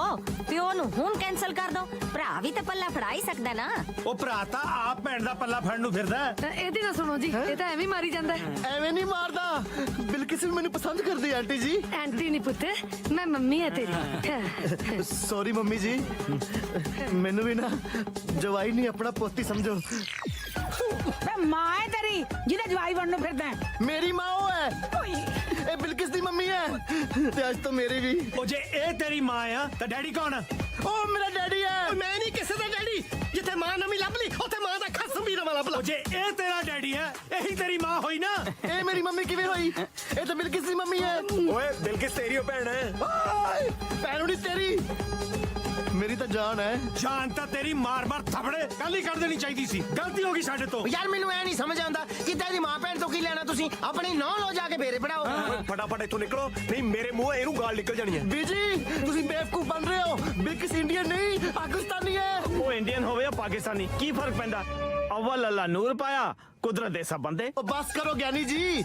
ਪਿਓ ਨੂੰ ਹੁਣ ਕੈਨਸਲ ਕਰ ਦੋ, ਭਰਾ ਵੀ ਤਾਂ ਪੱਲਾ ਫੜਾ ਹੀ ਸਕਦਾ ਨਾ। ਉਹ ਭਰਾ ਤਾਂ ਆਪ ਭੈਣ ਦਾ ਪੱਲਾ ਫੜਨ ਨੂੰ ਫਿਰਦਾ। ਇਹਦੀ ਨਾ ਸੁਣੋ ਜੀ, ਇਹ ਤਾਂ ਐਵੇਂ ਮਾਰੀ ਜਾਂਦਾ ਹੈ। ਐਵੇਂ ਨਹੀਂ ਮਾਰਦਾ, ਬਿਲਕਿਸ ਵੀ ਮੈਨੂੰ ਪਸੰਦ ਕਰਦੀ ਆਂਟੀ ਜੀ। ਐਂਟੀ ਨਹੀਂ ਪੁੱਤ, ਮੈਂ ਮੰਮੀ ਹੈ ਤੇਰੀ। ਸੌਰੀ ਮੰਮੀ ਜੀ, ਮੈਨੂੰ ਵੀ ਨਾ ਜਵਾਈ ਨਹੀਂ ਆਪਣਾ ਪੋਤੀ ਸਮਝੋ। ਮੈਂ ਮਾਂ ਹੈ ਤੇਰੀ ਜਿਹਦੇ ਜਵਾਈ ਬਣਨ ਨੂੰ ਫਿਰਦਾ ਹੈ। ਮੇਰੀ ਮਾਂ ਉਹ ਹੈ, ਇਹ ਬਿਲਕਿਸ ਦੀ ਮੰਮੀ ਹੈ ਤੇ ਅੱਜ ਤੋਂ ਮੇਰੀ ਵੀ। ਉਹ ਜੇ ਇਹ ਤੇਰੀ ਮਾਂ ਆ ਤਾਂ ਡੈਡੀ ਕੌਣ ਆ? ਉਹ ਮੇਰਾ ਡੈਡੀ ਹੈ। ਮੈਂ ਨਹੀਂ ਕਿਸੇ ਦਾ ਡੈਡੀ। ਜਿੱਥੇ ਮਾਂ ਨਵੀਂ ਲੱਭ ਲਈ ਉੱਥੇ ਮਾਂ ਦਾ ਖਸਮ ਵੀ ਨਵਾਂ ਲੱਭ ਲਾ। ਉਹ ਜੇ ਇਹ ਤੇਰਾ ਡੈਡੀ ਹੈ, ਇਹੀ ਤੇਰੀ ਮਾਂ ਹੋਈ ਨਾ। ਇਹ ਮੇਰੀ ਮੰਮੀ ਕਿਵੇਂ ਹੋਈ? ਇਹ ਤਾਂ ਬਿਲਕਿਸ ਦੀ ਮੰਮੀ ਹੈ। ਓਏ ਬਿਲਕਿਸ ਤੇਰੀ ਉਹ ਭੈਣ ਹੈ। ਭੈਣ ਨਹੀਂ ਤੇਰੀ, ਮੇਰੀ ਤਾਂ ਜਾਨ ਹੈ। ਜਾਨ ਤਾਂ ਤੇਰੀ ਮਾਰ-ਮਾਰ ਥਪੜੇ ਕੱਲ ਹੀ ਕਰ ਦੇਣੀ ਚਾਹੀਦੀ ਸੀ। ਗਲਤੀ ਹੋ ਗਈ ਸਾਡੇ ਤੋਂ। ਯਾਰ ਮੈਨੂੰ ਐ ਨਹੀਂ ਸਮਝ ਆਉਂਦਾ, ਕਿੱਦਾਂ ਦੀ ਮਾਂ ਭੈਣ ਤੋਂ ਕੀ ਲੈਣਾ ਤੁਸੀਂ? ਆਪਣੀ ਨੌਂ ਲੋ ਜਾ ਕੇ ਫੇਰੇ ਪੜਾਓ। ਓਏ ਫਟਾਫਟ ਇੱਥੋਂ ਨਿਕਲੋ, ਨਹੀਂ ਮੇਰੇ ਮੂੰਹ ਇਹਨੂੰ ਗਾਲ ਨਿਕਲ ਜਾਣੀ ਹੈ। ਬੀਜੀ ਤੁਸੀਂ ਬੇਵਕੂਫ ਬਣ ਰਹੇ ਹੋ। ਬਿਲਕਿਸ ਇੰਡੀਅਨ ਨਹੀਂ ਪਾਕਿਸਤਾਨੀ ਹੈ। ਉਹ ਇੰਡੀਅਨ ਹੋਵੇ ਜਾਂ ਪਾਕਿਸਤਾਨੀ, ਕੀ ਫਰਕ ਪੈਂਦਾ? ਅਵਲ ਅੱਲਾ ਨੂਰ ਪਾਇਆ, ਕੁਦਰਤ ਦੇ ਸਭ ਬੰਦੇ। ਉਹ ਬਸ ਕਰੋ ਗਿਆਨੀ ਜੀ,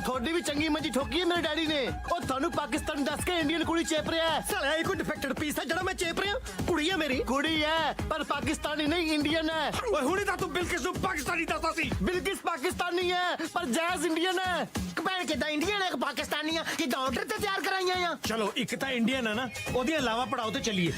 ਤੁਹਾਡੀ ਵੀ ਚੰਗੀ ਮੰਜੀ ਠੋਕੀ ਹੈ ਮੇਰੇ ਡੈਡੀ ਨੇ। ਉਹ ਤੁਹਾਨੂੰ ਪਾਕਿਸਤਾਨ ਦੱਸ ਕੇ ਇੰਡੀਅਨ ਕੁੜੀ ਚੇਪ ਰਿਹਾ ਹੈ। ਸਾਲਿਆ ਇਹ ਕੋਈ ਡਿਫੈਕਟਡ ਪੀਸ ਹੈ ਜਿਹੜਾ ਮੈਂ ਚੇਪ ਰਿਹਾ? ਕੁੜੀ ਹੈ ਮੇਰੀ, ਕੁੜੀ ਹੈ ਪਰ ਪਾਕਿਸਤਾਨੀ ਨਹੀਂ, ਇੰਡੀਅਨ ਹੈ। ਓਏ ਹੁਣੇ ਤਾਂ ਤੂੰ ਬਿਲਕਿਸ ਨੂੰ ਪਾਕਿਸਤਾਨੀ ਦੱਸਦਾ ਸੀ। ਬਿਲਕਿਸ ਪਾਕਿਸਤਾਨੀ ਹੈ ਪਰ ਜੈਜ਼ ਇੰਡੀਅਨ ਹੈ। ਭੈਣ ਕਿੱਦਾਂ ਇੰਡੀਅਨ ਹੈ ਪਾਕਿਸਤਾਨੀ ਆ? ਕਿੱਦਾਂ ਆਰਡਰ ਤੇ ਤਿਆਰ ਕਰਾਈਆਂ ਆ? ਚਲੋ ਇੱਕ ਤਾਂ ਇੰਡੀਅਨ ਆ ਨਾ, ਉਹਦੀਆਂ ਲਾਵਾਂ ਪੜਾਓ ਤੇ ਚੱਲੀਏ।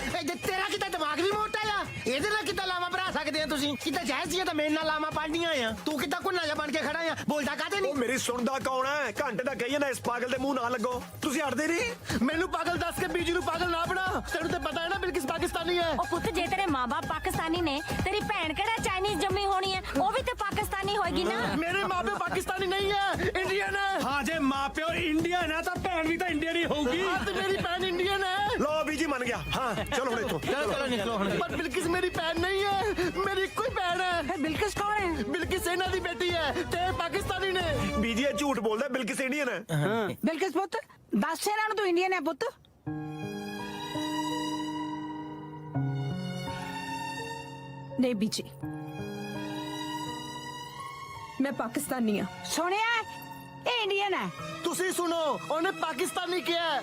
ਤੇਰਾ ਕਿੱਦਾਂ ਦਿਮਾਗ ਵੀ ਮੋਟਾ ਆ? ਇਹਦੇ ਨਾਲ ਕਿੱਦਾਂ ਲਾਵਾਂ ਭਰਾ ਸਕਦੇ ਆ ਤੁਸੀਂ? ਕਿੱਦਾਂ ਜੈਜ਼ ਦੀਆਂ ਤਾਂ ਮੇਰੇ ਨਾਲ ਲਾਵਾਂ ਪੜਨੀਆਂ ਆ। ਤੂੰ ਕਿੱਦਾਂ ਕੁੰਨਾ ਜਿਹਾ ਬਣ ਕੇ ਖੜਾ ਆ? ਬੋਲਦਾ ਕਾਹਦੇ ਨਹੀਂ? ਉਹ ਮੇਰੀ ਸੁਣਦਾ ਕੌਣ ਹੈ? ਘੰਟੇ ਦਾ ਕਹੀਏ ਨਾ ਇਸ ਪਾਗਲ ਦੇ ਮੂੰਹ ਨਾ ਲੱਗੋ। ਤੁਸੀਂ ਅੜਦੇ ਨਹੀਂ। ਮੈਨੂੰ ਪਾਗਲ ਦੱਸ ਕੇ ਬੀਜੀ ਨੂੰ ਪਾਗਲ ਨਾ ਬਣਾ। ਤੈਨੂੰ ਤਾਂ ਪਤਾ ਹੈ ਨਾ ਬਿਲਕਿਸ ਪਾਕਿਸਤਾਨੀ ਹੈ। ਉਹ ਪੁੱਤ ਜੇ ਤੇਰੇ ਮਾਂ-ਬਾਪ ਪਾਕਿਸਤਾਨੀ ਨੇ, ਤੇਰੀ ਭੈਣ ਕਿਹੜਾ ਚਾਈਨੀਜ਼ ਜੰਮੀ ਹੋਣੀ ਹੈ? ਉਹ ਵੀ ਤੇ ਪਾਕਿਸਤਾਨੀ ਹੋਏਗੀ ਨਾ। ਮੇਰੇ ਮਾਪੇ ਪਾਕਿਸਤਾਨੀ ਨਹੀਂ ਹੈ, ਇੰਡੀਅਨ ਹੈ। ਹਾਂ ਜੇ ਮਾਪਿਓ ਇੰਡੀਅਨ ਹੈ ਤਾਂ ਭੈਣ ਵੀ ਤਾਂ ਇੰਡੀਅਨ ਹੀ ਹੋਊਗੀ। ਹਾਂ ਤੇ ਮੇਰੀ ਭੈਣ ਇੰਡੀਅਨ ਹੈ। लो बीजी मान गया हाँ चलो हुणे इत्थों चलो निकलो हुण। पर बिल्किस मेरी भैन नहीं है, मेरी कोई भैन है। बिल्किस कौन है? बिल्किस सेना दी बेटी है ते पाकिस्तानी ने। बीजी ये झूठ बोलदा बिल्किस इंडियन है बिल्किस पुੱਤ ਦੱਸ ਇਹਨਾਂ ਨੂੰ ਤੂੰ ਇੰਡੀਅਨ ਹੈ ਪੁੱਤ। नहीं बीजी, मैं पाकिस्तानी हाँ। ਸੁਣਿਆ ਇਹ ਇੰਡੀਅਨ ਹੈ। तुसी सुनो, उन्हें पाकिस्तानी किया है।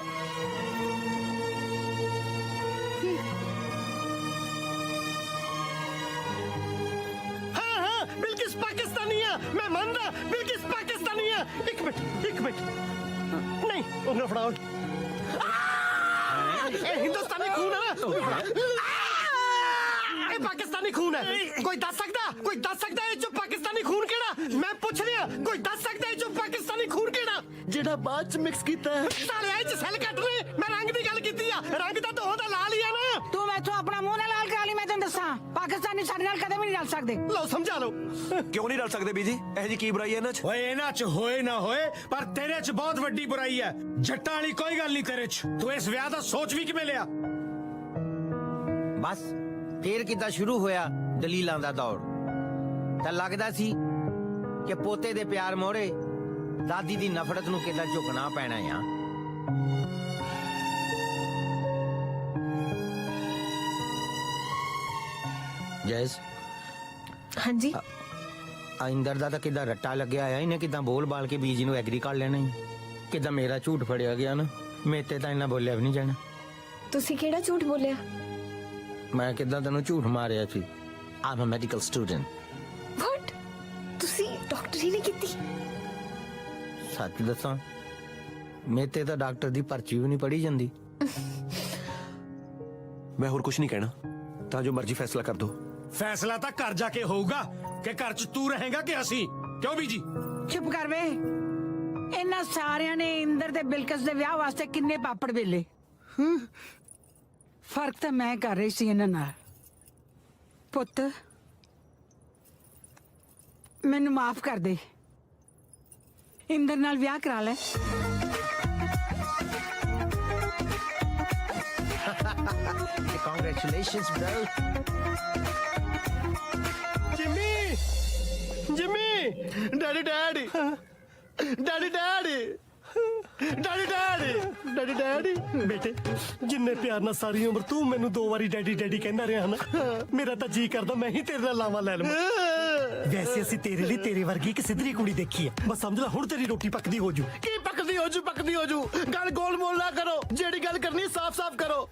हाँ हाँ बिल्किस पाकिस्तानी है, मैं मान रहा बिल्किस पाकिस्तानी है। एक मिनट नहीं उन्हें फड़ाओ। ये हिंदुस्तानी खून है ना, ये पाकिस्तानी खून है। कोई दस सकता है जो पाकिस्तानी खून केड़ा? मैं पूछ रहा कोई दस सकता है जो पाकिस्तानी खून केड़ा जेड़ा बाद च मिक्स कीता है? साले आई च सेल कट रहे, मैं रंग दी गल कीती आ, रंग दा तो ओदा लाल ही है ना। ਤੂੰ ਮੈਥੋਂ ਆਪਣਾ ਮੂੰਹ ਨਾਲ ਲਾਲ ਕਰਾ ਲਈ, ਮੈਂ ਤੈਨੂੰ ਦੱਸਾਂ ਪਾਕਿਸਤਾਨੀ ਸਾਡੇ ਨਾਲ ਕਦੇ ਵੀ ਨਹੀਂ ਰਲ ਸਕਦੇ। लो समझा लो। क्यों नहीं रल सकते बीजी ਇਹ ਜੀ ਕੀ ਬੁਰਾਈ ਹੈ ਇਹਨਾਂ ਚ ਓਏ ਇਹਨਾਂ ਚ ਹੋਏ ਨਾ ਹੋਏ ਪਰ ਤੇਰੇ ਚ ਬਹੁਤ ਵੱਡੀ ਬੁਰਾਈ ਹੈ। ਜੱਟਾਂ ਵਾਲੀ ਕੋਈ ਗੱਲ ਨਹੀਂ ਤੇਰੇ ਚ। ਤੂੰ ਇਸ ਵਿਆਹ ਦਾ ਸੋਚ ਵੀ ਕਿਵੇਂ ਲਿਆ? ਬਸ ਫੇਰ ਕਿੱਦਾਂ ਸ਼ੁਰੂ ਹੋਇਆ ਦਲੀਲਾਂ ਦਾ ਦੌਰ। ਤਾਂ ਲੱਗਦਾ ਸੀ ਕਿ ਪੋਤੇ ਦੇ ਪਿਆਰ ਮੋਹਰੇ ਦਾਦੀ ਦੀ ਨਫ਼ਰਤ ਨੂੰ ਕਿੱਦਾਂ ਝੁਕਣਾ ਪੈਣਾ ਆ। ਜੈਸ हाँ जी, ਆਇੰਦਰ ਦਾ ਤਾਂ ਕਿੱਦਾਂ ਰੱਟਾ ਲੱਗਿਆ ਆ, ਇਹਨੇ ਕਿੱਦਾਂ ਬੋਲ ਬਾਲ ਕੇ ਬੀਜੀ ਨੂੰ ਐਗਰੀ ਕਰ ਲੈਣਾ ਹੀ। ਕਿੱਦਾਂ ਮੇਰਾ ਝੂਠ ਫੜਿਆ ਗਿਆ ਨਾ, ਮੇਤੇ ਤਾਂ ਇੰਨਾ ਬੋਲਿਆ ਵੀ ਨਹੀਂ ਜਾਣਾ। तुसी केड़ा झूठ बोलिया? ਮੈਂ ਕਿੱਦਾਂ ਤੈਨੂੰ ਝੂਠ ਮਾਰਿਆ ਸੀ। ਆਮ ਅ ਮੈਡੀਕਲ ਸਟੂਡੈਂਟ। What? तुसी डॉक्टरी नहीं कीती? ਸੱਚ ਦੱਸਾਂ ਮੇਤੇ ਤਾਂ ਡਾਕਟਰ ਦੀ ਪਰਚੀ ਵੀ ਨਹੀਂ ਪੜੀ ਜਾਂਦੀ। मैं और कुछ नहीं कहना ਤਾਂ ਜੋ ਮਰਜ਼ੀ ਫੈਸਲਾ ਕਰ ਦੋ। ਫੈਸਲਾ ਤਾਂ ਘਰ ਜਾ ਕੇ ਹੋਊਗਾ ਕਿ ਘਰ ਚ ਤੂੰ ਰਹੇਗਾ ਕਿ ਅਸੀਂ। ਕਿਉਂ ਬੀਜੀ? ਚੁੱਪ ਕਰ ਵੇ। ਇਹਨਾਂ ਸਾਰਿਆਂ ਨੇ ਇੰਦਰ ਤੇ ਬਿਲਕਿਸ ਦੇ ਵਿਆਹ ਵਾਸਤੇ ਕਿੰਨੇ ਪਾਪੜ ਵੇਲੇ। ਫਰਕ ਤਾਂ ਮੈਂ ਕਰ ਰਹੀ ਸੀ ਇਹਨਾਂ ਨਾਲ। ਪੁੱਤ ਮੈਨੂੰ ਮਾਫ ਕਰ ਦੇ, ਇੰਦਰ ਨਾਲ ਵਿਆਹ ਕਰਾ ਲੈ। Congratulations, bro. Jimmy daddy daddy daddy daddy daddy daddy daddy daddy बेटे जिन्ने प्यार ना सारी उम्र तू मैनू 2 बारी डैडी डैडी कहना रहा ना, मेरा तो जी करदा मैं ही तेरे नाल लावा ले लवां। वैसे ਅਸੀਂ ਤੇਰੇ ਲਈ ਤੇਰੇ ਵਰਗੀ ਇੱਕ ਸਿੱਧਰੀ ਕੁੜੀ ਦੇਖੀ ਹੈ। ਬਸ ਸਮਝ ਲੈ ਹੁਣ ਤੇਰੀ ਰੋਟੀ ਪੱਕਦੀ ਹੋ ਜੂ। ਕੀ ਪੱਕਦੀ ਹੋ ਜੂ ਗੱਲ ਗੋਲ ਮੋਲ ਨਾ ਕਰੋ, ਜਿਹੜੀ ਗੱਲ ਕਰਨੀ ਸਾਫ਼-ਸਾਫ਼ ਕਰੋ।